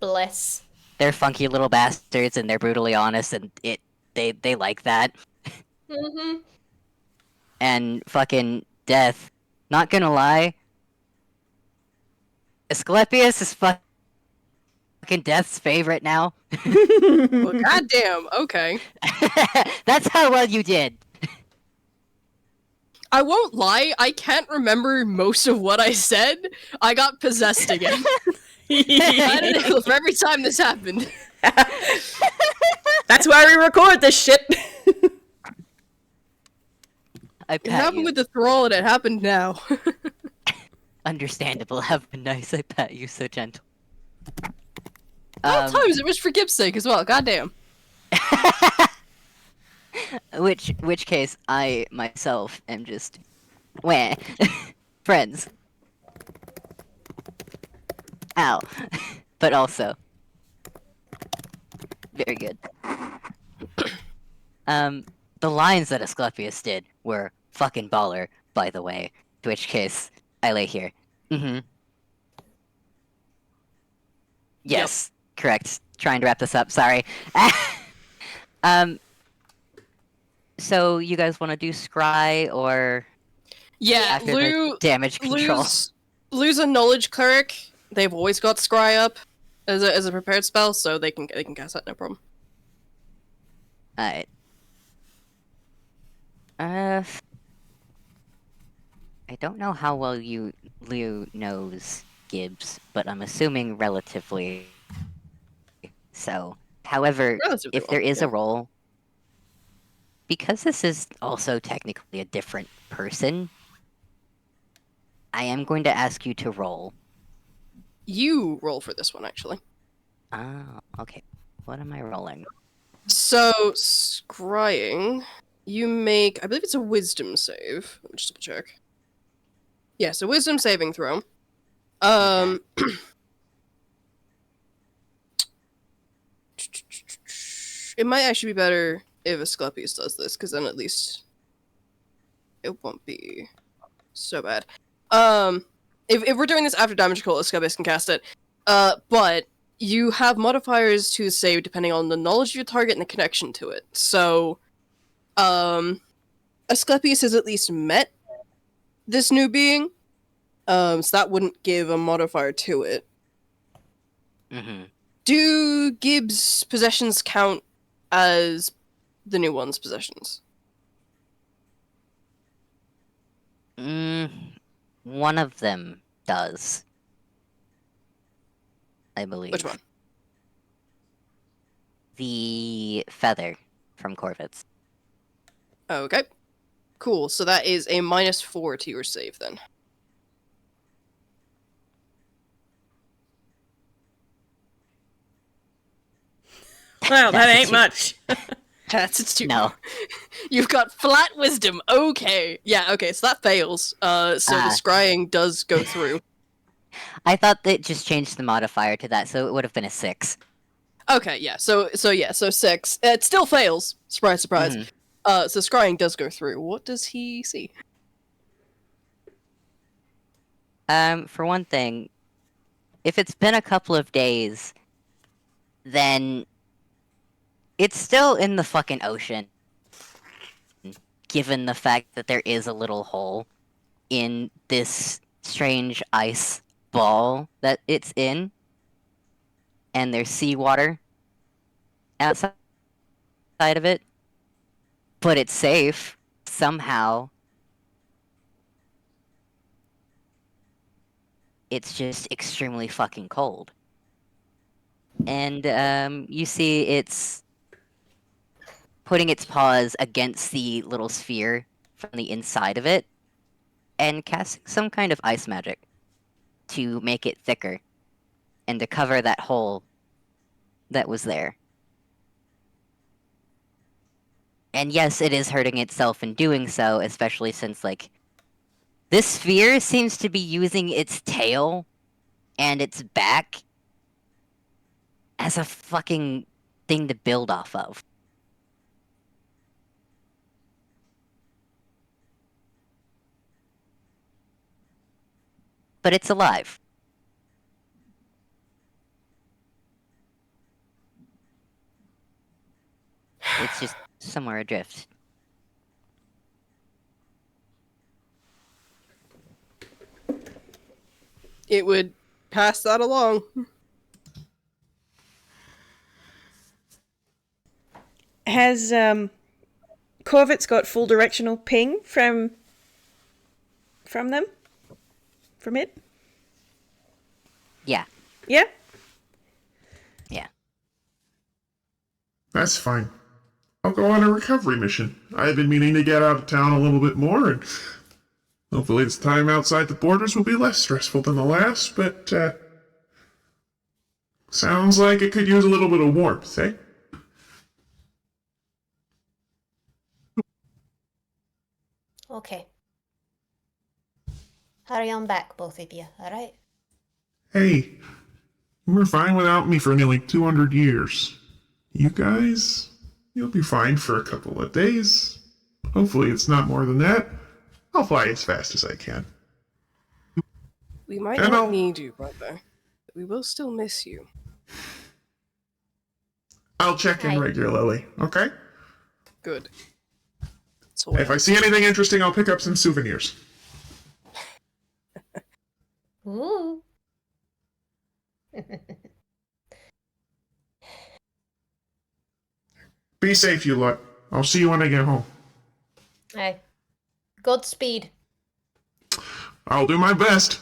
Bless. They're funky little bastards and they're brutally honest, and they like that. Mm-hmm. And fucking Death, not gonna lie, Asclepius is fucking Death's favorite now. Well, goddamn. Okay. That's how well you did. I won't lie. I can't remember most of what I said. I got possessed again. I don't know for every time this happened. That's why we record this shit. I It pat happened you. with the thrall, and it happened now. Understandable. Have been nice. I pat you so gentle. All times it was for Gibbs' sake as well. Goddamn. Which case, I myself am just wah friends. Ow. But also very good. The lines that Asclepius did were fucking baller, by the way. In which case, I lay here. Mm-hmm. Yes, correct. Trying to wrap this up, sorry. So you guys want to do scry or Yeah, after the damage control? Lou's a knowledge cleric. They've always got scry up as a prepared spell, so they can cast that no problem. Alright. I don't know how well Liu knows Gibbs, but I'm assuming relatively. So, however, Relatively if there well, is yeah. a roll, because this is also technically a different person, I am going to ask you to roll. You roll for this one, actually. Ah, okay. What am I rolling? So, scrying, you make, I believe it's a wisdom save. Let me just double check. Yeah, so wisdom saving throw. It might actually be better if Asclepius does this, because then at least it won't be so bad. If we're doing this after damage control, Asclepius can cast it. But you have modifiers to save depending on the knowledge of your target and the connection to it. So, Asclepius has at least met this new being, so that wouldn't give a modifier to it. Mm-hmm. Do Gibbs' possessions count as the new one's possessions? One of them does. I believe. Which one? The feather from Korvits. Okay. Cool. So that is a -4 to your save then. Well, that ain't much. That's it's too. No. You've got flat wisdom. Okay. Yeah. Okay. So that fails. So the scrying does go through. I thought they just changed the modifier to that, so it would have been a 6. Okay. Yeah. So 6. It still fails. Surprise. Surprise. So scrying does go through. What does he see? For one thing, if it's been a couple of days, then it's still in the fucking ocean. Given the fact that there is a little hole in this strange ice ball that it's in, and there's seawater outside of it, but it's safe somehow. It's just extremely fucking cold. And you see it's putting its paws against the little sphere from the inside of it and casting some kind of ice magic to make it thicker and to cover that hole that was there. And yes, it is hurting itself in doing so, especially since, like, this sphere seems to be using its tail and its back as a fucking thing to build off of. But it's alive. It's just somewhere adrift. It would pass that along. Has Korvits got full directional ping from them? From it? Yeah. Yeah? Yeah. That's fine. I'll go on a recovery mission. I've been meaning to get out of town a little bit more, and hopefully this time outside the borders will be less stressful than the last, but, sounds like it could use a little bit of warmth, eh? Okay. Hurry on back, both of you, alright? Hey, you were fine without me for nearly 200 years. You guys, you'll be fine for a couple of days. Hopefully it's not more than that. I'll fly as fast as I can. We might And not I'll- need you, brother. But we will still miss you. I'll check in Hi. regularly, okay? Good. That's all If I see anything interesting, I'll pick up some souvenirs. Ooh. Be safe, you lot. I'll see you when I get home. Hey. Godspeed. I'll do my best.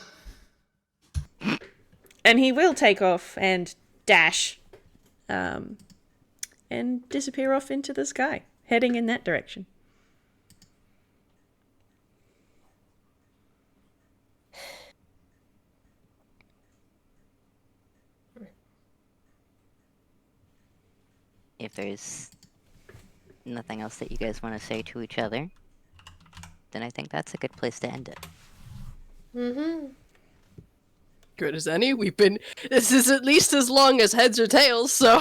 And he will take off and dash and disappear off into the sky, heading in that direction. If there's nothing else that you guys want to say to each other, then I think that's a good place to end it. Mm-hmm. good as any. This is at least as long as heads or tails, so.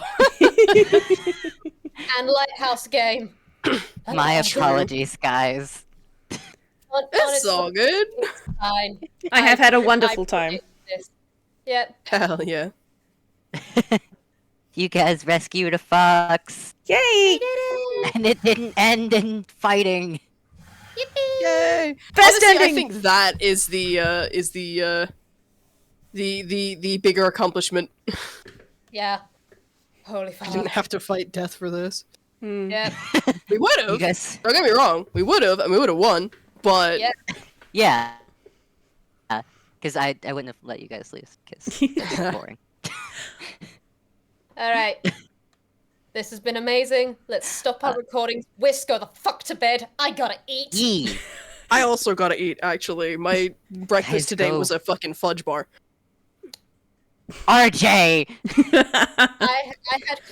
And Lighthouse game. My apologies, guys. It's all good. It's fine. I have had a wonderful time. This. Yep. Hell yeah. You guys rescued a fox, Yay! and it didn't end in fighting. Yay! Best Honestly, ending! I think that is the bigger accomplishment. Yeah. Holy I fuck. didn't have to fight death for this. Yep. We would You have. guys, Don't get me wrong. We would have, and we would have won. But Yeah. yeah. Because I wouldn't have let you guys lose, because it's boring. All right. This has been amazing. Let's stop our recordings. Whis, go the fuck to bed. I gotta eat. Yee! I also gotta eat, actually. My breakfast Guys, today go. was a fucking fudge bar. RJ!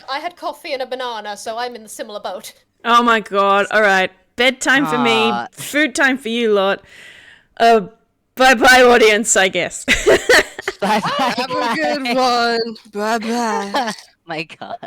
I had coffee and a banana, so I'm in the similar boat. Oh my god, alright. Bedtime for me, Aw. food time for you lot. Bye-bye audience, I guess. Bye Have a good one. Bye-bye. My god.